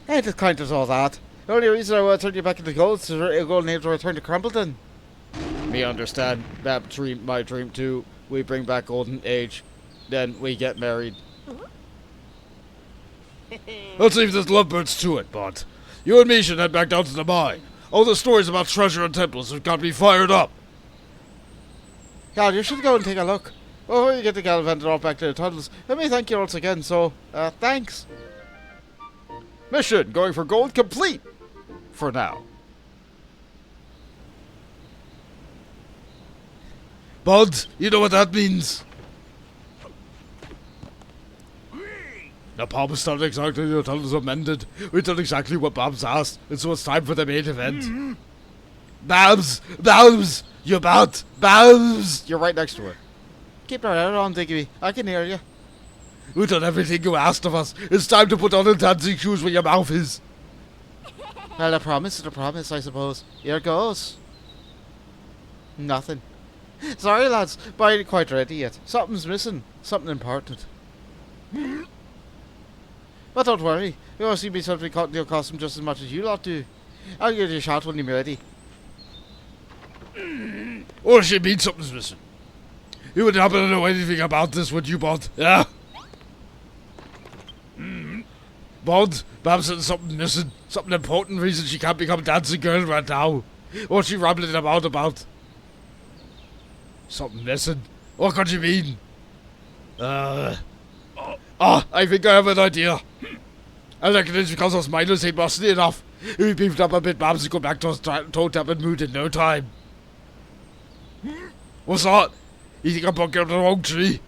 Speaker 4: Ain't as kind as all that. The only reason I want to turn you back into gold is to golden age to return to Khrumbul-Dun.
Speaker 1: Me understand. That dream, my dream too. We bring back golden age. Then we get married.
Speaker 3: Let's leave this lovebirds to it, bot. You and me should head back down to the mine. All the stories about treasure and temples have got me fired up.
Speaker 4: God, you should go and take a look. Before you get the gallivanted off back to the tunnels, let me thank you once again, so, thanks.
Speaker 1: Mission going for gold complete. For now.
Speaker 3: Bud, you know what that means. The pub is not exactly the tunnels are mended. We've done exactly what Babs asked, and so it's time for the main event. Babs! Babs! You bat! Babs!
Speaker 1: You're right next to her.
Speaker 4: Keep your head on, Digby. I can hear you.
Speaker 3: We've done everything you asked of us. It's time to put on the dancing shoes where your mouth is.
Speaker 4: Well, a promise is a promise, I suppose. Here goes. Nothing. Sorry, lads, but I ain't quite ready yet. Something's missing. Something important. But don't worry. You won't see me something caught in your costume just as much as you lot do. I'll give you a shot when you're ready.
Speaker 3: Or she means something's missing. You wouldn't happen to know anything about this, would you, Bud? Yeah? Bud, Babs said something missing. Something important reason she can't become dancing girl right now. What's she rambling about? Something missing? What could you mean? I think I have an idea. I reckon it's because us miners ain't muscly enough. If we beefed up a bit, Babs will go back to us toe-tapping mood in no time. What's that? You think I'm bugging up the wrong tree?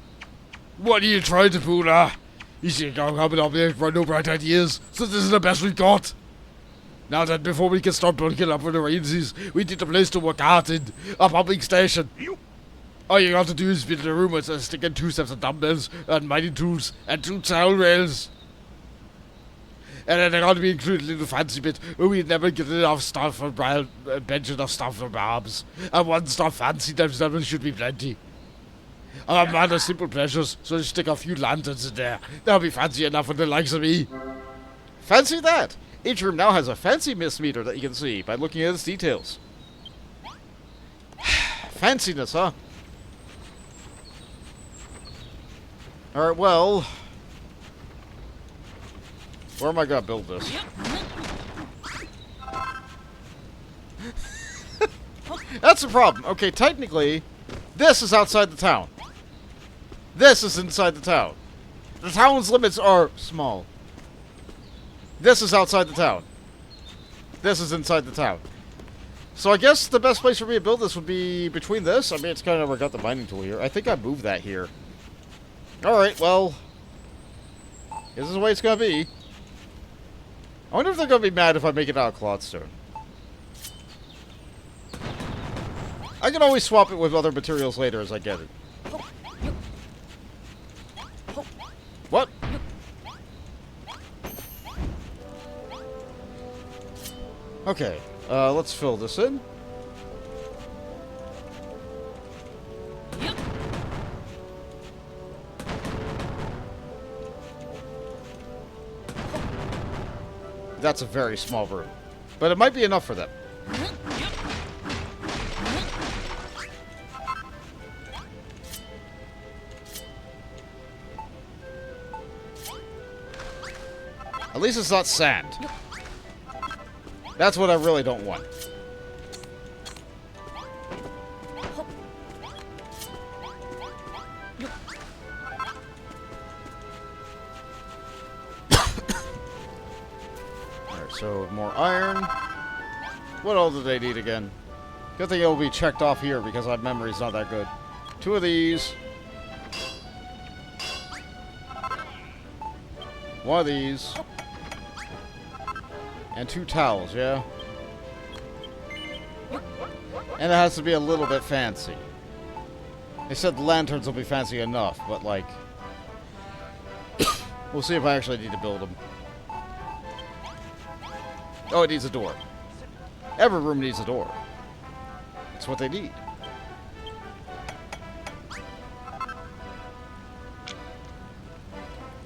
Speaker 3: What are you trying to pull, You think I'm coming up here for no bright ideas, so this is the best we've got. Now then, before we can start bunking up for the rainsies, we need a place to work out in, a pumping station. All you got to do is build a room with stick in 2 sets of dumbbells, and mining tools, and 2 trowel rails. And then they're going to be included in the fancy bit where we never get enough stuff for bench enough stuff for Bobs. And one stuff fancy times there should be plenty. I'm a man of simple pleasures, so just stick a few lanterns in there. That'll be fancy enough for the likes of me.
Speaker 1: Fancy that! Each room now has a fancy mist meter that you can see by looking at its details. Fanciness, huh? Alright, well... where am I gonna build this? That's the problem. Okay, technically, this is outside the town. This is inside the town. The town's limits are small. This is outside the town. This is inside the town. So I guess the best place for me to build this would be between this. I mean, it's kind of where I got the mining tool here. I think I moved that here. Alright, well... this is the way it's gonna be. I wonder if they're gonna be mad if I make it out of clothstone. I can always swap it with other materials later as I get it. What? Okay, let's fill this in. That's a very small room, but it might be enough for them. At least it's not sand. That's what I really don't want. Alright, so more iron. What all do they need again? Good thing it'll be checked off here because my memory's not that good. 2 of these. 1 of these. And 2 towels, yeah? And it has to be a little bit fancy. They said the lanterns will be fancy enough, but like... we'll see if I actually need to build them. Oh, it needs a door. Every room needs a door. That's what they need.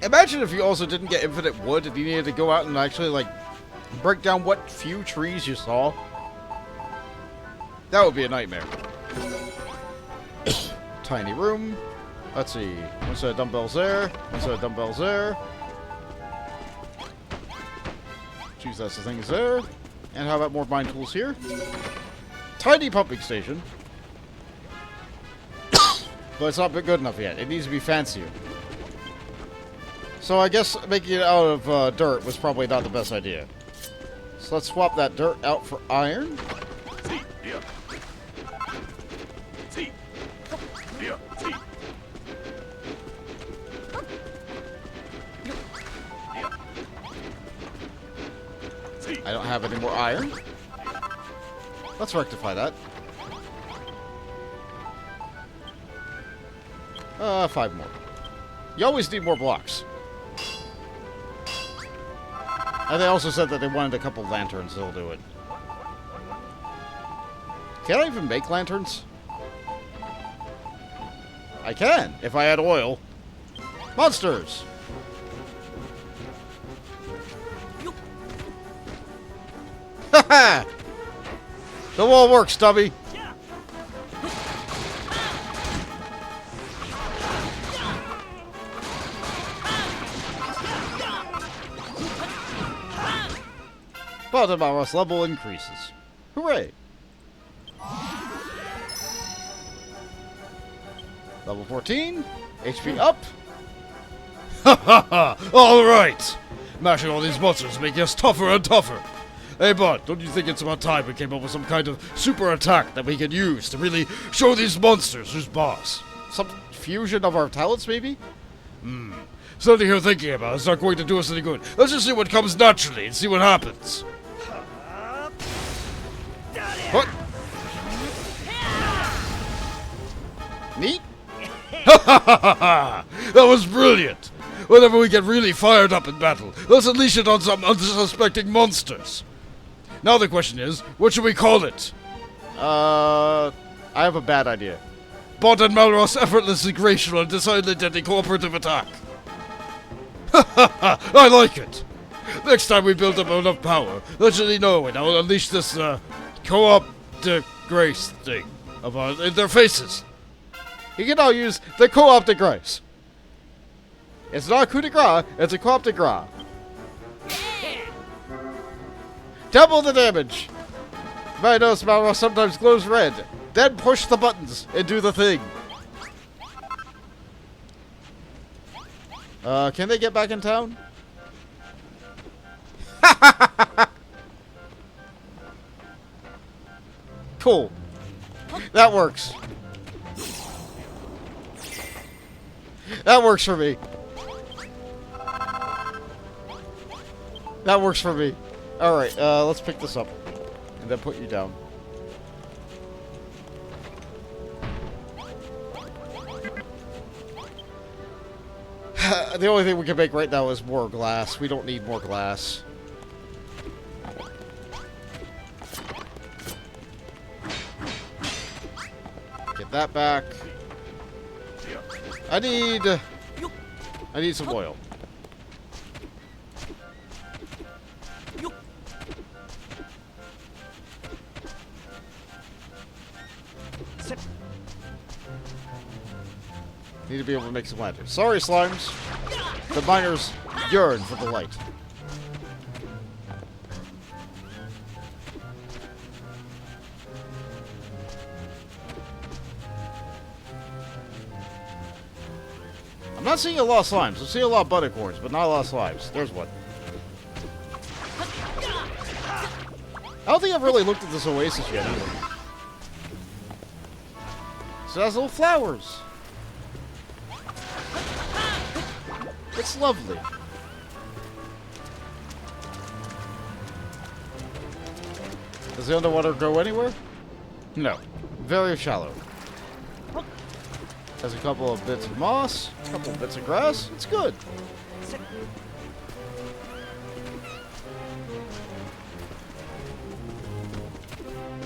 Speaker 1: Imagine if you also didn't get infinite wood and you needed to go out and actually, like, break down what few trees you saw. That would be a nightmare. Tiny room. Let's see. One set of dumbbells there. One set of dumbbells there. Choose that's the things there. And how about more mine tools here? Tiny pumping station. But it's not good enough yet. It needs to be fancier. So I guess making it out of dirt was probably not the best idea. So let's swap that dirt out for iron. I don't have any more iron. Let's rectify that. 5 more. You always need more blocks. And they also said that they wanted a couple lanterns, they'll do it. Can I even make lanterns? I can, if I had oil. Monsters! Haha! The wall works, Stubby! Bottom of level increases. Hooray! Level 14. HP up.
Speaker 3: Ha ha ha! Alright! Mashing all these monsters making us tougher and tougher. Hey bud, don't you think it's about time we came up with some kind of super attack that we can use to really show these monsters who's boss?
Speaker 1: Some fusion of our talents, maybe?
Speaker 3: Something you're thinking about is not going to do us any good. Let's just see what comes naturally and see what happens.
Speaker 1: What? Neat?
Speaker 3: Ha ha ha ha! That was brilliant! whenever we get really fired up in battle. Let's unleash it on some unsuspecting monsters. Now the question is, what should we call it?
Speaker 1: I have a bad idea.
Speaker 3: Bot and Malros effortlessly graceful and decidedly deadly cooperative attack. Ha ha ha! I like it! Next time we build up enough power, literally know it, I will unleash this, co-op de grace thing in their faces.
Speaker 1: You can now use the co-op de grace. It's not a coup de grace, it's a co-op de grace. Double the damage. You might notice Malros sometimes glows red. Then push the buttons and do the thing. Can they get back in town? Cool. That works. That works for me. That works for me. Alright, let's pick this up. And then put you down. The only thing we can make right now is more glass. We don't need more glass. Get that back. I need some oil. Need to be able to make some lanterns. Sorry, slimes. The miners yearn for the light. I'm not seeing a lot of slimes. I'm seeing a lot of buttercorns, but not a lot of slimes. There's one. I don't think I've really looked at this oasis yet either. So it has little flowers. It's lovely. Does the underwater go anywhere? No. Very shallow. Has a couple of bits of moss, a couple of bits of grass. It's good.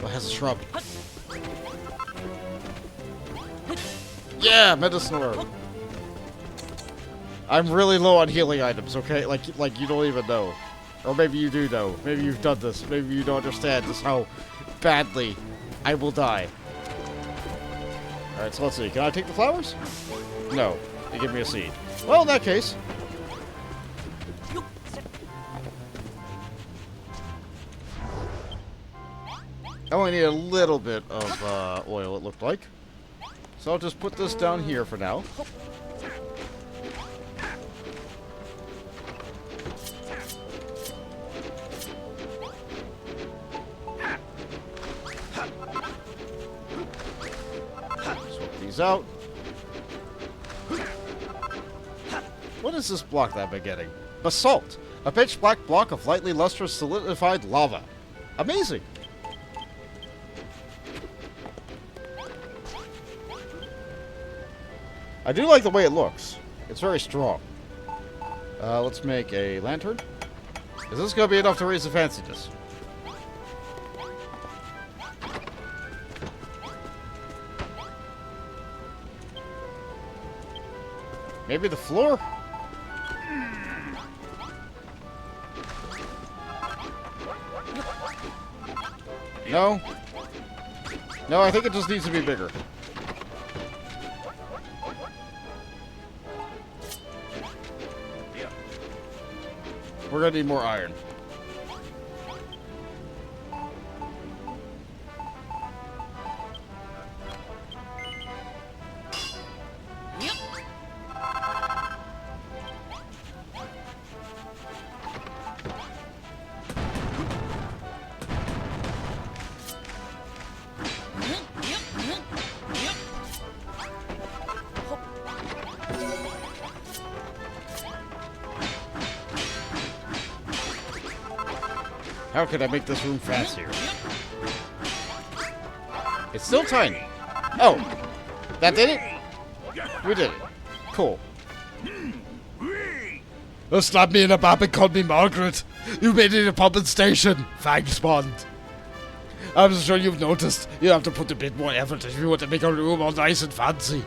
Speaker 1: Oh, it has a shrub. Yeah, medicine herb. I'm really low on healing items, okay? Like you don't even know. Or maybe you do know. Maybe you've done this. Maybe you don't understand just how badly I will die. Alright, so let's see. Can I take the flowers? No. They give me a seed. Well, in that case. I only need a little bit of oil, it looked like. So I'll just put this down here for now. Swap these out. What is this block that I've been getting? Basalt. A pitch black block of lightly lustrous solidified lava. Amazing. I do like the way it looks. It's very strong. Let's make a lantern. Is this going to be enough to raise the fanciness? Maybe the floor? No? No, I think it just needs to be bigger. We're gonna need more iron. How could I make this room fancier? It's still tiny. Oh, that did it? We did it. Cool.
Speaker 3: slapped me in the back and called me Margaret. You made it a pumping station. Thanks, Bond. I'm sure you've noticed you have to put a bit more effort if you want to make a room all nice and fancy.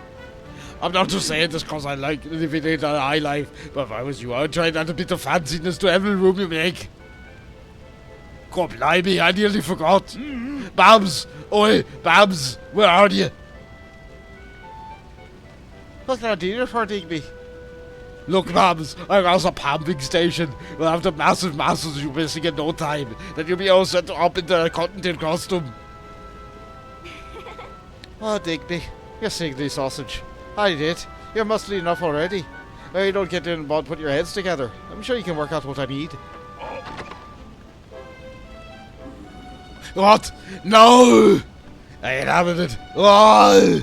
Speaker 3: I'm not just saying this because I like living in a high life, but if I was you, I'd try to add a bit of fanciness to every room you make. God blimey, I nearly forgot. Babs! Oi, Babs, where are you?
Speaker 4: What can I do you for, Digby?
Speaker 3: Look, Babs, I got a pumping station. We'll have the massive masses you're missing in no time. Then you'll be all set up in the cotton costume.
Speaker 4: Oh, Digby, you're sickly sausage. I did. You're muscly enough already. You don't get in and put your heads together. I'm sure you can work out what I need.
Speaker 3: What? No! I ain't having it. Oh!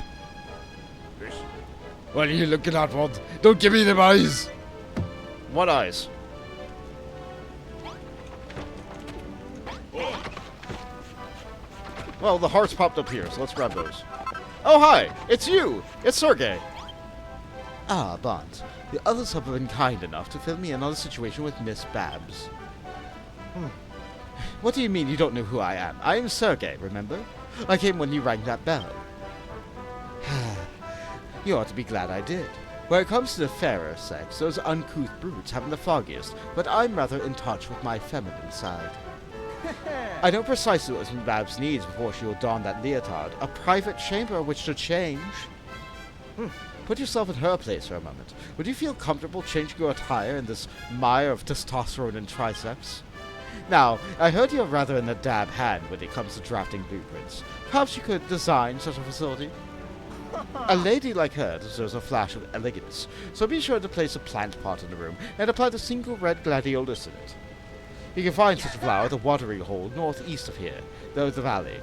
Speaker 3: What are you looking at, Bond? Don't give me them eyes.
Speaker 1: What eyes? Well, the hearts popped up here, so let's grab those. Oh, hi! It's you! It's Sergey!
Speaker 4: Ah, Bond. The others have been kind enough to fill me in on the situation with Miss Babs. What do you mean you don't know who I am? I am Sergey, remember? I came when you rang that bell. You ought to be glad I did. When it comes to the fairer sex, those uncouth brutes haven't the foggiest, but I'm rather in touch with my feminine side. I know precisely what Miss Babs needs before she will don that leotard. A private chamber which to change. Put yourself in her place for a moment. Would you feel comfortable changing your attire in this mire of testosterone and triceps? Now, I heard you're rather in a dab hand when it comes to drafting blueprints. Perhaps you could design such a facility? A lady like her deserves a flash of elegance, so be sure to place a plant pot in the room and apply the single red gladiolus in it. You can find such a flower at the watering hole northeast of here, though the valley.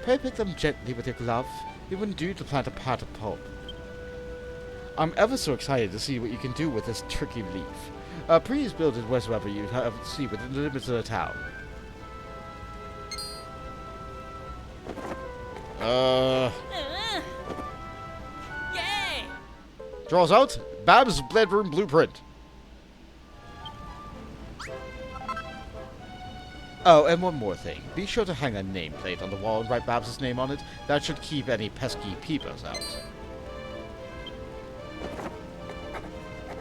Speaker 4: Pray pick them gently with your glove. It wouldn't do to plant a pot of pulp. I'm ever so excited to see what you can do with this tricky leaf. Please build it wheresoever you see within the limits of the town.
Speaker 5: Yay!
Speaker 1: Draws out Babs' bedroom blueprint.
Speaker 4: Oh, and one more thing. Be sure to hang a nameplate on the wall and write Babs' name on it. That should keep any pesky peepers out.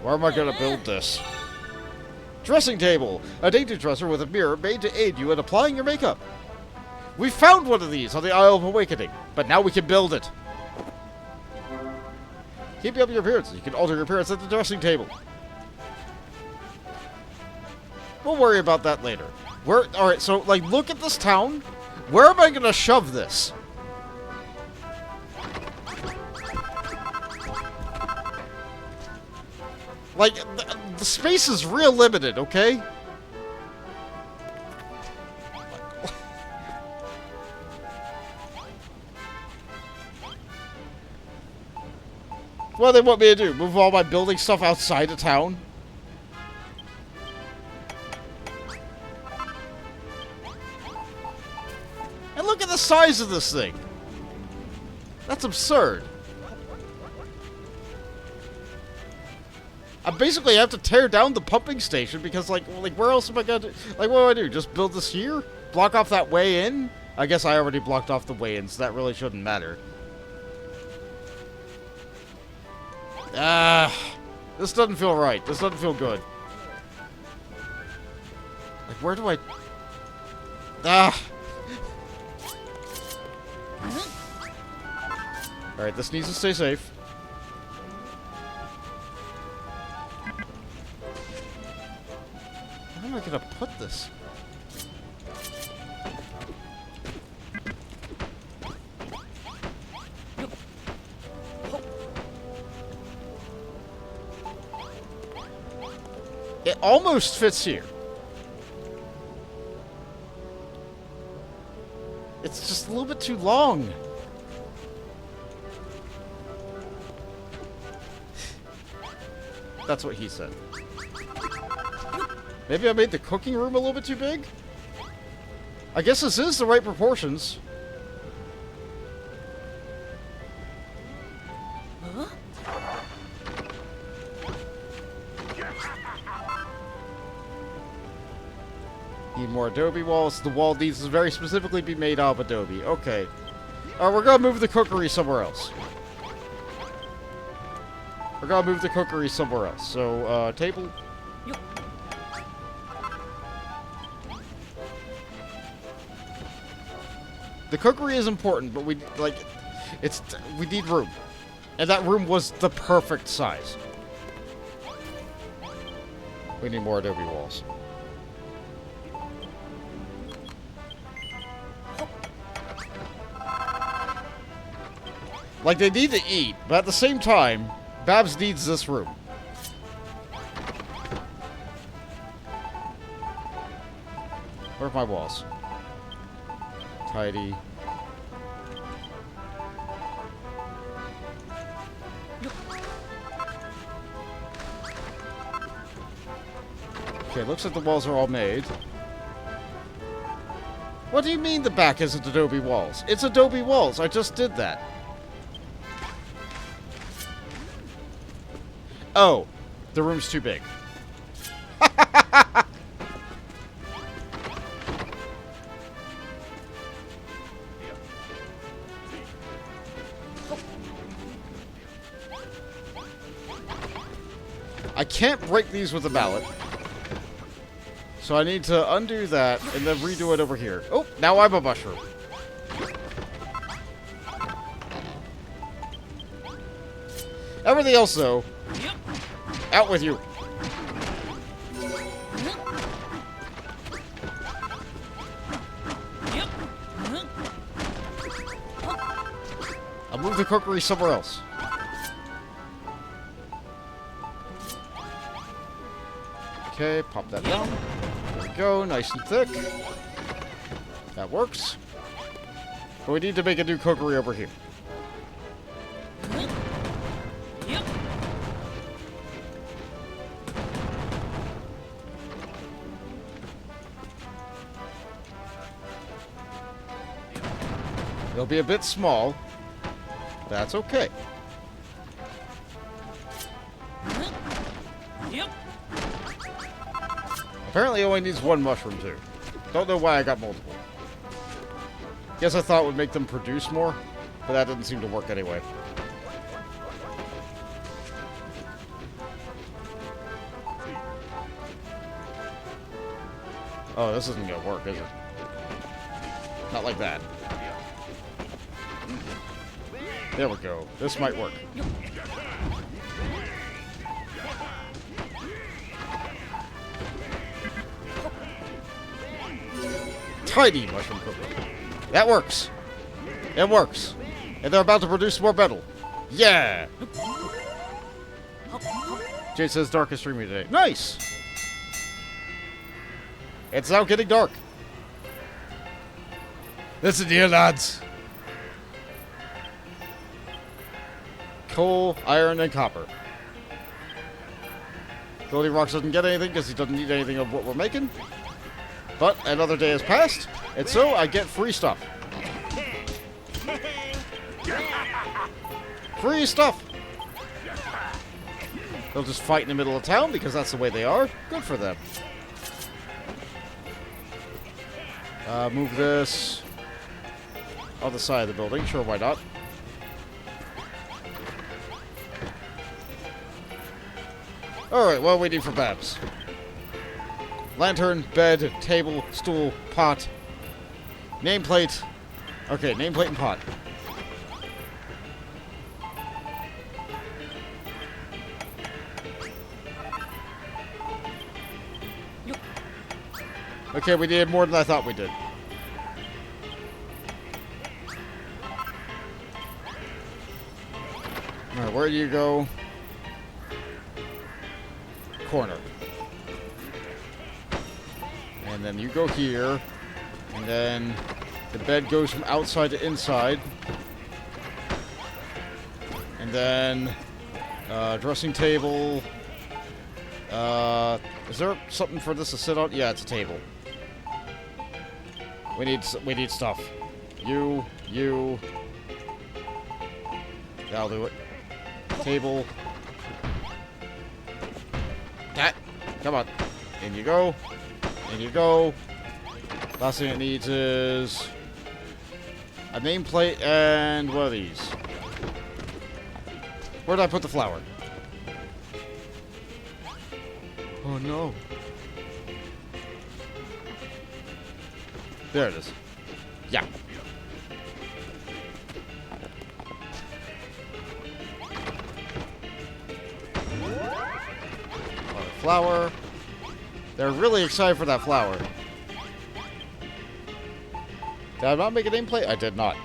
Speaker 1: Where am I gonna build this? Dressing table! A dainty dresser with a mirror made to aid you in applying your makeup. We found one of these on the Isle of Awakening, but now we can build it. Keeping up your appearance. You can alter your appearance at the dressing table. We'll worry about that later. Alright, so, like, look at this town. Where am I gonna shove this? Like, the space is real limited, okay? What do they want me to do? Move all my building stuff outside of town? And look at the size of this thing. That's absurd. I basically have to tear down the pumping station because, like, where else am I gonna do? Like, what do I do? Just build this here? Block off that way in? I guess I already blocked off the way in, so that really shouldn't matter. This doesn't feel right. This doesn't feel good. Like, where do I... Alright, this needs to stay safe. Where am I gonna put this? It almost fits here. It's just a little bit too long. That's what he said. Maybe I made the cooking room a little bit too big? I guess this is the right proportions.
Speaker 5: Huh?
Speaker 1: Need more adobe walls. The wall needs to very specifically be made out of adobe. Okay. Alright, we're gonna move the cookery somewhere else. We're gonna move the cookery somewhere else. So, table. The cookery is important, but we need room. And that room was the perfect size. We need more adobe walls. Like, they need to eat, but at the same time, Babs needs this room. Where are my walls? Tidy. Okay, looks like the walls are all made. What do you mean the back isn't adobe walls? It's adobe walls. I just did that. Oh, the room's too big. I can't break these with a mallet. So I need to undo that and then redo it over here. Oh, now I'm a mushroom. Everything else, though, out with you. I'll move the cookery somewhere else. Okay, pop that down. There we go, nice and thick. That works. But we need to make a new cookery over here. It'll be a bit small. That's okay. Apparently it only needs one mushroom, too. Don't know why I got multiple. Guess I thought it would make them produce more, but that didn't seem to work anyway. Oh, this isn't gonna work, is it? Not like that. There we go. This might work. Tiny mushroom cooker. That works. It works. And they're about to produce more metal. Yeah! Jade says dark is streaming today. Nice! It's now getting dark.
Speaker 3: Listen here, lads.
Speaker 1: Coal, iron, and copper. Goldilocks doesn't get anything because he doesn't need anything of what we're making. But another day has passed, and so I get free stuff. Free stuff! They'll just fight in the middle of town because that's the way they are. Good for them. Move this on the side of the building. Sure, why not? Alright, what do we need for Babs? Lantern, bed, table, stool, pot. Nameplate. Okay, nameplate and pot. Okay, we needed more than I thought we did. Alright, where do you go? Corner. And then you go here. And then the bed goes from outside to inside. And then dressing table. Is there something for this to sit on? Yeah, it's a table. We need stuff. You. That'll do it. Table. That. Come on. In you go. In you go. Last thing it needs is a nameplate and one of these. Where did I put the flower? Oh no. There it is. Yeah. Flower. They're really excited for that flower. Did I not make a nameplate? I did not.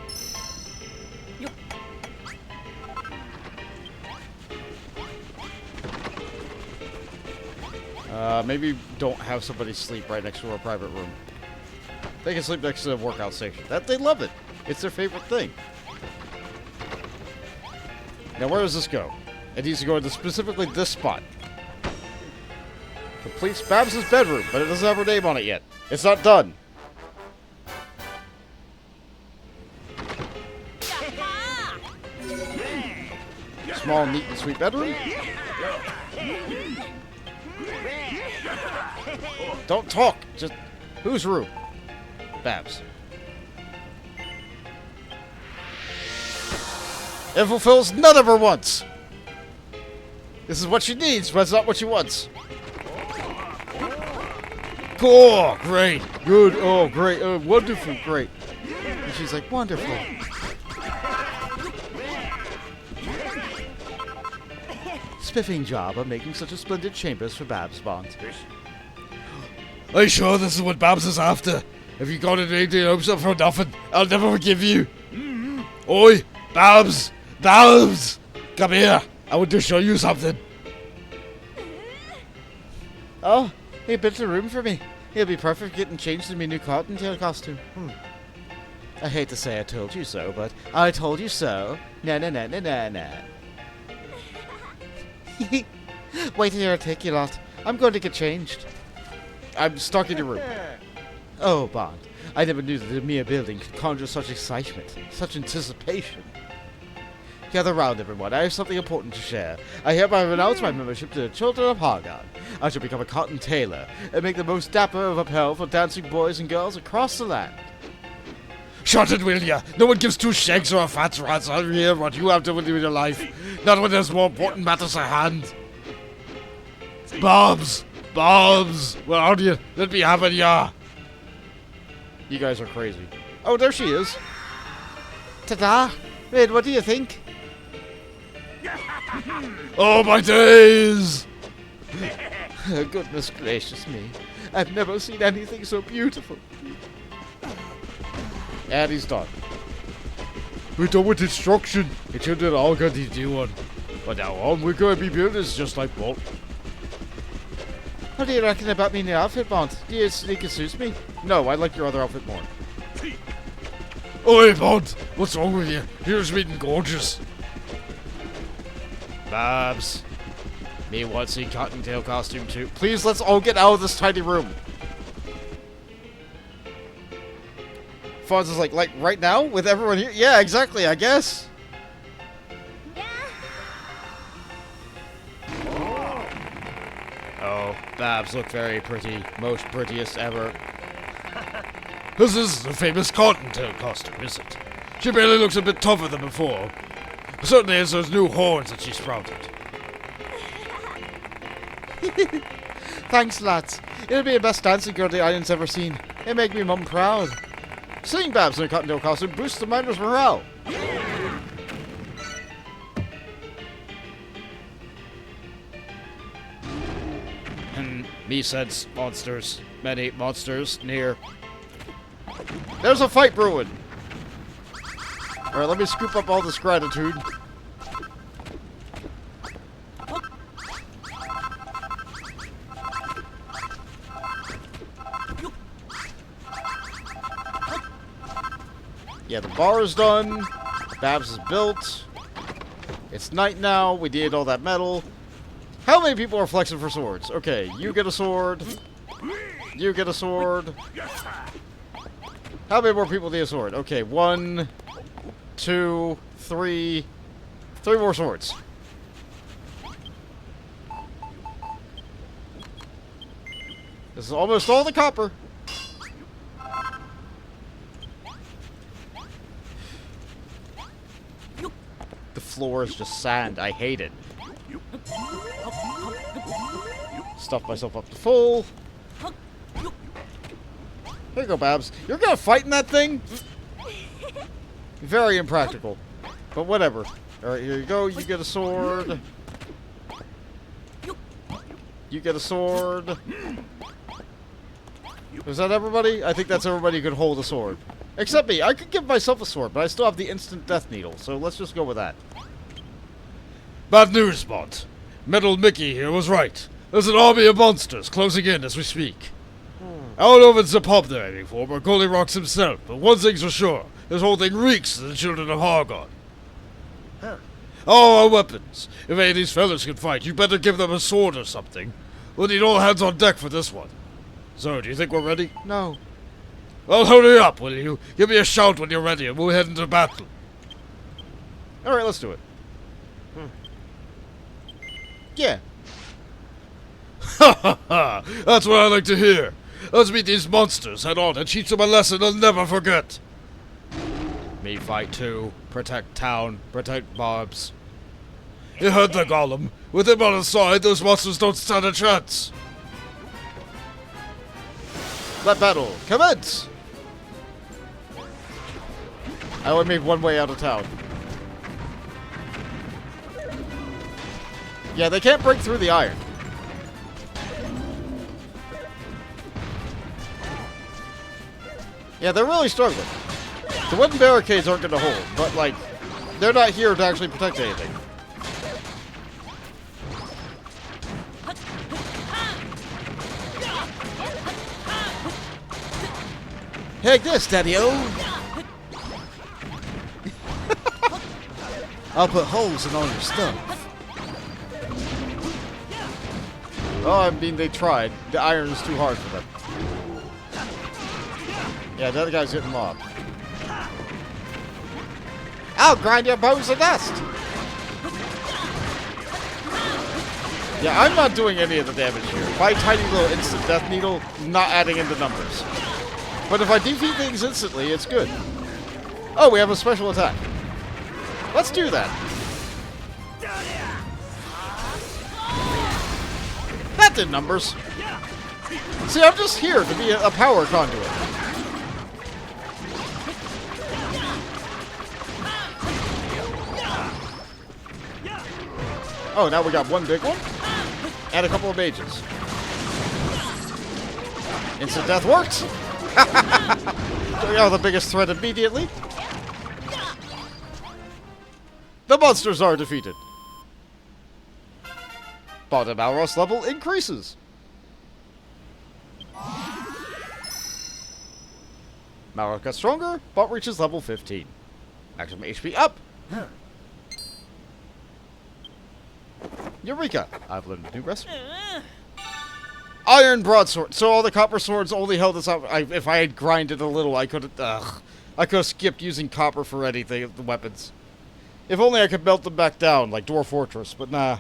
Speaker 1: Maybe don't have somebody sleep right next to our private room. They can sleep next to the workout station. They love it. It's their favorite thing. Now, where does this go? It needs to go into specifically this spot. Completes Babs' bedroom, but it doesn't have her name on it yet. It's not done. Small, neat, and sweet bedroom. Don't talk. Just whose room? Babs. It fulfills none of her wants. This is what she needs, but it's not what she wants. Cool, great, good, oh, great, wonderful, great. And she's like, wonderful. Spiffing job of making such a splendid chambers for Babs Bond.
Speaker 3: Are you sure this is what Babs is after? If you got it anything hopes up for nothing, I'll never forgive you. Oi, Babs! Babs! Come here, I want to show you something.
Speaker 4: Oh, he built a room for me. He'll be perfect getting changed in my new cottontail costume. I hate to say I told you so, but I told you so. Na na na na na na. Wait till I take you lot. I'm going to get changed.
Speaker 1: I'm stuck in your room.
Speaker 4: Oh, Bond. I never knew that the mere building could conjure such excitement, such anticipation. Gather round, everyone. I have something important to share. I hereby renounce my membership to the Children of Hargon. I shall become a cotton tailor and make the most dapper of apparel for dancing boys and girls across the land.
Speaker 3: Shut it, will ya? No one gives two shakes or a fat rats out here what you have to do with your life. Not when there's more important matters at hand. Babs! Babs! Where are you? Let me have it, ya!
Speaker 1: You guys are crazy. Oh, there she is.
Speaker 4: Ta-da! Wait, what do you think?
Speaker 3: Oh, my days!
Speaker 4: Goodness gracious me. I've never seen anything so beautiful.
Speaker 1: And he's done.
Speaker 3: We're done with instruction. It should have all got to do one. But now on, we're going to be building just like Bolt.
Speaker 4: What do you reckon about me new outfit, Bond? Do you think it suits me?
Speaker 1: No, I like your other outfit more.
Speaker 3: Oi, Bond! What's wrong with you? You're sweet and gorgeous.
Speaker 1: Babs. Me wants a cottontail costume too. Please, let's all get out of this tiny room. Fonz is like right now? With everyone here? Yeah, exactly, I guess. Oh, Babs look very pretty. Most prettiest ever.
Speaker 3: This is the famous cottontail costume, is it? She barely looks a bit tougher than before. Certainly it's those new horns that she sprouted.
Speaker 4: Thanks, lads. It'll be the best dancing girl the island's ever seen. It'll make me mum proud.
Speaker 1: Seeing Babs in a cottontail costume boosts the miners' morale. Me says monsters. Many monsters near. There's a fight brewing. Alright, let me scoop up all this gratitude. Yeah, the bar is done. Babs is built. It's night now. We did all that metal. How many people are flexing for swords? Okay, you get a sword. You get a sword. How many more people need a sword? Okay, 1, 2, 3. 3 more swords. This is almost all the copper. floor is just sand. I hate it. Stuff myself up to full. Here you go, Babs. You're gonna fight in that thing? Very impractical. But whatever. Alright, here you go. You get a sword. You get a sword. Is that everybody? I think that's everybody who could hold a sword. Except me. I could give myself a sword, but I still have the instant death needle. So let's just go with that.
Speaker 3: Bad news, Spot. Metal Mickey here was right. There's an army of monsters closing in as we speak. I don't know if it's the pub they're aiming for, or Goldilocks himself, but one thing's for sure. This whole thing reeks of the children of Hargon. Oh, our weapons. If any of these fellas can fight, you better give them a sword or something. We'll need all hands on deck for this one. So, do you think we're ready?
Speaker 1: No.
Speaker 3: Well, hurry up, will you? Give me a shout when you're ready and we'll head into battle.
Speaker 1: Alright, let's do it. Yeah.
Speaker 3: Ha ha ha! That's what I like to hear. Let's meet these monsters head on and teach them a lesson they'll never forget.
Speaker 1: Me fight too. Protect town. Protect mobs.
Speaker 3: You heard the golem. With him on his side, those monsters don't stand a chance.
Speaker 1: Let battle commence! I only made one way out of town. Yeah, they can't break through the iron. Yeah, they're really struggling. The wooden barricades aren't going to hold, but, like, they're not here to actually protect anything. Take this, Daddy-O! I'll put holes in all your stuff. Oh, I mean, they tried. The iron is too hard for them. Yeah, the other guy's getting mobbed. I'll grind your bones to dust! Yeah, I'm not doing any of the damage here. My tiny little instant death needle, not adding into numbers. But if I defeat things instantly, it's good. Oh, we have a special attack. Let's do that. That did numbers. See, I'm just here to be a power conduit. Oh, now we got one big one. And a couple of mages. Instant death worked. We are the biggest threat immediately. The monsters are defeated. Bottom Alros level increases. Malroth got stronger, but reaches level 15. Maximum HP up. Eureka! I've learned a new recipe. Iron broadsword. So all the copper swords only held us up. If I had grinded a little, I could have skipped using copper for anything. The weapons. If only I could melt them back down like Dwarf Fortress, but nah.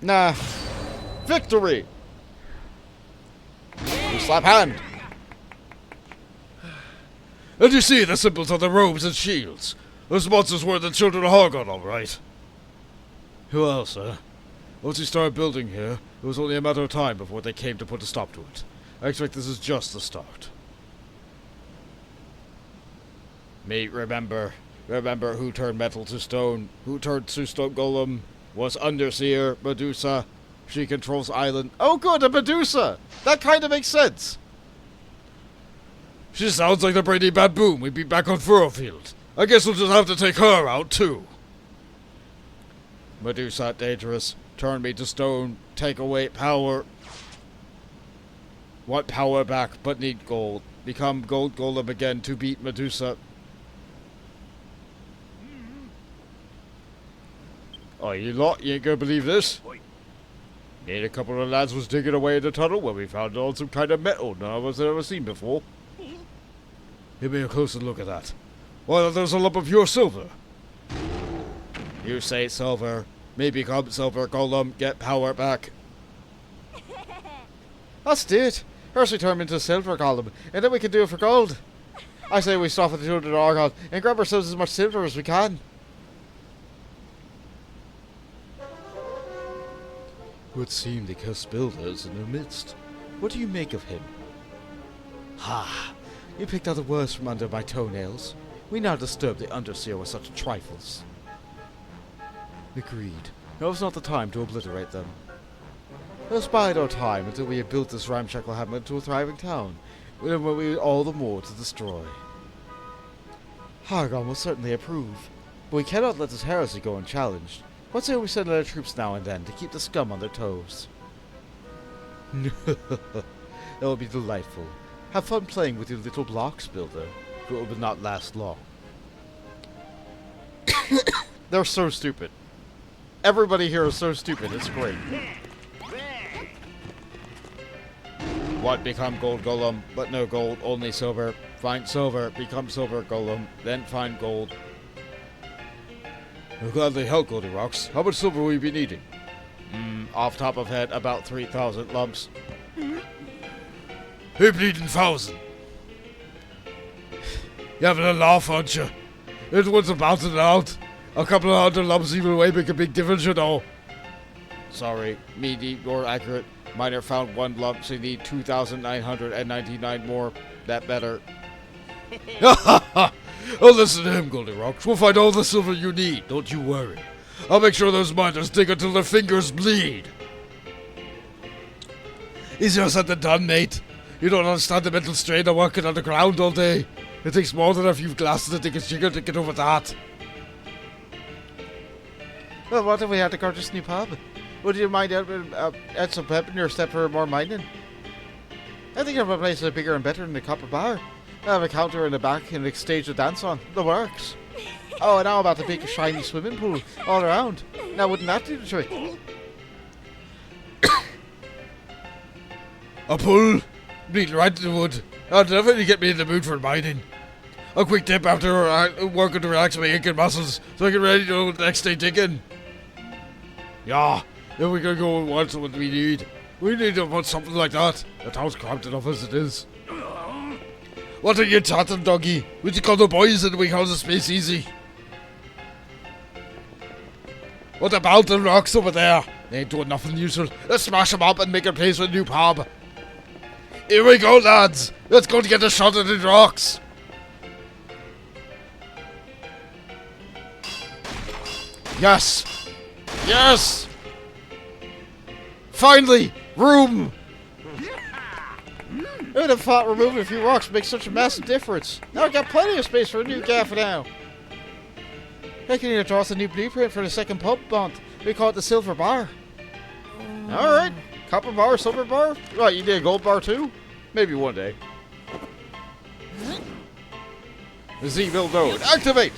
Speaker 1: Nah. Victory! You slap hand.
Speaker 3: And you see the symbols on the robes and shields. Those monsters were the children of Hargon, all right. Who else, huh? Once we started building here, it was only a matter of time before they came to put a stop to it. I expect this is just the start.
Speaker 1: Mate, remember who turned metal to stone, who turned to stone golem, was Underseer, Medusa. She controls island. Oh good, a Medusa! That kind of makes sense.
Speaker 3: She sounds like the brainy baboon we'd be back on Furrowfield. I guess we'll just have to take her out, too.
Speaker 1: Medusa dangerous. Turn me to stone. Take away power. Want power back, but need gold. Become gold golem again to beat Medusa. Oh, you lot, you ain't gonna believe this? Me and a couple of lads was digging away in the tunnel when we found on some kind of metal none of us had ever seen before.
Speaker 3: Give me a closer look at that. Why, there's a lump of pure silver.
Speaker 1: You say silver. Me become silver golem. Get power back. Let's do it. First we turn him into silver golem, and then we can do it for gold.
Speaker 4: I say we stop at the Children of Argon and grab ourselves as much silver as we can.
Speaker 3: It would seem the cursed builder is in our midst. What do you make of him?
Speaker 4: Ha! You picked out the worst from under my toenails. We now disturb the Underseer with such trifles.
Speaker 3: Agreed. Now's not the time to obliterate them.
Speaker 4: Let's bide our time until we have built this ramshackle hamlet into a thriving town, when we all the more to destroy. Argon will certainly approve, but we cannot let this heresy go unchallenged. What say we send our troops now and then to keep the scum on their toes?
Speaker 3: That would be delightful. Have fun playing with your little blocks, builder, for it will not last long.
Speaker 1: They're so stupid. Everybody here is so stupid. It's great.
Speaker 3: What become gold golem, but no gold, only silver. Find silver, become silver golem, then find gold.
Speaker 2: I'll gladly help, Goldilocks. How much silver will you be needing?
Speaker 3: Off top of head, about 3,000 lumps.
Speaker 2: Hey, bleeding thousand. You having a laugh, aren't you? Everyone's about it out. A couple of hundred lumps either way make a big difference, you know.
Speaker 3: Sorry, me more accurate. Miner found 1 lump, so you need 2,999 more. That better.
Speaker 2: Oh, listen to him, Goldilocks. We'll find all the silver you need, don't you worry. I'll make sure those miners dig until their fingers bleed. Easier said than done, mate. You don't understand the mental strain of working underground all day. It takes more than a few glasses to dig a jigger to get over that.
Speaker 4: Well, what if we had to go to this new pub? Would you mind add some pep in your step for more mining? I think I have a place that's bigger and better than the Copper Bar. I have a counter in the back and a stage to dance on. The works. Oh, and now about the big shiny swimming pool all around. Now wouldn't that do the trick?
Speaker 2: A pull? Bleeding right to the wood. That'll definitely get me in the mood for mining. A quick dip after working to relax my aching muscles so I get ready to go the next day digging. Yeah, then we can go and watch what we need. We need to put something like that. The town's cramped enough as it is. What are you chatting, doggy? We just call the boys and we hold the space easy. What about the rocks over there? They ain't doing nothing useful. Let's smash them up and make a place for a new pub. Here we go, lads. Let's go to get a shot at the rocks.
Speaker 1: Yes! Yes! Finally! Room!
Speaker 4: Who would have thought removing a few rocks makes such a massive difference? Now I've got plenty of space for a new gaff now. I can even draw us a new blueprint for the second pub bond. We call it the Silver Bar.
Speaker 1: Alright. Copper bar, silver bar? Right, you need a gold bar too? Maybe one day. The Z-Build node. Activate!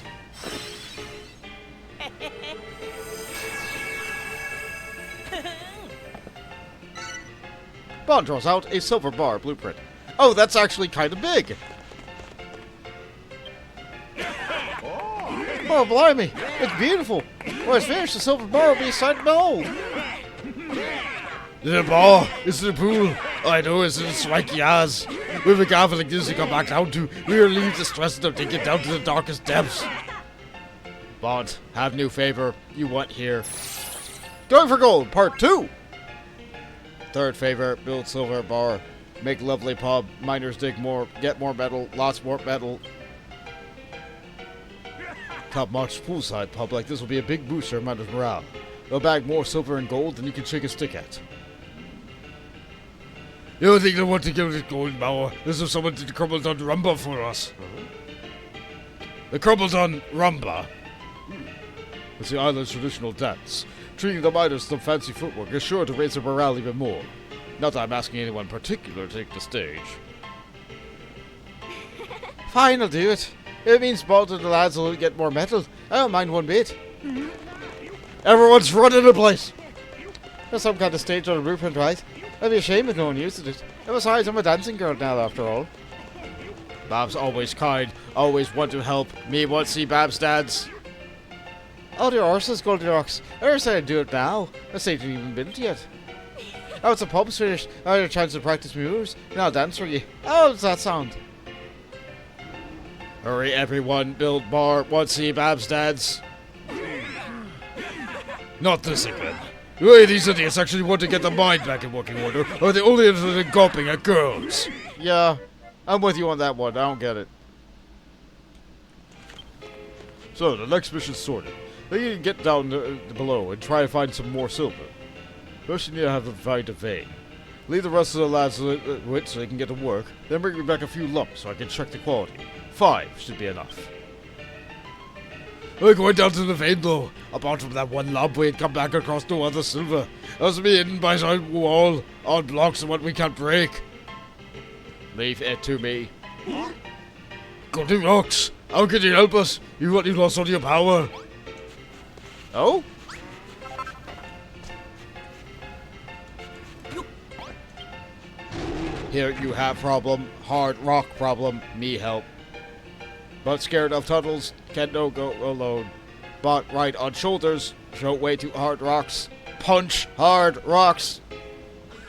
Speaker 1: Bond draws out a silver bar blueprint. Oh, that's actually kind of big.
Speaker 4: Oh, blimey. It's beautiful. When it's finished, the silver bar will be a sight to behold.
Speaker 2: The bar, it's the pool. I know it's in swanky ass. With a gavel like this to come back down to, we relieve the stress of taking down to the darkest depths.
Speaker 3: Bond, have new favor you want here.
Speaker 1: Going for gold, part 2.
Speaker 3: Third favor, build silver bar. Make lovely pub. Miners dig more, get more metal, lots more metal. Top-notch poolside pub like this will be a big booster of miners' morale. They'll bag more silver and gold than you can shake a stick at.
Speaker 2: You don't think they want to give us gold, Bauer? This is someone did the Khrumbul-Dun rumba for us. The Khrumbul-Dun rumba.
Speaker 3: It's the island's traditional dance. Treating the miners to some fancy footwork is sure to raise their morale even more. Not that I'm asking anyone in particular to take the stage.
Speaker 4: Fine, I'll do it. It means both of the lads will get more metal. I don't mind one bit.
Speaker 1: Everyone's running the place.
Speaker 4: There's some kind of stage on a blueprint, right? I'd be ashamed if no one uses it. And besides, I'm a dancing girl now, after all.
Speaker 3: Bab's always kind, always want to help. Me want to see Babs dance.
Speaker 4: Oh, the horses, Goldilocks. I never said I'd do it now. I say I haven't even been to yet. Oh, it's the pub's finished. I had a chance to practice moves. Now I'll dance for you. How does that sound?
Speaker 1: Hurry, everyone. Build bar. Want to see Babs dance?
Speaker 3: Not this again. Wait, these idiots actually want to get the mine back in working order, or are they only interested in gawping at girls?
Speaker 1: Yeah, I'm with you on that one. I don't get it.
Speaker 2: So, the next mission's sorted. Now you can get down below and try to find some more silver. First you need to have them find a vein. Leave the rest of the lads with so they can get to work, then bring me back a few lumps so I can check the quality. 5 should be enough.
Speaker 3: We're going down to the vein though. Apart from that one lump, we had come back across no other silver. That was be hidden by some wall, on blocks of what we can't break.
Speaker 1: Leave it to me.
Speaker 3: Cutting rocks. How can you help us? You've lost all your power.
Speaker 1: Oh? Here you have problem. Hard rock problem. Me help. But scared of tunnels. Can no go alone. But right on shoulders. Show way to hard rocks. Punch hard rocks.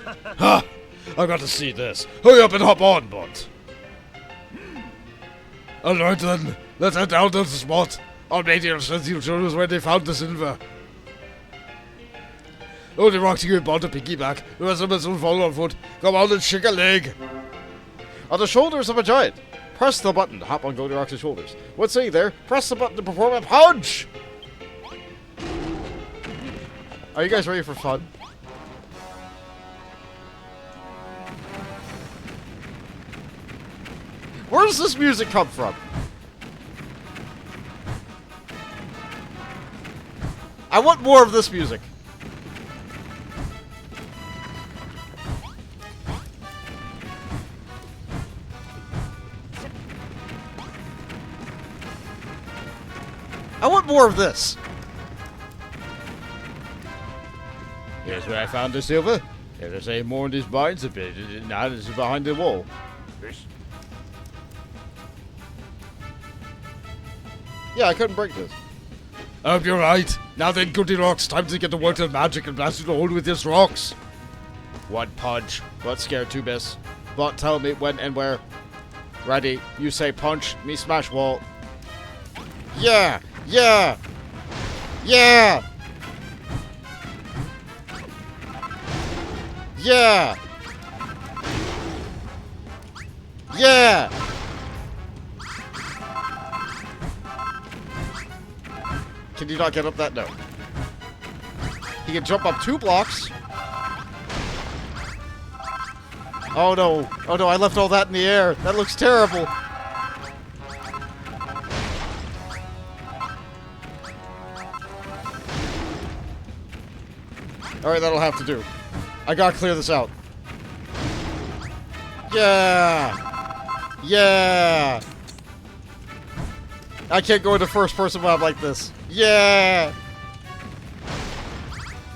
Speaker 3: Ha! I got to see this. Hurry up and hop on, bud. Alright then, let's head down to the spot. Or maybe you'll show us where they found the silver. Only rocks you bought to piggyback. The rest of us will follow on foot. Come on and shake a leg.
Speaker 1: On the shoulders of a giant. Press the button to hop on Goldilocks' shoulders. What's saying there? Press the button to perform a punch! Are you guys ready for fun? Where does this music come from? I want more of this music. I want more of this.
Speaker 2: Here's where I found the silver. If there's any more in these mines, if it not, it's behind the wall.
Speaker 1: Yeah, I couldn't break this.
Speaker 3: I hope you're right. Now then, Goldilocks, time to get to work to magic and blast you to hold with these rocks.
Speaker 1: One punch. But scared to miss. But tell me when and where. Ready. You say punch. Me smash wall. Yeah. Yeah. Yeah. Yeah. Yeah. Can you not get up that? No. He can jump up 2 blocks. Oh no. Oh no, I left all that in the air. That looks terrible. Alright, that'll have to do. I gotta clear this out. Yeah! Yeah! I can't go into first person mode like this. Yeah!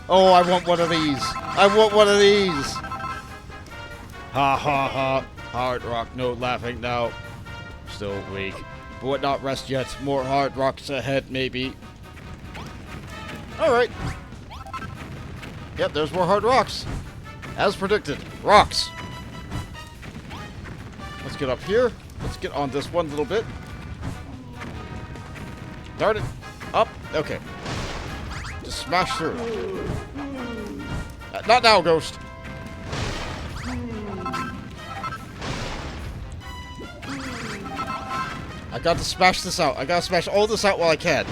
Speaker 1: Oh, I want one of these. I want one of these. Ha ha ha. Hard rock, no laughing now. Still weak. But not rest yet. More hard rocks ahead, maybe. Alright. Yep, there's more hard rocks. As predicted. Rocks. Let's get up here. Let's get on this one little bit. Darn it. Up. Okay. Just smash through. Not now, Ghost. I got to smash this out. I gotta smash all this out while I can.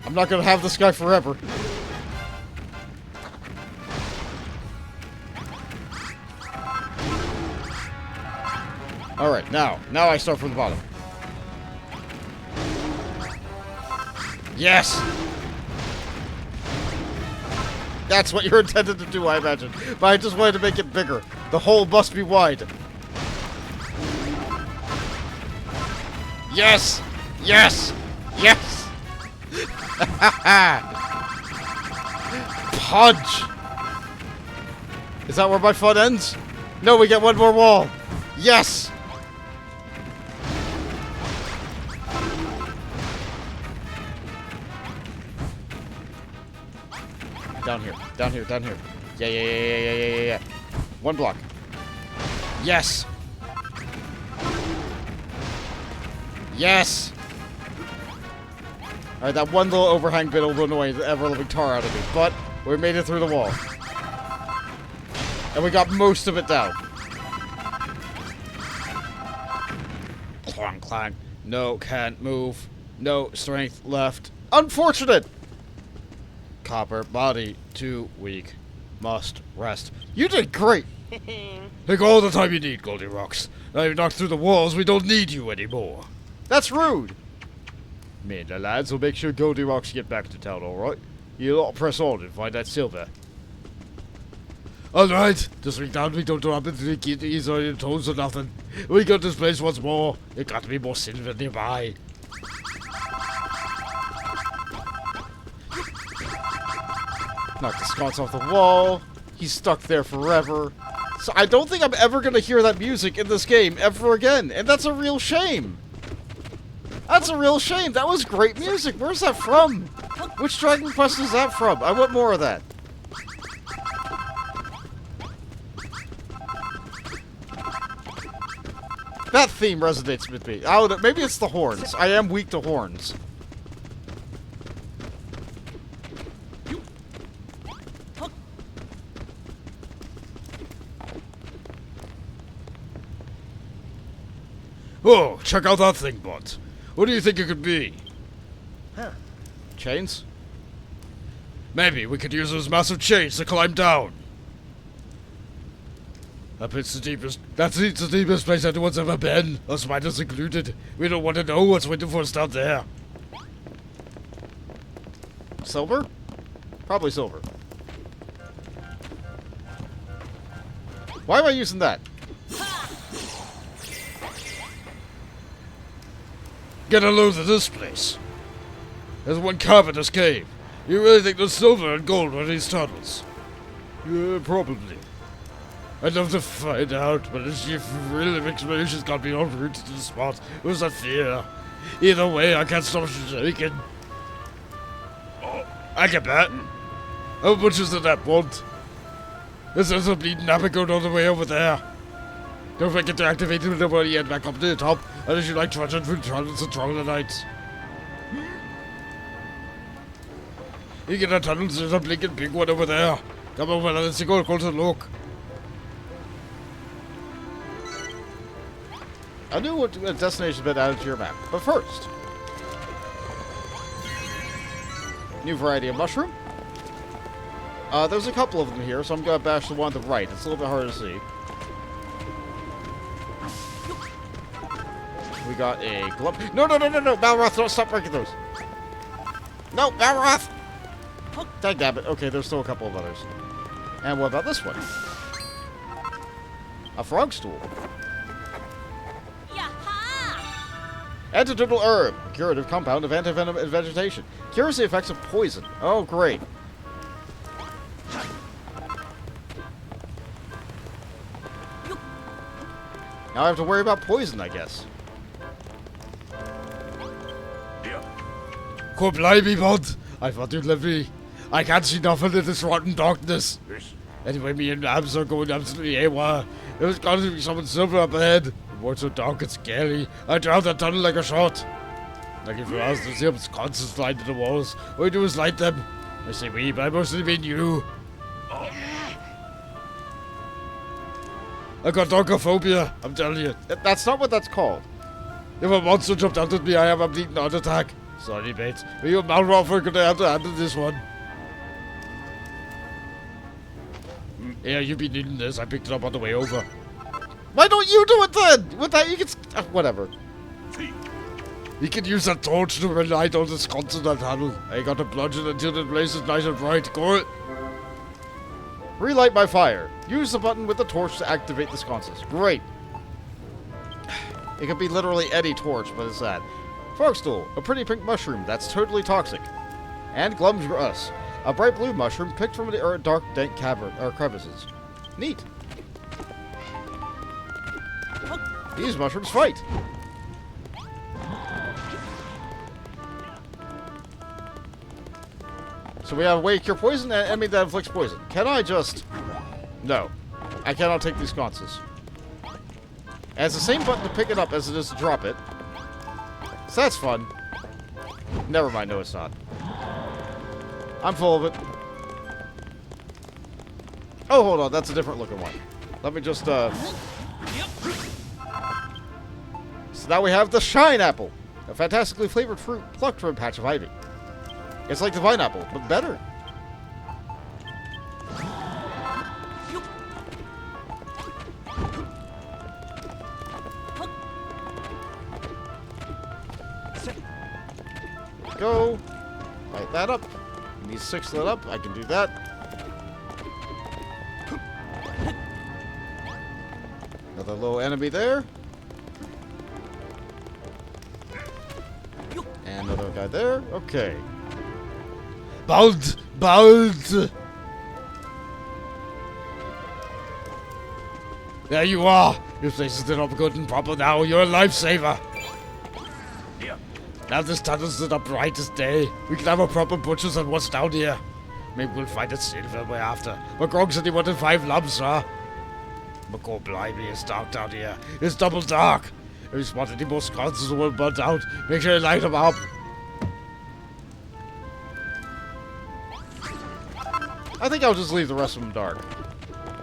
Speaker 1: I'm not gonna have this guy forever. Alright, now I start from the bottom. Yes! That's what you're intended to do, I imagine. But I just wanted to make it bigger. The hole must be wide. Yes! Yes! Yes! Punch! Is that where my fun ends? No, we get one more wall. Yes! Down here. Down here. Down here. Yeah. 1 block. Yes. Yes. All right, that one little overhang bit will annoy the ever-living tar out of me, but we made it through the wall. And we got most of it down. Clang, clang. No, can't move. No, strength left. Unfortunate! Copper, body, too weak. Must rest. You did great!
Speaker 3: Take all the time you need, Goldilocks. Now you've knocked through the walls, we don't need you anymore.
Speaker 1: That's rude! Me and the lads will make sure Goldilocks get back to town, alright? You lot press on and find that silver.
Speaker 3: Alright, just swing down, we don't drop into the kidneys or your toes or nothing. We got this place once more. There got to be more silver nearby.
Speaker 1: Knock the sconce off the wall. He's stuck there forever. So I don't think I'm ever going to hear that music in this game ever again. And that's a real shame. That's a real shame. That was great music. Where's that from? Which Dragon Quest is that from? I want more of that. That theme resonates with me. Oh, maybe it's the horns. I am weak to horns.
Speaker 3: Oh, check out that thing, bud. What do you think it could be?
Speaker 1: Chains?
Speaker 3: Maybe we could use those massive chains to climb down. That's the deepest place anyone's ever been, us miners included. We don't want to know what's waiting for us down there.
Speaker 1: Silver? Probably silver. Why am I using that?
Speaker 3: Get a load of this place. There's one carve in this cave. You really think there's silver and gold in these tunnels? Yeah, probably. I'd love to find out, but the sheer thrill of exploration's got me en route to the spot. It was a fear. Either way, I can't stop shaking. Oh, I can bet. How much is it that want? There's a bleeding navigator all the way over there. Don't forget to activate it whenever you head back up to the top, unless you like trudging through tunnels and troglodytes. You get a tunnel, there's a blinking big one over there. Come over and let's go closer look.
Speaker 1: I knew what destination's been added to your map, but first, new variety of mushroom. There's a couple of them here, so I'm gonna bash the one on the right. It's a little bit harder to see. We got a glove. No, Balroth, don't stop breaking those. No, Balroth! Dagnabbit. Okay, there's still a couple of others. And what about this one? A frog stool. Antidotal herb, a curative compound of antivenom and vegetation. Cures the effects of poison. Oh, great. Now I have to worry about poison, I guess.
Speaker 3: Go blimey, bud. I thought you'd let me. I can't see nothing in this rotten darkness. Anyway, me and Abs are going absolutely AWOL. There's got to be something silver up ahead. The world's so dark and scary. I drowned that tunnel like a shot. Like if you ask to see them constantly slide to the walls, all we do is light them. I say we, but I mostly mean you. I got darkophobia, I'm telling you.
Speaker 1: That's not what that's called.
Speaker 3: If a monster jumped out at me, I have a bleeding heart attack. Sorry, mate, but you and Malroth are gonna have to handle this one. Yeah, you've been needing this. I picked it up on the way over.
Speaker 1: Why don't you do it then? With that, you can. Whatever.
Speaker 3: You can use that torch to relight all the sconces in that tunnel. I got to plunge it until the place is nice and bright. Go.
Speaker 1: Relight by fire. Use the button with the torch to activate the sconces. Great. It could be literally any torch, but it's that. Frogstool, a pretty pink mushroom that's totally toxic. And Glumgrass, a bright blue mushroom picked from the dark, dank crevices. Neat. These mushrooms fight. So we have a way to cure poison and enemy that inflicts poison. Can I just... No. I cannot take these sconces. And it's the same button to pick it up as it is to drop it. So that's fun. Never mind, no it's not. I'm full of it. Oh, hold on, that's a different looking one. Let me just, So now we have the Shine Apple. A fantastically flavored fruit plucked from a patch of ivy. It's like the Vine Apple, but better. Go. Light that up. Need 6 lit up. I can do that. Another little enemy there. And another guy there. Okay.
Speaker 3: Bald! Bald! There you are! Your place is lit up good and proper now. You're a lifesaver. Now this tunnel's lit up bright as day. We can have a proper butcher's on what's down here. Maybe we'll find a silver way after. But Grog said he wanted 5 lumps, huh? But God blimey, it's dark down here. It's double dark. If you spot any more sconces that will burn out, make sure you light them up.
Speaker 1: I think I'll just leave the rest of them dark.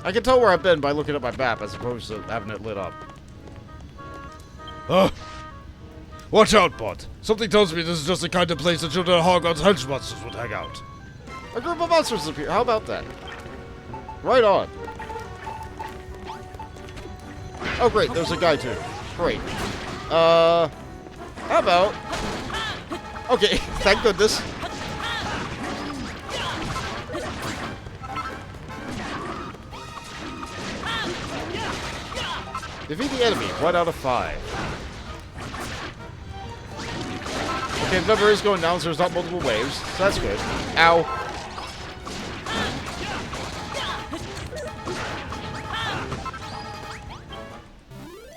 Speaker 1: I can tell where I've been by looking at my map as opposed to having it lit up.
Speaker 3: Watch out, bud. Something tells me this is just the kind of place that children of Hargon's hench monsters would hang out.
Speaker 1: A group of monsters appear. How about that? Right on. Oh, great. There's a guy, too. Great. How about... Okay, thank goodness. Defeat the enemy. 1 out of 5. Okay, the number is going down, so there's not multiple waves. So that's good. Ow.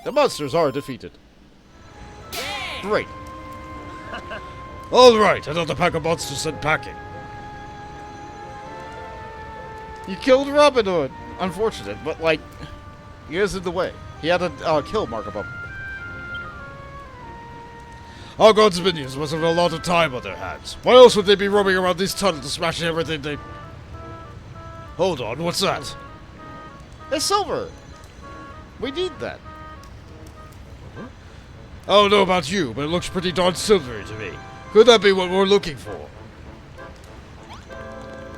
Speaker 1: The monsters are defeated. Great.
Speaker 3: Alright, another pack of monsters sent packing.
Speaker 1: You killed Robin Hood. Unfortunate, but like, he is in the way. He had a kill mark above him.
Speaker 3: Hargon's minions must have a lot of time on their hands. Why else would they be roaming around these tunnels smashing everything they... Hold on, what's that?
Speaker 1: It's silver. We need that.
Speaker 3: I don't know about you, but it looks pretty darn silvery to me. Could that be what we're looking for?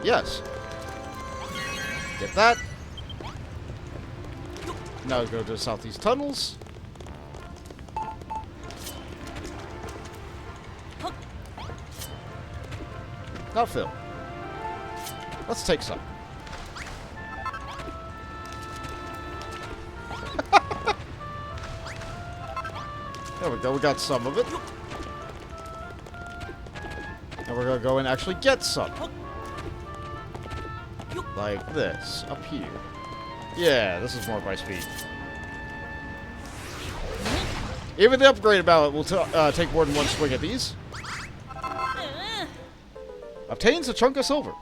Speaker 1: Yes. Get that. Now we go to the southeast tunnels. Not Phil. Let's take some. There we go, we got some of it. And we're gonna go and actually get some. Like this, up here. Yeah, this is more my speed. Even the upgraded mallet will take more than 1 swing at these. Obtains a chunk of silver.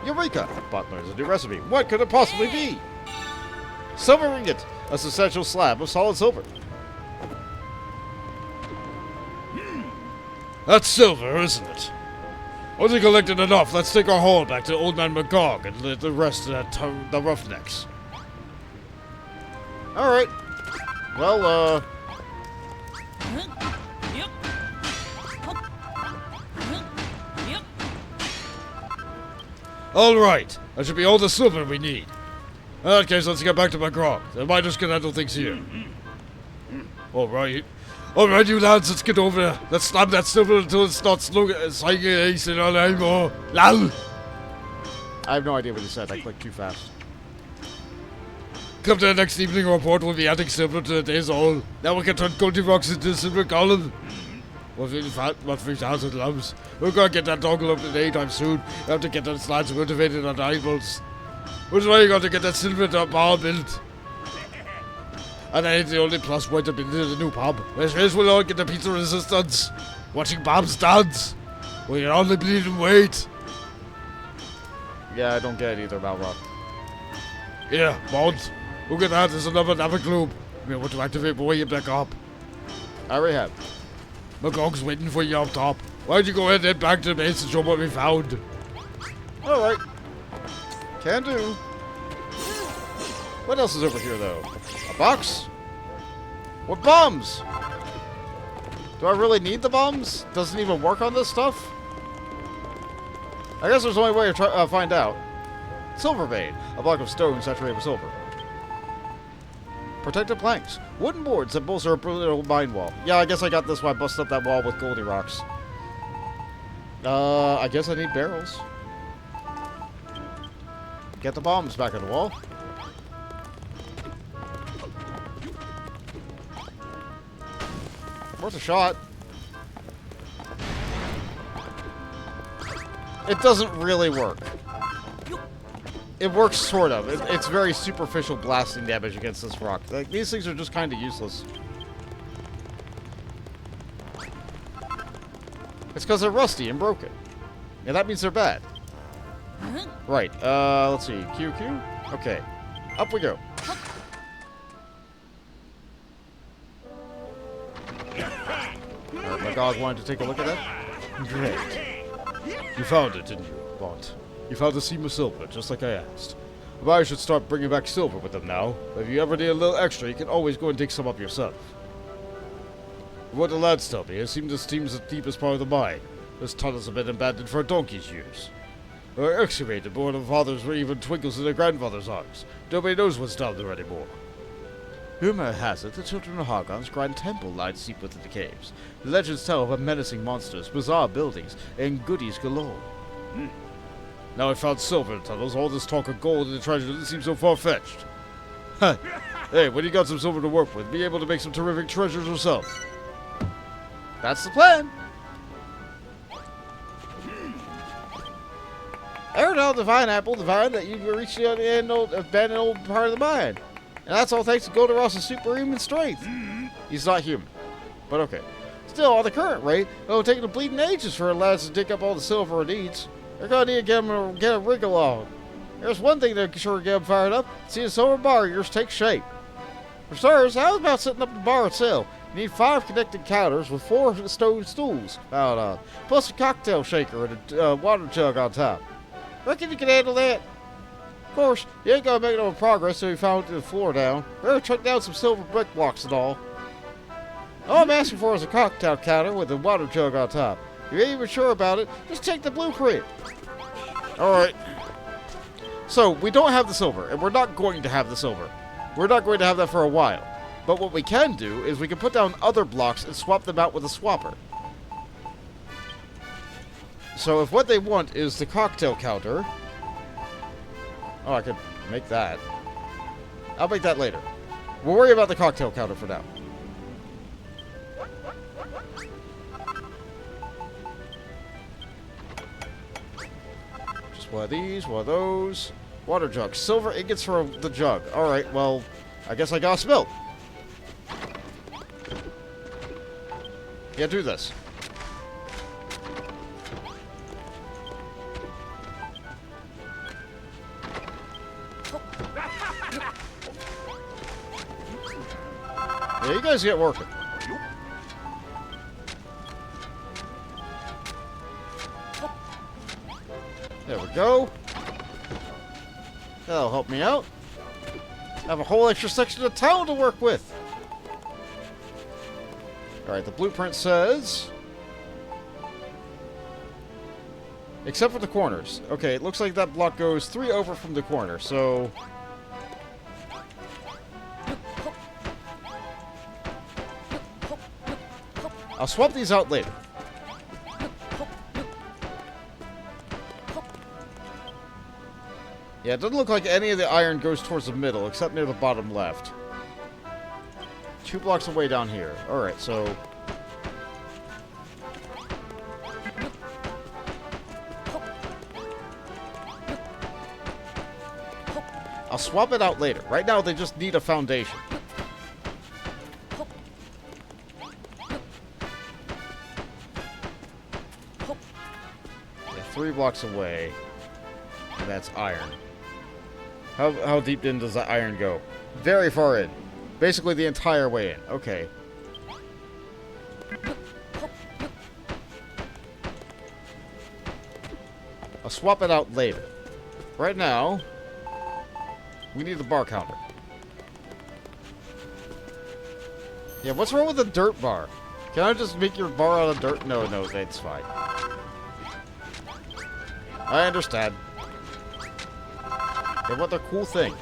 Speaker 1: Eureka! Bot learns a new recipe. What could it possibly be? Silver ringgit, a substantial slab of solid silver.
Speaker 3: That's silver, isn't it? Once we collected enough, let's take our haul back to Old Man McGog and let the rest of the roughnecks.
Speaker 1: Alright. Well,
Speaker 3: Alright, that should be all the silver we need. In that case, let's get back to McGog. The miners can handle things here. Alright. Alright, you lads, let's get over there. Let's slam that silver until it starts singing ace in our name, or... Lal!
Speaker 1: I have no idea what he said. I clicked too fast.
Speaker 3: Come to the next evening report, we'll be adding silver to the day's haul. Now we can turn Goldie Rocks into a silver column. 3,000 lumps. We're gonna get that dongle up to anytime soon. We have to get those lads motivated on eyeballs. Which way you got to get that silver bar built? And that ain't the only plus point of building a new pub. Whereas we'll all get the pizza resistance. Watching Bob's dance. We can only bleed and wait.
Speaker 1: Yeah, I don't get it either, Balrog.
Speaker 3: Yeah, Mons. Look at that, there's another Nava Globe. We want to activate my way back up.
Speaker 1: I already have.
Speaker 3: McGog's waiting for you up top. Why'd you go ahead and head back to the base and show what we found?
Speaker 1: Alright. Can do. What else is over here, though? A box? What bombs? Do I really need the bombs? Doesn't even work on this stuff? I guess there's only way to find out. Silver vein. A block of stone saturated with silver. Protective planks. Wooden boards that bolster a brittle mine wall. Yeah, I guess I got this when I busted up that wall with Goldie rocks. I guess I need barrels. Get the bombs back on the wall. Worth a shot. It doesn't really work. It works sort of. It's very superficial blasting damage against this rock. Like, these things are just kind of useless. It's because they're rusty and broken. And that means they're bad. Right, let's see. QQ? Okay. Up we go. Alright, my dog wanted to take a look at that.
Speaker 3: Great. You found it, didn't you, Bont? You found the seam of silver, just like I asked. Well, I should start bringing back silver with them now. If you ever need a little extra, you can always go and dig some up yourself. From what the lads tell me, it seems the deepest part of the mine. This tunnel's been abandoned for a donkey's use. Or excavated, but one of the fathers were even twinkles in their grandfather's eyes. Nobody knows what's down there anymore.
Speaker 1: Rumor has it the children of Hargon's grand temple lies deep within the caves. The legends tell of menacing monsters, bizarre buildings, and goodies galore.
Speaker 3: Now I found silver in tunnels, all this talk of gold and the treasure doesn't seem so far-fetched. Huh. Hey, when you got some silver to work with, be able to make some terrific treasures yourself.
Speaker 1: That's the plan. Aerodel divine apple divine that you reached the abandoned old part of the mine. And that's all thanks to Goldeross's superhuman strength. He's not human. But okay. Still, on the current rate, it'll take the bleeding ages for our lads to dig up all the silver it needs. They're gonna need to get a rig along. There's one thing that can sure get them fired up. See the silver bar of yours take shape. For starters, how about setting up the bar itself? You need 5 connected counters with 4 stone stools mounted on, plus a cocktail shaker and a water jug on top. Reckon you can handle that? Of course, you ain't gonna make no progress till you found the floor down. Better chuck down some silver brick blocks and all. All I'm asking for is a cocktail counter with a water jug on top. If you ain't even sure about it, just take the blueprint. Alright. So, we don't have the silver, and we're not going to have the silver. We're not going to have that for a while. But what we can do is we can put down other blocks and swap them out with a swapper. So if what they want is the cocktail counter... Oh, I could make that. I'll make that later. We'll worry about the cocktail counter for now. Just one of these, one of those. Water jug. Silver ingots for the jug. Alright, well, I guess I got milk. Yeah, do this. Yeah, you guys get working. There we go. That'll help me out. Have a whole extra section of town to work with. Alright, the blueprint says... Except for the corners. Okay, it looks like that block goes 3 over from the corner, so... I'll swap these out later. Yeah, it doesn't look like any of the iron goes towards the middle, except near the bottom left. 2 blocks away down here. Alright, so... I'll swap it out later. Right now, they just need a foundation. 3 blocks away. And that's iron. How deep in does that iron go? Very far in. Basically the entire way in. Okay. I'll swap it out later. Right now, we need the bar counter. Yeah, what's wrong with the dirt bar? Can I just make your bar out of dirt? No, that's fine. I understand. They want their cool thing.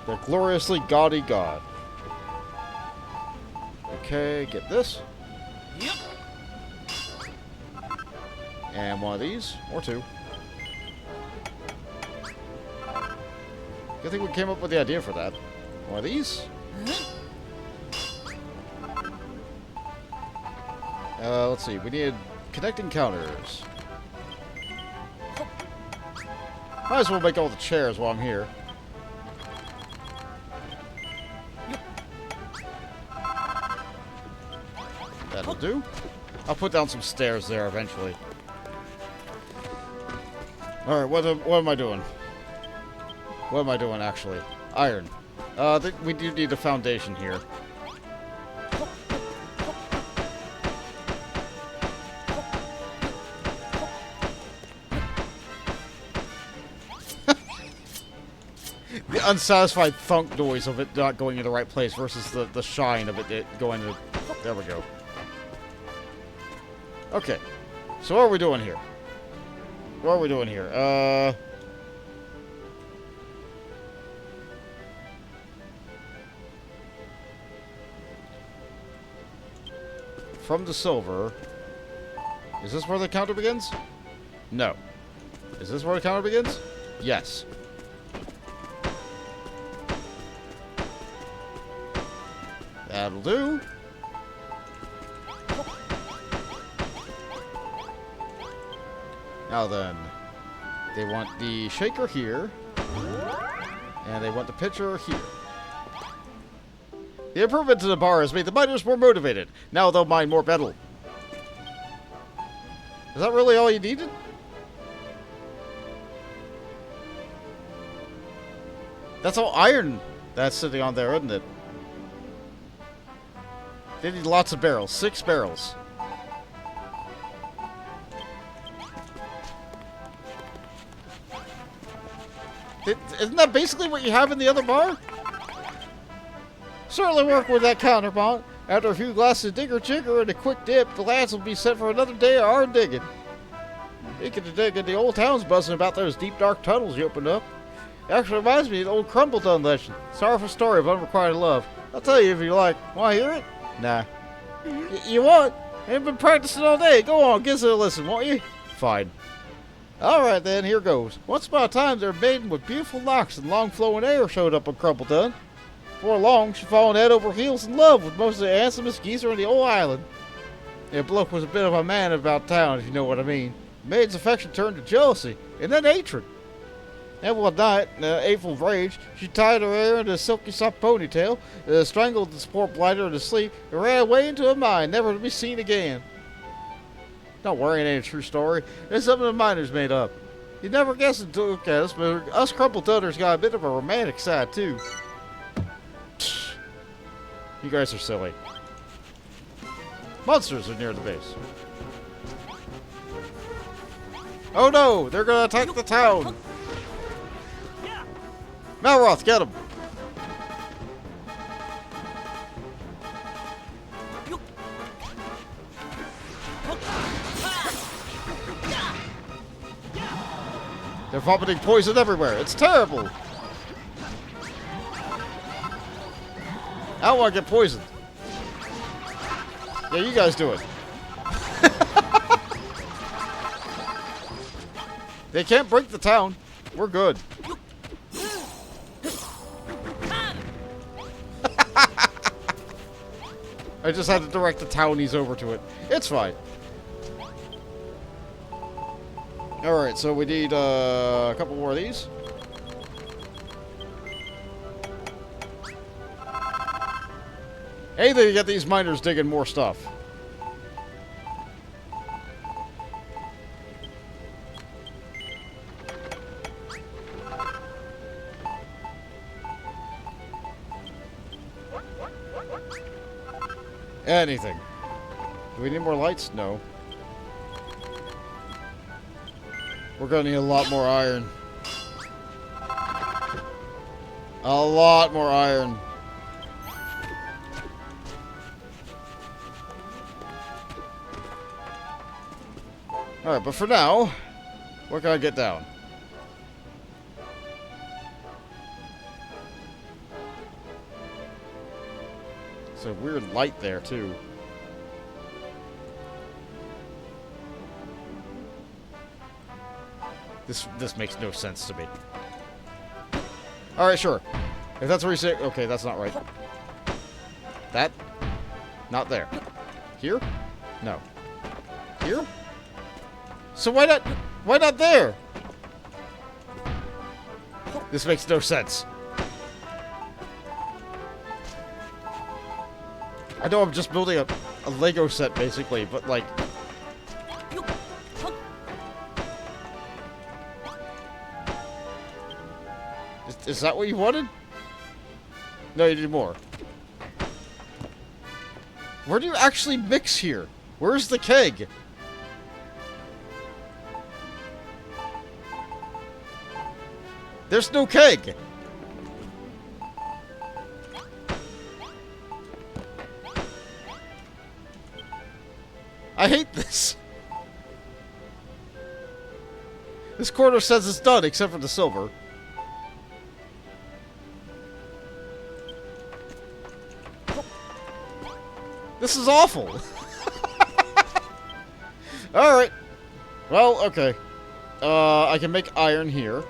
Speaker 1: They're gloriously gaudy god. Okay, get this.
Speaker 5: Yep.
Speaker 1: And one of these, or 2. Good thing we came up with the idea for that. One of these. Let's see. We need connecting counters. Might as well make all the chairs while I'm here. That'll do. I'll put down some stairs there eventually. Alright, what am I doing? What am I doing, actually? Iron. We do need a foundation here. The unsatisfied thunk noise of it not going in the right place versus the shine of it going to... There we go. Okay. So what are we doing here? What are we doing here? From the silver. Is this where the counter begins? No. Is this where the counter begins? Yes. That'll do. Now then, they want the shaker here, and they want the pitcher here. The improvement to the bar has made the miners more motivated. Now they'll mine more metal. Is that really all you needed? That's all iron that's sitting on there, isn't it? They need lots of barrels. 6 barrels. Isn't that basically what you have in the other bar? Certainly work with that counterpart. After a few glasses of digger jigger and a quick dip, the lads will be set for another day of hard digging. Speaking of digging, the old town's buzzing about those deep dark tunnels you opened up. It actually reminds me of the old Khrumbul-Dun legend. Sorrowful story of unrequited love. I'll tell you if you like. Want to hear it? Nah. You want? I've been practicing all day. Go on, give it a listen, won't you? Fine. Alright then, here goes. Once upon a time, there a maiden with beautiful locks and long flowing hair showed up on Khrumbul-Dun. Before long, she fallen head over heels in love with most of the handsomest geezer on the whole island. The bloke was a bit of a man about town, if you know what I mean. The maiden's affection turned to jealousy, and then hatred. And one night, in an hateful rage, she tied her hair into a silky soft ponytail, strangled this poor blighter into sleep, and ran away into a mine, never to be seen again. Don't worry, it ain't a true story. It's something the miners made up. You'd never guess it to look at us, but us Khrumbul-Dunners got a bit of a romantic side, too. You guys are silly. Monsters are near the base. Oh no! They're gonna attack the town! Malroth, get him! They're vomiting poison everywhere. It's terrible! I don't want to get poisoned. Yeah, you guys do it. They can't break the town. We're good. I just had to direct the townies over to it. It's fine. Alright, so we need a couple more of these. Anything to get these miners digging more stuff. Anything. Do we need more lights? No. We're gonna need a lot more iron. A lot more iron. Alright, but for now, where can I get down? It's a weird light there, too. This makes no sense to me. Alright, sure. If that's where you say... Okay, that's not right. That? Not there. Here? No. Here? So why not... Why not there? This makes no sense. I know I'm just building a Lego set, basically, but, like... Is that what you wanted? No, you need more. Where do you actually mix here? Where's the keg? There's no keg! I hate this. This corner says it's done, except for the silver. This is awful. Alright. Well, okay. I can make iron here.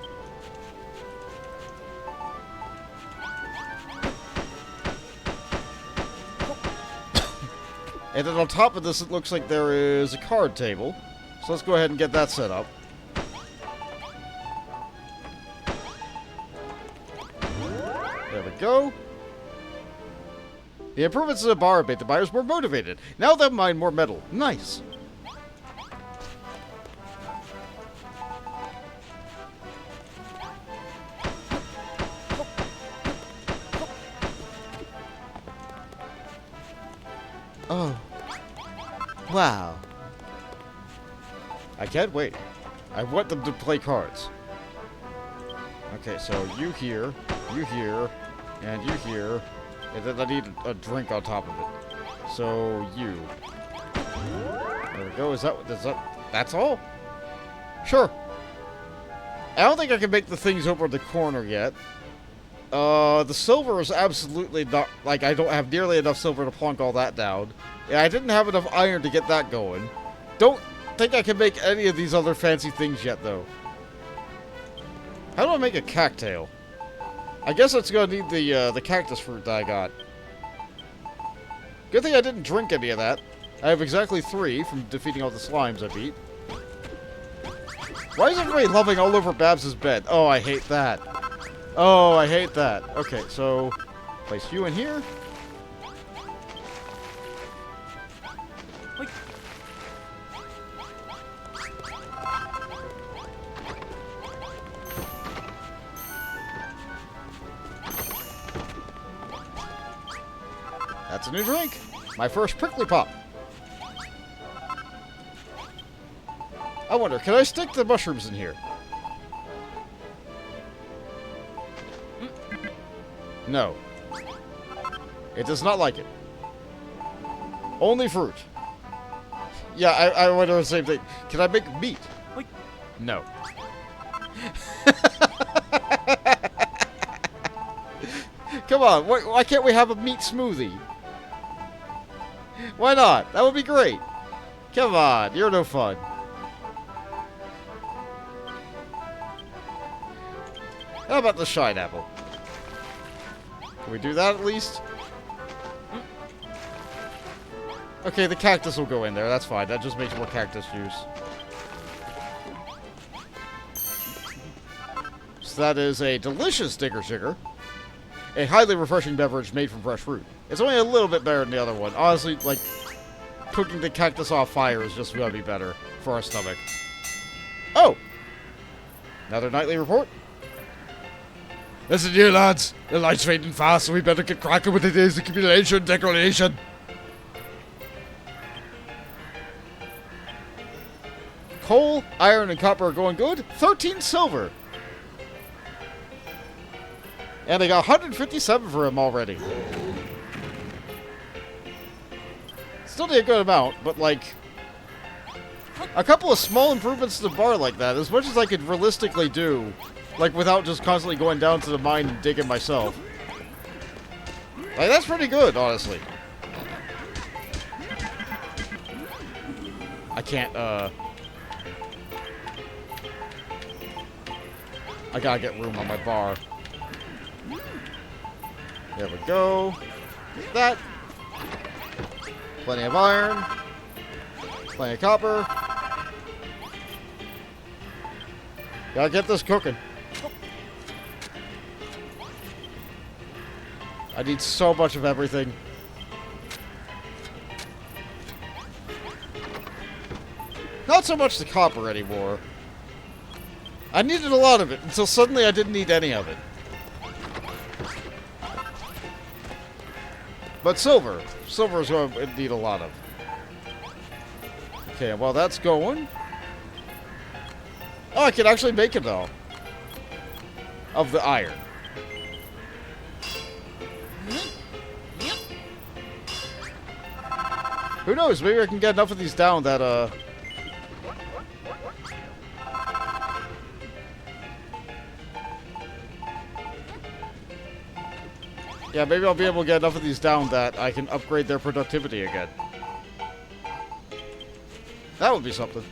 Speaker 1: And then on top of this, it looks like there is a card table. So let's go ahead and get that set up. There we go. The improvements to the bar made the buyers more motivated. Now they'll mine more metal. Nice. Oh. Wow. I can't wait. I want them to play cards. Okay, so you here, and you here, and then I need a drink on top of it. So you. There we go. Is that that's all? Sure. I don't think I can make the things over the corner yet. The silver is absolutely not, like, I don't have nearly enough silver to plunk all that down. Yeah, I didn't have enough iron to get that going. Don't think I can make any of these other fancy things yet, though. How do I make a cactail? I guess it's gonna need the cactus fruit that I got. Good thing I didn't drink any of that. I have exactly 3 from defeating all the slimes I beat. Why is everybody loving all over Babs' bed? Oh, I hate that. Oh, I hate that. Okay, so place you in here.
Speaker 5: Wait.
Speaker 1: That's a new drink. My first prickly pop. I wonder, can I stick the mushrooms in here? No. It does not like it. Only fruit. Yeah, I wonder the same thing. Can I make meat?
Speaker 5: Wait.
Speaker 1: No. Come on, why can't we have a meat smoothie? Why not? That would be great. Come on, you're no fun. How about the shine apple? Can we do that at least? Okay, the cactus will go in there. That's fine. That just makes more cactus juice. So that is a delicious Digger Sugar. A highly refreshing beverage made from fresh fruit. It's only a little bit better than the other one. Honestly, like, cooking the cactus off fire is just going to be better for our stomach. Oh! Another nightly report?
Speaker 2: Listen here, lads. The light's fading fast, so we better get cracking with the day's accumulation decoration.
Speaker 1: coal, iron, and copper are going good. 13 silver. And I got 157 for him already. Still need a good amount, but like... a couple of small improvements to the bar like that, as much as I could realistically do, like without just constantly going down to the mine and digging myself. Like, that's pretty good, honestly. I can't, I gotta get room on my bar. There we go. That. Plenty of iron. Plenty of copper. Gotta get this cooking. I need so much of everything. Not so much the copper anymore. I needed a lot of it until suddenly I didn't need any of it. But silver. Silver is what I need a lot of. Okay, well that's going. Oh, I can actually make it though. Of the iron. Who knows? Maybe I can get enough of these down that, yeah, maybe I'll be able to get enough of these down that I can upgrade their productivity again. That would be something.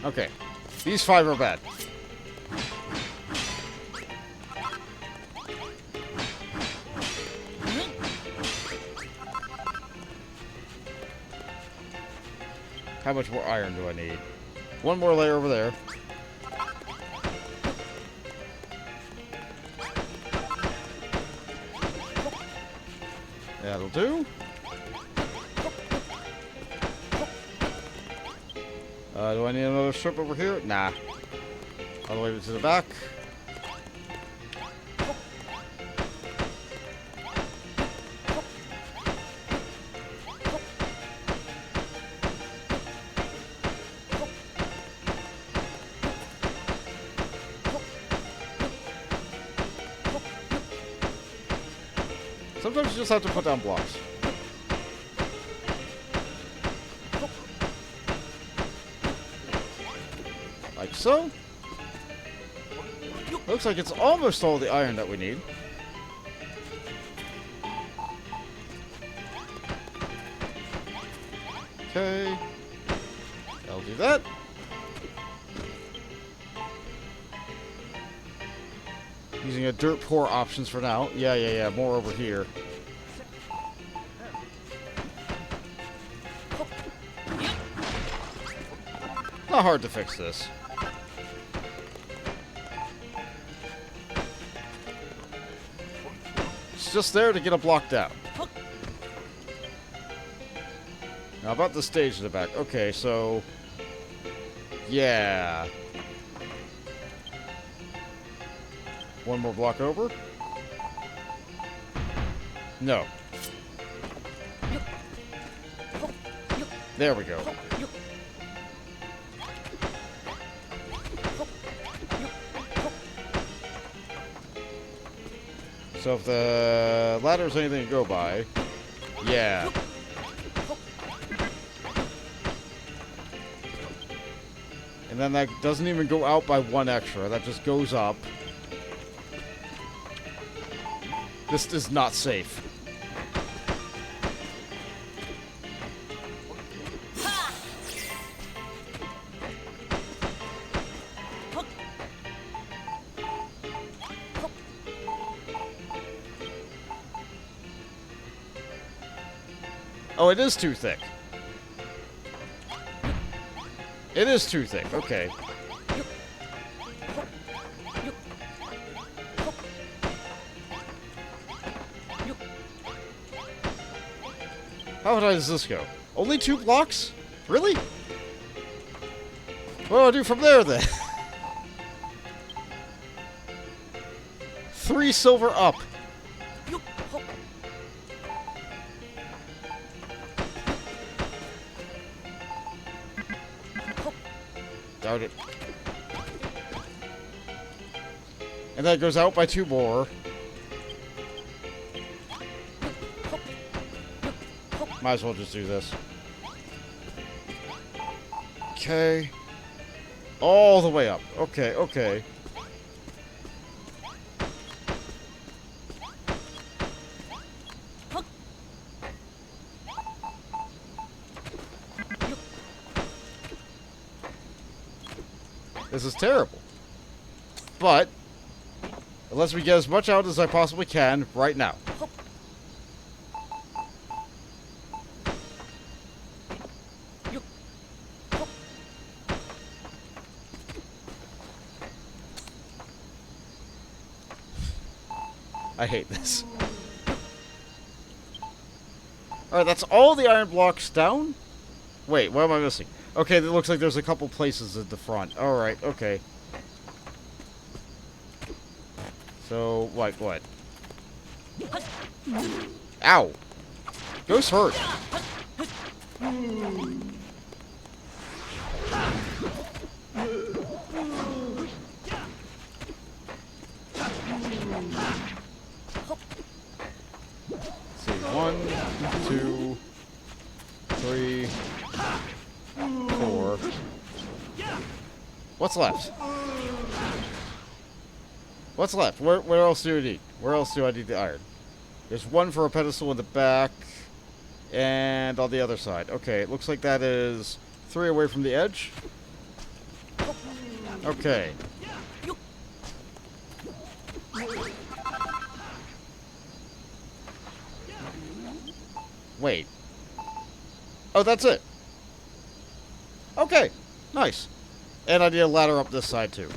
Speaker 1: Okay. These 5 are bad. How much more iron do I need? 1 more layer over there. That'll do. Do I need another strip over here? Nah. All the way to the back. Sometimes you just have to put down blocks. Like so. Looks like it's almost all the iron that we need. Okay. I'll do that. Using a dirt poor options for now. Yeah. More over here. Not hard to fix this. It's just there to get a block down. Now about the stage in the back. Okay, so... yeah. 1 more block over. No. There we go. So if the ladder's anything to go by, yeah. And then that doesn't even go out by 1 extra. That just goes up. This is not safe. Oh, it is too thick. It is too thick. Okay. How high does this go? Only 2 blocks? Really? What do I do from there, then? 3 silver up.
Speaker 5: Yo, ho.
Speaker 1: Doubt it. And that goes out by 2 more. Might as well just do this. Okay. All the way up. Okay, okay. This is terrible. But, unless we get as much out as I possibly can right now. I hate this. Alright, that's all the iron blocks down? Wait, what am I missing? Okay, it looks like there's a couple places at the front. Alright, okay. So, like what? Ow! Ghost hurt. See, 1, 2, 3, 4. What's left? What's left? Where else do I need? Where else do I need the iron? There's 1 for a pedestal in the back, and on the other side. Okay, it looks like that is 3 away from the edge. Okay. Wait. Oh, that's it. Okay. Nice. And I need a ladder up this side, too.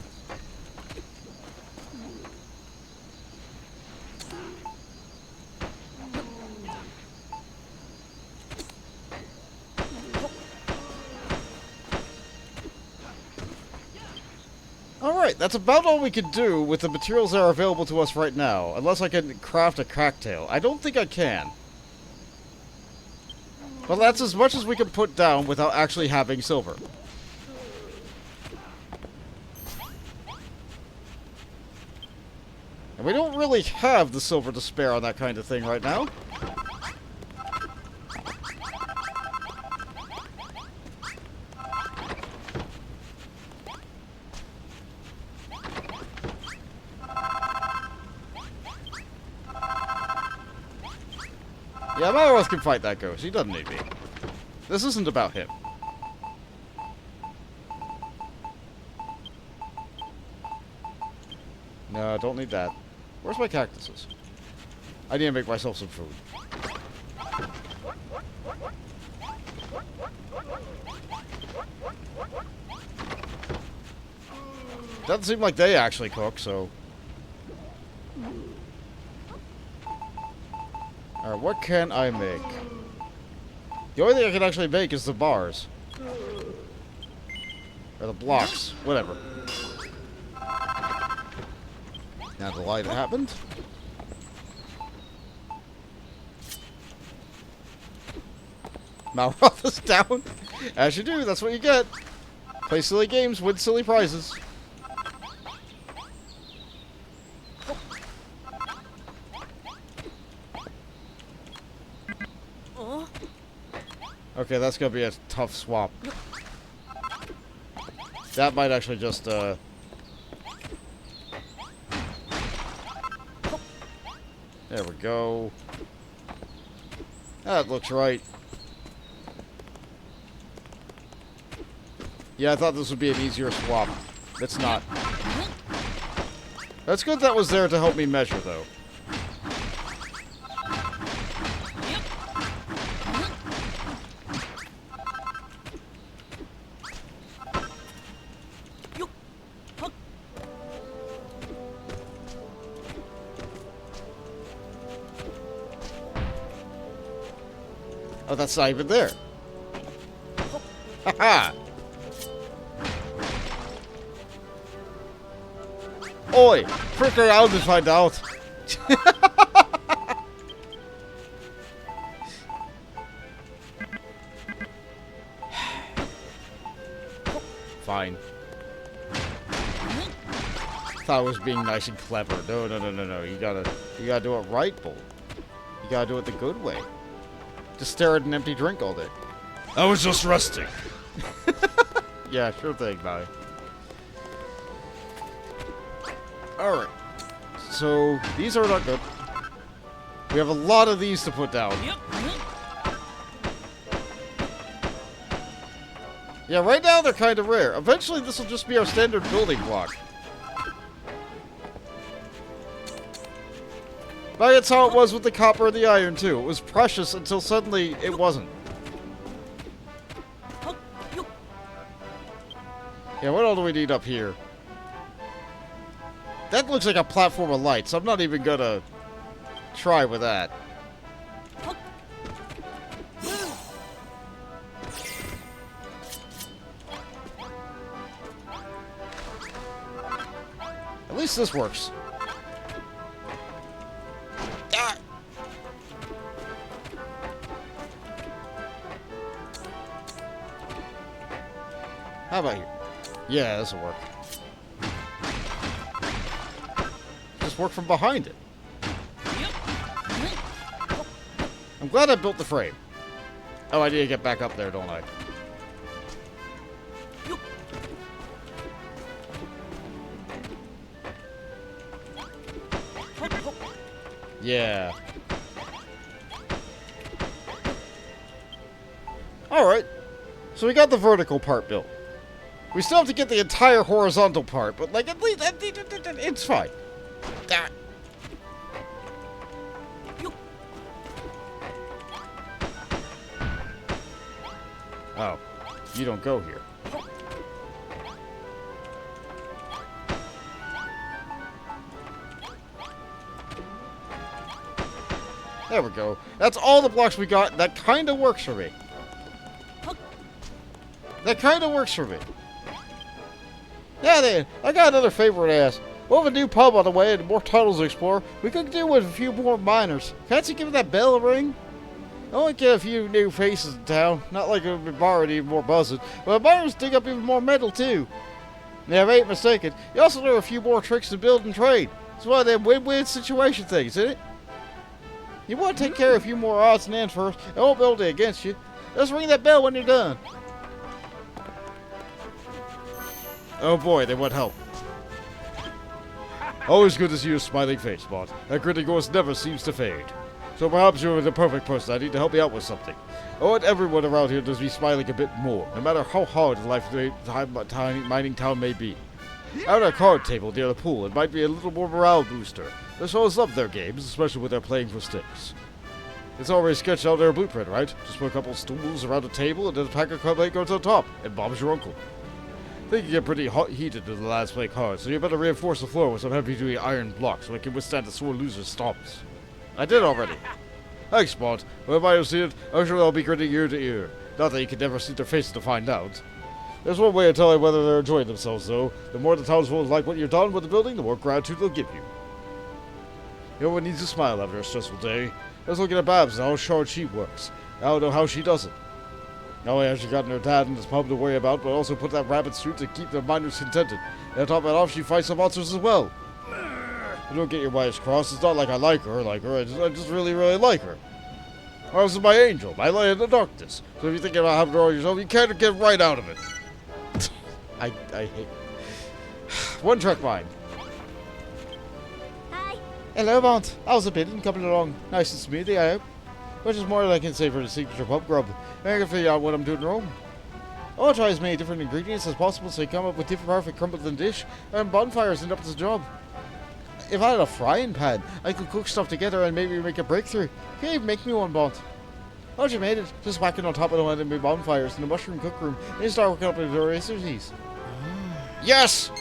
Speaker 1: Alright, that's about all we can do with the materials that are available to us right now. Unless I can craft a cocktail. I don't think I can. But that's as much as we can put down without actually having silver. And we don't really have the silver to spare on that kind of thing right now. Yeah, Malroth can fight that ghost. He doesn't need me. This isn't about him. No, don't need that. Where's my cactuses? I need to make myself some food. Doesn't seem like they actually cook, so... Alright, what can I make? The only thing I can actually make is the bars. Or the blocks. Whatever. Now the light happened. Malroth is down. As you do, that's what you get. Play silly games, win silly prizes. Okay, that's gonna be a tough swap. That might actually just, There we go. That looks right. Yeah, I thought this would be an easier swap. It's not. That's good that was there to help me measure, though. Oh, that's not even there. Haha! Oi! Frick around and find out. Fine. Thought I was being nice and clever. No. You gotta do it right, Bull. You gotta do it the good way. Just stare at an empty drink all day.
Speaker 3: I was just resting.
Speaker 1: Yeah, sure thing, bye. Alright. So, these are not good. We have a lot of these to put down. Yeah, right now they're kind of rare. Eventually this will just be our standard building block. But that's how it was with the copper and the iron too. It was precious until suddenly it wasn't. Yeah, what all do we need up here? That looks like a platform of lights. I'm not even gonna try with that. At least this works. Ah! How about you? Yeah, this'll work. Just work from behind it. I'm glad I built the frame. Oh, I need to get back up there, don't I? Yeah. Alright. So we got the vertical part built. We still have to get the entire horizontal part, but like at least it's fine. Ah. Oh, you don't go here. There we go. That's all the blocks we got. That kind of works for me. That kind of works for me. Yeah, then, I got another favor to ask. We have a new pub on the way and more titles to explore. We could do with a few more miners. Fancy giving that bell a ring? I only get a few new faces in town. Not like it would be borrowed even more buzzing. But miners dig up even more metal, too. Yeah, if I ain't mistaken. You also know a few more tricks to build and trade. It's one of them win-win situation things, isn't it? You want to take care of a few more odds and ends first. I won't build it against you. Just ring that bell when you're done. Oh boy, they want help.
Speaker 3: Always good to see your smiling face, Bot. That grin of yours never seems to fade. So perhaps you're the perfect person I need to help me out with something. I want everyone around here to be smiling a bit more, no matter how hard life in a mining town may be. Out at a card table near the pool, it might be a little more morale booster. The fellows love their games, especially when they're playing for sticks. It's already sketched out their blueprint, right? Just put a couple stools around a table and then a pack of card goes on top, and Bob's your uncle. They can get pretty heated when the lads play cards, so you better reinforce the floor with some heavy-duty iron blocks so it can withstand the sore loser's stomps.
Speaker 1: I did already.
Speaker 3: Thanks, Spot. When I see it, I'm sure they'll be grinning ear to ear. Not that you can never see their faces to find out. There's one way of telling whether they're enjoying themselves, though. The more the townsfolk like what you've done with the building, the more gratitude they'll give you. No one needs to smile after a stressful day. Let's look at Babs and how hard she works. I don't know how she does it. Not only has she gotten her dad in this pub to worry about, but also put that rabbit suit to keep the miners contented. And on top of it off, she fights some monsters as well. You don't get your wires crossed. It's not like I like her. I just really like her. Hers is my angel, my light in the darkness. So if you're thinking about having her all yourself, you can't get right out of it.
Speaker 1: I hate... One track mind.
Speaker 4: Hi. Hello, Mont. How's it been? Coming along nice and smoothly, I hope. Which is more than I can say for the signature pub grub. I can figure out what I'm doing wrong. I want to try as many different ingredients as possible so I come up with different perfect Khrumbul-Dun dish, and bonfires end up as a job. If I had a frying pan, I could cook stuff together and maybe make a breakthrough. Can you even make me one, Bont? Once you made it, just whack it on top of one of the bonfires in the mushroom cook room, and you start working up into recipes.
Speaker 1: Yes!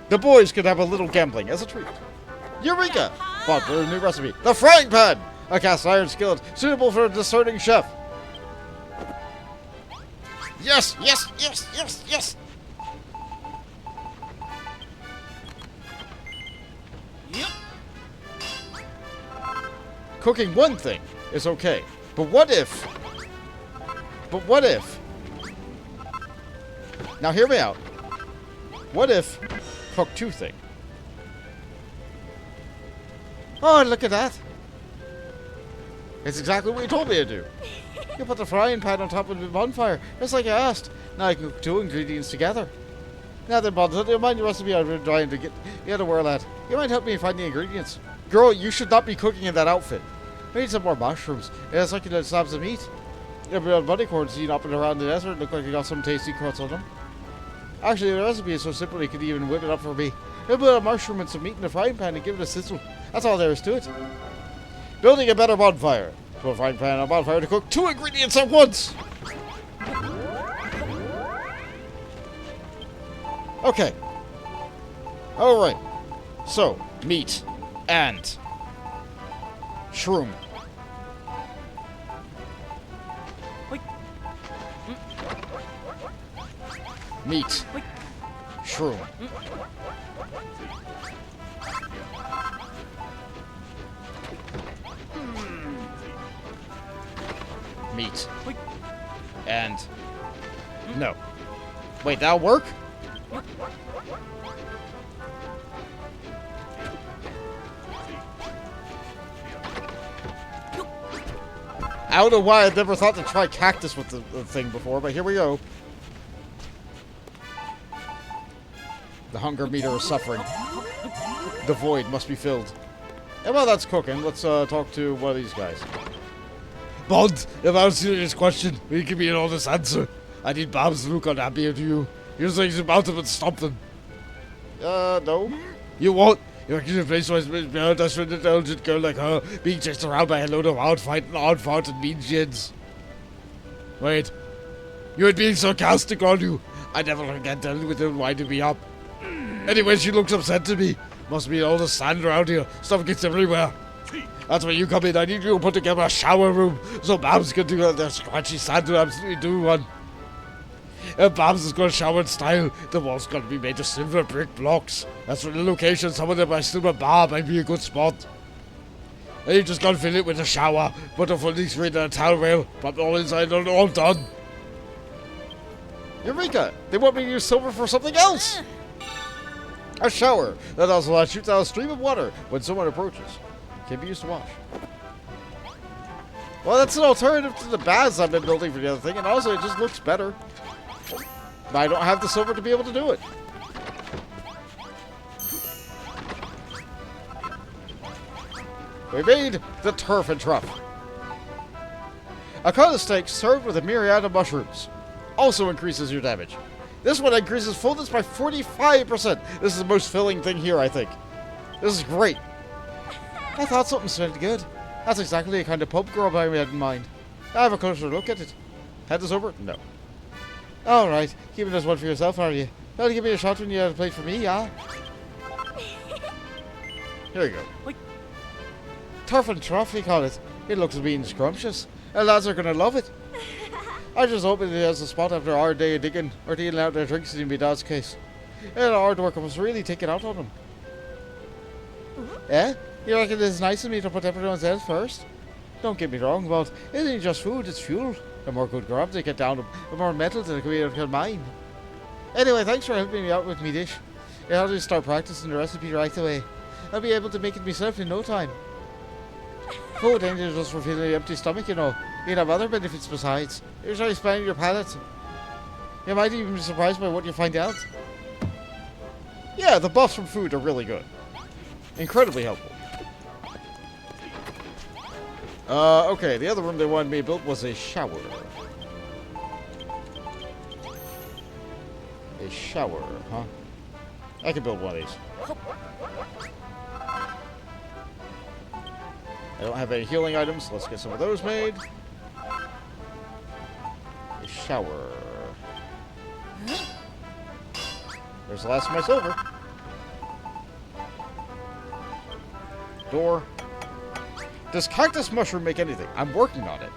Speaker 1: The boys could have a little gambling as a treat. Eureka! Bont, there's a new recipe. The frying pan! A cast iron skillet, suitable for a discerning chef. Yes, yes, yes, yes, yes.
Speaker 5: Yep.
Speaker 1: Cooking one thing is okay, but what if? Now hear me out. What if cook two things? Oh, look at that. It's exactly what you told me to do. You put the frying pan on top of the bonfire, just like I asked. Now I can cook two ingredients together. Now then, Bob, don't you mind your recipe I've been trying to get a whirl at. You might help me find the ingredients. Girl, you should not be cooking in that outfit. I need some more mushrooms. And succulent slabs of meat. Yeah, but bunny corns seen up and around the desert look like you got some tasty cuts on them. Actually, the recipe is so simple you could even whip it up for me. You put a mushroom and some meat in the frying pan and give it a sizzle. That's all there is to it. Building a better bonfire. Put a frying pan on a bonfire to cook two ingredients at once. Okay. Alright. So, meat and shroom.
Speaker 5: Wait.
Speaker 1: Meat.
Speaker 5: Wait.
Speaker 1: Shroom. Meat.
Speaker 5: Wait.
Speaker 1: And no. Wait, that'll work? I don't know why I'd never thought to try cactus with the thing before, but here we go. The hunger meter is suffering. The void must be filled. And while that's cooking, let's talk to one of these guys.
Speaker 3: Bond, if I was serious question, will you give me an honest answer? I need Bob's look on happy to you. You're saying he's about to stop them.
Speaker 1: No.
Speaker 3: You won't? You reckon your place was built as for an intelligent girl like her being chased around by a load of hard-fighting, hard-fought and mean shits? Wait. You ain't being sarcastic, are you? I never forget telling with him winding me up. Anyway, she looks upset to me. Must be all the sand around here. Stuff gets everywhere. That's where you come in. I need you to put together a shower room so Babs can do the scratchy sand to absolutely do one. And Babs is going to shower in style. The wall's going to be made of silver brick blocks. That's for the location. Some of them are silver bar might be a good spot. And you just got to fill it with a shower, put a fully screen and a towel rail, pop it all inside and all done.
Speaker 1: Eureka! They want me to use silver for something else! A shower that also shoots out a stream of water when someone approaches. Can be used to wash. Well, that's an alternative to the baths I've been building for the other thing, and also it just looks better. But I don't have the silver to be able to do it. We made the turf and truff. A cut of steak served with a myriad of mushrooms also increases your damage. This one increases fullness by 45%. This is the most filling thing here, I think. This is great. I thought something sounded good. That's exactly the kind of pub grub I had in mind. I have a closer look at it. Head this over? No. Alright, keeping this one for yourself, are you? Try to give me a shot when you have a plate for me, yeah? Here you go.
Speaker 5: Wait.
Speaker 1: Turf and truff, we call it. It looks mean scrumptious. And lads are gonna love it. I just hope it has a spot after a hard day of digging, or dealing out their drinks in my dad's case. And the hard work must really take it out on them. Eh? You reckon it's nice of me to put everyone else first? Don't get me wrong, but it ain't just food, it's fuel. The more good grub they get down, the more metal they can mine. Anyway, thanks for helping me out with me dish. I'll just start practicing the recipe right away. I'll be able to make it myself in no time. Food ain't just for filling an empty stomach, you know. You'd have other benefits besides. You're trying to expand your palate. You might even be surprised by what you find out. Yeah, the buffs from food are really good. Incredibly helpful. Okay, the other room they wanted me to build was a shower. A shower, huh? I can build one of these. I don't have any healing items. Let's get some of those made. A shower. There's the last of my silver. Does cactus mushroom make anything? I'm working on it.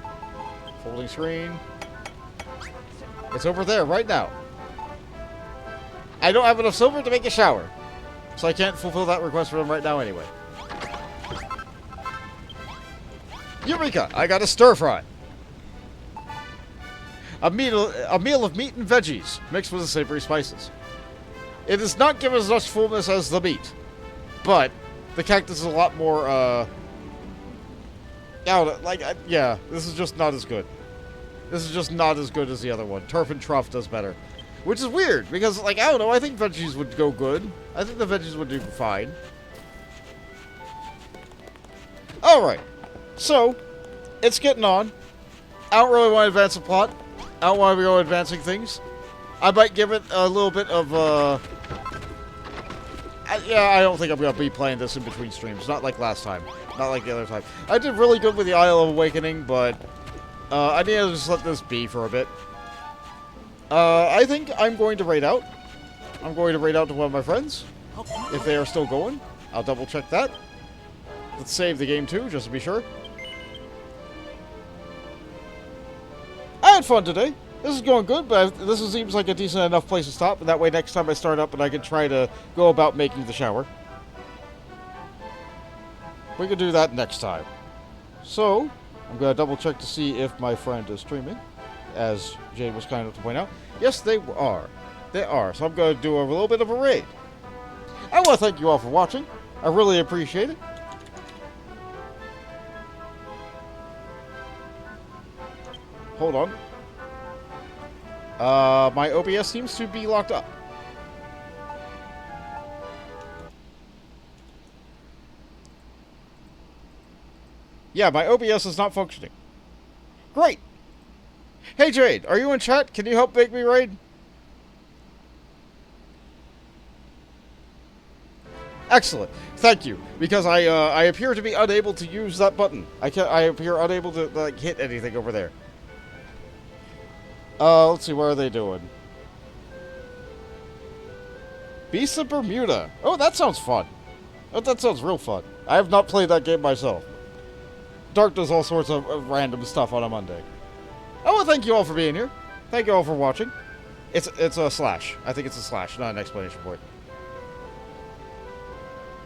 Speaker 1: Folding screen. It's over there right now. I don't have enough silver to make a shower, so I can't fulfill that request for him right now anyway. Eureka! I got a stir fry. A meal of meat and veggies mixed with the savory spices. It does not give as much fullness as the meat, but the cactus is a lot more. Yeah, this is just not as good. This is just not as good as the other one. Turf and Truff does better. Which is weird, because, like, I don't know, I think veggies would go good. I think the veggies would do fine. Alright. So, it's getting on. I don't really want to advance the plot. I don't want to go advancing things. I might give it a little bit of, I don't think I'm going to be playing this in between streams. Not like last time. Not like the other time. I did really good with the Isle of Awakening, but I need to just let this be for a bit. I think I'm going to raid out. I'm going to raid out to one of my friends. If they are still going. I'll double check that. Let's save the game too, just to be sure. I had fun today. This is going good, but this seems like a decent enough place to stop. And that way next time I start up and I can try to go about making the shower. We can do that next time. So, I'm going to double check to see if my friend is streaming. As Jade was kind enough to point out. Yes, they are. They are. So I'm going to do a little bit of a raid. I want to thank you all for watching. I really appreciate it. Hold on. My OBS seems to be locked up. Yeah, my OBS is not functioning. Great. Hey Jade, are you in chat? Can you help make me raid? Excellent. Thank you. Because I appear to be unable to use that button. I appear unable to like hit anything over there. Let's see, what are they doing? Beasts of Bermuda. Oh, that sounds fun. Oh, that sounds real fun. I have not played that game myself. Dark does all sorts of random stuff on a Monday. Oh, well, thank you all for being here. Thank you all for watching. It's a slash. I think it's a slash, not an exclamation point.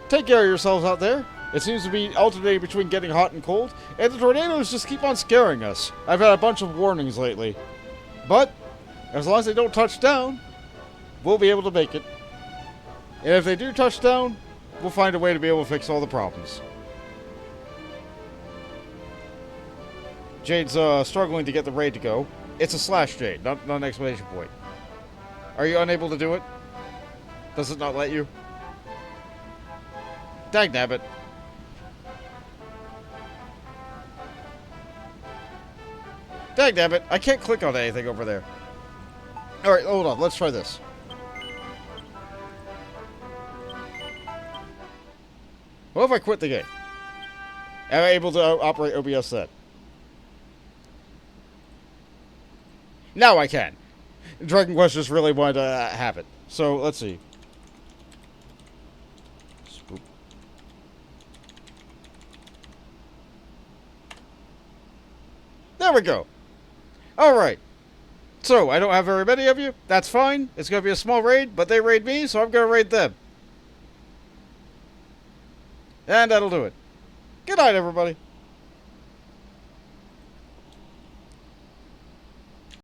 Speaker 1: Take care of yourselves out there. It seems to be alternating between getting hot and cold, and the tornadoes just keep on scaring us. I've had a bunch of warnings lately. But, as long as they don't touch down, we'll be able to make it. And if they do touch down, we'll find a way to be able to fix all the problems. Jade's struggling to get the raid to go. It's a slash, Jade, not an exclamation point. Are you unable to do it? Does it not let you? Dagnabbit. Dagnabbit, I can't click on anything over there. Alright, hold on, let's try this. What if I quit the game? Am I able to operate OBS then? Now I can. Dragon Quest just really wanted to have it. So, let's see. Spoop. There we go. Alright. So, I don't have very many of you. That's fine. It's going to be a small raid, but they raid me, so I'm going to raid them. And that'll do it. Good night, everybody.